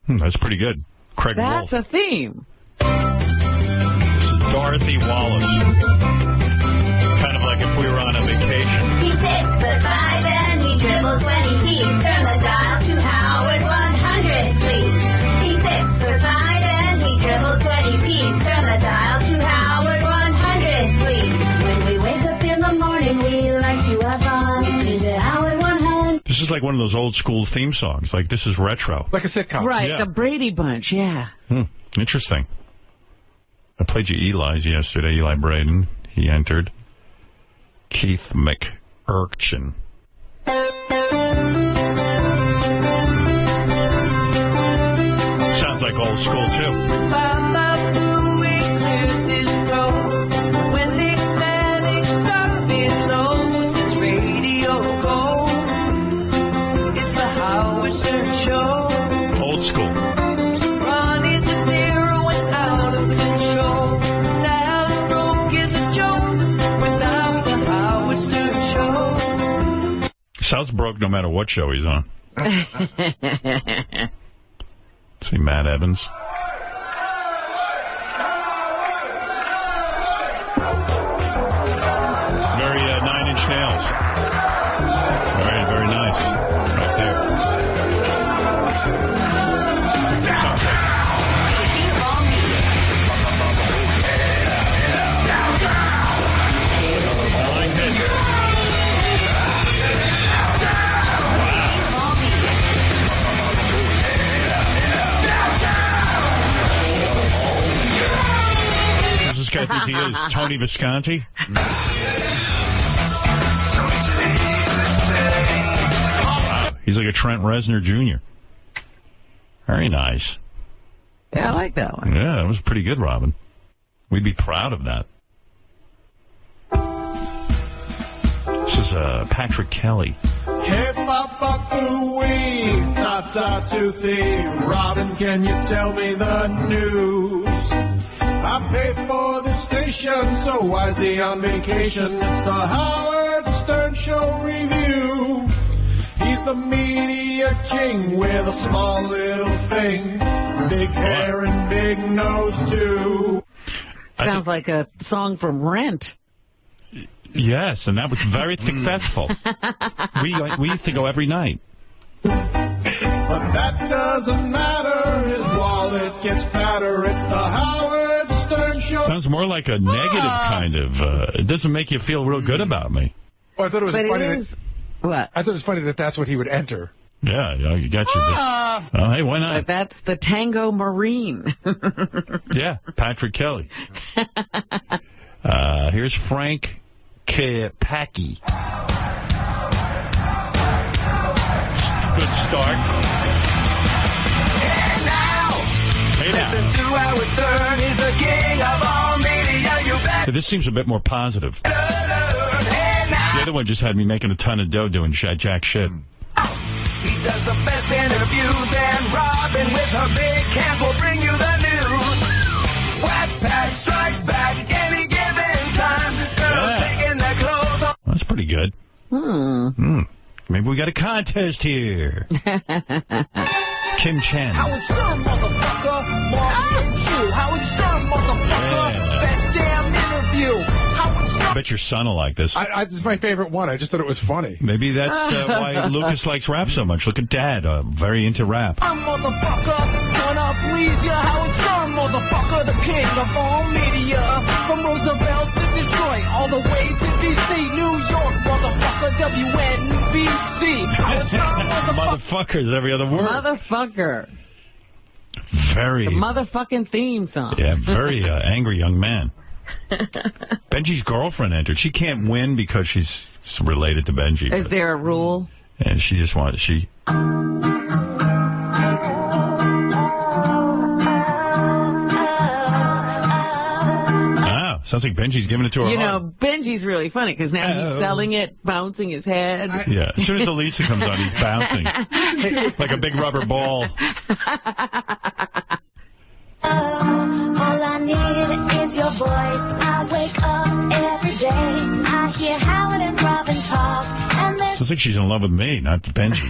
like it. That's pretty good. Craig Wolf. That's a theme. Dorothy Wallace. Kind of like if we were on a vacation. He's 6'5" and he dribbles when he pees. Turn the dial to Howard 100, please. He's 6'5" and he dribbles when he pees. Turn the dial to Howard 100, please. When we wake up in the morning, we like to have fun. Change to Howard 100. This is like one of those old school theme songs. Like, this is retro. Like a sitcom. Right, Yeah. the Brady Bunch, yeah. Interesting. I played you Eli's yesterday, Eli Braden. He entered. Keith McUrchin. Sounds like old school, too. Old school. Sal's broke no matter what show he's on. See Matt Evans. Very 9 Inch Nails. Very, very nice. Right there. Sounds like I like it. Who's this guy think he is? Tony Visconti? Wow. He's like a Trent Reznor Jr. Very nice. Yeah, I like that one. Yeah, that was pretty good, Robin. We'd be proud of that. This is Patrick Kelly. Hey, papa-ooey, ta-ta-toothy. Robin, can you tell me the news? I pay for the station, so why is he on vacation? It's the Howard Stern Show Review. He's the media king with a small little thing. Big hair and big nose, too. Sounds like a song from Rent. Yes, and that was very successful. We used to go every night. But that doesn't matter. His wallet gets fatter. It's the Howard Stern Show. Sounds more like a negative kind of. It doesn't make you feel real good about me. Well, I thought it was But funny. it is... What? I thought it was funny that that's what he would enter. Yeah, you got you. Oh, hey, why not? But that's the Tango Marine. Yeah, Patrick Kelly. Here's Frank Packy. Good start. Hey now. Listen to Howard Stern. He's the king of all media. You bet. This seems a bit more positive. The other one just had me making a ton of dough doing jack shit. He does the best interviews, and Robin with her big hands will bring you the news. Whack, pack, strike back, any given time. Girls taking their clothes off. That's pretty good. Maybe we got a contest here. Kim Chen. Howard Stern, motherfucker. Marvin Chu. Howard Stern, motherfucker. Yeah. Best damn interview. Howard Stern. I bet your son will like this. This is my favorite one. I just thought it was funny. Maybe that's why Lucas likes rap so much. Look at Dad, very into rap. I'm motherfucker. Gonna please ya. Howard Stern, motherfucker. The king of all media. From Roosevelt to Detroit, all the way to D.C., New York, motherfucker. WNBC. Howard Stern, Motherfuckers, every other word. Motherfucker. Very. The motherfucking theme song. Yeah, very angry young man. Benji's girlfriend entered. She can't win because she's related to Benji. Is there a rule? And she just wants, Sounds like Benji's giving it to her. You know, Benji's really funny because now he's selling it, bouncing his head. Yeah. As soon as Elisa comes on, he's bouncing like a big rubber ball. All I need is your voice. I wake up every day. I hear Howard and Robin talk. And Sounds like she's in love with me, not Benji.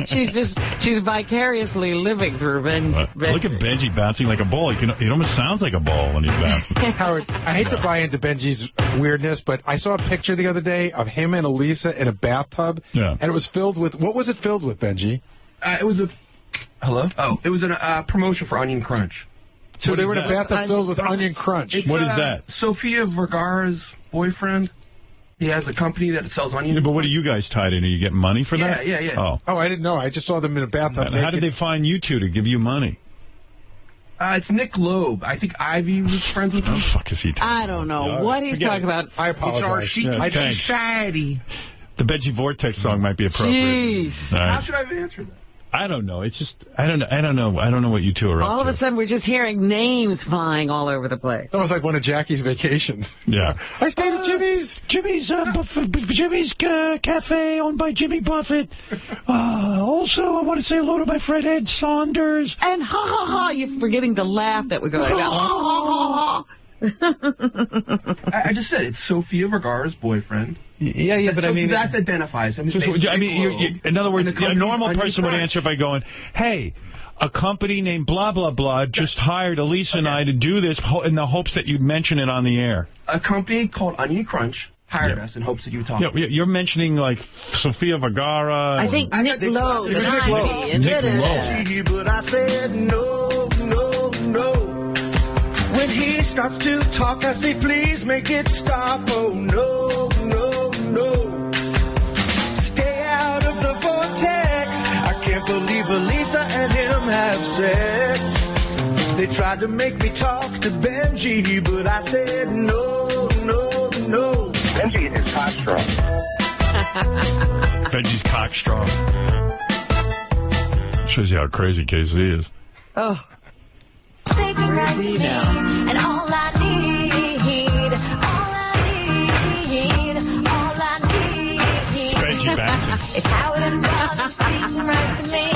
she's vicariously living through Benji. Look at Benji bouncing like a ball. It almost sounds like a ball when he's bouncing. Howard, I hate to buy into Benji's weirdness, but I saw a picture the other day of him and Elisa in a bathtub, and it was filled with, what was it filled with, Benji? It was a... Hello? Oh, it was a promotion for Onion Crunch. So they were in a bathtub filled with Onion Crunch. What is that? Sofia Vergara's boyfriend. He has a company that sells onion. Yeah, but what are you guys tied in? Are you getting money for that? Yeah. Oh, I didn't know. I just saw them in a bathtub. How did they find you two to give you money? It's Nick Loeb. I think Ivy was friends with him. What the fuck is he talking I don't know what he's talking about. I apologize. Society. The Benji Vortex song might be appropriate. Jeez. All right. How should I have answered that? I don't know. It's just I don't know. I don't know what you two are up to. All of a sudden, we're just hearing names flying all over the place. That was like one of Jackie's vacations. Yeah. I stayed at Jimmy's Cafe owned by Jimmy Buffett. Also, I want to say hello to my friend Ed Saunders. And ha ha ha! You're forgetting the laugh that would go like that. Ha ha ha! I just said it's Sofia Vergara's boyfriend. Yeah, but I mean... That identifies him. In other words, a normal person would answer by going, hey, a company named blah, blah, blah just hired Elisa and I to do this in the hopes that you'd mention it on the air. A company called Onion Crunch hired us in hopes that you would talk. Yeah, you're mentioning, like, Sofia Vergara. I think Nick Lowe. Nick Lowe. But I said no, no, no. When he starts to talk, I say, please make it stop. Oh, no, no, no. Stay out of the vortex. I can't believe Elisa and him have sex. They tried to make me talk to Benji, but I said no, no, no. Benji is cockstrong. Benji's cockstrong. Shows you how crazy KC is. Oh. speaking right to me. And all I need, Benji bouncing. is Howard and Robin speaking right to me.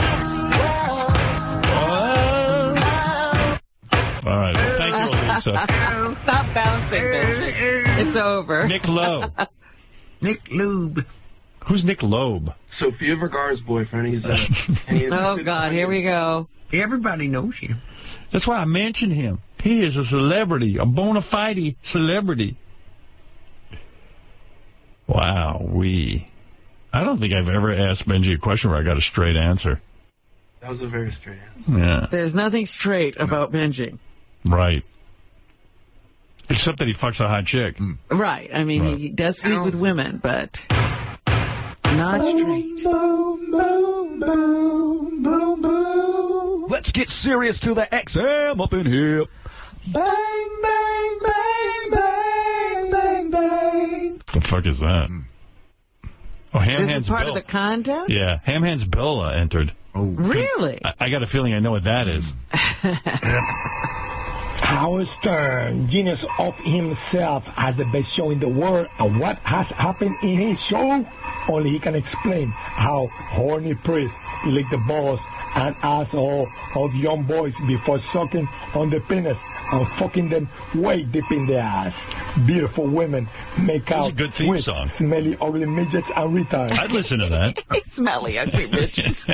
All right. Well, thank you, Elisa. Stop bouncing, Benji. It's over. Nick Loeb. Nick Loeb. Who's Nick Loeb? Sofia Vergara's boyfriend. He's oh, God, here we go. Everybody knows him. That's why I mentioned him. He is a celebrity, a bona fide celebrity. Wow, I don't think I've ever asked Benji a question where I got a straight answer. That was a very straight answer. Yeah. There's nothing straight about Benji. Right. Except that he fucks a hot chick. Right. I mean, he does sleep with women, but not straight. Boom, boom, boom, boom, boom. Let's get serious to the XM up in here. Bang, bang, bang, bang, bang, bang. What the fuck is that? Oh, Ham This Hands is part Bill. of the contest? Yeah, Ham Hands Bill entered. Oh, really? I got a feeling I know what that is. Howard Stern, genius of himself, has the best show in the world, and what has happened in his show, only he can explain. How horny priests lick the balls and asshole of young boys before sucking on the penis and fucking them way deep in the ass. Beautiful women make out a good theme with song. smelly, ugly midgets and retards. I'd listen to that. Smelly, ugly bitches.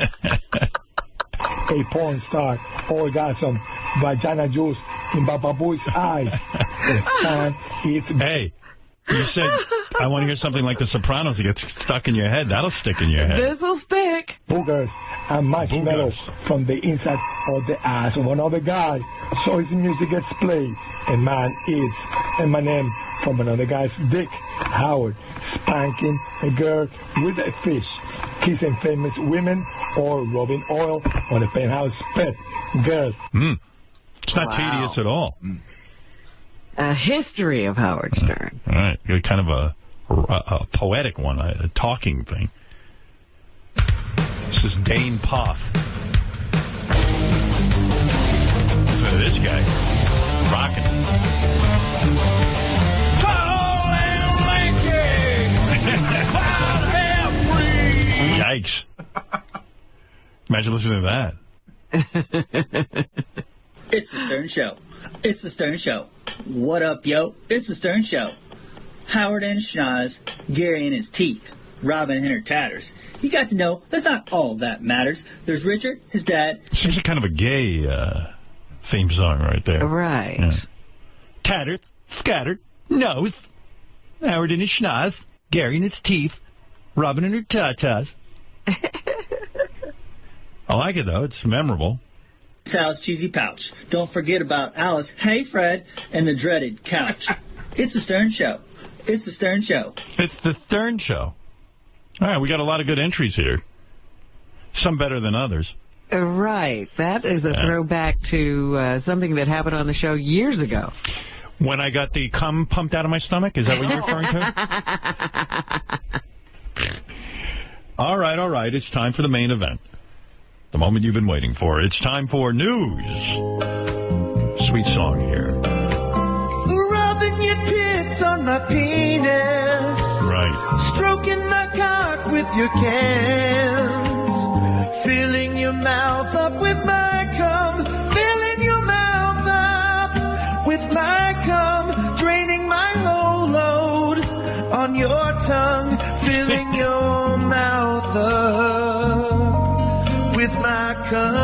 A porn star orgasm, vagina juice in Baba Booey's eyes. And it's Hey, you said, I want to hear something like The Sopranos. It gets stuck in your head. That'll stick in your head. This'll stick. boogers and marshmallows from the inside of the ass of another guy. So his music gets played. A man eats M&M from another guy's dick. Howard spanking a girl with a fish. Kissing famous women or rubbing oil on a penthouse pet. Girls. It's not tedious at all. A history of Howard Stern. All right. Kind of a poetic one, a talking thing. This is Dane Poff. Look at this guy. Rocking. Imagine listening to that. It's the Stern Show. It's the Stern Show. What up, yo? It's the Stern Show. Howard and Schnoz, Gary and his teeth, Robin and her tatters. You got to know that's not all that matters. There's Richard, his dad. Seems like kind of a gay theme song right there. Right. Yeah. Tattered, scattered, nose, Howard and his schnoz, Gary and his teeth, Robin and her tatas. I like it, though. It's memorable. Sal's cheesy pouch. Don't forget about Alice, hey Fred, and the dreaded couch. It's the Stern Show. It's the Stern Show. It's the Stern Show. All right, we got a lot of good entries here. Some better than others. Right. That is a throwback to something that happened on the show years ago. When I got the cum pumped out of my stomach? Is that what you're referring to? All right. It's time for the main event. The moment you've been waiting for. It's time for news. Sweet song here. Rubbing your tits on my penis. Right. Stroking my cock with your cans. Filling your mouth up with my cum. Filling your mouth up with my cum. Draining my whole load on your tongue. Filling your mouth up with my cum.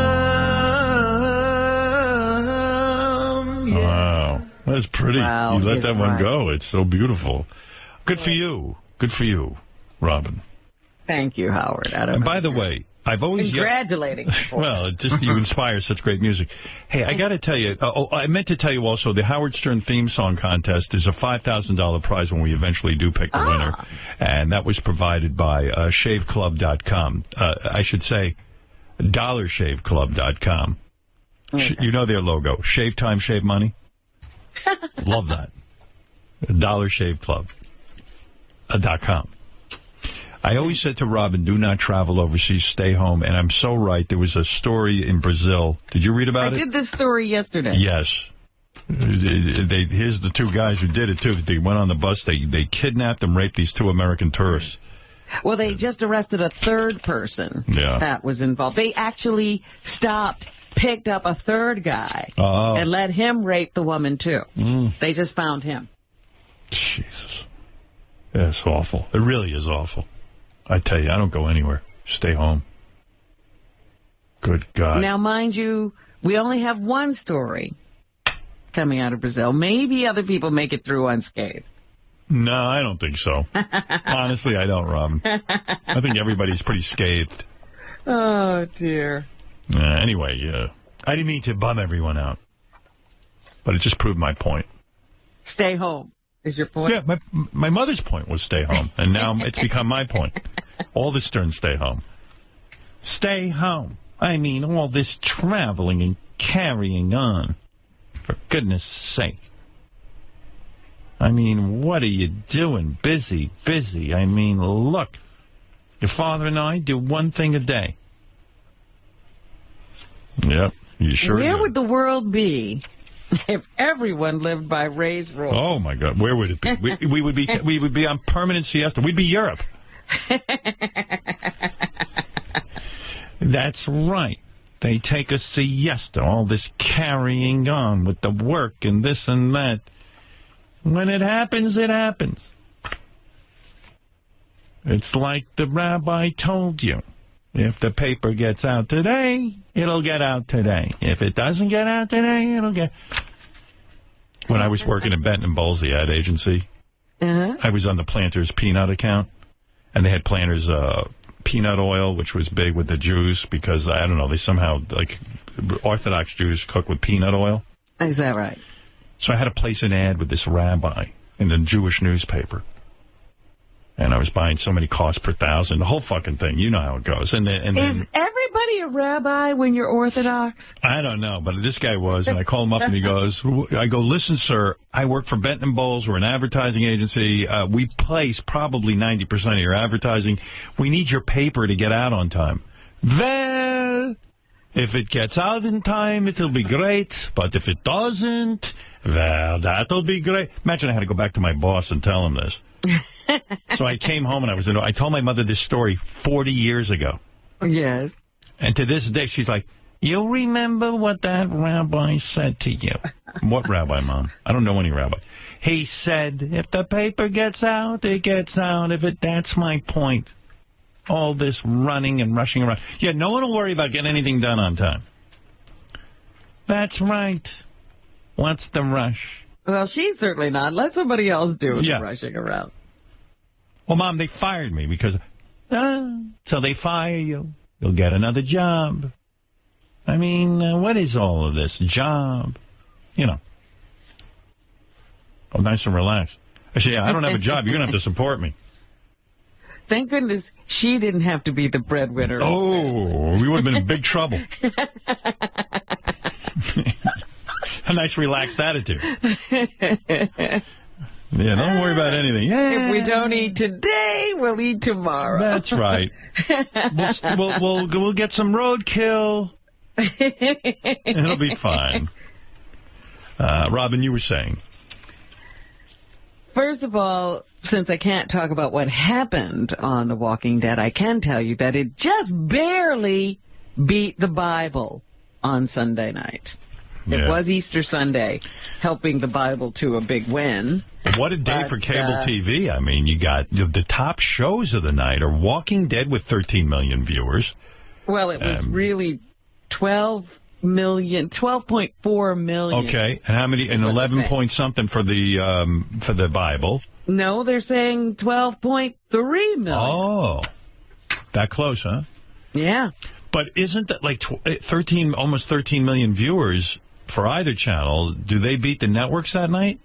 Yeah. Wow. That's pretty. Wow, you let he's that one right. go. It's so beautiful. Good for you. Good for you, Robin. Thank you, Howard. I don't And know. by the way, I've always... Congratulating. Well, you inspire such great music. Hey, I got to tell you, I meant to tell you also, the Howard Stern theme song contest is a $5,000 prize when we eventually do pick the winner. And that was provided by shaveclub.com. I should say dollarshaveclub.com. Okay. You know their logo, Shave Time, Shave Money. Love that. dollarshaveclub.com. I always said to Robin, do not travel overseas, stay home. And I'm so right. There was a story in Brazil. Did you read about it? I did this story yesterday. Yes. Here's the two guys who did it, too. They went on the bus. They kidnapped and raped these two American tourists. Well, they just arrested a third person that was involved. They actually picked up a third guy and let him rape the woman, too. They just found him. Jesus. Yeah, it's awful. It really is awful. I tell you, I don't go anywhere. Stay home. Good God. Now, mind you, we only have one story coming out of Brazil. Maybe other people make it through unscathed. No, I don't think so. Honestly, I don't, Robin. I think everybody's pretty scathed. Oh, dear. Anyway, I didn't mean to bum everyone out. But it just proved my point. Stay home is your point? Yeah, my mother's point was stay home. And now it's become my point. All the Sterns stay home. Stay home. I mean, all this traveling and carrying on. For goodness sake. I mean, what are you doing? Busy. I mean, look. Your father and I do one thing a day. Yep, you sure Where do. would the world be if everyone lived by Ray's rules? Oh, my God. Where would it be? we would be on permanent siesta. We'd be Europe. That's right. They take a siesta, all this carrying on with the work and this and that. When it happens, it happens. It's like the rabbi told you. If the paper gets out today, it'll get out today. If it doesn't get out today, it'll get... When I was working at Benton & Bowles, the ad agency, I was on the Planters peanut account, and they had Planters peanut oil, which was big with the Jews, because, I don't know, they somehow, like, Orthodox Jews cook with peanut oil. Is that right? So I had to place an ad with this rabbi in the Jewish newspaper. And I was buying so many costs per thousand, the whole fucking thing. You know how it goes. And then Is everybody a rabbi when you're Orthodox? I don't know, but this guy was, and I call him up and he goes, I go, listen, sir, I work for Benton & Bowles. We're an advertising agency. We place probably 90% of your advertising. We need your paper to get out on time. Well, if it gets out in time, it'll be great. But if it doesn't, that'll be great. Imagine I had to go back to my boss and tell him this. So I came home and I told my mother this story 40 years ago. Yes. And to this day, she's like, you remember what that rabbi said to you? What rabbi, Mom? I don't know any rabbi. He said, if the paper gets out, it gets out. That's my point. All this running and rushing around. Yeah, no one will worry about getting anything done on time. That's right. What's the rush? Well, she's certainly not. Let somebody else do the rushing around. Well, Mom, they fired me because... so they fire you. You'll get another job. I mean, what is all of this? Job. You know. Oh, nice and relaxed. I say, I don't have a job. You're going to have to support me. Thank goodness she didn't have to be the breadwinner. Oh, we would have been in big trouble. A nice relaxed attitude. Yeah, don't worry about anything. Yeah. If we don't eat today, we'll eat tomorrow. That's right. We'll get some roadkill. It'll be fine. Robin, you were saying. First of all, since I can't talk about what happened on The Walking Dead, I can tell you that it just barely beat the Bible on Sunday night. It was Easter Sunday, helping the Bible to a big win. What a day for cable TV. I mean, you got the top shows of the night are Walking Dead with 13 million viewers. Well, it was really 12.4 million. Okay, and how many? And 11 point something for the Bible. No, they're saying 12.3 million. Oh, that close, huh? Yeah. But isn't that like almost 13 million viewers for either channel? Do they beat the networks that night?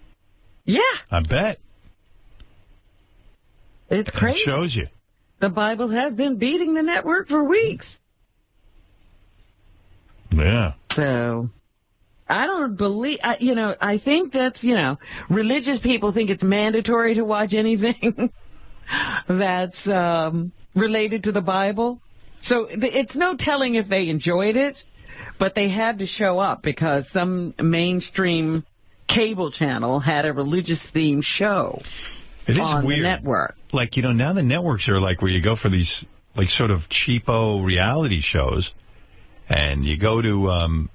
Yeah. I bet. It's crazy. It shows you. The Bible has been beating the network for weeks. Yeah. So, I don't believe, I think that's, religious people think it's mandatory to watch anything that's related to the Bible. So, it's no telling if they enjoyed it, but they had to show up because some mainstream cable channel had a religious-themed show. It is on weird. The network. Like, now the networks are like where you go for these, like, sort of cheapo reality shows, and you go to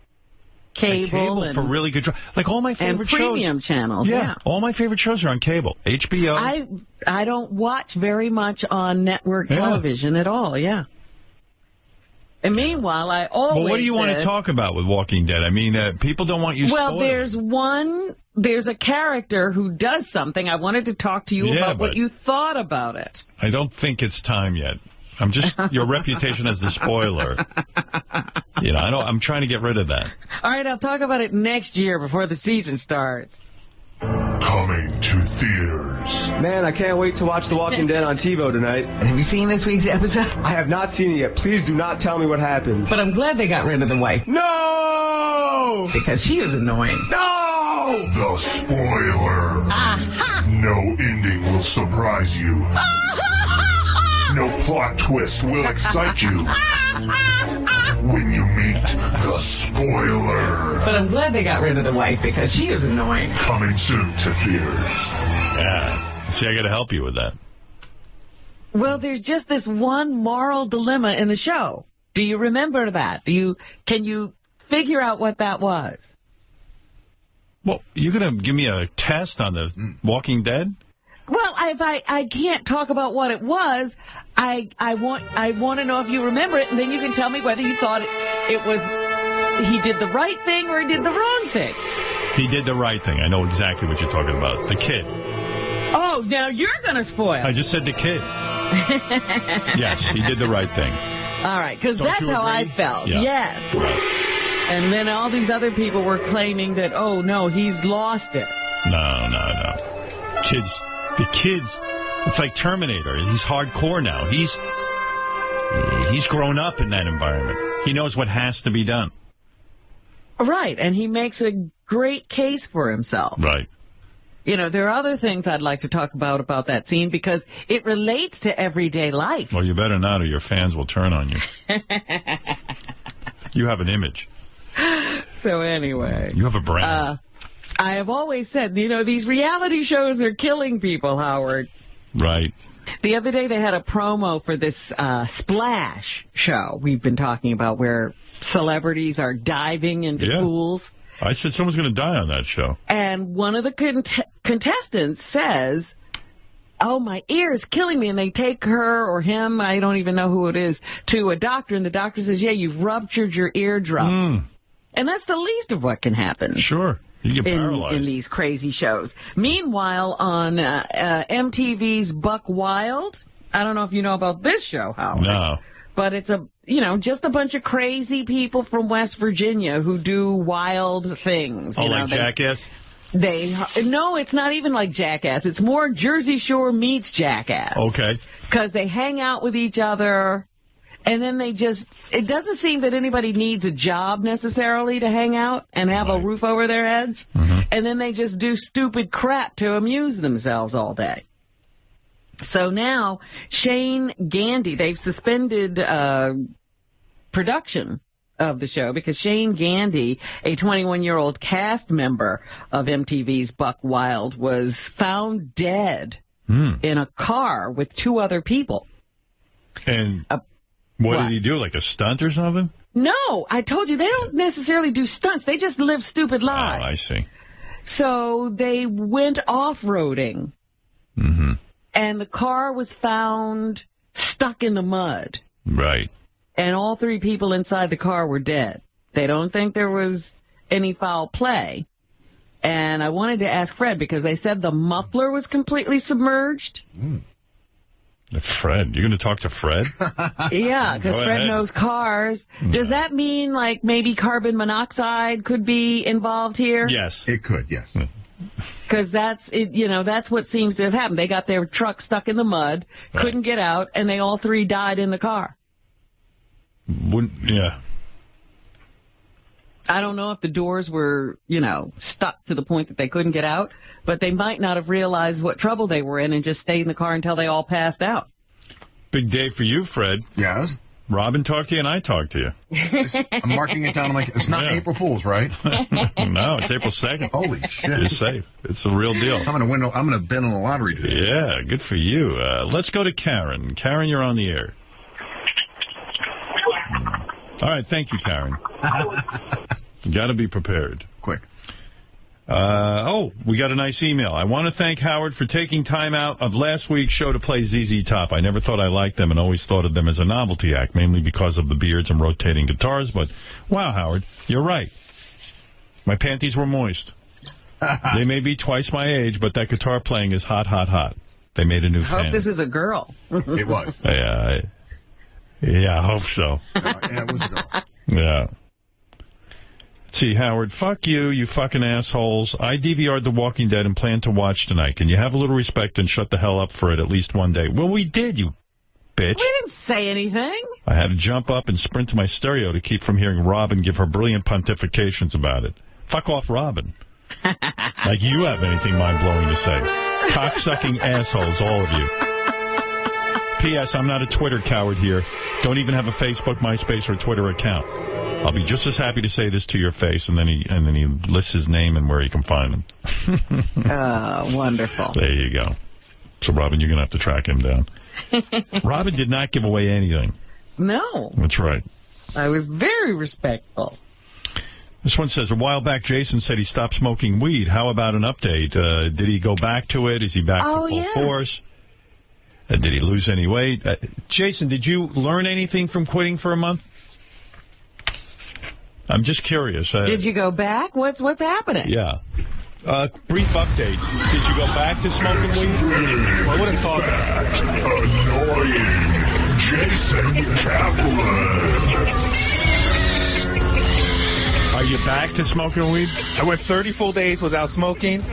cable for really good, like all my favorite and premium shows. Channels. Yeah, all my favorite shows are on cable. HBO. I don't watch very much on network television at all. Yeah. And meanwhile, I always. Well, what do you want to talk about with Walking Dead? I mean, people don't want you. Well, there's a character who does something. I wanted to talk to you about what you thought about it. I don't think it's time yet. I'm just your reputation as the spoiler. I'm trying to get rid of that. All right, I'll talk about it next year before the season starts. Coming to theaters. Man, I can't wait to watch The Walking Dead on TiVo tonight. Have you seen this week's episode? I have not seen it yet. Please do not tell me what happens. But I'm glad they got rid of the wife. No! Because she was annoying. No! The spoiler. Aha! No ending will surprise you. No plot twist will excite you. When you meet the spoiler. But I'm glad they got rid of the wife because she was annoying. Coming soon to theaters. Yeah. See, I got to help you with that. Well, there's just this one moral dilemma in the show. Do you remember that? Can you figure out what that was? Well, you're going to give me a test on the Walking Dead? Well, if I can't talk about what it was, I want to know if you remember it, and then you can tell me whether you thought it was he did the right thing or he did the wrong thing. He did the right thing. I know exactly what you're talking about. The kid. Oh, now you're going to spoil. I just said the kid. Yes, he did the right thing. All right, because that's how I felt. Yeah. Yes. Right. And then all these other people were claiming that, oh, no, he's lost it. No. The kids, it's like Terminator. He's hardcore now. He's grown up in that environment. He knows what has to be done. Right, and he makes a great case for himself. Right. There are other things I'd like to talk about that scene because it relates to everyday life. Well, you better not or your fans will turn on you. You have an image. So anyway. You have a brand. I have always said, these reality shows are killing people, Howard. Right. The other day they had a promo for this Splash show we've been talking about where celebrities are diving into pools. I said someone's going to die on that show. And one of the contestants says, "Oh, my ear is killing me." And they take her or him, I don't even know who it is, to a doctor. And the doctor says, "Yeah, you've ruptured your eardrum." And that's the least of what can happen. Sure. You get paralyzed. In these crazy shows. Meanwhile, on MTV's Buck Wild, I don't know if you know about this show, Howard. No. But it's just a bunch of crazy people from West Virginia who do wild things. Like Jackass? No, it's not even like Jackass. It's more Jersey Shore meets Jackass. Okay. Because they hang out with each other. And then it doesn't seem that anybody needs a job necessarily to hang out and have a roof over their heads. And then they just do stupid crap to amuse themselves all day. So now, Shane Gandy, they've suspended production of the show because Shane Gandy, a 21-year-old cast member of MTV's Buck Wild, was found dead in a car with 2 other people. And... What did he do, like a stunt or something? No, I told you, they don't necessarily do stunts. They just live stupid lives. Oh, I see. So they went off-roading, and the car was found stuck in the mud. Right. And all 3 people inside the car were dead. They don't think there was any foul play. And I wanted to ask Fred, because they said the muffler was completely submerged. Fred? You're going to talk to Fred? Yeah, because Fred knows cars. Does that mean, like, maybe carbon monoxide could be involved here? Yes. It could, yes. Because that's what seems to have happened. They got their truck stuck in the mud, couldn't get out, and they all 3 died in the car. Yeah. I don't know if the doors were, stuck to the point that they couldn't get out, but they might not have realized what trouble they were in and just stayed in the car until they all passed out. Big day for you, Fred. Yes. Robin talked to you and I talked to you. I'm marking it down. I'm like, it's not April Fool's, right? No, it's April 2nd. Holy shit. You're safe. It's the real deal. I'm going to bet on the lottery today. Yeah, good for you. Let's go to Karen. Karen, you're on the air. All right, thank you, Karen. You got to be prepared. Quick. We got a nice email. I want to thank Howard for taking time out of last week's show to play ZZ Top. I never thought I liked them and always thought of them as a novelty act, mainly because of the beards and rotating guitars. But, wow, Howard, you're right. My panties were moist. They may be twice my age, but that guitar playing is hot, hot, hot. They made a new fan. I hope this is a girl. It was. Yeah, I hope so. It was a girl. Yeah. See, Howard, fuck you, you fucking assholes. I DVR'd The Walking Dead and plan to watch tonight. Can you have a little respect and shut the hell up for it at least one day? Well, we did, you bitch. We didn't say anything. I had to jump up and sprint to my stereo to keep from hearing Robin give her brilliant pontifications about it. Fuck off, Robin. Like you have anything mind-blowing to say. Cocksucking assholes, all of you. P.S. I'm not a Twitter coward here. Don't even have a Facebook, MySpace, or Twitter account. I'll be just as happy to say this to your face, and then he lists his name and where you can find him. Wonderful. There you go. So, Robin, you're going to have to track him down. Robin did not give away anything. No. That's right. I was very respectful. This one says, a while back, Jason said he stopped smoking weed. How about an update? Did he go back to it? Is he back to full force? Did he lose any weight? Jason, did you learn anything from quitting for a month? I'm just curious. Did you go back? What's happening? Yeah. Brief update. Did you go back to smoking weed? I wouldn't talk about annoying Jason Kaplan. Are you back to smoking weed? I went 30 full days without smoking.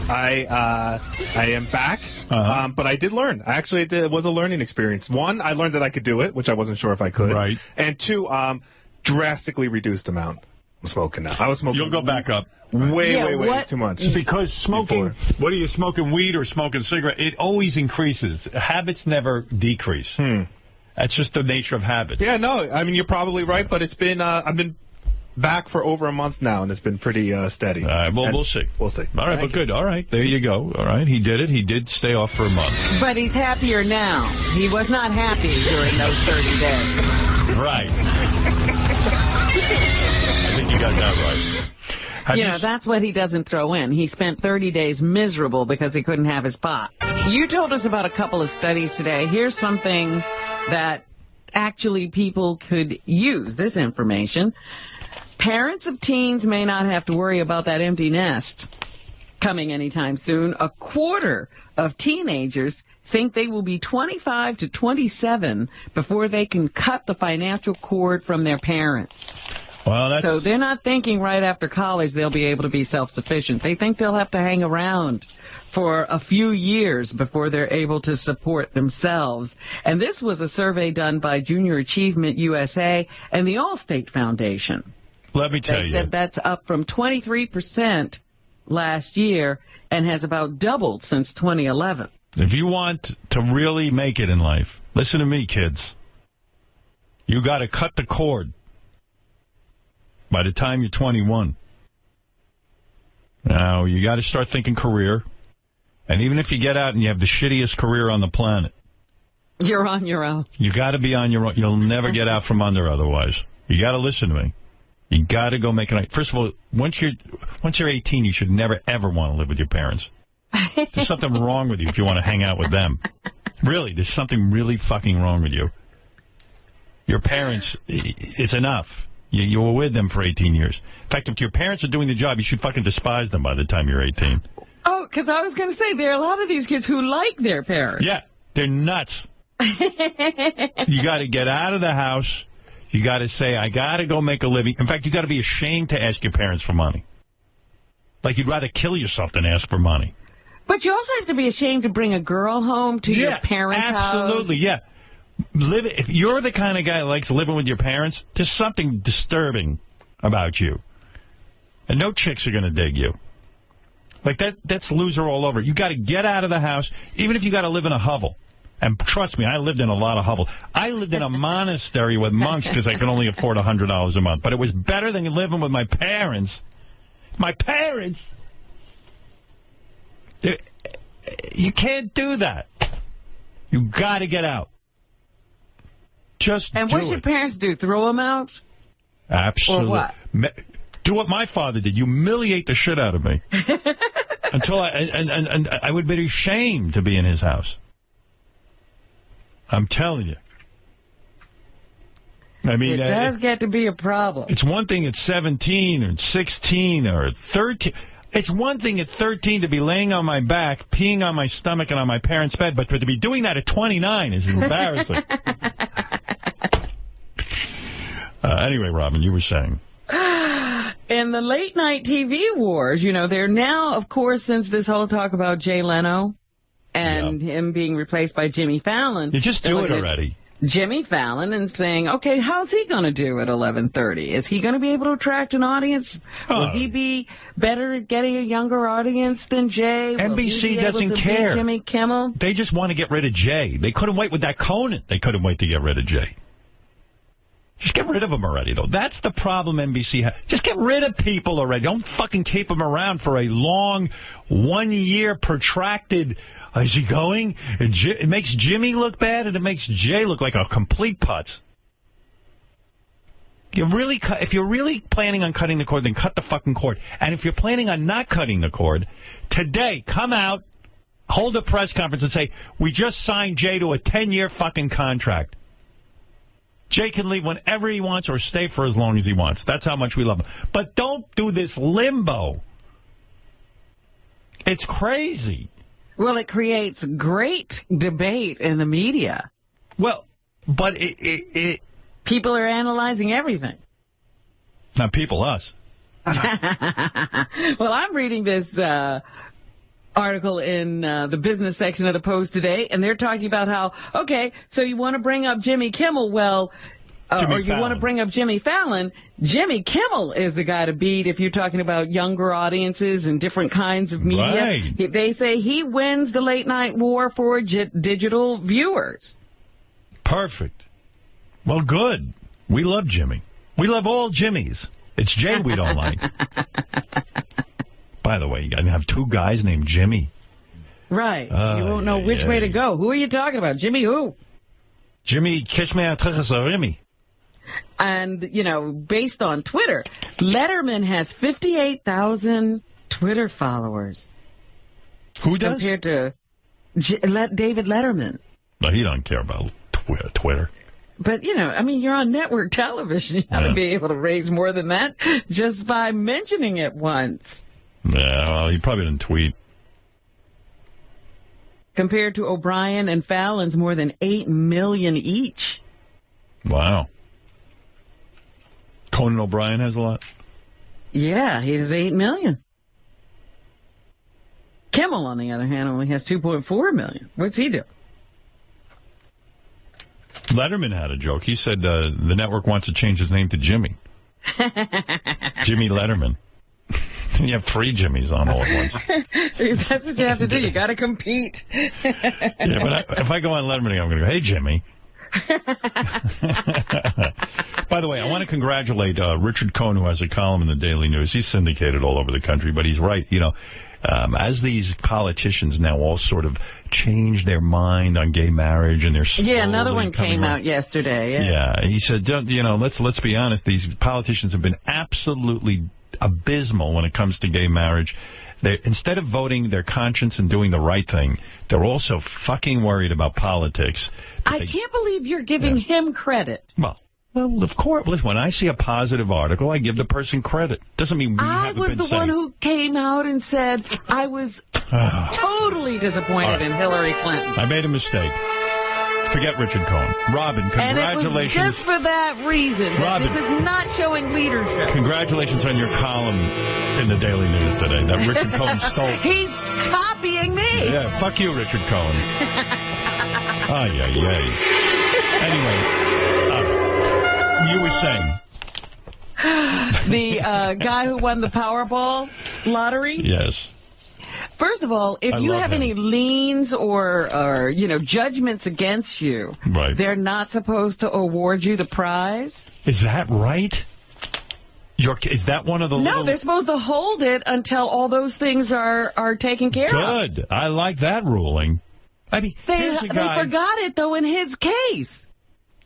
I am back, but I did learn. Actually, it was a learning experience. One, I learned that I could do it, which I wasn't sure if I could. Right. And two, drastically reduced amount of smoking now. I was smoking. You'll go back up. Way too much. Because smoking, what are you smoking, weed or smoking cigarette? It always increases. Habits never decrease. That's just the nature of habits. Yeah, no, I mean, you're probably right, but it's been, I've been back for over a month now, and it's been pretty steady. All right, well, we'll see. We'll see. All right, but good. All right, there you go. All right, he did it. He did stay off for a month. But he's happier now. He was not happy during those 30 days. Right. I think you got that right. That's what he doesn't throw in. He spent 30 days miserable because he couldn't have his pot. You told us about a couple of studies today. Here's something that actually people could use, this information. Parents of teens may not have to worry about that empty nest coming anytime soon. A quarter of teenagers think they will be 25 to 27 before they can cut the financial cord from their parents. Well, So they're not thinking right after college they'll be able to be self-sufficient. They think they'll have to hang around for a few years before they're able to support themselves. And this was a survey done by Junior Achievement USA and the Allstate Foundation. Let me tell They you. said that's up from 23% last year and has about doubled since 2011. If you want to really make it in life, listen to me, kids. You got to cut the cord by the time you're 21. Now, you got to start thinking career. And even if you get out and you have the shittiest career on the planet, you're on your own. You got to be on your own. You'll never get out from under otherwise. You got to listen to me. You got to go make it. First of all, once you're 18, you should never, ever want to live with your parents. There's something wrong with you if you want to hang out with them. Really, there's something really fucking wrong with you. Your parents, it's enough. You were with them for 18 years. In fact, if your parents are doing the job, you should fucking despise them by the time you're 18. Oh, because I was going to say, there are a lot of these kids who like their parents. Yeah, they're nuts. You got to get out of the house. You got to say, I got to go make a living. In fact, you got to be ashamed to ask your parents for money. Like, you'd rather kill yourself than ask for money. But you also have to be ashamed to bring a girl home to your parents' house. Absolutely, yeah. If you're the kind of guy that likes living with your parents, there's something disturbing about you. And no chicks are going to dig you. Like, that's loser all over. You got to get out of the house, even if you got to live in a hovel. And trust me, I lived in a lot of hovel. I lived in a monastery with monks because I could only afford $100 a month. But it was better than living with my parents. My parents? You can't do that. You got to get out. Just And what should parents do? Throw them out? Absolutely. Or what? Do what my father did. Humiliate the shit out of me. Until I would be ashamed to be in his house. I'm telling you. I mean, it does get to be a problem. It's one thing at 17 or 16 or 13. It's one thing at 13 to be laying on my back, peeing on my stomach and on my parents' bed, but to be doing that at 29 is embarrassing. Anyway, Robin, you were saying. In the late-night TV wars, they're now, of course, since this whole talk about Jay Leno and him being replaced by Jimmy Fallon. You just do it already. Jimmy Fallon and saying, okay, how's he going to do at 11:30? Is he going to be able to attract an audience? Will he be better at getting a younger audience than Jay? NBC doesn't care. Jimmy Kimmel? They just want to get rid of Jay. They couldn't wait with that Conan. They couldn't wait to get rid of Jay. Just get rid of him already, though. That's the problem NBC has. Just get rid of people already. Don't fucking keep them around for a long, 1 year protracted... Is he going? It makes Jimmy look bad, and it makes Jay look like a complete putz. If you're really planning on cutting the cord, then cut the fucking cord. And if you're planning on not cutting the cord, today, come out, hold a press conference and say, we just signed Jay to a 10-year fucking contract. Jay can leave whenever he wants or stay for as long as he wants. That's how much we love him. But don't do this limbo. It's crazy. Well, it creates great debate in the media. Well, but people are analyzing everything. Not people, us. Well, I'm reading this article in the business section of the Post today, and they're talking about how, okay, so you want to bring up Jimmy Kimmel, or you want to bring up Jimmy Fallon. Jimmy Kimmel is the guy to beat if you're talking about younger audiences and different kinds of media. Right. They say he wins the late night war for digital viewers. Perfect. Well, good. We love Jimmy. We love all Jimmys. It's Jay we don't like. By the way, you got to have two guys named Jimmy. Right. You won't know which way to go. Who are you talking about? Jimmy who? Jimmy Kishme. And, you know, based on Twitter, Letterman has 58,000 Twitter followers. Who does? Compared to David Letterman. No, he don't care about Twitter. But, you know, I mean, you're on network television. You got to be able to raise more than that just by mentioning it once. Yeah, well, he probably didn't tweet. Compared to O'Brien and Fallon's more than 8 million each. Wow. Conan O'Brien has a lot? Yeah, he has 8 million. Kimmel, on the other hand, only has 2.4 million. What's he do? Letterman had a joke. He said the network wants to change his name to Jimmy. Jimmy Letterman. You have 3 Jimmys on all at once. That's what you have to do. You got to compete. Yeah, but if I go on Letterman, I'm going to go, hey, Jimmy. By the way, I want to congratulate Richard Cohn, who has a column in the Daily News. He's syndicated all over the country, but he's right. You know, as these politicians now all sort of change their mind on gay marriage, and they're slowly another one came out yesterday. Yeah, he said, you know, let's be honest. These politicians have been absolutely abysmal when it comes to gay marriage. Instead of voting their conscience and doing the right thing, they're also fucking worried about politics. I can't believe you're giving him credit. Well, of course. Listen, when I see a positive article, I give the person credit. Doesn't mean I was the one who came out and said I was totally disappointed in Hillary Clinton. I made a mistake. Forget Richard Cohn. Robin, congratulations. And it was just for that reason. Robin, this is not showing leadership. Congratulations on your column in the Daily News today that Richard Cohn stole. He's copying me. Yeah, fuck you, Richard Cohn. Anyway, you were saying. The guy who won the Powerball lottery? Yes. First of all, if you have any liens or you know, judgments against you, they're not supposed to award you the prize. Is that right? Is that one of the No, they're supposed to hold it until all those things are taken care of. Good. I like that ruling. I mean, they forgot it, though, in his case.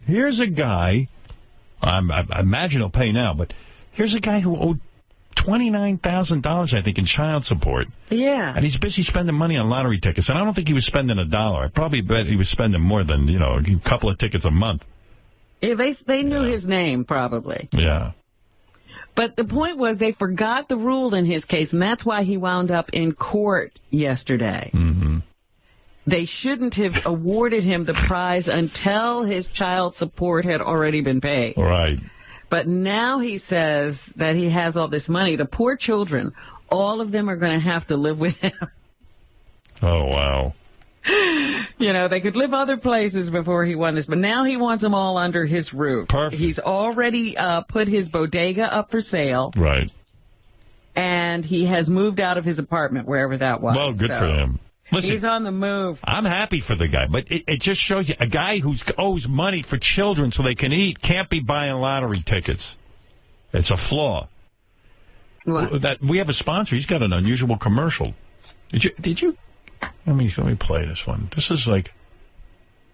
Here's a guy, I imagine he'll pay now, but here's a guy who owed $29,000, I think, in child support. Yeah. And he's busy spending money on lottery tickets. And I don't think he was spending $1. I probably bet he was spending more than, you know, a couple of tickets a month. Yeah, they knew his name, probably. Yeah. But the point was they forgot the rule in his case, and that's why he wound up in court yesterday. Mm-hmm. They shouldn't have awarded him the prize until his child support had already been paid. Right. But now he says that he has all this money. The poor children, all of them are going to have to live with him. Oh, wow. You know, they could live other places before he won this, but now he wants them all under his roof. Perfect. He's already put his bodega up for sale. Right. And he has moved out of his apartment, wherever that was. Well, good for him. Listen, he's on the move. I'm happy for the guy, but it just shows you a guy who owes money for children so they can eat can't be buying lottery tickets. It's a flaw. What? That we have a sponsor. He's got an unusual commercial. Did you? Let me play this one. This is like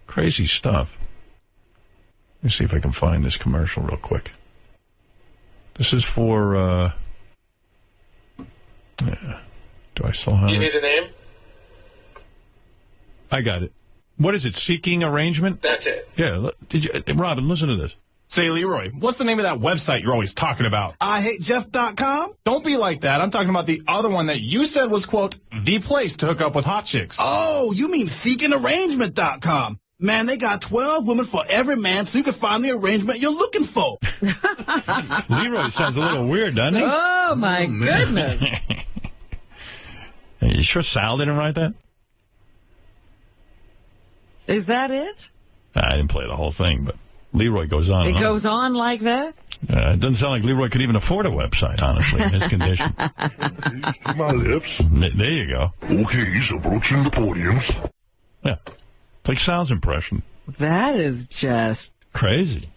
crazy stuff. Let me see if I can find this commercial real quick. This is for. Do I still have it? You need the name? I got it. What is it? Seeking Arrangement? That's it. Yeah. Robin, listen to this. Say, Leroy, what's the name of that website you're always talking about? IHateJeff.com? Don't be like that. I'm talking about the other one that you said was, quote, the place to hook up with hot chicks. Oh, you mean SeekingArrangement.com. Man, they got 12 women for every man so you can find the arrangement you're looking for. Leroy sounds a little weird, doesn't he? Oh, my goodness. You sure Sal didn't write that? Is that it? I didn't play the whole thing, but Leroy goes on. It goes on like that? It doesn't sound like Leroy could even afford a website, honestly, in his condition. My lips. There you go. Okay, so approaching the podiums. Yeah. It's like Sal's impression. That is just crazy.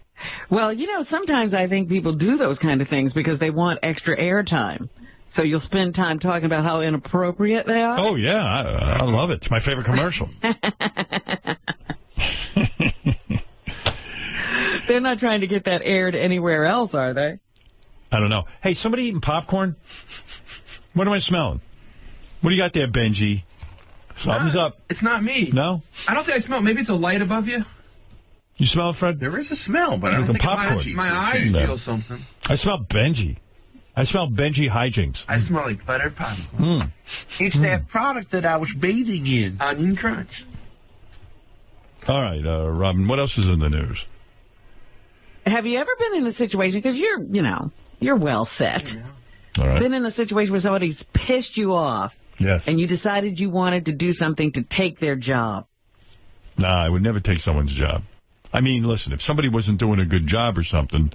Well, sometimes I think people do those kind of things because they want extra airtime. So you'll spend time talking about how inappropriate they are? Oh, yeah. I love it. It's my favorite commercial. They're not trying to get that aired anywhere else, are they? I don't know. Hey, somebody eating popcorn? What am I smelling? What do you got there, Benji? Something's up. It's not me. No? I don't think I smell. Maybe it's a light above you. You smell it, Fred? There is a smell, but I don't Like think popcorn. it's My eyes feel something. I smell Benji. I smell Benji hijinks. I smell like butter popcorn. It's that product that I was bathing in. Onion crunch. All right, Robin, what else is in the news? Have you ever been in the situation, because you're well set. All right. Been in the situation where somebody's pissed you off. Yes. And you decided you wanted to do something to take their job. Nah, I would never take someone's job. I mean, listen, if somebody wasn't doing a good job or something,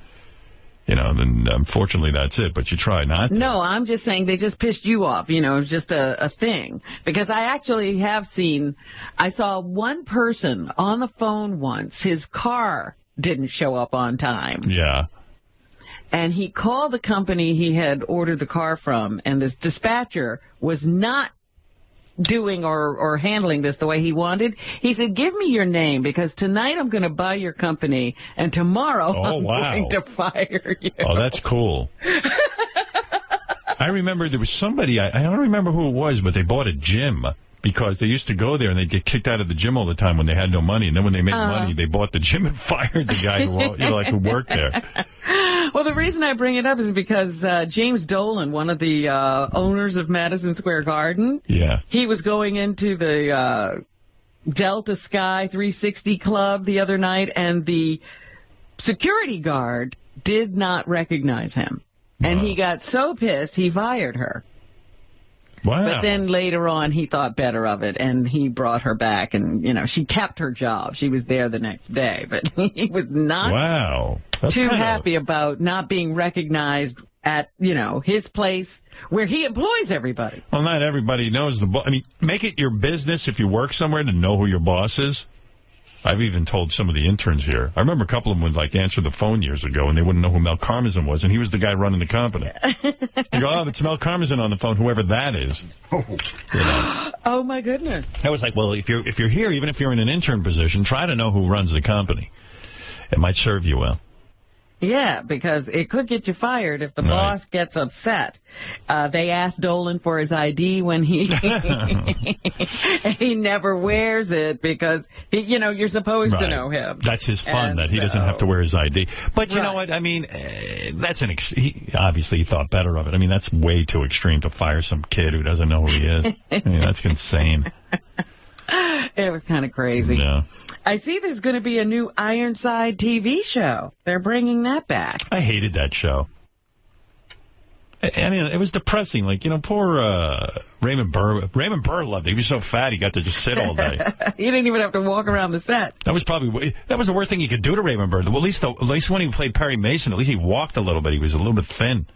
then unfortunately that's it. But you try not to. No, I'm just saying they just pissed you off. It's just a thing. Because I actually I saw one person on the phone once. His car didn't show up on time. Yeah. And he called the company he had ordered the car from, and this dispatcher was not doing or handling this the way he wanted. He said, give me your name, because tonight I'm going to buy your company, and tomorrow I'm going to fire you. Oh, that's cool. I remember there was somebody, I don't remember who it was, but they bought a gym because they used to go there and they'd get kicked out of the gym all the time when they had no money. And then when they made money, they bought the gym and fired the guy who worked there. Well, the reason I bring it up is because James Dolan, one of the owners of Madison Square Garden, he was going into the Delta Sky 360 Club the other night, and the security guard did not recognize him. And he got so pissed, he fired her. Wow. But then later on, he thought better of it, and he brought her back, and, she kept her job. She was there the next day, but he was not too happy about not being recognized at, his place where he employs everybody. Well, not everybody knows the boss. I mean, make it your business if you work somewhere to know who your boss is. I've even told some of the interns here. I remember a couple of them would, answer the phone years ago, and they wouldn't know who Mel Karmazin was, and he was the guy running the company. You go, it's Mel Karmazin on the phone, whoever that is. Oh, my goodness. I was like, well, if you're here, even if you're in an intern position, try to know who runs the company. It might serve you well. Yeah, because it could get you fired if the boss gets upset. They asked Dolan for his ID when he never wears it because, you're supposed to know him. That's his fun, that he doesn't have to wear his ID. But you know what? I mean, that's obviously he thought better of it. I mean, that's way too extreme to fire some kid who doesn't know who he is. I mean, that's insane. It was kind of crazy. Yeah. I see there's going to be a new Ironside TV show. They're bringing that back. I hated that show. I mean, it was depressing. Poor Raymond Burr. Raymond Burr loved it. He was so fat he got to just sit all day. He didn't even have to walk around the set. That was the worst thing you could do to Raymond Burr. Well, at least when he played Perry Mason, at least he walked a little bit. He was a little bit thin.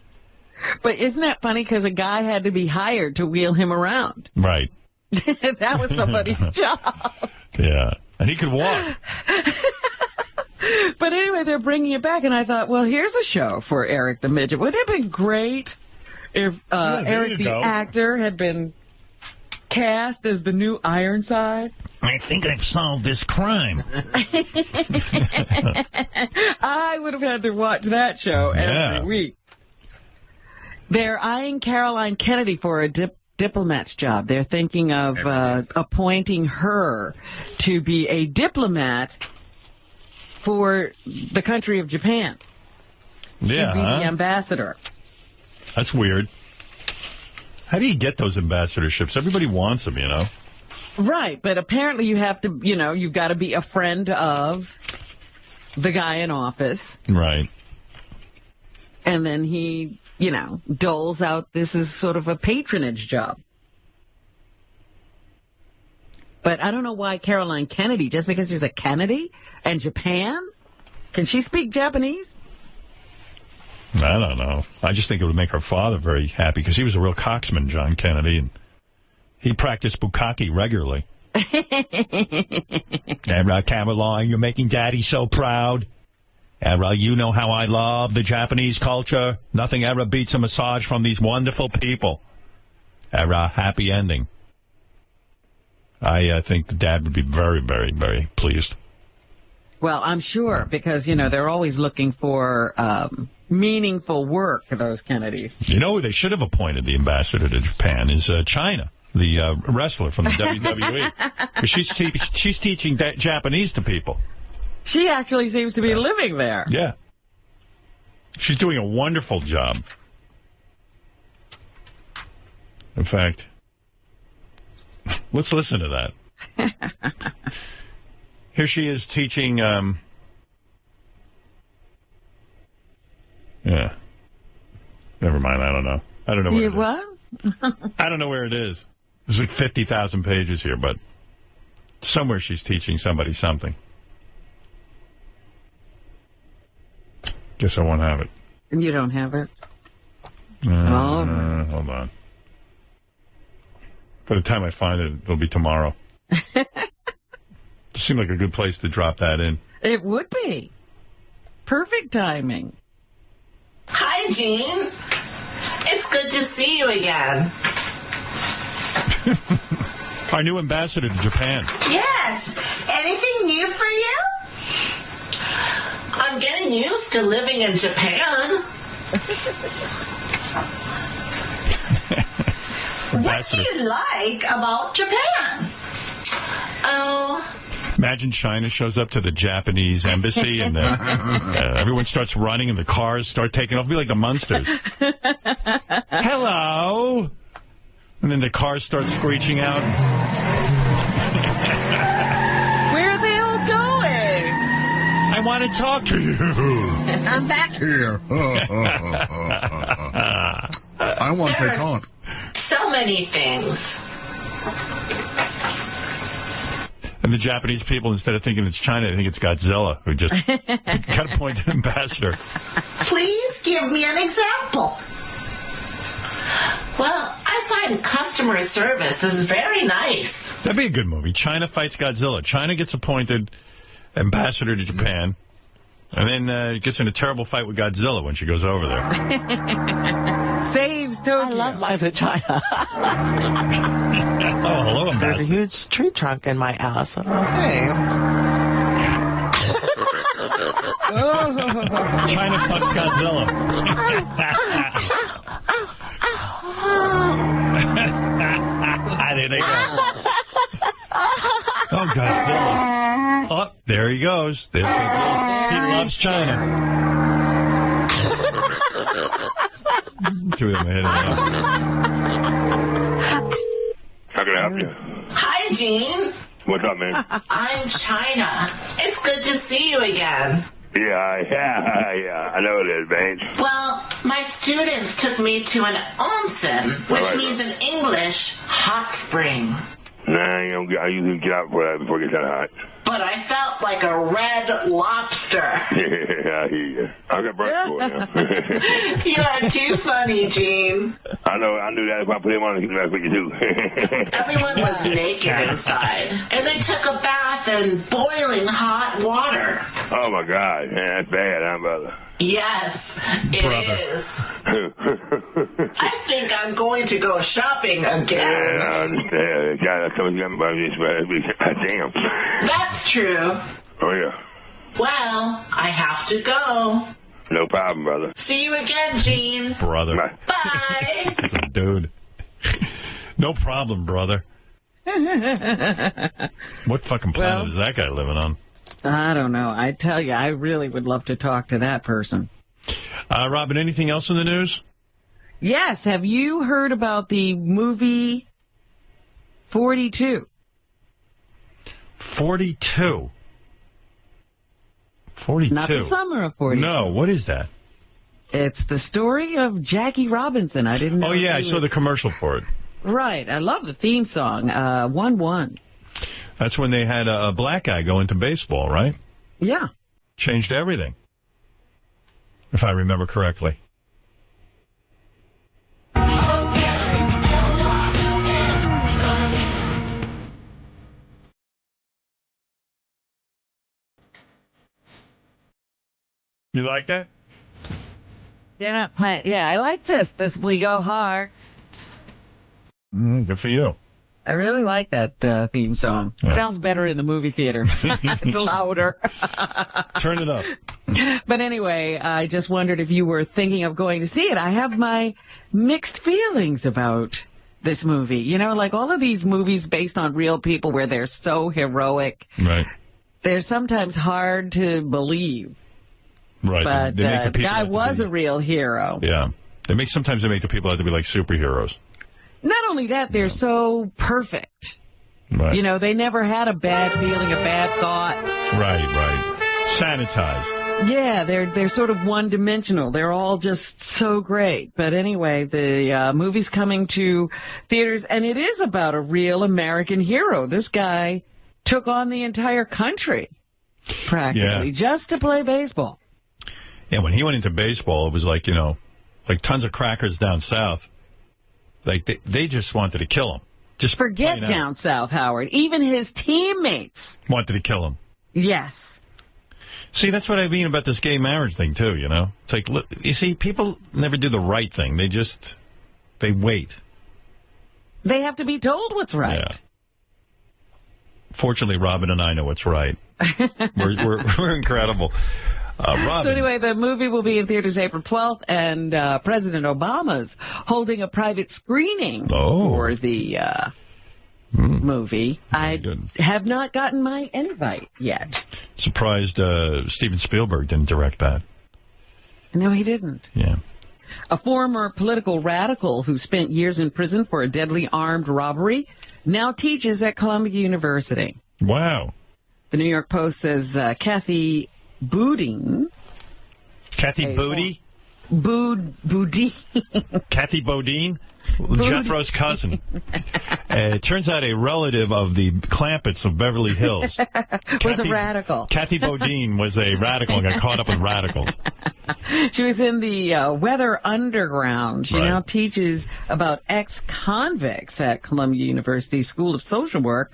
But isn't that funny? Because a guy had to be hired to wheel him around. Right. That was somebody's job. Yeah. And he could walk. But anyway, they're bringing it back, and I thought, well, here's a show for Eric the Midget. Wouldn't it have been great if Eric the actor had been cast as the new Ironside? I think I've solved this crime. I would have had to watch that show every week. They're eyeing Caroline Kennedy for a diplomat's job. They're thinking of appointing her to be a diplomat for the country of Japan. Yeah, She'd be the ambassador. That's weird. How do you get those ambassadorships? Everybody wants them, Right, but apparently you have to, you've got to be a friend of the guy in office. Right. And then he, doles out, this is sort of a patronage job. But I don't know why Caroline Kennedy, just because she's a Kennedy and Japan? Can she speak Japanese? I don't know. I just think it would make her father very happy because he was a real cocksman, John Kennedy, and he practiced bukkake regularly. And Caroline, you're making Daddy so proud. You know how I love the Japanese culture. Nothing ever beats a massage from these wonderful people. Happy ending. I think the dad would be very, very, very pleased. Well, I'm sure, because, they're always looking for meaningful work, those Kennedys. You know who they should have appointed the ambassador to Japan is China, the wrestler from the WWE. 'Cause she's teaching Japanese to people. She actually seems to be living there. Yeah. She's doing a wonderful job. In fact, let's listen to that. Here she is teaching, yeah. Never mind, I don't know. I don't know where it is. What? I don't know where it is. There's like 50,000 pages here, but somewhere she's teaching somebody something. Guess I won't have it. You don't have it? Hold on. By the time I find it, it'll be tomorrow. It seemed like a good place to drop that in. It would be. Perfect timing. Hi, Gene. It's good to see you again. Our new ambassador to Japan. Yes. Anything new for you? I'm getting used to living in Japan. What do you like about Japan? Oh... Imagine China shows up to the Japanese embassy and everyone starts running and the cars start taking off. It'll be like the Munsters. Hello! And then the cars start screeching out. Where are they all going? I want to talk to you. I'm back here. I want to talk. So many things. And the Japanese people, instead of thinking it's China, they think it's Godzilla, who just got appointed ambassador. Please give me an example. Well, I find customer service is very nice. That'd be a good movie. China fights Godzilla. China gets appointed ambassador to Japan, and then gets in a terrible fight with Godzilla when she goes over there. Saves Tokyo. I love life in China. Oh, hello, ambassador. There's a huge tree trunk in my house. Okay. China fucks Godzilla. There they go. Oh, Godzilla. Oh, there he goes. He loves China. Two of them hit him up. How can I help you? Hi, Gene. What's up, man? I'm China. It's good to see you again. Yeah, I know it is, Baines. Well, my students took me to an onsen, which means in English, hot spring. Nah, I usually get out for that before it gets that hot. But I felt like a red lobster. Yeah, I hear you. I got brunch for you. You are too funny, Gene. I knew that if I put him on, that's what you do. Everyone was naked inside, and they took a bath in boiling hot water. Oh, my God. Man, that's bad, huh, brother? Yes, it is. I think I'm going to go shopping again. Yeah, I understand. Damn. That's true. Oh, yeah. Well, I have to go. No problem, brother. See you again, Gene. Brother. Bye. That's a dude. No problem, brother. What fucking planet is that guy living on? I don't know. I tell you, I really would love to talk to that person. Robin, anything else in the news? Yes. Have you heard about the movie 42? 42? 42? Not the summer of 42. No, what is that? It's the story of Jackie Robinson. I didn't know. Oh, yeah, I saw the commercial for it. Right. I love the theme song, 1-1. That's when they had a black guy go into baseball, right? Yeah. Changed everything, if I remember correctly. You like that? Yeah, I like this. This We Go Hard. Good for you. I really like that theme song. Yeah. Sounds better in the movie theater. It's louder. Turn it up. But anyway, I just wondered if you were thinking of going to see it. I have my mixed feelings about this movie. You know, like all of these movies based on real people where they're so heroic. Right. They're sometimes hard to believe. Right. But They make the people guy out to was be- a real hero. Yeah. Sometimes they make the people out to be like superheroes. Not only that, they're so perfect. Right. You know, they never had a bad feeling, a bad thought. Right. Sanitized. Yeah, they're sort of one-dimensional. They're all just so great. But anyway, the movie's coming to theaters, and it is about a real American hero. This guy took on the entire country, practically, just to play baseball. Yeah, when he went into baseball, it was like, you know, like tons of crackers down south. Like, they just wanted to kill him. Just Forget down south, Howard. Even his teammates wanted to kill him. Yes. See, that's what I mean about this gay marriage thing, too, you know? It's like, look, you see, people never do the right thing. They wait. They have to be told what's right. Yeah. Fortunately, Robin and I know what's right. We're incredible. Robin. So anyway, the movie will be in theaters April 12th, and President Obama's holding a private screening for the movie. I have not gotten my invite yet. Surprised Steven Spielberg didn't direct that. No, he didn't. Yeah. A former political radical who spent years in prison for a deadly armed robbery now teaches at Columbia University. Wow. The New York Post says Kathy Boudin. Kathy Booty? Boudin. Kathy Bodine? Jethro's cousin. It turns out a relative of the Clampetts of Beverly Hills. Was a radical. Kathy Bodine was a radical and got caught up with radicals. She was in the Weather Underground. She Right. now teaches about ex-convicts at Columbia University School of Social Work.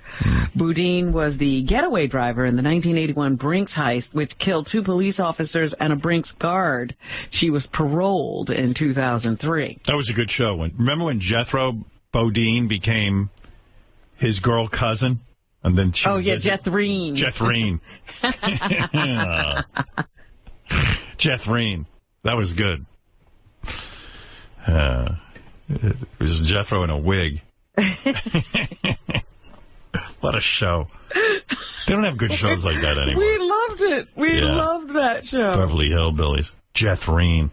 Boudin was the getaway driver in the 1981 Brinks heist, which killed 2 police officers and a Brinks guard. She was paroled in 2003. That was a good show. Remember when Jethro Bodine became his girl cousin? And then she Jethreen. Jethreen. Jethreen. That was good. It was Jethro in a wig. What a show. They don't have good shows like that anymore. We loved it. We loved that show. Beverly Hillbillies. Jethreen.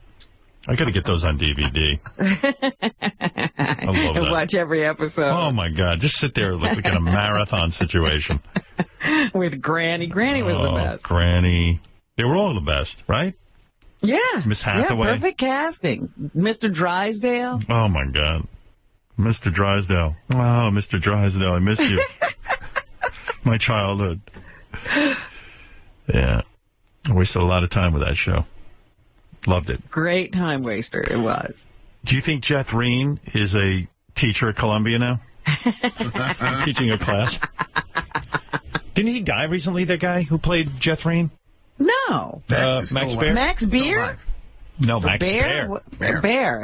I got to get those on DVD. I love And that. watch every episode. Oh, my God. Just sit there like in a marathon situation. With Granny. Granny was the best. Granny. They were all the best, right? Yeah. Miss Hathaway. Yeah, perfect casting. Mr. Drysdale. Oh, my God. Mr. Drysdale. Oh, Mr. Drysdale, I miss you. My childhood. Yeah. I wasted a lot of time with that show. Loved it. Great time waster it was. Do you think Jethreen is a teacher at Columbia now? Teaching a class? Didn't he die recently, that guy who played Jethreen? No. Max Bear? Max Beer? No, Max Bear.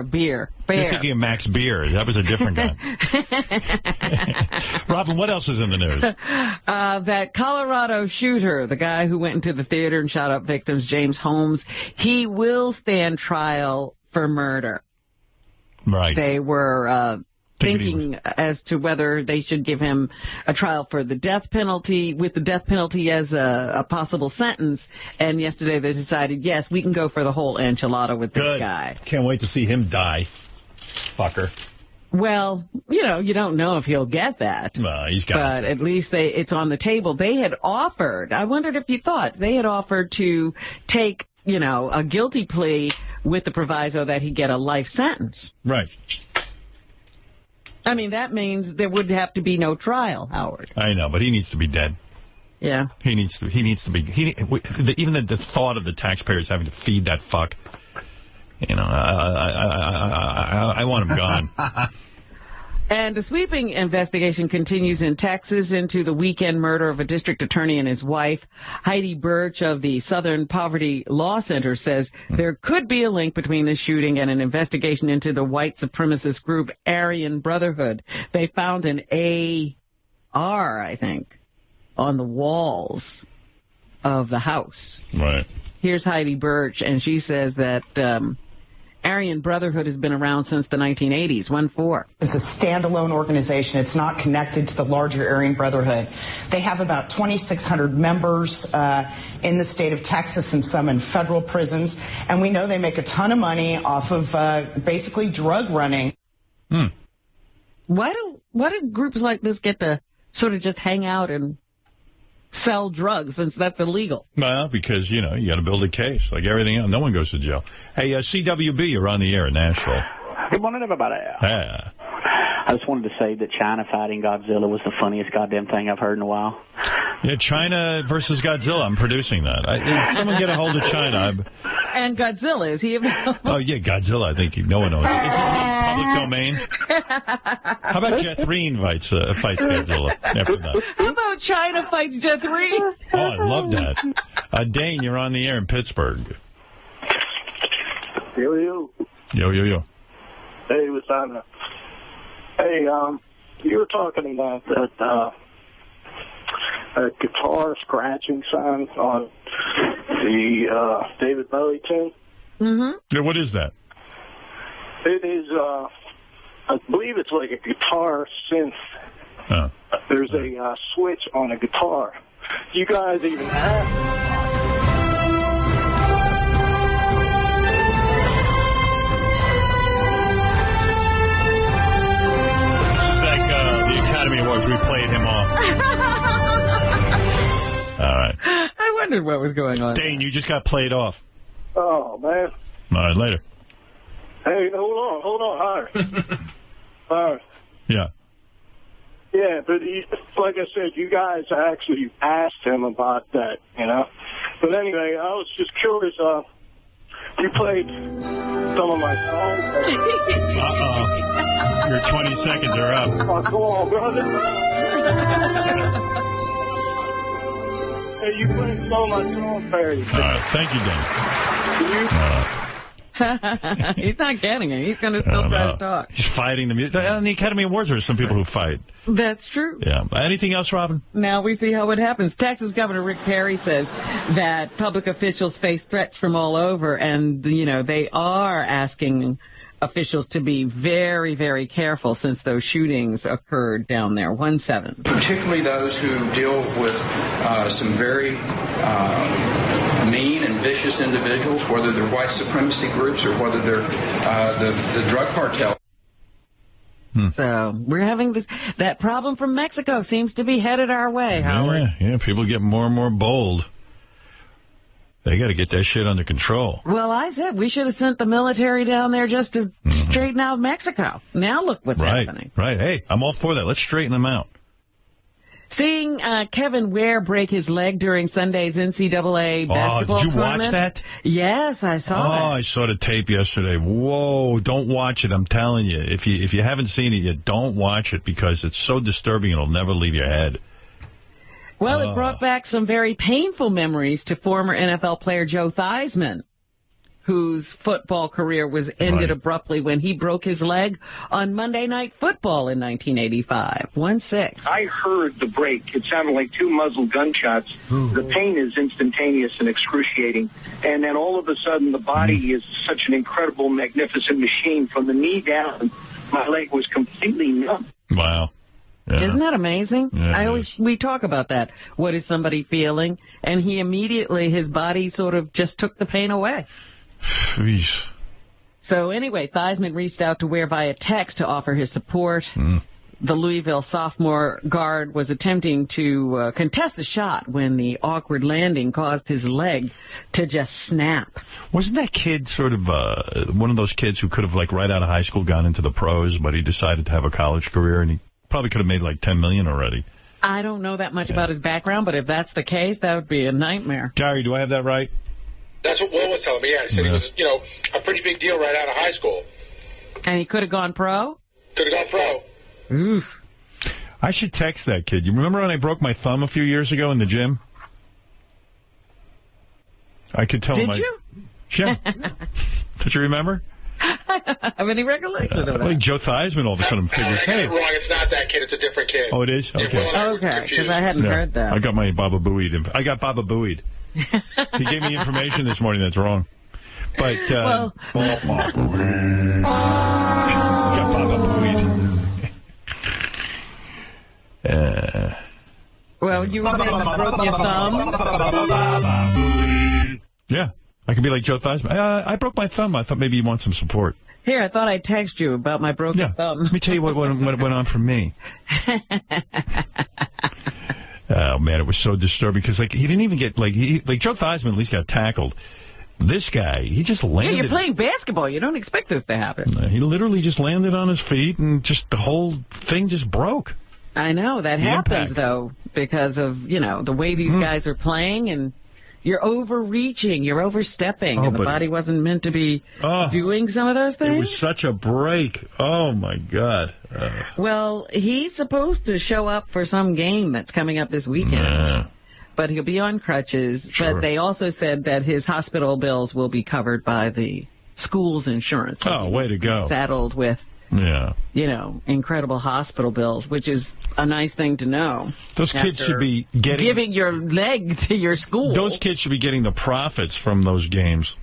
Beer. You're thinking of Max Beer. That was a different guy. Robin, what else is in the news? That Colorado shooter, the guy who went into the theater and shot up victims, James Holmes, he will stand trial for murder. Right. They were thinking as to whether they should give him a trial for the death penalty, with the death penalty as a possible sentence. And yesterday they decided, yes, we can go for the whole enchilada with this guy. Can't wait to see him die. Fucker. Well, you know, you don't know if he'll get that. He's got But at least it's on the table. They had offered, I wondered if you thought, they had offered to take, you know, a guilty plea with the proviso that he get a life sentence. Right. I mean, that means there would have to be no trial, Howard. I know, but he needs to be dead. Yeah. He needs to be, even the thought of the taxpayers having to feed that fuck, you know, I want him gone. And a sweeping investigation continues in Texas into the weekend murder of a district attorney and his wife. Heidi Birch of the Southern Poverty Law Center says there could be a link between the shooting and an investigation into the white supremacist group Aryan Brotherhood. They found an AR, I think, on the walls of the house. Right. Here's Heidi Birch, and she says that Aryan Brotherhood has been around since the 1980s. 1-4. It's a standalone organization. It's not connected to the larger Aryan Brotherhood. They have about 2,600 members in the state of Texas and some in federal prisons. And we know they make a ton of money off of basically drug running. Why do groups like this get to sort of just hang out and sell drugs since that's illegal? Well, because, you got to build a case. Like everything else, no one goes to jail. Hey, CWB, you're on the air in Nashville. Good morning, everybody. Yeah. I just wanted to say that China fighting Godzilla was the funniest goddamn thing I've heard in a while. Yeah, China versus Godzilla. I'm producing that. Someone get a hold of China. And Godzilla, is he available? Oh, yeah, Godzilla. I think no one knows. Is it public domain? How about Jet 3 fights Godzilla after that? How about China fights Jet 3? Oh, I love that. Dane, you're on the air in Pittsburgh. Yo, yo. Yo, yo, yo. Hey, what's on? Hey, you were talking about that guitar scratching sound on the David Bowie tune. Mm-hmm. Yeah, what is that? It is, I believe it's like a guitar synth. Oh. There's a switch on a guitar. You guys even have... Academy Awards, we played him off. All right. I wondered what was going on. Dane, you just got played off. Oh, man. All right, later. Hey, hold on, Howard. All right. Yeah. Yeah, but like I said, you guys actually asked him about that, But anyway, I was just curious. You played some of my songs. Uh-oh. Your 20 seconds are up. Oh, come on, brother. Hey, you played some of my songs, Perry. All right, thank you, Dan. He's not getting it. He's going to still try to talk. He's fighting the music. On the Academy Awards, there are some people who fight. That's true. Yeah. Anything else, Robin? Now we see how it happens. Texas Governor Rick Perry says that public officials face threats from all over, and, they are asking officials to be very, very careful since those shootings occurred down there. 1-7. Particularly those who deal with some very mean and vicious individuals, whether they're white supremacy groups or whether they're the drug cartel. So we're having that problem from Mexico seems to be headed our way, Howard. Yeah, people get more and more bold. They got to get that shit under control. Well, I said we should have sent the military down there just to straighten out Mexico. Now look what's happening. Right. Hey, I'm all for that. Let's straighten them out. Seeing Kevin Ware break his leg during Sunday's NCAA basketball did you tournament. watch that? Yes, I saw that. I saw the tape yesterday. Whoa, don't watch it. I'm telling you. If you haven't seen it yet, don't watch it because it's so disturbing it'll never leave your head. Well, it brought back some very painful memories to former NFL player Joe Theismann, whose football career was ended abruptly when he broke his leg on Monday Night Football in 1985. 1-6. I heard the break. It sounded like two muzzled gunshots. The pain is instantaneous and excruciating. And then all of a sudden, the body is such an incredible, magnificent machine. From the knee down, my leg was completely numb. Wow. Yeah. Isn't that amazing? Yeah, we talk about that. What is somebody feeling? And he immediately, his body sort of just took the pain away. Jeez. So anyway, Theismann reached out to Ware via text to offer his support. The Louisville sophomore guard was attempting to contest the shot when the awkward landing caused his leg to just snap. Wasn't that kid sort of one of those kids who could have, right out of high school, gone into the pros, but he decided to have a college career, and he probably could have made $10 million already? I don't know that much about his background, but if that's the case, that would be a nightmare. Gary, do I have that right? That's what Will was telling me. Yeah, he said he was, a pretty big deal right out of high school. And he could have gone pro? Could have gone pro. Oof. I should text that kid. You remember when I broke my thumb a few years ago in the gym? I could tell him. Did you? Yeah. Don't you remember? I don't have any recollection of that. Like Joe Theismann all of a sudden figures, I got hey. it wrong. It's not that kid. It's a different kid. Oh, it is? Okay. Okay, because I hadn't heard that. I got my Baba Booeyed. I got Baba Booeyed. He gave me information this morning that's wrong. But, well, got Baba Booeyed. Well, you were saying you broke your thumb? Yeah. I could be like Joe Theismann. I broke my thumb. I thought maybe you want some support. Here, I thought I'd text you about my broken thumb. Let me tell you what went on for me. Oh, man, it was so disturbing because, like, he didn't even get, like Joe Theismann at least got tackled. This guy, he just landed. Yeah, you're playing basketball. You don't expect this to happen. He literally just landed on his feet and just the whole thing just broke. I know. That happens, though, because of, the way these guys are playing, and you're overreaching, you're overstepping, and the body wasn't meant to be doing some of those things. It was such a break. Oh, my God. Well, he's supposed to show up for some game that's coming up this weekend. But he'll be on crutches. Sure. But they also said that his hospital bills will be covered by the school's insurance. So way to go. Saddled with, incredible hospital bills, which is a nice thing to know. Those kids should be giving your leg to your school. Those kids should be getting the profits from those games.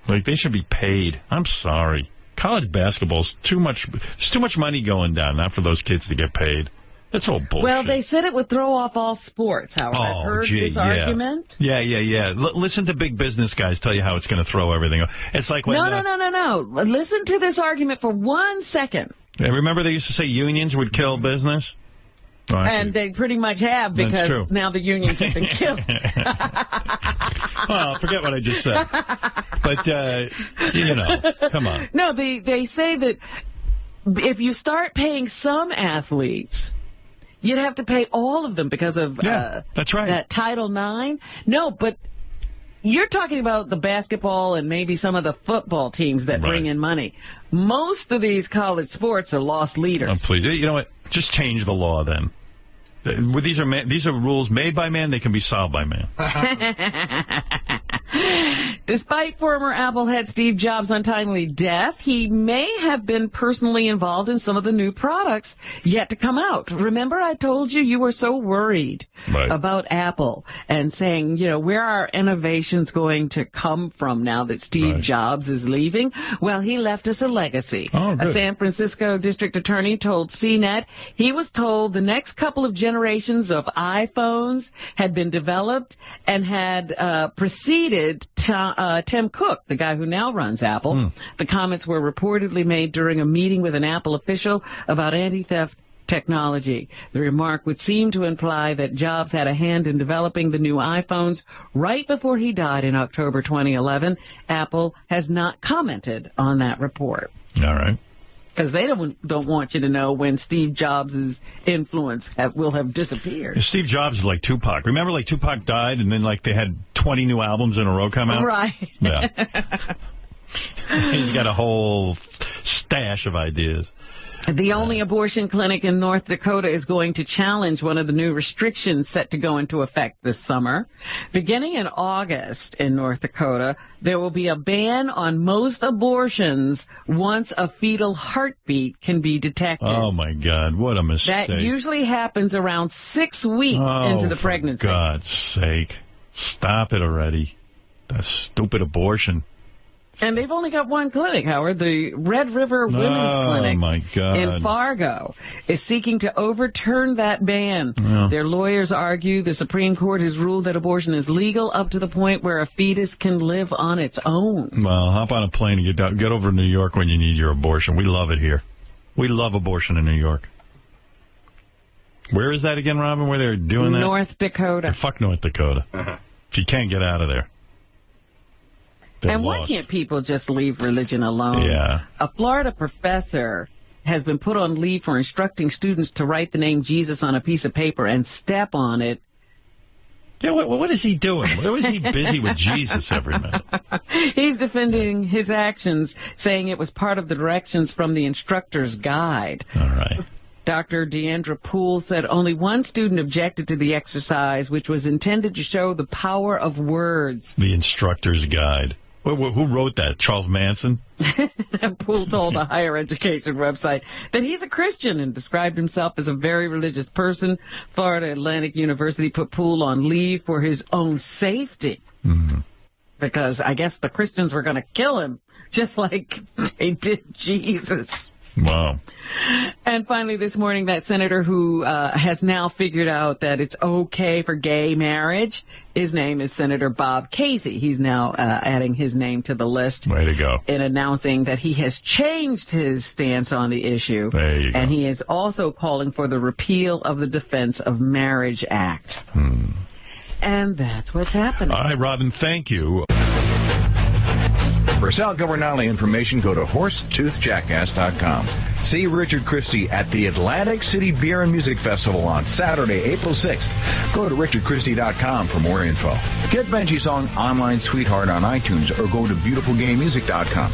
Like, they should be paid. I'm sorry. College basketball's too much. There's too much money going down, not for those kids to get paid. That's all bullshit. Well, they said it would throw off all sports, Howard. I've heard this argument. Yeah. Listen to big business guys tell you how it's going to throw everything off. It's like when... No. Listen to this argument for 1 second. Remember they used to say unions would kill business? Oh, and they pretty much have, because now the unions have been killed. Well, forget what I just said. But, come on. No, they say that if you start paying some athletes... You'd have to pay all of them because of that's right. that Title IX. No, but you're talking about the basketball and maybe some of the football teams that bring in money. Most of these college sports are lost leaders. Please. You know what? Just change the law then. These are rules made by man. They can be solved by man. Despite former Apple head Steve Jobs' untimely death, he may have been personally involved in some of the new products yet to come out. Remember, I told you were so worried about Apple and saying, where are innovations going to come from now that Steve Jobs is leaving? Well, he left us a legacy. A San Francisco district attorney told CNET he was told the next couple of generations of iPhones had been developed and had preceded Tim Cook, the guy who now runs Apple. The comments were reportedly made during a meeting with an Apple official about anti-theft technology. The remark would seem to imply that Jobs had a hand in developing the new iPhones right before he died in October 2011. Apple has not commented on that report. All right. Because they don't want you to know when Steve Jobs' influence will have disappeared. Steve Jobs is like Tupac. Remember, like, Tupac died, and then, like, they had 20 new albums in a row come out? Right. Yeah. He's got a whole stash of ideas. The only abortion clinic in North Dakota is going to challenge one of the new restrictions set to go into effect this summer. Beginning in August in North Dakota, there will be a ban on most abortions once a fetal heartbeat can be detected. Oh, my God. What a mistake. That usually happens around 6 weeks into the pregnancy. For God's sake. Stop it already. That stupid abortion. And they've only got one clinic, Howard. The Red River Women's Clinic my God. in Fargo is seeking to overturn that ban. Yeah. Their lawyers argue the Supreme Court has ruled that abortion is legal up to the point where a fetus can live on its own. Well, hop on a plane and get over to New York when you need your abortion. We love it here. We love abortion in New York. Where is that again, Robin, where they're doing that? North Dakota. Fuck North Dakota. If you can't get out of there. And why can't people just leave religion alone? Yeah. A Florida professor has been put on leave for instructing students to write the name Jesus on a piece of paper and step on it Yeah, what is he doing? Where is he busy with Jesus every minute? He's defending his actions, saying it was part of the directions from the instructor's guide. All right. Dr. Deandra Poole said only one student objected to the exercise, which was intended to show the power of words. The instructor's guide. Who wrote that? Charles Manson? Poole told a higher education website that he's a Christian and described himself as a very religious person. Florida Atlantic University put Poole on leave for his own safety. Mm-hmm. Because I guess the Christians were going to kill him, just like they did Jesus. Wow. And finally this morning, that senator who has now figured out that it's okay for gay marriage, his name is Senator Bob Casey. He's now adding his name to the list. Way to go. In announcing that he has changed his stance on the issue. There you go. And he is also calling for the repeal of the Defense of Marriage Act. And that's what's happening. All right, Robin, thank you. For Sal Governale information, go to horsetoothjackass.com. See Richard Christie at the Atlantic City Beer and Music Festival on Saturday, April 6th. Go to richardchristie.com for more info. Get Benji's song Online Sweetheart on iTunes or go to beautifulgaymusic.com.